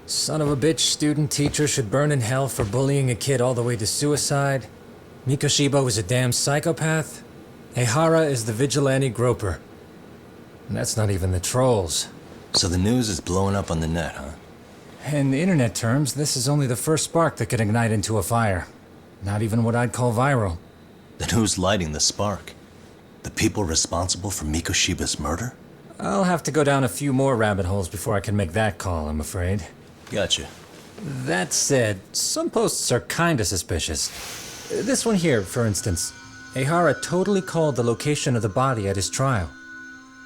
Son of a bitch student teacher should burn in hell for bullying a kid all the way to suicide. Mikoshiba was a damn psychopath. Ihara is the vigilante groper. And that's not even the trolls. So the news is blowing up on the net, huh? In internet terms, this is only the first spark that could ignite into a fire. Not even what I'd call viral. Then who's lighting the spark? The people responsible for Mikoshiba's murder? I'll have to go down a few more rabbit holes before I can make that call, I'm afraid. Gotcha. That said, some posts are kinda suspicious. This one here, for instance. Ihara totally called the location of the body at his trial.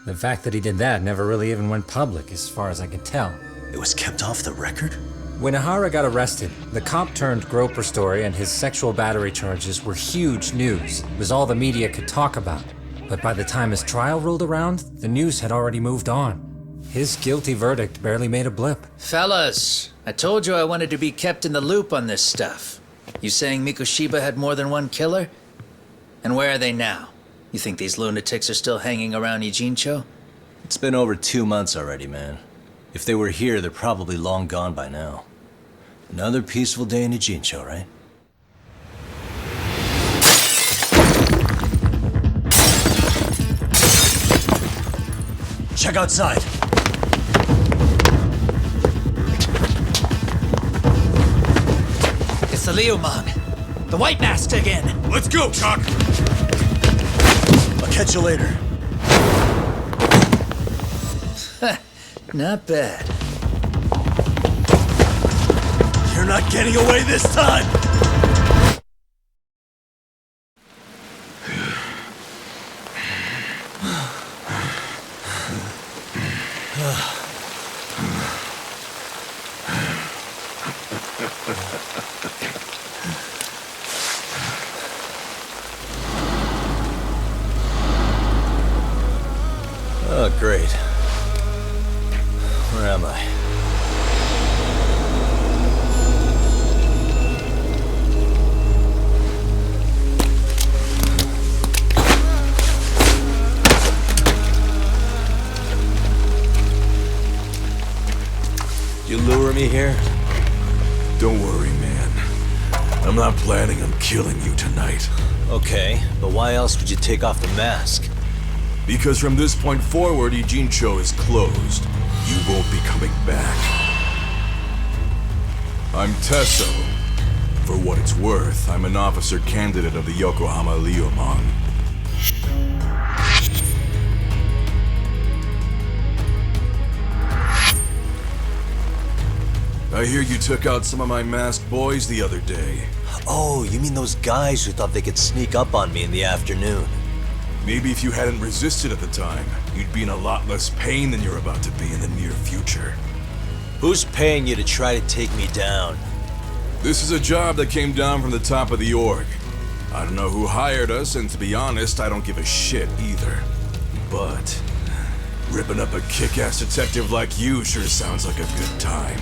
The fact that he did that never really even went public, as far as I can tell. It was kept off the record? When Ihara got arrested, the cop-turned-groper story and his sexual battery charges were huge news. It was all the media could talk about. But by the time his trial rolled around, the news had already moved on. His guilty verdict barely made a blip. Fellas, I told you I wanted to be kept in the loop on this stuff. You saying Mikoshiba had more than one killer? And where are they now? You think these lunatics are still hanging around Ijincho? It's been over 2 months already, man. If they were here, they're probably long gone by now. Another peaceful day in Ijincho, right? Check outside. It's the Leomang. The White Mask again. Let's go, Chuck! I'll catch you later. Not bad. You're not getting away this time! Oh, great. Where am I? You lure me here? Don't worry, man. I'm not planning on killing you tonight. Okay, but why else would you take off the mask? Because from this point forward, Ijincho is closed. You won't be coming back. I'm Tesso. For what it's worth, I'm an officer candidate of the Yokohama Leomang. I hear you took out some of my masked boys the other day. Oh, you mean those guys who thought they could sneak up on me in the afternoon? Maybe if you hadn't resisted at the time, you'd be in a lot less pain than you're about to be in the near future. Who's paying you to try to take me down? This is a job that came down from the top of the org. I don't know who hired us, and to be honest, I don't give a shit either. But ripping up a kick-ass detective like you sure sounds like a good time.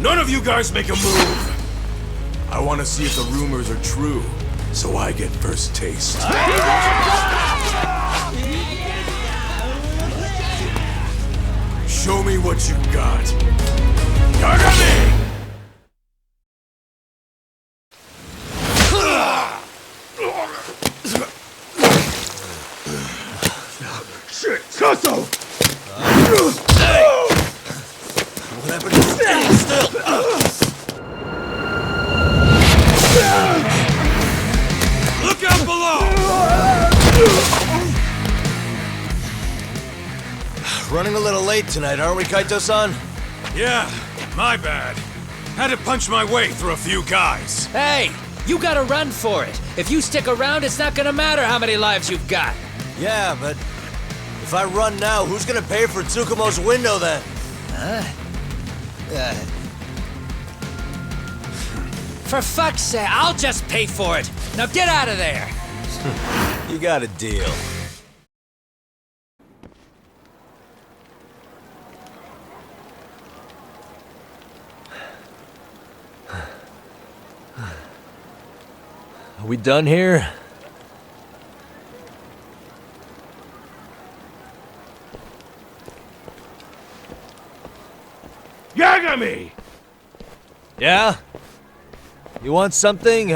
None of you guys make a move! I want to see if the rumors are true, so I get first taste. Show me what you got. Yagami! Shit, Sasso! What happened to standing still? Look out below! Running a little late tonight, aren't we, Kaito-san? Yeah, my bad. Had to punch my way through a few guys. Hey, you gotta run for it. If you stick around, it's not gonna matter how many lives you've got. Yeah, but if I run now, who's gonna pay for Tsukumo's window then? For fuck's sake, I'll just pay for it. Now get out of there. You got a deal. Are we done here? Yagami! Yeah? You want something?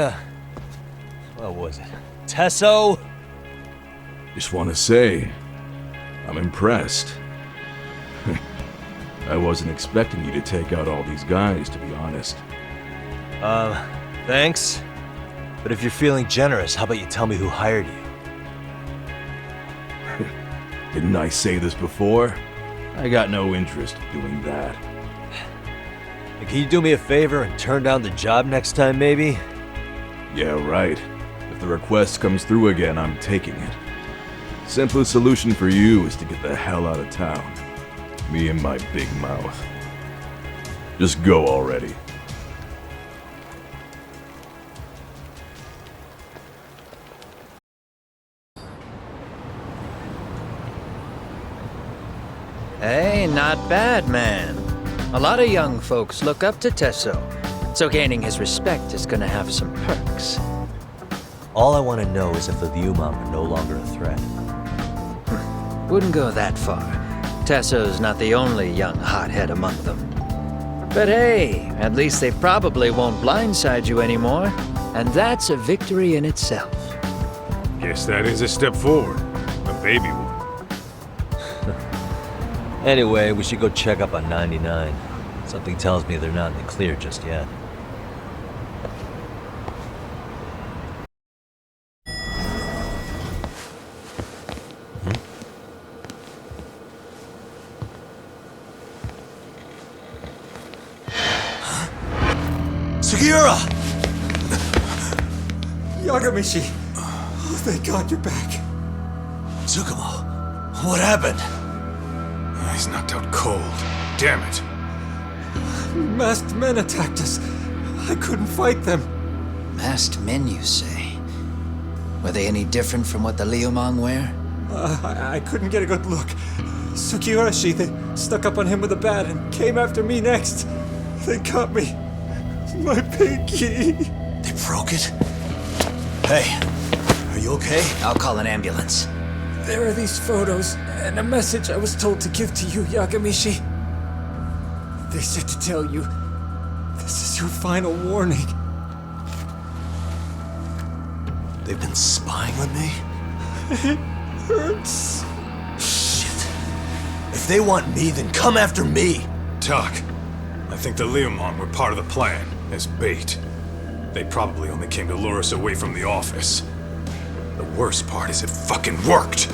What was it? Tesso? Just want to say, I'm impressed. I wasn't expecting you to take out all these guys, to be honest. Thanks. But if you're feeling generous, how about you tell me who hired you? Didn't I say this before? I got no interest in doing that. And can you do me a favor and turn down the job next time, maybe? Yeah, right. If the request comes through again, I'm taking it. Simplest solution for you is to get the hell out of town. Me and my big mouth. Just go already. Hey, not bad, man. A lot of young folks look up to Tesso, so gaining his respect is gonna have some perks. All I want to know is if the Ryuman are no longer a threat. Wouldn't go that far. Tesso's not the only young hothead among them. But hey, at least they probably won't blindside you anymore, and that's a victory in itself. Guess that is a step forward. A baby one. Anyway, we should go check up on 99. Something tells me they're not in the clear just yet. Sugiura! Yagamishi! Oh, thank God you're back. Tsukumo, what happened? He's knocked out cold. Damn it. Masked men attacked us. I couldn't fight them. Masked men, you say? Were they any different from what the Ryuman wear? I couldn't get a good look. Sugiurashi, they stuck up on him with a bat and came after me next. They got me. My pinky. They broke it? Hey, are you okay? I'll call an ambulance. There are these photos and a message I was told to give to you, Yagamishi. They said to tell you, this is your final warning. They've been spying on me? It hurts. Shit. If they want me, then come after me. Talk. I think the Ryuman were part of the plan, as bait. They probably only came to lure us away from the office. The worst part is it fucking worked!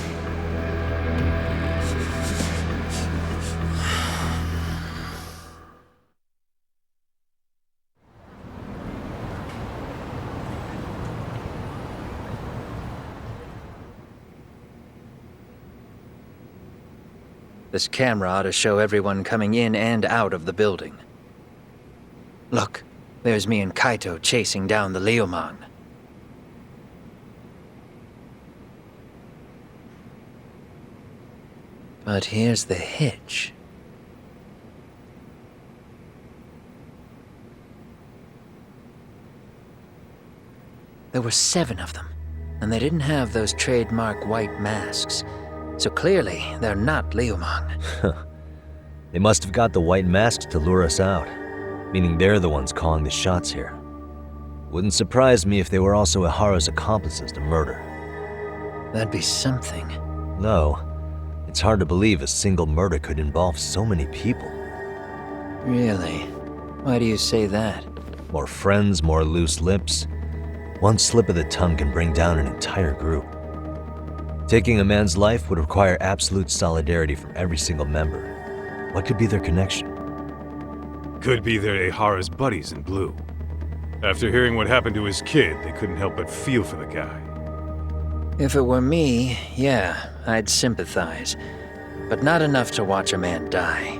This camera ought to show everyone coming in and out of the building. Look, there's me and Kaito chasing down the Liumang. But here's the hitch. There were 7 of them, and they didn't have those trademark white masks. So clearly, they're not Liumang. They must have got the white masks to lure us out, meaning they're the ones calling the shots here. Wouldn't surprise me if they were also Ihara's accomplices to murder. That'd be something. Though, it's hard to believe a single murder could involve so many people. Really? Why do you say that? More friends, more loose lips. One slip of the tongue can bring down an entire group. Taking a man's life would require absolute solidarity from every single member. What could be their connection? Could be they're Ihara's buddies in blue. After hearing what happened to his kid, they couldn't help but feel for the guy. If it were me, yeah, I'd sympathize. But not enough to watch a man die.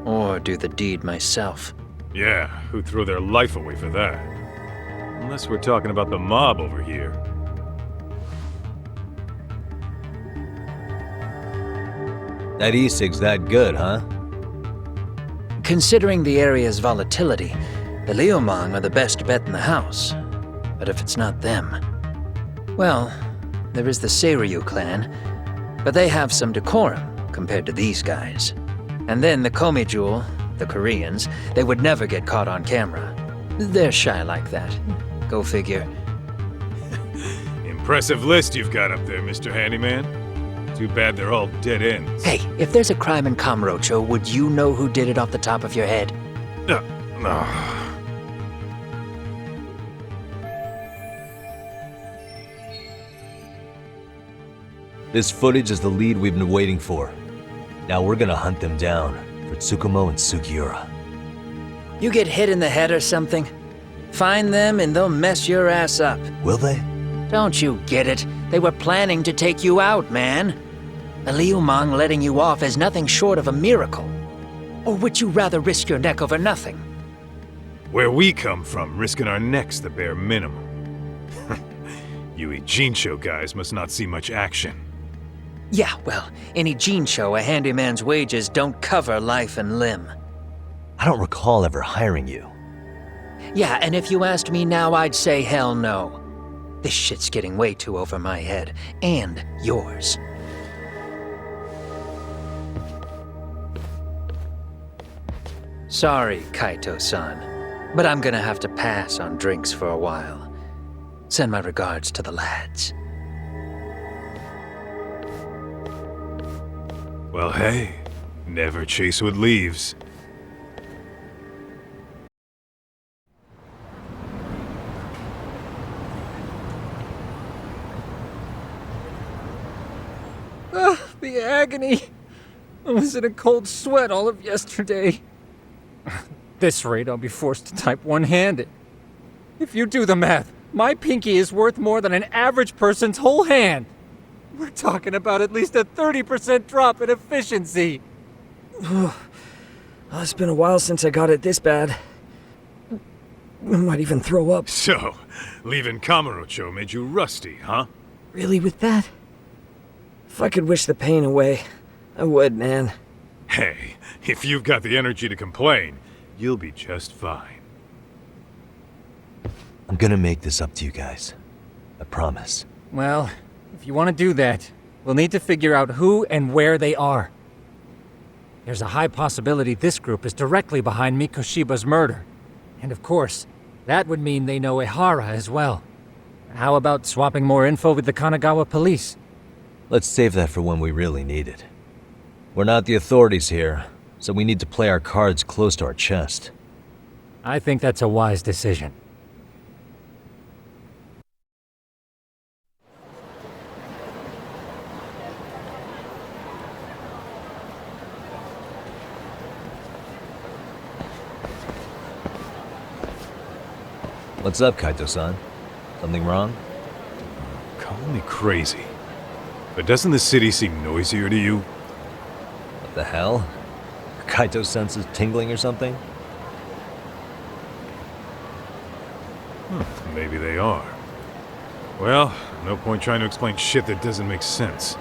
Or do the deed myself. Yeah, who'd throw their life away for that? Unless we're talking about the mob over here. That e-cig's that good, huh? Considering the area's volatility, the Liumang are the best bet in the house. But if it's not them... Well, there is the Seiryu clan, but they have some decorum compared to these guys. And then the Komijul, the Koreans, they would never get caught on camera. They're shy like that. Go figure. Impressive list you've got up there, Mr. Handyman. Too bad they're all dead ends. Hey, if there's a crime in Kamurocho, would you know who did it off the top of your head? No. This footage is the lead we've been waiting for. Now we're gonna hunt them down for Tsukumo and Sugiura. You get hit in the head or something? Find them and they'll mess your ass up. Will they? Don't you get it? They were planning to take you out, man. A Liumang letting you off is nothing short of a miracle. Or would you rather risk your neck over nothing? Where we come from, risking our necks the bare minimum. You Ijincho guys must not see much action. Yeah, well, in Ijincho, a handyman's wages don't cover life and limb. I don't recall ever hiring you. Yeah, and if you asked me now, I'd say hell no. This shit's getting way too over my head. And yours. Sorry, Kaito-san, but I'm gonna have to pass on drinks for a while. Send my regards to the lads. Well, hey, never chase what leaves. The agony! I was in a cold sweat all of yesterday. At this rate, I'll be forced to type one-handed. If you do the math, my pinky is worth more than an average person's whole hand. We're talking about at least a 30% drop in efficiency. Well, it's been a while since I got it this bad. I might even throw up. So, leaving Kamurocho made you rusty, huh? Really with that? If I could wish the pain away, I would, man. Hey, if you've got the energy to complain, you'll be just fine. I'm gonna make this up to you guys. I promise. Well, if you want to do that, we'll need to figure out who and where they are. There's a high possibility this group is directly behind Mikoshiba's murder. And of course, that would mean they know Ihara as well. How about swapping more info with the Kanagawa police? Let's save that for when we really need it. We're not the authorities here, so we need to play our cards close to our chest. I think that's a wise decision. What's up, Kaito-san? Something wrong? Call me crazy, but doesn't the city seem noisier to you? What the hell? Kaito's senses tingling or something? Maybe they are. Well, no point trying to explain shit that doesn't make sense.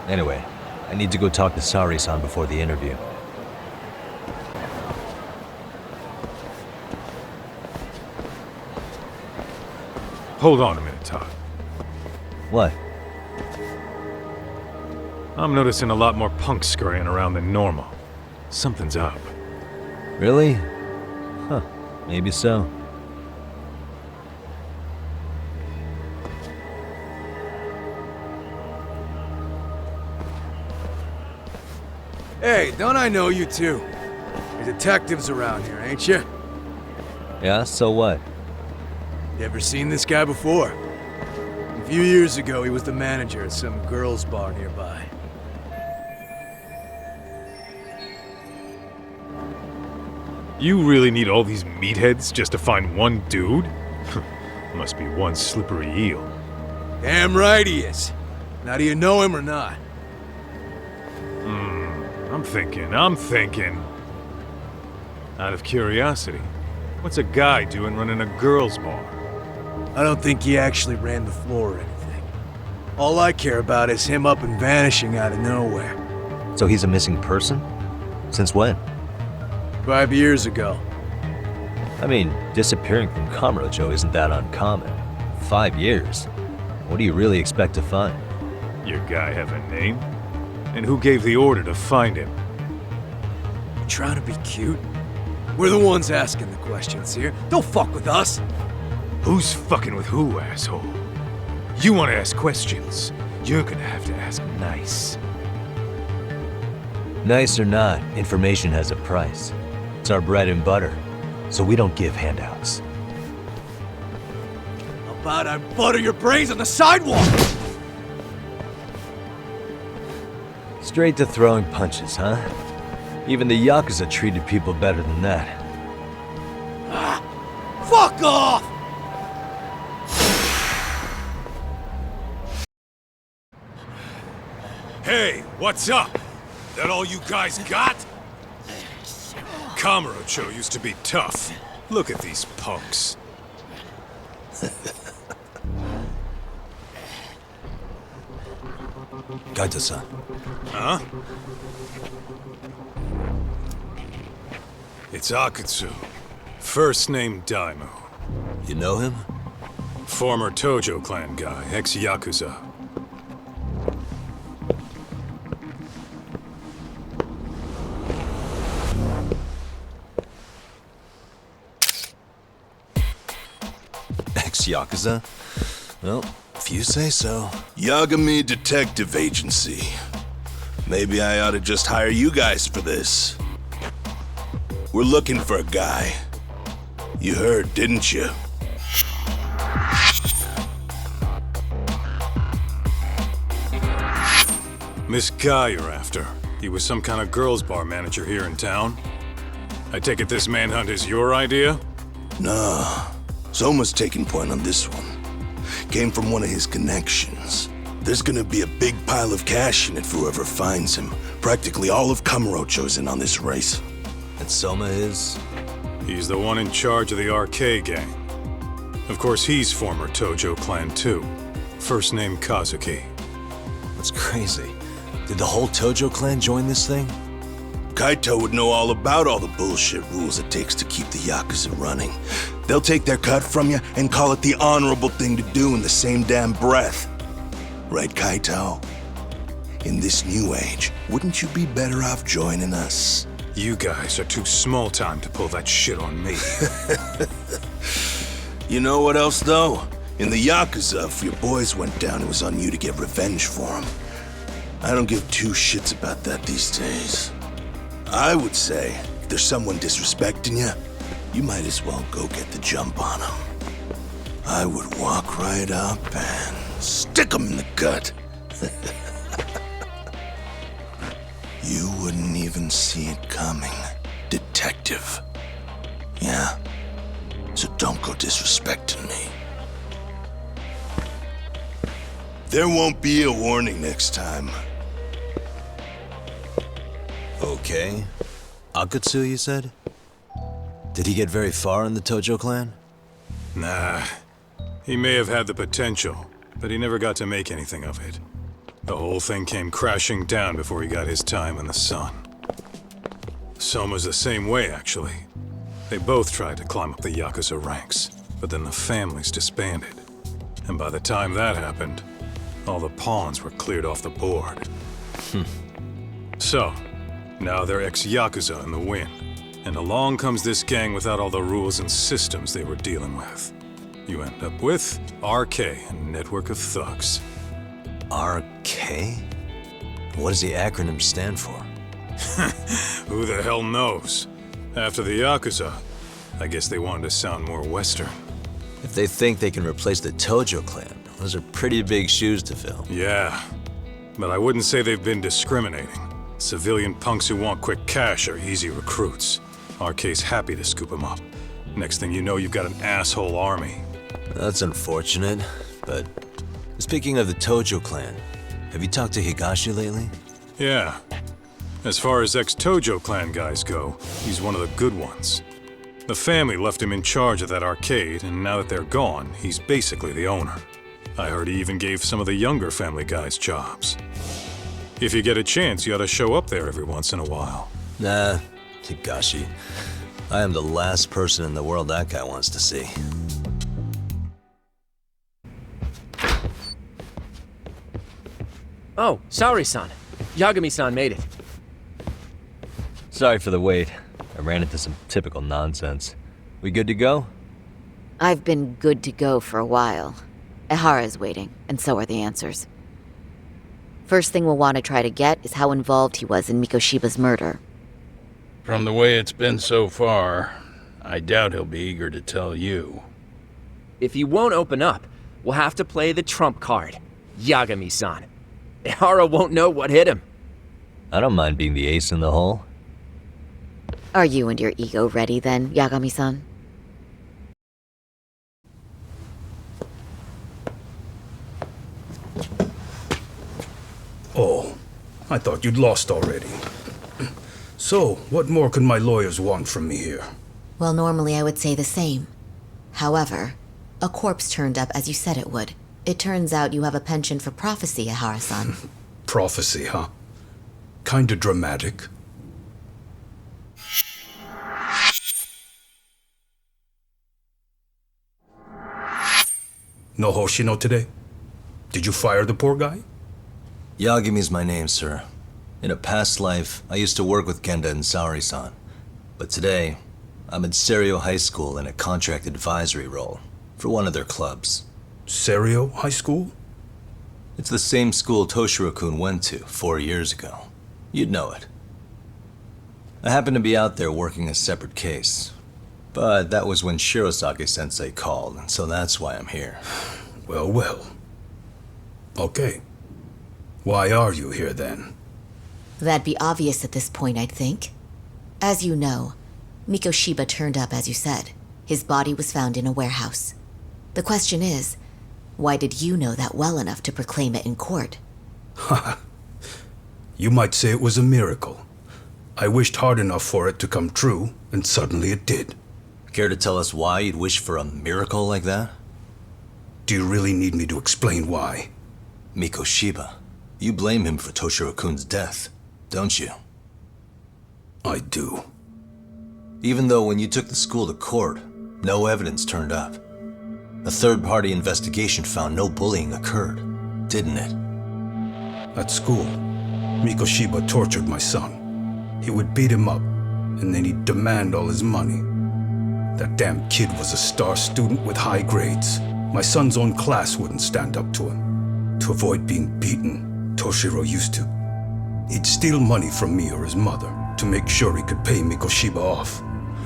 Anyway, I need to go talk to Sari-san before the interview. Hold on a minute, Todd. What? I'm noticing a lot more punks scurrying around than normal. Something's up. Really? Huh, maybe so. Hey, don't I know you two? You're detectives around here, ain't you? Yeah, so what? You ever seen this guy before? A few years ago, he was the manager at some girls' bar nearby. You really need all these meatheads just to find one dude? Must be one slippery eel. Damn right he is. Now, do you know him or not? I'm thinking. Out of curiosity, what's a guy doing running a girls' bar? I don't think he actually ran the floor or anything. All I care about is him up and vanishing out of nowhere. So he's a missing person? Since when? 5 years ago. I mean, disappearing from Kamurocho isn't that uncommon. 5 years? What do you really expect to find? Your guy have a name? And who gave the order to find him? You trying to be cute? We're the ones asking the questions here. Don't fuck with us. Who's fucking with who, asshole? You want to ask questions? You're gonna have to ask nice. Nice or not, information has a price. It's our bread and butter, so we don't give handouts. How about I butter your brains on the sidewalk? Straight to throwing punches, huh? Even the Yakuza treated people better than that. Fuck off! Hey, what's up? That all you guys got? Kamurocho used to be tough. Look at these punks. Kaito-san. Huh? It's Akutsu. First name Daimyo. You know him? Former Tojo clan guy, ex-Yakuza. Ex-Yakuza? Well, if you say so. Yagami Detective Agency. Maybe I ought to just hire you guys for this. We're looking for a guy. You heard, didn't you? This guy you're after, he was some kind of girls' bar manager here in town? I take it this manhunt is your idea? Nah. Soma's taking point on this one. Came from one of his connections. There's gonna be a big pile of cash in it for whoever finds him. Practically all of Kamurocho's in on this race. And Soma is? He's the one in charge of the RK gang. Of course, he's former Tojo clan too. First name Kazuki. That's crazy. Did the whole Tojo clan join this thing? Kaito would know all about all the bullshit rules it takes to keep the Yakuza running. They'll take their cut from you and call it the honorable thing to do in the same damn breath. Right, Kaito? In this new age, wouldn't you be better off joining us? You guys are too small time to pull that shit on me. You know what else, though? In the Yakuza, if your boys went down, it was on you to get revenge for them. I don't give two shits about that these days. I would say, if there's someone disrespecting you, you might as well go get the jump on them. I would walk right up and stick them in the gut. You wouldn't even see it coming, detective. Yeah? So don't go disrespecting me. There won't be a warning next time. Okay. Akutsu, you said? Did he get very far in the Tojo clan? Nah. He may have had the potential, but he never got to make anything of it. The whole thing came crashing down before he got his time in the sun. Soma's the same way, actually. They both tried to climb up the Yakuza ranks, but then the families disbanded. And by the time that happened, all the pawns were cleared off the board. So, now they're ex-Yakuza in the wind. And along comes this gang without all the rules and systems they were dealing with. You end up with RK, a network of thugs. RK? What does the acronym stand for? Who the hell knows? After the Yakuza, I guess they wanted to sound more Western. If they think they can replace the Tojo clan, those are pretty big shoes to fill. Yeah, but I wouldn't say they've been discriminating. Civilian punks who want quick cash are easy recruits. RK's happy to scoop them up. Next thing you know, you've got an asshole army. That's unfortunate, but speaking of the Tojo clan, have you talked to Higashi lately? Yeah. As far as ex-Tojo clan guys go, he's one of the good ones. The family left him in charge of that arcade, and now that they're gone, he's basically the owner. I heard he even gave some of the younger family guys jobs. If you get a chance, you ought to show up there every once in a while. Nah, Higashi. I am the last person in the world that guy wants to see. Oh, sorry-san. Yagami-san made it. Sorry for the wait. I ran into some typical nonsense. We good to go? I've been good to go for a while. Ehara's waiting, and so are the answers. First thing we'll want to try to get is how involved he was in Mikoshiba's murder. From the way it's been so far, I doubt he'll be eager to tell you. If he won't open up, we'll have to play the trump card. Yagami-san. Ehara won't know what hit him. I don't mind being the ace in the hole. Are you and your ego ready then, Yagami-san? Oh, I thought you'd lost already. So, what more could my lawyers want from me here? Well, normally I would say the same. However, a corpse turned up as you said it would. It turns out you have a penchant for prophecy, Ehara-san. Prophecy, huh? Kinda dramatic. No Hoshino today? Did you fire the poor guy? Yagami's my name, sir. In a past life, I used to work with Genda and Saori-san. But today, I'm at Serio High School in a contract advisory role for one of their clubs. Serio High School? It's the same school Toshiro-kun went to 4 years ago. You'd know it. I happened to be out there working a separate case. But that was when Shirosake-sensei called, and so that's why I'm here. Well, well. Okay. Why are you here then? That'd be obvious at this point, I'd think. As you know, Mikoshiba turned up as you said. His body was found in a warehouse. The question is, why did you know that well enough to proclaim it in court? Haha. You might say it was a miracle. I wished hard enough for it to come true, and suddenly it did. Care to tell us why you'd wish for a miracle like that? Do you really need me to explain why? Mikoshiba. You blame him for Toshiro-kun's death, don't you? I do. Even though when you took the school to court, no evidence turned up. A third-party investigation found no bullying occurred, didn't it? At school, Mikoshiba tortured my son. He would beat him up, and then he'd demand all his money. That damn kid was a star student with high grades. My son's own class wouldn't stand up to him. To avoid being beaten, Toshiro used to. He'd steal money from me or his mother to make sure he could pay Mikoshiba off.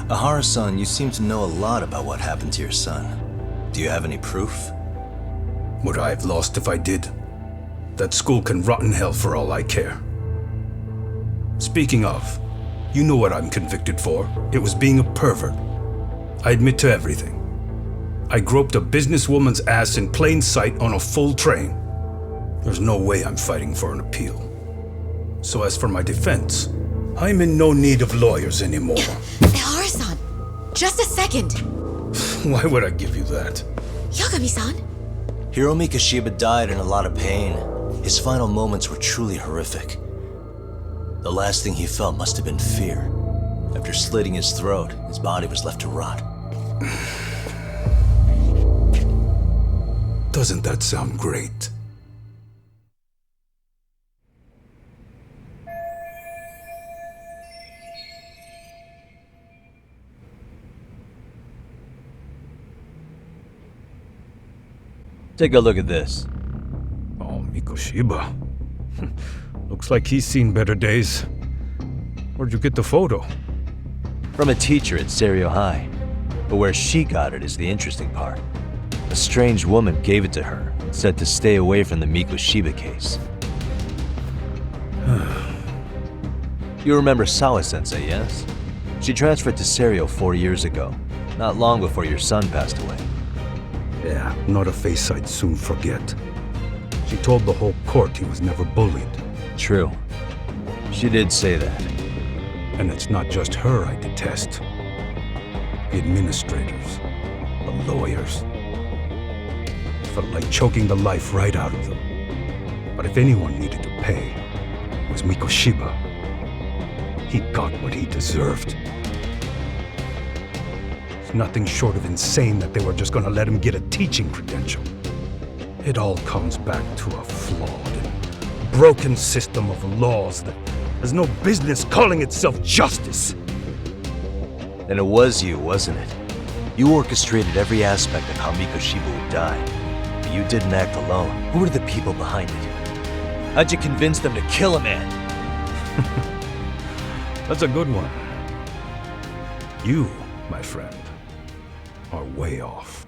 Ehara-san, you seem to know a lot about what happened to your son. Do you have any proof? Would I have lost if I did? That school can rot in hell for all I care. Speaking of, you know what I'm convicted for. It was being a pervert. I admit to everything. I groped a businesswoman's ass in plain sight on a full train. There's no way I'm fighting for an appeal. So as for my defense, I'm in no need of lawyers anymore. Ehara-san, just a second. Why would I give you that? Yagami-san? Hiro Mikoshiba died in a lot of pain. His final moments were truly horrific. The last thing he felt must have been fear. After slitting his throat, his body was left to rot. Doesn't that sound great? Take a look at this. Oh, Mikoshiba. Looks like he's seen better days. Where'd you get the photo? From a teacher at Serio High. But where she got it is the interesting part. A strange woman gave it to her and said to stay away from the Mikoshiba case. You remember Sawa-sensei, yes? She transferred to Serio 4 years ago, not long before your son passed away. Yeah, not a face I'd soon forget. She told the whole court he was never bullied. True. She did say that. And it's not just her I detest. The administrators, the lawyers. It felt like choking the life right out of them. But if anyone needed to pay, it was Mikoshiba. He got what he deserved. It's nothing short of insane that they were just gonna let him get a teaching credential. It all comes back to a flawed and broken system of laws that has no business calling itself justice. Then it was you, wasn't it? You orchestrated every aspect of how Mikoshiba would die. But you didn't act alone. Who were the people behind it? How'd you convince them to kill a man? That's a good one. You, my friend, are way off.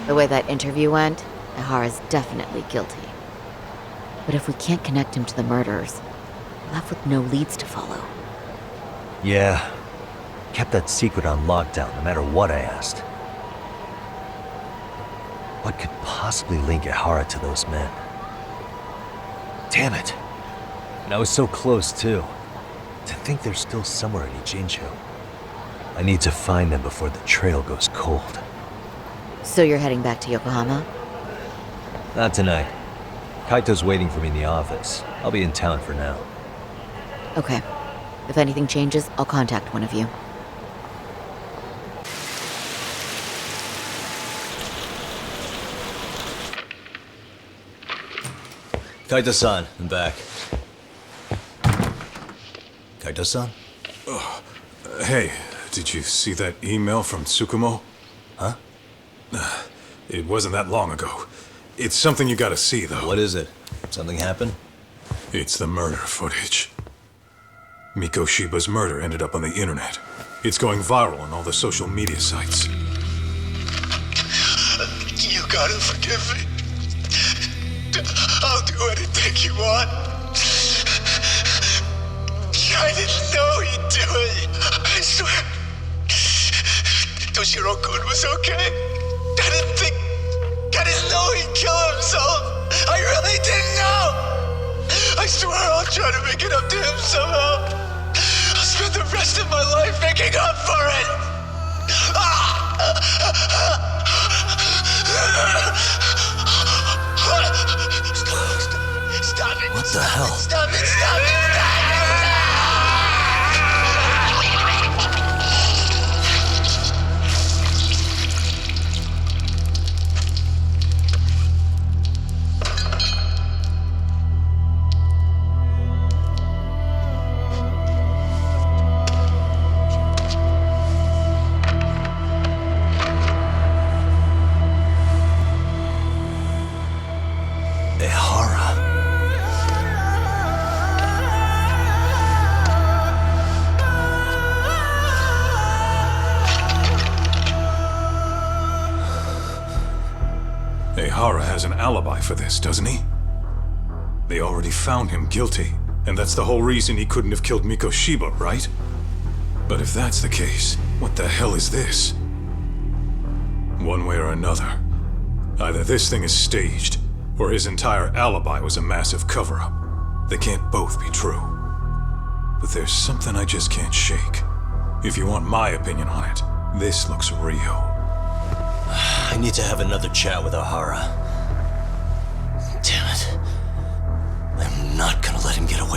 The way that interview went, Ihara's definitely guilty. But if we can't connect him to the murderers, we're left with no leads to follow. Yeah. Kept that secret on lockdown no matter what I asked. What could possibly link Ihara to those men? Damn it. And I was so close too. To think they're still somewhere in Ijincho. I need to find them before the trail goes cold. So you're heading back to Yokohama? Not tonight. Kaito's waiting for me in the office. I'll be in town for now. Okay. If anything changes, I'll contact one of you. Kaito-san, I'm back. Kaito-san? Hey, did you see that email from Tsukumo? Huh? It wasn't that long ago. It's something you gotta see, though. What is it? Something happened? It's the murder footage. Mikoshiba's murder ended up on the internet. It's going viral on all the social media sites. You gotta forgive me. I'll do anything you want. I didn't know he'd do it. I swear. Toshiro-kun was okay. I didn't know he'd kill himself. I really didn't know. I swear I'll try to make it up to him somehow. I'll spend the rest of my life making up for it. Stop it. What the hell? Stop it. Stop it. Ihara has an alibi for this, doesn't he? They already found him guilty, and that's the whole reason he couldn't have killed Mikoshiba, right? But if that's the case, What the hell is this? One way or another, either this thing is staged, or his entire alibi was a massive cover-up. They can't both be true. But there's something I just can't shake. If you want my opinion on it, this looks real. I need to have another chat with O'Hara. Damn it. I'm not gonna let him get away.